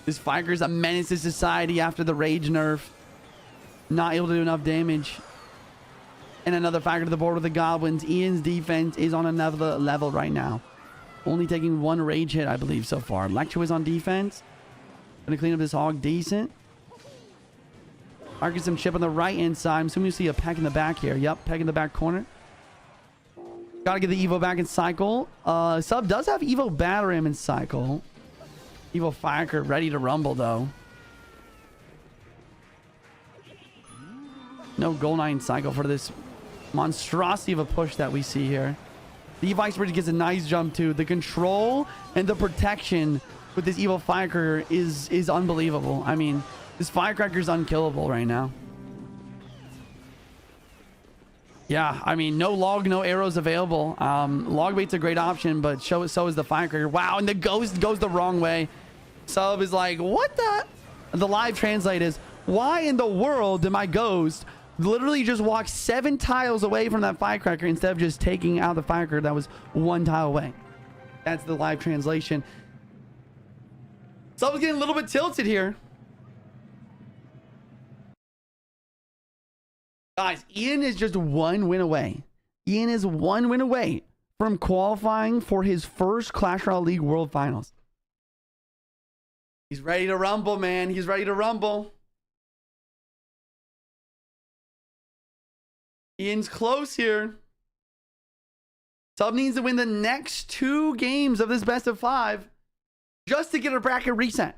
This Firecrow's a menace to society after the Rage nerf. Not able to do enough damage. And another Firecrow to the board with the Goblins. Ian's defense is on another level right now. Only taking 1 Rage hit, I believe, so far. Electro is on defense. Gonna clean up this Hog decent. Arcus some chip on the right-hand side. I'm assuming you see a Peck in the back here. Yep, Peck in the back corner. Gotta get the Evo back in cycle. Sub does have Evo Battle Ram in cycle. Evo Firecrow ready to rumble, though. No Golden Knight in cycle for this monstrosity of a push that we see here. The Evo Ice Bridge gets a nice jump, too. The control and the protection with this Evo Firecracker is unbelievable. I mean, this Firecracker is unkillable right now. Yeah, I mean, no log, no arrows available. Log bait's a great option, but so is the Firecracker. Wow, and the Ghost goes the wrong way. Sub is like, what the? The live translate is, why in the world did my Ghost literally just walk 7 tiles away from that Firecracker instead of just taking out the Firecracker that was 1 tile away? That's the live translation. Sub's getting a little bit tilted here. Guys, Ian is just 1 win away. Ian is 1 win away from qualifying for his first Clash Royale League World Finals. He's ready to rumble, man. He's ready to rumble. Ian's close here. Sub needs to win the next 2 games of this best of 5 just to get a bracket reset.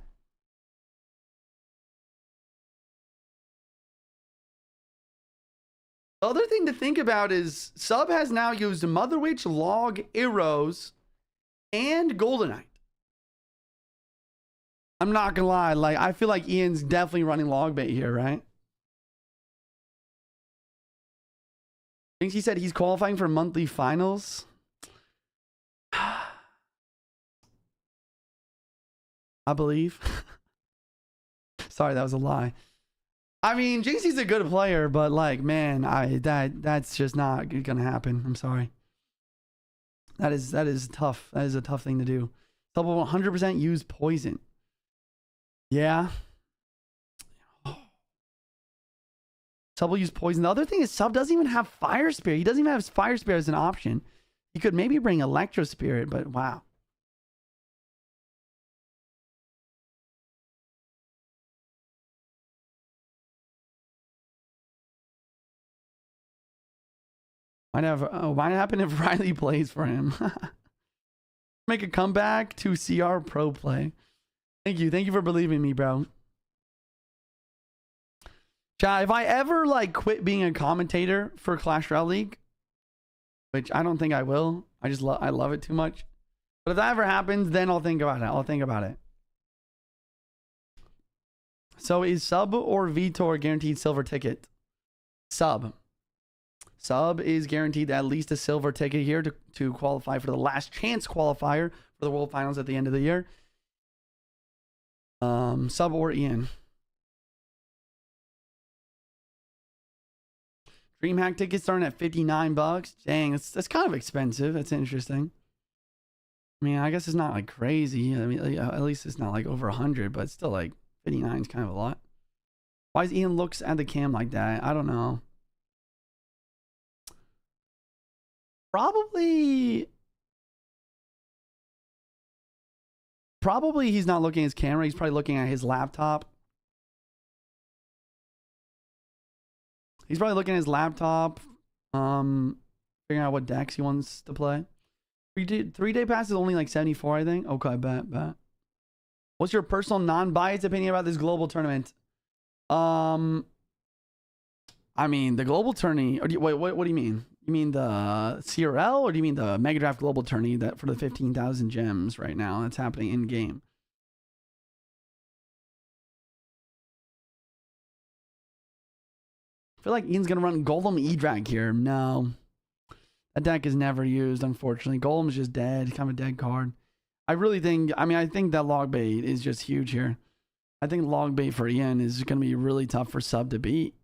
The other thing to think about is Sub has now used Mother Witch, Log, Arrows, and Goldenite. I'm not gonna lie, like I feel like Ian's definitely running log bait here, right? Thinks he said he's qualifying for monthly finals. I believe. Sorry, that was a lie. I mean, JC's a good player, but like, man, that's just not gonna happen. I'm sorry. That is tough. That is a tough thing to do. Sub will 100% use poison. Yeah. Sub will use poison. The other thing is Sub doesn't even have Fire Spirit. He doesn't even have Fire Spirit as an option. He could maybe bring Electro Spirit, but wow. Might happen if Riley plays for him. Make a comeback to CR Pro play. Thank you for believing me, bro. Chat, if I ever like quit being a commentator for Clash Royale League, which I don't think I will, I love it too much. But if that ever happens, then I'll think about it. So is Sub or Vitor guaranteed silver ticket? Sub. Sub is guaranteed at least a silver ticket here to qualify for the last chance qualifier for the World Finals at the end of the year. Sub or Ian. DreamHack tickets starting at $59. Dang, that's kind of expensive. That's interesting. I mean, I guess it's not like crazy. I mean, at least it's not like over 100, but still like 59 is kind of a lot. Why is Ian looks at the cam like that? I don't know. Probably he's not looking at his camera. He's probably looking at his laptop. Figuring out what decks he wants to play. 3-day pass is only like 74, I think. Okay, bet. What's your personal non-biased opinion about this global tournament? I mean, the global tourney. Or what do you mean? You mean the CRL, or do you mean the Mega Draft Global Tourney that for the 15,000 gems right now that's happening in game? I feel like Ian's gonna run Golem E-Drag here. No, that deck is never used, unfortunately. Golem's just dead, kind of a dead card. I think that log bait is just huge here. I think log bait for Ian is gonna be really tough for Sub to beat.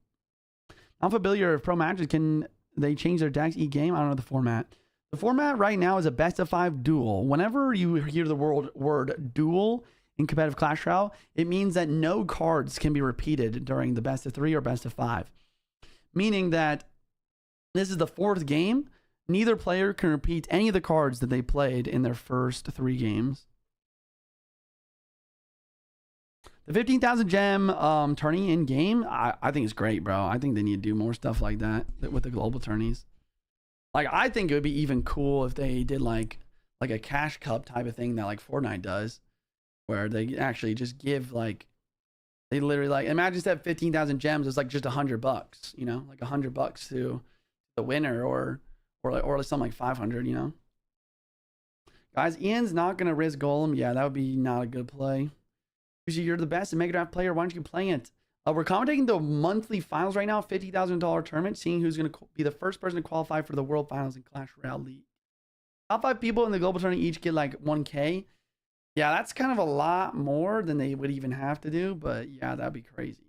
Alpha Billiard of Pro Matches, can they change their decks e-game? I don't know the format. The format right now is a best of 5 duel. Whenever you hear the word duel in competitive Clash Royale, it means that no cards can be repeated during the best of 3 or best of 5. Meaning that this is the 4th game. Neither player can repeat any of the cards that they played in their first 3 games. The 15,000 gem tourney in game, I think it's great, bro. I think they need to do more stuff like that with the global tourneys. Like, I think it would be even cool if they did like a cash cup type of thing that like Fortnite does, where they actually just give like, they literally like, imagine instead of 15,000 gems, it's like just $100, you know, like $100 to the winner, or something like 500, you know. Guys, Ian's not gonna risk Golem. Yeah, that would be not a good play. You're the best Mega Draft player. Why aren't you playing it? We're commentating the monthly finals right now, $50,000 tournament, seeing who's going to be the first person to qualify for the World Finals in Clash Royale League. Top 5 people in the global tournament each get like 1K. Yeah, that's kind of a lot more than they would even have to do, but yeah, that'd be crazy.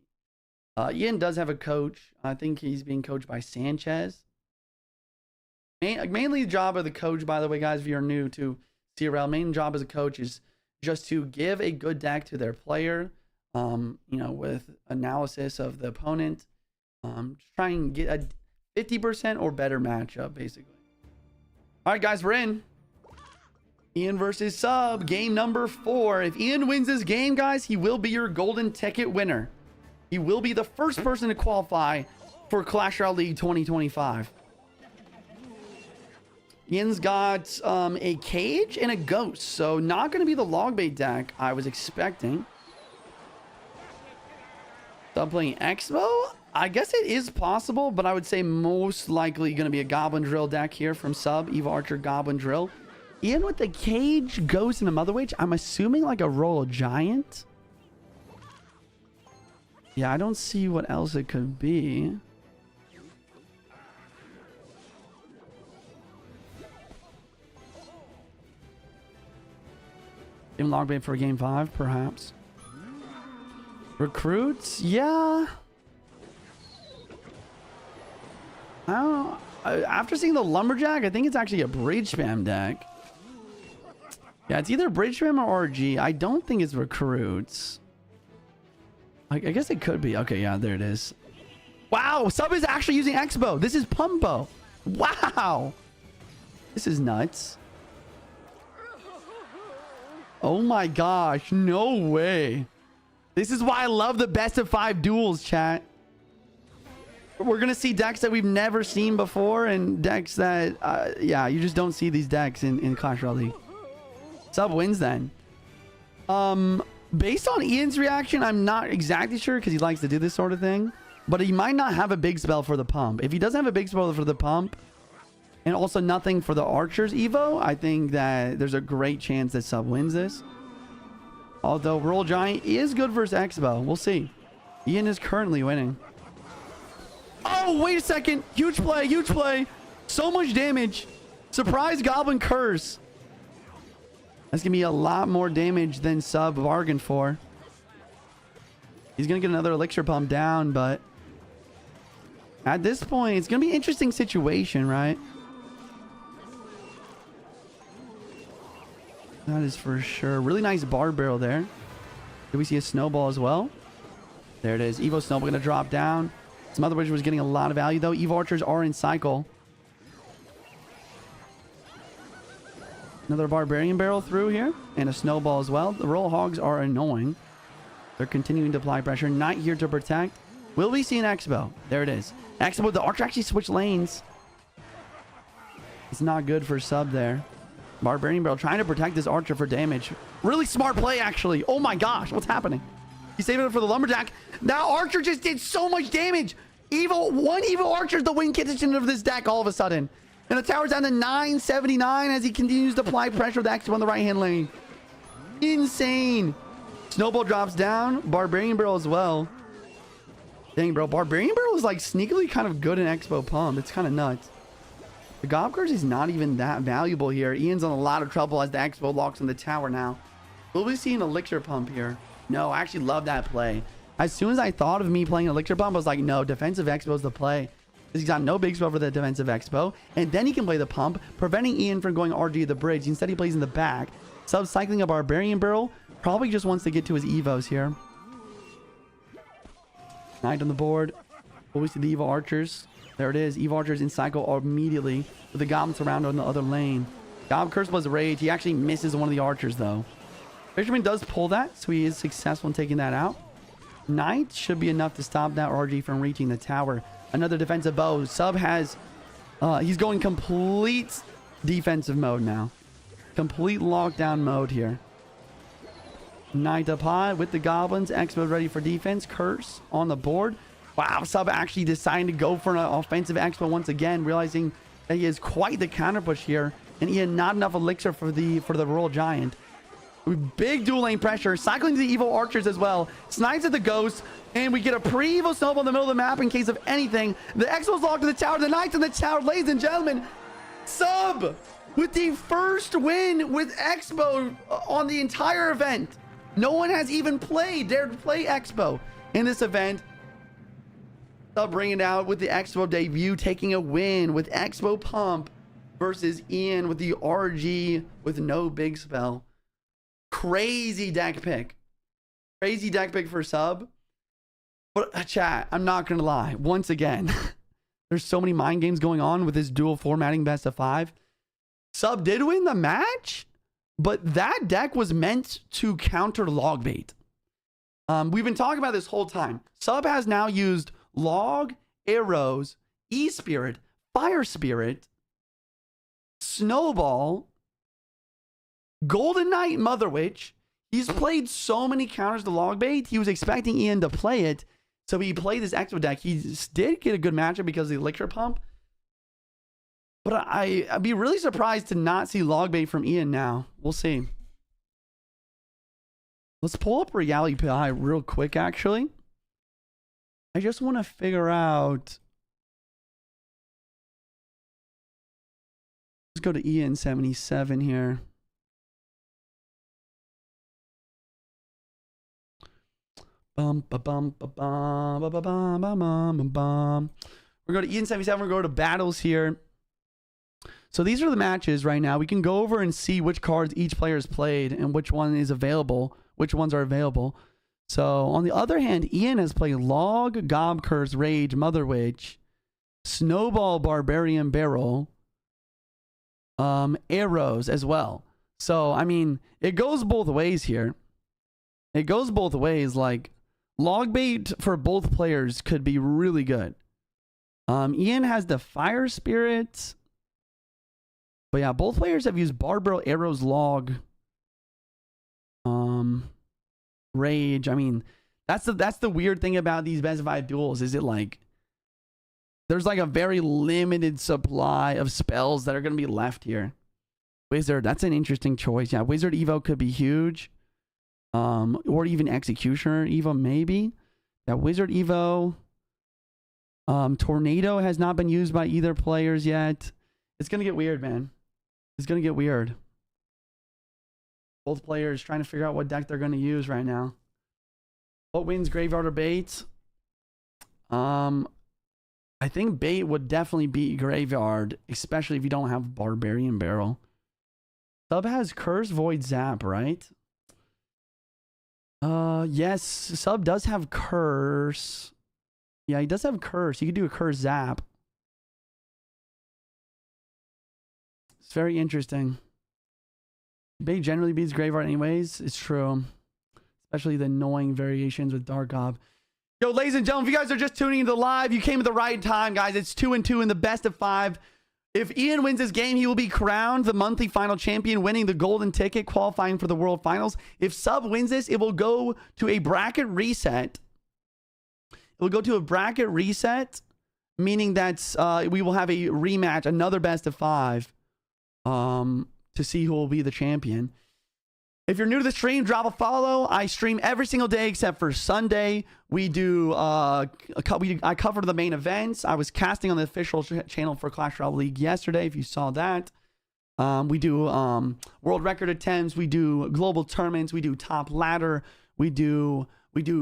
Ian does have a coach. I think he's being coached by Sanchez. Mainly the job of the coach, by the way, guys, if you're new to CRL, main job as a coach is just to give a good deck to their player, you know, with analysis of the opponent, just try and get a 50% or better matchup, basically. All right, guys, we're in. Ian versus Sub, game number 4. If Ian wins this game, guys, he will be your golden ticket winner. He will be the first person to qualify for Clash Royale League 2025. Ian's got a cage and a ghost, so not going to be the log bait deck I was expecting. Sub playing Expo? I guess it is possible, but I would say most likely going to be a Goblin Drill deck here from Sub. Eva Archer, Goblin Drill. Ian with the Cage, Ghost, and a Mother Witch. I'm assuming like a Royal Giant. Yeah, I don't see what else it could be. Even Logbait for game 5, perhaps. Recruits? Yeah. I don't know. After seeing the Lumberjack, I think it's actually a Bridge Spam deck. Yeah, it's either Bridge Spam or RG. I don't think it's Recruits. I guess it could be. Okay, yeah, there it is. Wow, Sub is actually using Expo. This is Pumpo. Wow. This is nuts. Oh my gosh, no way. This is why I love the best of 5 duels, chat. We're going to see decks that we've never seen before and decks that, yeah, you just don't see these decks in Clash Royale League. Sub wins then. Based on Ian's reaction, I'm not exactly sure because he likes to do this sort of thing. But he might not have a big spell for the pump. If he doesn't have a big spell for the pump and also nothing for the Archer's Evo, I think that there's a great chance that Sub wins this. Although Royal Giant is good versus Expo. We'll see. Ian is currently winning. Oh, wait a second. Huge play, huge play. So much damage. Surprise Goblin Curse. That's going to be a lot more damage than Sub bargained for. He's going to get another Elixir Pump down, but at this point, it's going to be an interesting situation, right? That is for sure. Really nice Bar Barrel there. Did we see a Snowball as well? There it is. Evo Snowball going to drop down. Some other Witch was getting a lot of value, though. Evo Archers are in cycle. Another Barbarian Barrel through here. And a Snowball as well. The Royal Hogs are annoying. They're continuing to apply pressure. Knight here to protect. Will we see an Expo? There it is. Expo, the Archer actually switched lanes. It's not good for Sub there. Barbarian Barrel trying to protect this Archer for damage. Really smart play, actually. Oh my gosh, what's happening? He's saving it for the Lumberjack. Now Archer just did so much damage. One Evo Archer is the win condition of this deck all of a sudden. And the tower's down to 979 as he continues to apply pressure with Expo on the right-hand lane. Insane. Snowball drops down. Barbarian Barrel as well. Dang, bro. Barbarian Barrel is like sneakily kind of good in Expo Pump. It's kind of nuts. The Gob Curse is not even that valuable here. Ian's in a lot of trouble as the Expo locks in the tower now. Will we see an Elixir Pump here? No, I actually love that play. As soon as I thought of me playing Elixir Pump, I was like, no, defensive Expo is the play. He's got no big spell for the defensive Expo. And then he can play the pump, preventing Ian from going RG the bridge. Instead, he plays in the back. Sub cycling a Barbarian Barrel. Probably just wants to get to his Evos here. Knight on the board. Will we see the Evo Archers? There it is. Evo Archers in cycle immediately with the Goblins around on the other lane. Gob Curse was Rage. He actually misses one of the Archers, though. Fisherman does pull that, so he is successful in taking that out. Knight should be enough to stop that RG from reaching the tower. Another defensive bow. Sub has... he's going complete defensive mode now. Complete lockdown mode here. Knight up high with the Goblins. Expo ready for defense. Curse on the board. Wow, Sub actually deciding to go for an offensive Expo once again, realizing that he has quite the counter push here, and he had not enough Elixir for the Royal Giant. Big dual lane pressure, cycling to the Evo Archers as well. Snipes at the Ghost, and we get a pre-Evo Snowball in the middle of the map in case of anything. The Expo's locked to the tower. The Knight's in the tower, ladies and gentlemen. Sub with the first win with Expo on the entire event. No one has even dared to play Expo in this event. Sub bringing it out with the Expo debut, taking a win with Expo Pump versus Ian with the RG with no big spell. Crazy deck pick. Crazy deck pick for Sub. But chat, I'm not going to lie. Once again, there's so many mind games going on with this dual formatting best of 5. Sub did win the match, but that deck was meant to counter Logbait. We've been talking about this whole time. Sub has now used Log, Arrows, E-Spirit, Fire Spirit, Snowball, Golden Knight, Mother Witch. He's played so many counters to Logbait. He was expecting Ian to play it. So he played this Expo deck. He did get a good matchup because of the Elixir Pump. But I'd be really surprised to not see log bait from Ian now. We'll see. Let's pull up Reality PI real quick, actually. I just want to figure out. Let's go to Ian 77 here. Bum, ba, bum, ba, bum, ba, ba, bum, ba, bum, ba, bum. We're going to Ian 77. We're going to battles here. So these are the matches right now. We can go over and see which cards each player has played and which one is available, which ones are available. So on the other hand, Ian has played Log, Gob Curse, Rage, Mother Witch, Snowball, Barbarian Barrel, Arrows as well. So, I mean, it goes both ways here. It goes both ways. Like, log bait for both players could be really good. Ian has the Fire Spirit. But yeah, both players have used Barbell, Arrows, Log, Rage. I mean, that's the weird thing about these best of 5 duels. Is it like there's like a very limited supply of spells that are going to be left here. Wizard, that's an interesting choice. Yeah, Wizard Evo could be huge. Or even Executioner Evo, maybe. Yeah, Wizard Evo. Tornado has not been used by either players yet. It's going to get weird, man. It's going to get weird. Both players trying to figure out what deck they're going to use right now. What wins, Graveyard or Bait? I think Bait would definitely beat Graveyard, especially if you don't have Barbarian Barrel. Sub has Curse, Void, Zap, right? Yes, Sub does have Curse. Yeah, he does have Curse. He could do a Curse Zap. It's very interesting. Bait generally beats Graveyard anyways. It's true. Especially the annoying variations with Dark Gob. Yo, ladies and gentlemen, if you guys are just tuning into the live, you came at the right time, guys. It's 2-2 in the best of 5. If Ian wins this game, he will be crowned the monthly final champion, winning the golden ticket, qualifying for the World Finals. If Sub wins this, it will go to a bracket reset. It will go to a bracket reset, meaning that we will have a rematch, another best of 5. To see who will be the champion. If you're new to the stream, drop a follow. I stream every single day except for Sunday. We do I cover the main events. I was casting on the official channel for Clash Royale League yesterday, if you saw that. We do world record attempts, we do global tournaments, we do top ladder, we do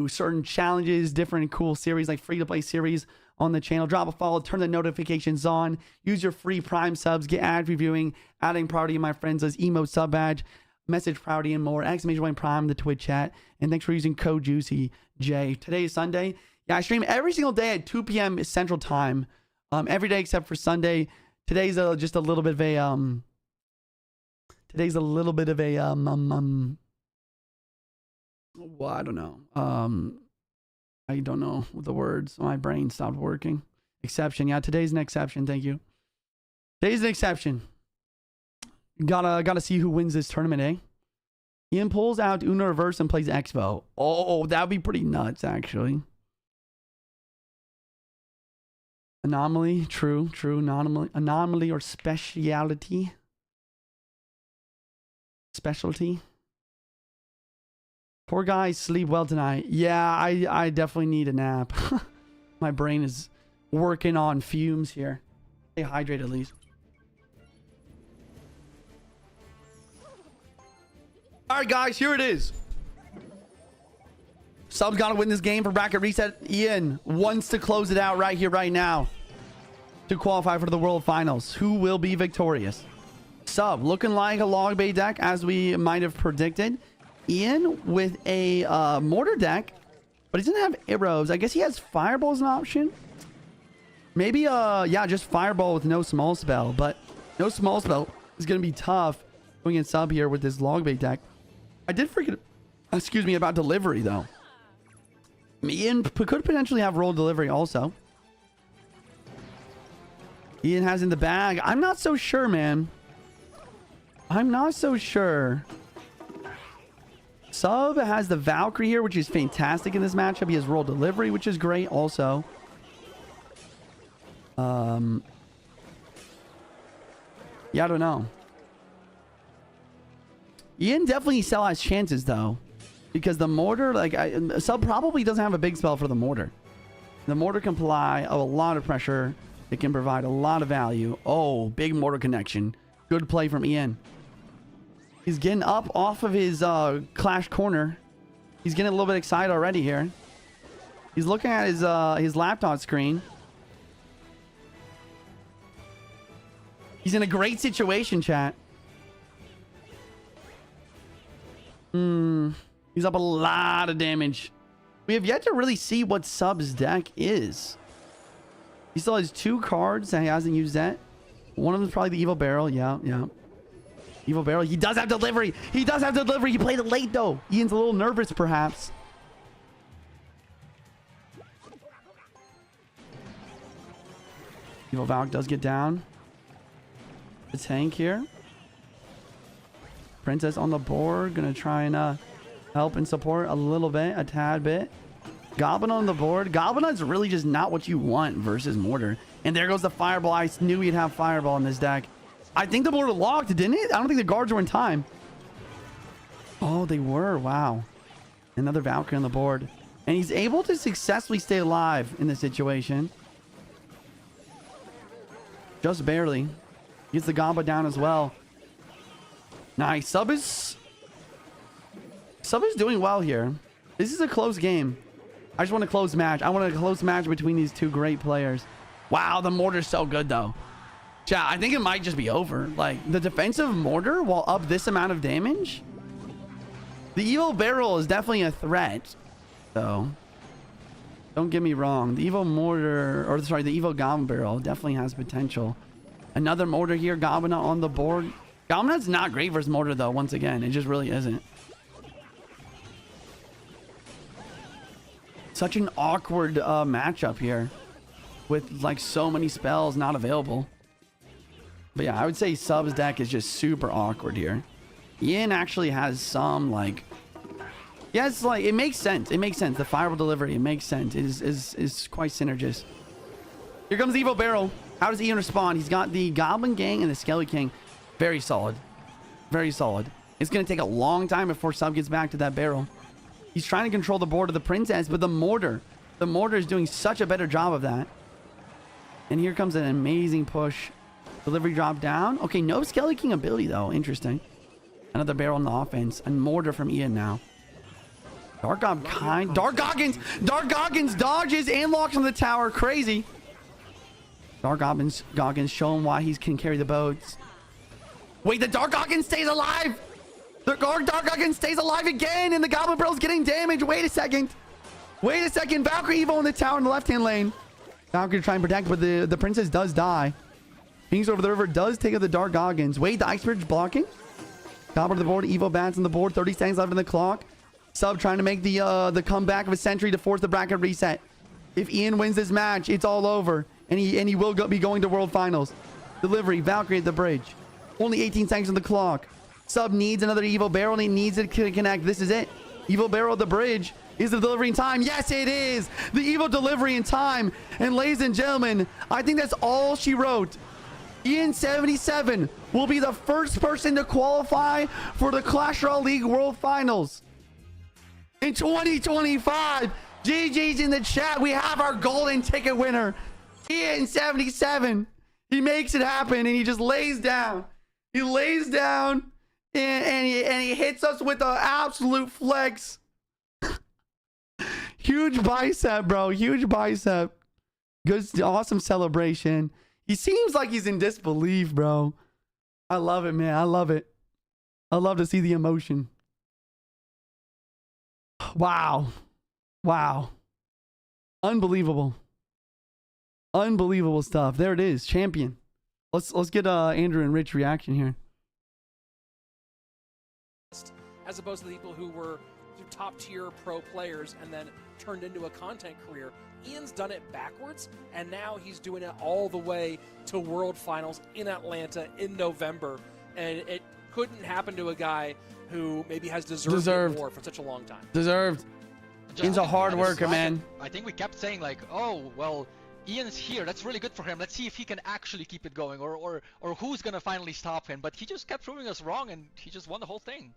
certain challenges, different cool series like free to play series on the channel. Drop a follow, turn the notifications on, use your free Prime subs, get ad reviewing, adding priority in my friends as emote sub badge, message priority and more, exclamation Prime the Twitch chat, and thanks for using code JuicyJ. Today is Sunday. Yeah, I stream every single day at 2 p.m. Central Time, every day except for Sunday. Today's just a little bit of a well, I don't know. I don't know the words. My brain stopped working. Exception. Yeah, today's an exception. Thank you. Today's an exception. Gotta see who wins this tournament, eh? Ian pulls out Uno Reverse and plays Expo. Oh, that'd be pretty nuts, actually. Anomaly. True. Anomaly or speciality. Specialty. Poor guys sleep well tonight. Yeah, I definitely need a nap. My brain is working on fumes here. Stay hydrated at least. All right, guys, here it is. Sub's got to win this game for bracket reset. Ian wants to close it out right here, right now to qualify for the World Finals. Who will be victorious? Sub looking like a log bait deck, as we might have predicted. Ian with a mortar deck, but he doesn't have arrows. I guess he has fireball as an option. Maybe yeah, just fireball with no small spell, but no small spell is gonna be tough going in Sub here with this log bait deck. I did forget, excuse me, about delivery though. Ian could potentially have roll delivery also. Ian has in the bag. I'm not so sure, man. I'm not so sure. Sub has the Valkyrie here, which is fantastic in this matchup. He has Royal Delivery, which is great also. Yeah, I don't know. Ian definitely still has chances, though. Because the mortar, like, Sub probably doesn't have a big spell for the mortar. The mortar can apply a lot of pressure. It can provide a lot of value. Oh, big mortar connection. Good play from Ian. He's getting up off of his Clash corner. He's getting a little bit excited already here. He's looking at his laptop screen. He's in a great situation, chat. He's up a lot of damage. We have yet to really see what Sub's deck is. He still has 2 cards that he hasn't used yet. One of them is probably the Evil Barrel. Yeah. Evil Barrel. He does have delivery. He does have delivery. He played it late, though. Ian's a little nervous, perhaps. Evil Valk does get down. The tank here. Princess on the board. Gonna try and help and support a little bit. A tad bit. Goblin on the board. Goblin is really just not what you want versus Mortar. And there goes the Fireball. I knew he'd have Fireball in this deck. I think the Mortar locked, didn't it? I don't think the guards were in time. Oh, they were. Wow. Another Valkyrie on the board. And he's able to successfully stay alive in this situation. Just barely. Gets the Gamba down as well. Nice. Sub is doing well here. This is a close game. I just want a close match. I want a close match between these 2 great players. Wow, the Mortar's so good, though. Chat, I think it might just be over. Like, the defensive Mortar, while up this amount of damage, the Evil Barrel is definitely a threat. So, don't get me wrong. The Evil Mortar, or sorry, the Evil Goblin Barrel definitely has potential. Another Mortar here. Goblin on the board. Goblin's not great versus Mortar, though, once again. It just really isn't. Such an awkward matchup here. With, like, so many spells not available. But yeah, I would say Sub's deck is just super awkward here. Ian actually has some, like... Yeah, it's like, it makes sense. It makes sense. The Fireball delivery, it makes sense. It is quite synergist. Here comes the Evil Barrel. How does Ian respond? He's got the Goblin Gang and the Skelly King. Very solid. Very solid. It's going to take a long time before Sub gets back to that barrel. He's trying to control the board of the Princess, but the Mortar is doing such a better job of that. And here comes an amazing push. Delivery drop down. Okay, no Skelly King ability, though. Interesting. Another barrel on the offense. And Mortar from Ian now. Dark Goggins dodges and locks on the tower. Crazy. Dark Goggins showing why he can carry the boats. Wait, the Dark Goggins stays alive. The Dark Goggins stays alive again, and the Goblin Barrel's getting damaged. Wait a second. Valkyrie Evo in the tower in the left-hand lane. Valkyrie trying to protect, but the Princess does die. Kings over the river does take out the Dark Goggins. Wait, the Ice Bridge blocking. Goblin to the board. Evo Bats on the board. 30 seconds left in the clock. Sub trying to make the comeback of a century to force the bracket reset. If Ian wins this match, it's all over. And he will be going to World Finals. Delivery. Valkyrie at the bridge. Only 18 seconds on the clock. Sub needs another Evil Barrel, and he needs it to connect. This is it. Evil Barrel at the bridge. Is the delivery in time? Yes, it is. The Evil delivery in time. And ladies and gentlemen, I think that's all she wrote. Ian77 will be the first person to qualify for the Clash Royale League World Finals in 2025. GG's in the chat. We have our golden ticket winner, Ian77. He makes it happen, and he just lays down. He lays down, and he hits us with an absolute flex. Huge bicep, bro. Huge bicep. Good, awesome celebration. He seems like he's in disbelief, bro. I love it, man. I love it. I love to see the emotion. Wow. Wow. Unbelievable. Unbelievable stuff. There it is. Champion. Let's get Andrew and Rich reaction here. As opposed to the people who were top tier pro players and then turned into a content career. Ian's done it backwards, and now he's doing it all the way to World Finals in Atlanta in November. And it couldn't happen to a guy who maybe has deserved it more for such a long time. Deserved. Ian's a hard worker, man. I think we kept saying like, oh, well, Ian's here. That's really good for him. Let's see if he can actually keep it going, or who's gonna finally stop him. But he just kept proving us wrong, and he just won the whole thing.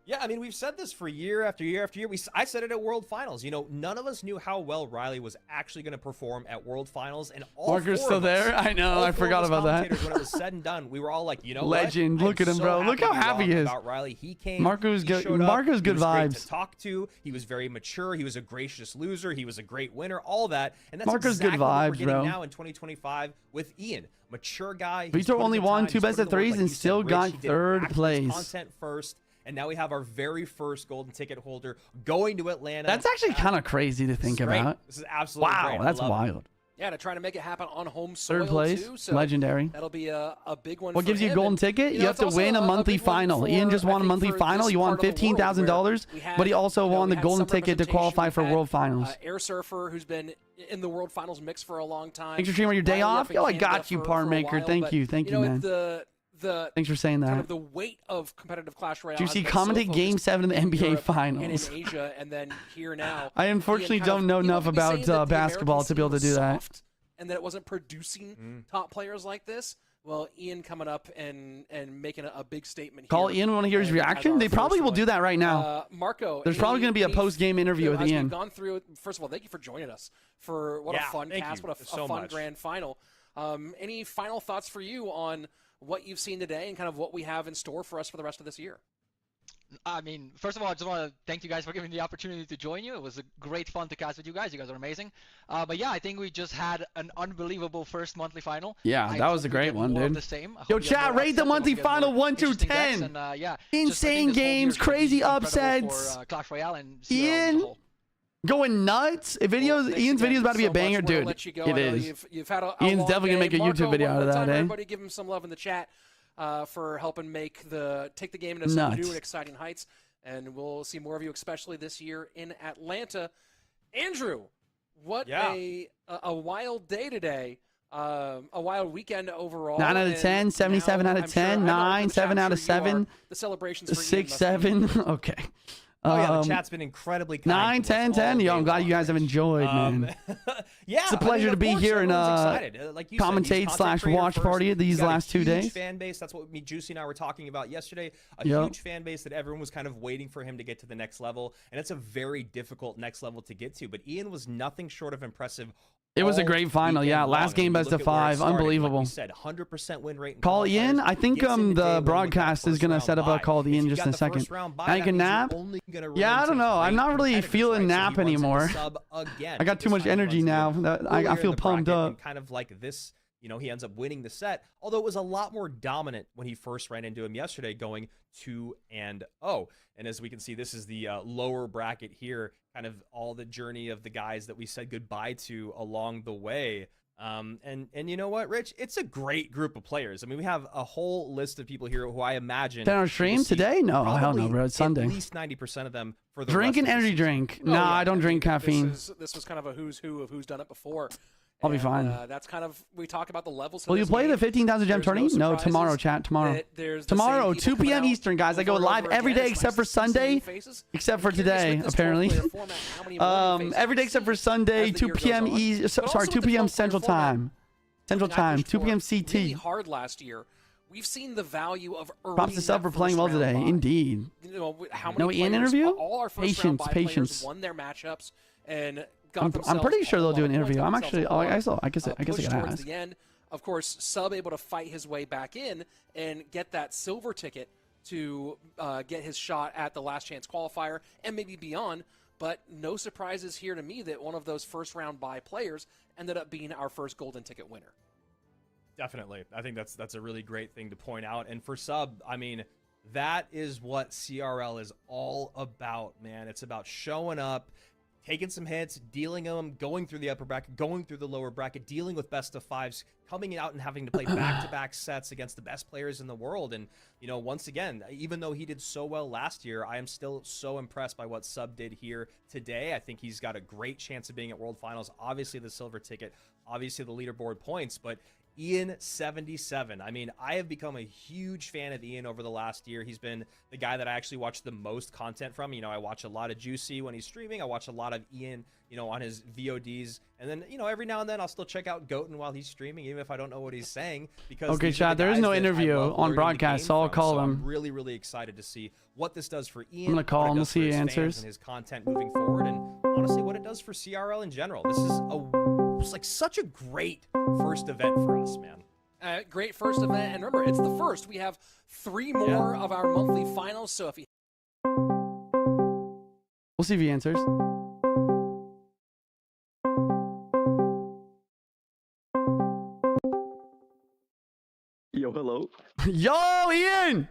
Yeah, I mean, we've said this for year after year after year. I said it at World Finals. You know, none of us knew how well Riley was actually going to perform at World Finals, and all Marco's four still of us, there. I know. I forgot about that. When it was said and done, we were all like, you know, legend. What? Look at him, so bro. Look how happy he is. About Riley, he came. Marco's good. Showed up, Marco's good he was vibes. Great to talk to. He was very mature. He was a gracious loser. He was a great winner. All that, and that's Marco's exactly good vibes, what we're getting bro. now in 2025 with Ian, mature guy. Vito only won 2 best of 3s and still got 3rd place. Content first. And now we have our very first golden ticket holder going to Atlanta. That's actually kind of crazy to think about. This is absolutely great. Wow, that's wild. Yeah, to try to make it happen on home soil 3rd place, too, so legendary. That'll be a big one. What for gives you a him. golden And, ticket? you You know, have it's to win a also monthly big one final. for, Ian just won a I think, monthly for final. this You won part of the world $15,000, where we had, but he also you know, won we the had golden some ticket to representation. qualify We for had, World Finals. Air Surfer, who's been in the World Finals mix for a long time. Thanks for streaming on your day Riley off. up in Yo, I Canada got you, for Par a Maker. while, Thank but, you, man. The Thanks for saying kind that. of the weight of competitive Clash Royale. Juicy, has been so commentate Game focused 7 in the in NBA Europe Finals. and in Asia, and then here now. I unfortunately Ian kind don't of, know you enough could be saying about that the basketball American to be able to scene do was that. soft and that it wasn't producing top players like this. Well, Ian coming up and making a big statement. Call here, Ian. Want to hear his and as reaction? our They probably first will one. do that right now. Marco, There's probably going to be a post-game interview with as Ian. We've gone through it. First of all, thank you for joining us for what a fun cast, what a fun grand final. Any final thoughts for you on what you've seen today and kind of what we have in store for us for the rest of this year? I mean, first of all, I just want to thank you guys for giving me the opportunity to join you. It was a great fun to cast with you guys. You guys are amazing. But yeah, I think we just had an unbelievable first monthly final. Yeah, that was a great one, dude. The same. Yo, chat, rate the monthly final 1 through 10. And, yeah, insane games, crazy upsets. For, Clash Royale and Ian going nuts. Ian's video is about to be a banger, dude. It is. You've had a Ian's long definitely going to make a Marco, YouTube video out of that, eh? Everybody give him some love in the chat for helping take the game into some new and exciting heights. And we'll see more of you, especially this year in Atlanta. Andrew, what a wild day today. A wild weekend overall. 9 out of 10, 77 out of 10, 9, 7 out of 7, the celebrations 6, 7. Okay. Oh, yeah, the chat's been incredibly kind. 9, 10, 10. Yo, I'm glad you guys have enjoyed, man. Yeah, it's a pleasure to be here and commentate / watch party these last 2 days. Fan base. That's what Juicy and I were talking about yesterday. A huge fan base that everyone was kind of waiting for him to get to the next level, and it's a very difficult next level to get to. But Ian was nothing short of impressive. It was a great final, yeah. Last game best of 5, unbelievable. Like you said, 100% win rate. Call Ian. I think the broadcast is gonna set up a call to Ian just in a second. Now you can nap. Yeah, I don't know. I'm not really feeling nap anymore. I got too much energy now. I feel pumped up. Kind of like this. You know, he ends up winning the set, although it was a lot more dominant when he first ran into him yesterday, going 2-0. And as we can see, this is the lower bracket here, kind of all the journey of the guys that we said goodbye to along the way. And you know what, Rich? It's a great group of players. I mean, we have a whole list of people here who I imagine. 10 on stream today? No, hell no, bro. It's Sunday. At least 90% of them for the drink an energy drink. No, I don't drink caffeine. This was kind of a who's who of who's done it before. I'll be fine. That's kind of, we talk about the levels. Will you play the 15,000 gem tourney? No, tomorrow, chat. Tomorrow. Tomorrow, 2 p.m. Eastern, guys. I go live every day except for Sunday, except for today, apparently. Every day except for Sunday, 2 p.m. 2 p.m. Central Time. 2 p.m. CT. Really hard last year. We've seen the value of early. Props to Sub for playing well today. Indeed. You know, how many no Ian interview? All our patience. Won their matchups and. I'm pretty sure they'll do an interview. I'm actually. I guess I gotta ask. The end, of course, Sub able to fight his way back in and get that silver ticket to get his shot at the last chance qualifier and maybe beyond. But no surprises here to me that one of those first round bye players ended up being our first golden ticket winner. Definitely, I think that's a really great thing to point out. And for Sub, I mean, that is what CRL is all about, man. It's about showing up, taking some hits, dealing them, going through the upper bracket, going through the lower bracket, dealing with best of 5s, coming out and having to play back-to-back sets against the best players in the world. And, you know, once again, even though he did so well last year, I am still so impressed by what Sub did here today. I think he's got a great chance of being at World Finals. Obviously the silver ticket, obviously the leaderboard points, but Ian77. I mean, I have become a huge fan of Ian over the last year. He's been the guy that I actually watch the most content from. You know, I watch a lot of Juicy when he's streaming. I watch a lot of Ian, you know, on his VODs. And then, you know, every now and then I'll still check out Goten while he's streaming, even if I don't know what he's saying. Because okay, Chad, there is no interview on broadcast, so I'll call him. I'm really, really excited to see what this does for Ian. I'm going to call him. We'll see answers. And his content moving forward. And honestly, what it does for CRL in general. This is it's like such a great first event for us, man. Great first event, and remember, it's the first. We have 3 more of our monthly finals, so if you... We'll see if he answers. Yo, hello. Yo, Ian!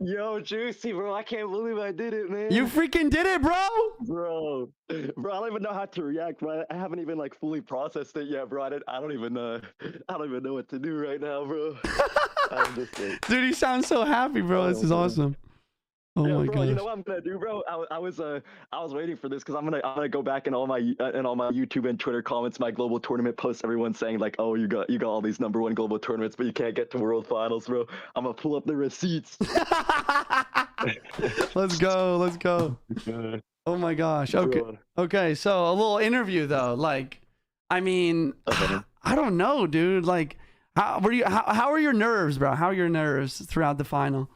Yo, Juicy, bro, I can't believe I did it, man. You freaking did it, bro! Bro, I don't even know how to react, bro. I haven't even like fully processed it yet, bro. I don't even know what to do right now, bro. I'm just like, dude, you sound so happy, bro. This is awesome. Oh yeah, my bro, god. you know what I'm gonna do, bro? I was waiting for this because I'm gonna go back in all my YouTube and Twitter comments, my global tournament posts, everyone saying like, oh, you got all these #1 global tournaments, but you can't get to world finals, bro. I'm gonna pull up the receipts. Let's go. Oh my gosh. Okay. So a little interview though. Like, I mean, I don't know, dude. Like, how are your nerves, bro? How are your nerves throughout the final?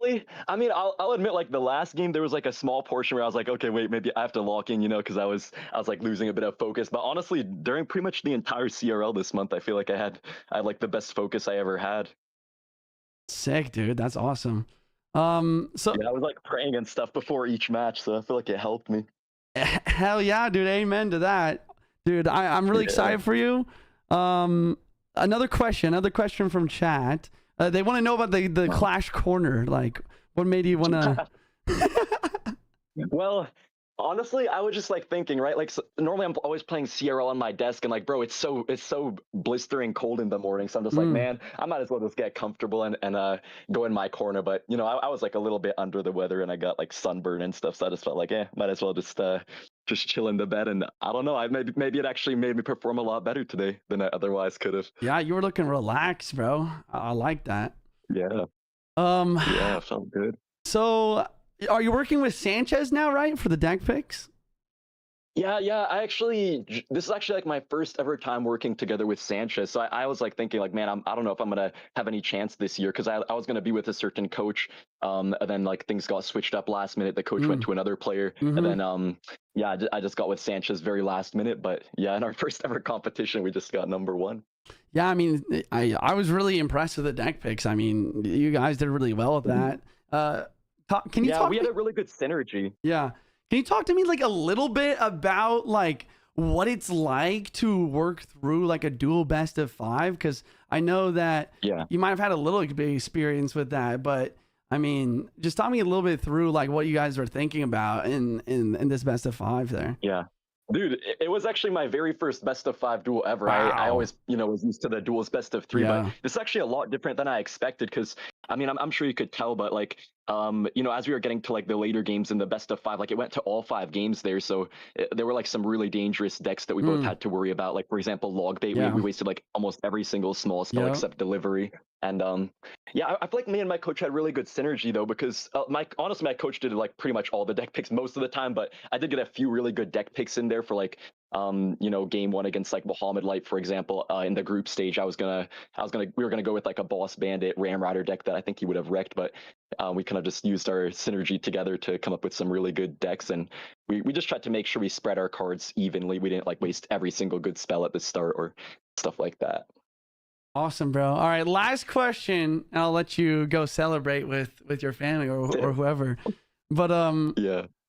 Honestly, I mean, I'll admit, like the last game, there was like a small portion where I was like, okay, wait, maybe I have to lock in, you know, because I was like losing a bit of focus. But honestly, during pretty much the entire CRL this month, I feel like I had like the best focus I ever had. Sick, dude. That's awesome. So yeah, I was like praying and stuff before each match, so I feel like it helped me. Hell yeah, dude. Amen to that, dude. I'm really excited for you. Another question from chat. They want to know about the Clash Corner. Like, what made you want to? Well, honestly, I was just like thinking, right? Like, so, normally I'm always playing CRL on my desk, and like, bro, it's so blistering cold in the morning. So I'm just like, man, I might as well just get comfortable and go in my corner. But you know, I was like a little bit under the weather, and I got like sunburn and stuff. So I just felt like, might as well just chill in the bed. And I don't know, maybe it actually made me perform a lot better today than I otherwise could have. Yeah, you were looking relaxed, bro. I like that. Yeah. Yeah, it felt good. So, are you working with Sanchez now, right, for the deck picks? Yeah. This is actually like my first ever time working together with Sanchez. So I was like thinking like, man, I don't know if I'm going to have any chance this year, because I was going to be with a certain coach. And then like things got switched up last minute. The coach went to another player. And then, I just got with Sanchez very last minute. But yeah, in our first ever competition, we just got #1. Yeah, I mean, I was really impressed with the deck picks. I mean, you guys did really well with that. Can you talk? We had a really good synergy. Yeah. Can you talk to me like a little bit about like what it's like to work through like a dual best of 5? Because I know that you might have had a little bit of experience with that, but I mean, just talk me a little bit through like what you guys are thinking about in this best of 5 there. Yeah. Dude, it was actually my very first best of 5 duel ever. Wow. I always, was used to the duels best of 3, Yeah. but this is actually a lot different than I expected, because I mean, I'm sure you could tell, but like, as we were getting to like the later games in the best of 5, like it went to all 5 games there. So there were like some really dangerous decks that we both had to worry about. Like, for example, log bait, we wasted like almost every single small spell except delivery. And I feel like me and my coach had really good synergy though, because honestly, my coach did like pretty much all the deck picks most of the time, but I did get a few really good deck picks in there for like, game 1 against like Muhammad Light, for example. In the group stage, we were gonna go with like a Boss Bandit Ram Rider deck that I think he would have wrecked, but we kind of just used our synergy together to come up with some really good decks, and we just tried to make sure we spread our cards evenly. We didn't like waste every single good spell at the start or stuff like that. Awesome, bro. All right, last question, and I'll let you go celebrate with your family or whoever. But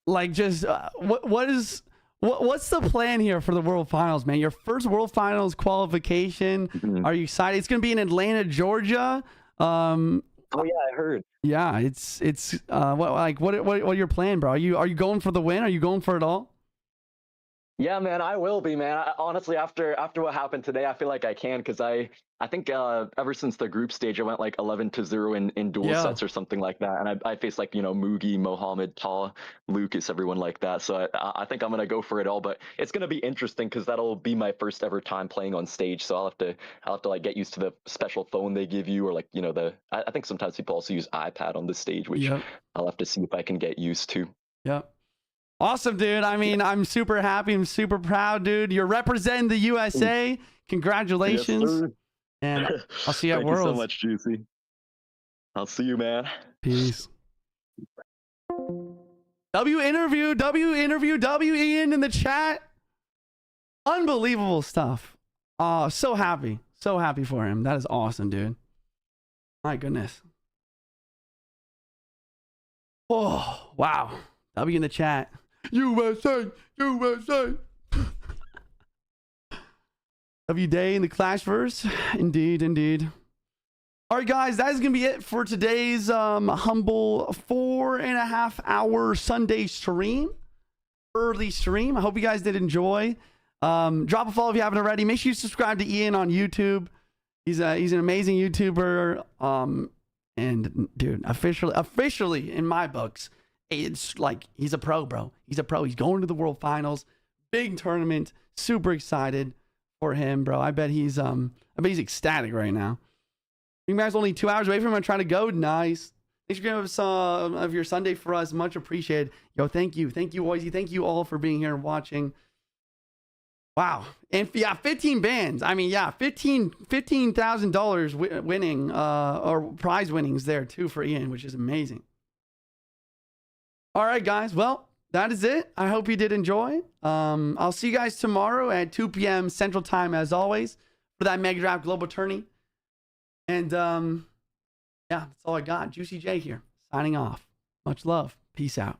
like just what's the plan here for the World Finals, man? Your first World Finals qualification. Are you excited? It's gonna be in Atlanta, Georgia. Oh yeah, I heard. Yeah, it's what are your plan, bro? Are you going for the win? Are you going for it all? Yeah, man, I will be, man. Honestly, after what happened today, I feel like I can because I think ever since the group stage, I went like 11-0 in dual Yeah. sets or something like that, and I faced like Mugi, Mohammed, Ta, Lucas, everyone like that. So I think I'm gonna go for it all, but it's gonna be interesting because that'll be my first ever time playing on stage. So I'll have to like get used to the special phone they give you, or like I think sometimes people also use iPad on the stage, which Yep. I'll have to see if I can get used to. Yep. Awesome, dude. I mean, I'm super happy. I'm super proud, dude. You're representing the USA. Congratulations. Yes, sir. And I'll see you at Thank you so Worlds. much, Juicy. I'll see you, man. Peace. W interview, W Ian in the chat. Unbelievable stuff. So happy. So happy for him. That is awesome, dude. My goodness. Oh, wow. W in the chat. USA, USA. W Day in the Clashverse. Indeed, indeed. All right, guys, that is going to be it for today's humble 4.5 hour Sunday stream. Early stream. I hope you guys did enjoy. Drop a follow if you haven't already. Make sure you subscribe to Ian on YouTube. He's an amazing YouTuber. And dude, officially in my books, it's like he's a pro, bro. He's a pro. He's going to the World Finals, big tournament. Super excited for him, bro. I bet he's ecstatic right now. You guys only 2 hours away from him. I'm trying to go. Nice. Thanks for giving us some of your Sunday for us. Much appreciated. Yo, thank you, Oizy. Thank you all for being here and watching. Wow. And yeah, 15 bands. I mean, yeah, $15,000 winning or prize winnings there too for Ian, which is amazing. All right, guys. Well, that is it. I hope you did enjoy. I'll see you guys tomorrow at 2 p.m. Central Time, as always, for that Mega Draft Global Tourney. And yeah, that's all I got. JuicyJ here, signing off. Much love. Peace out.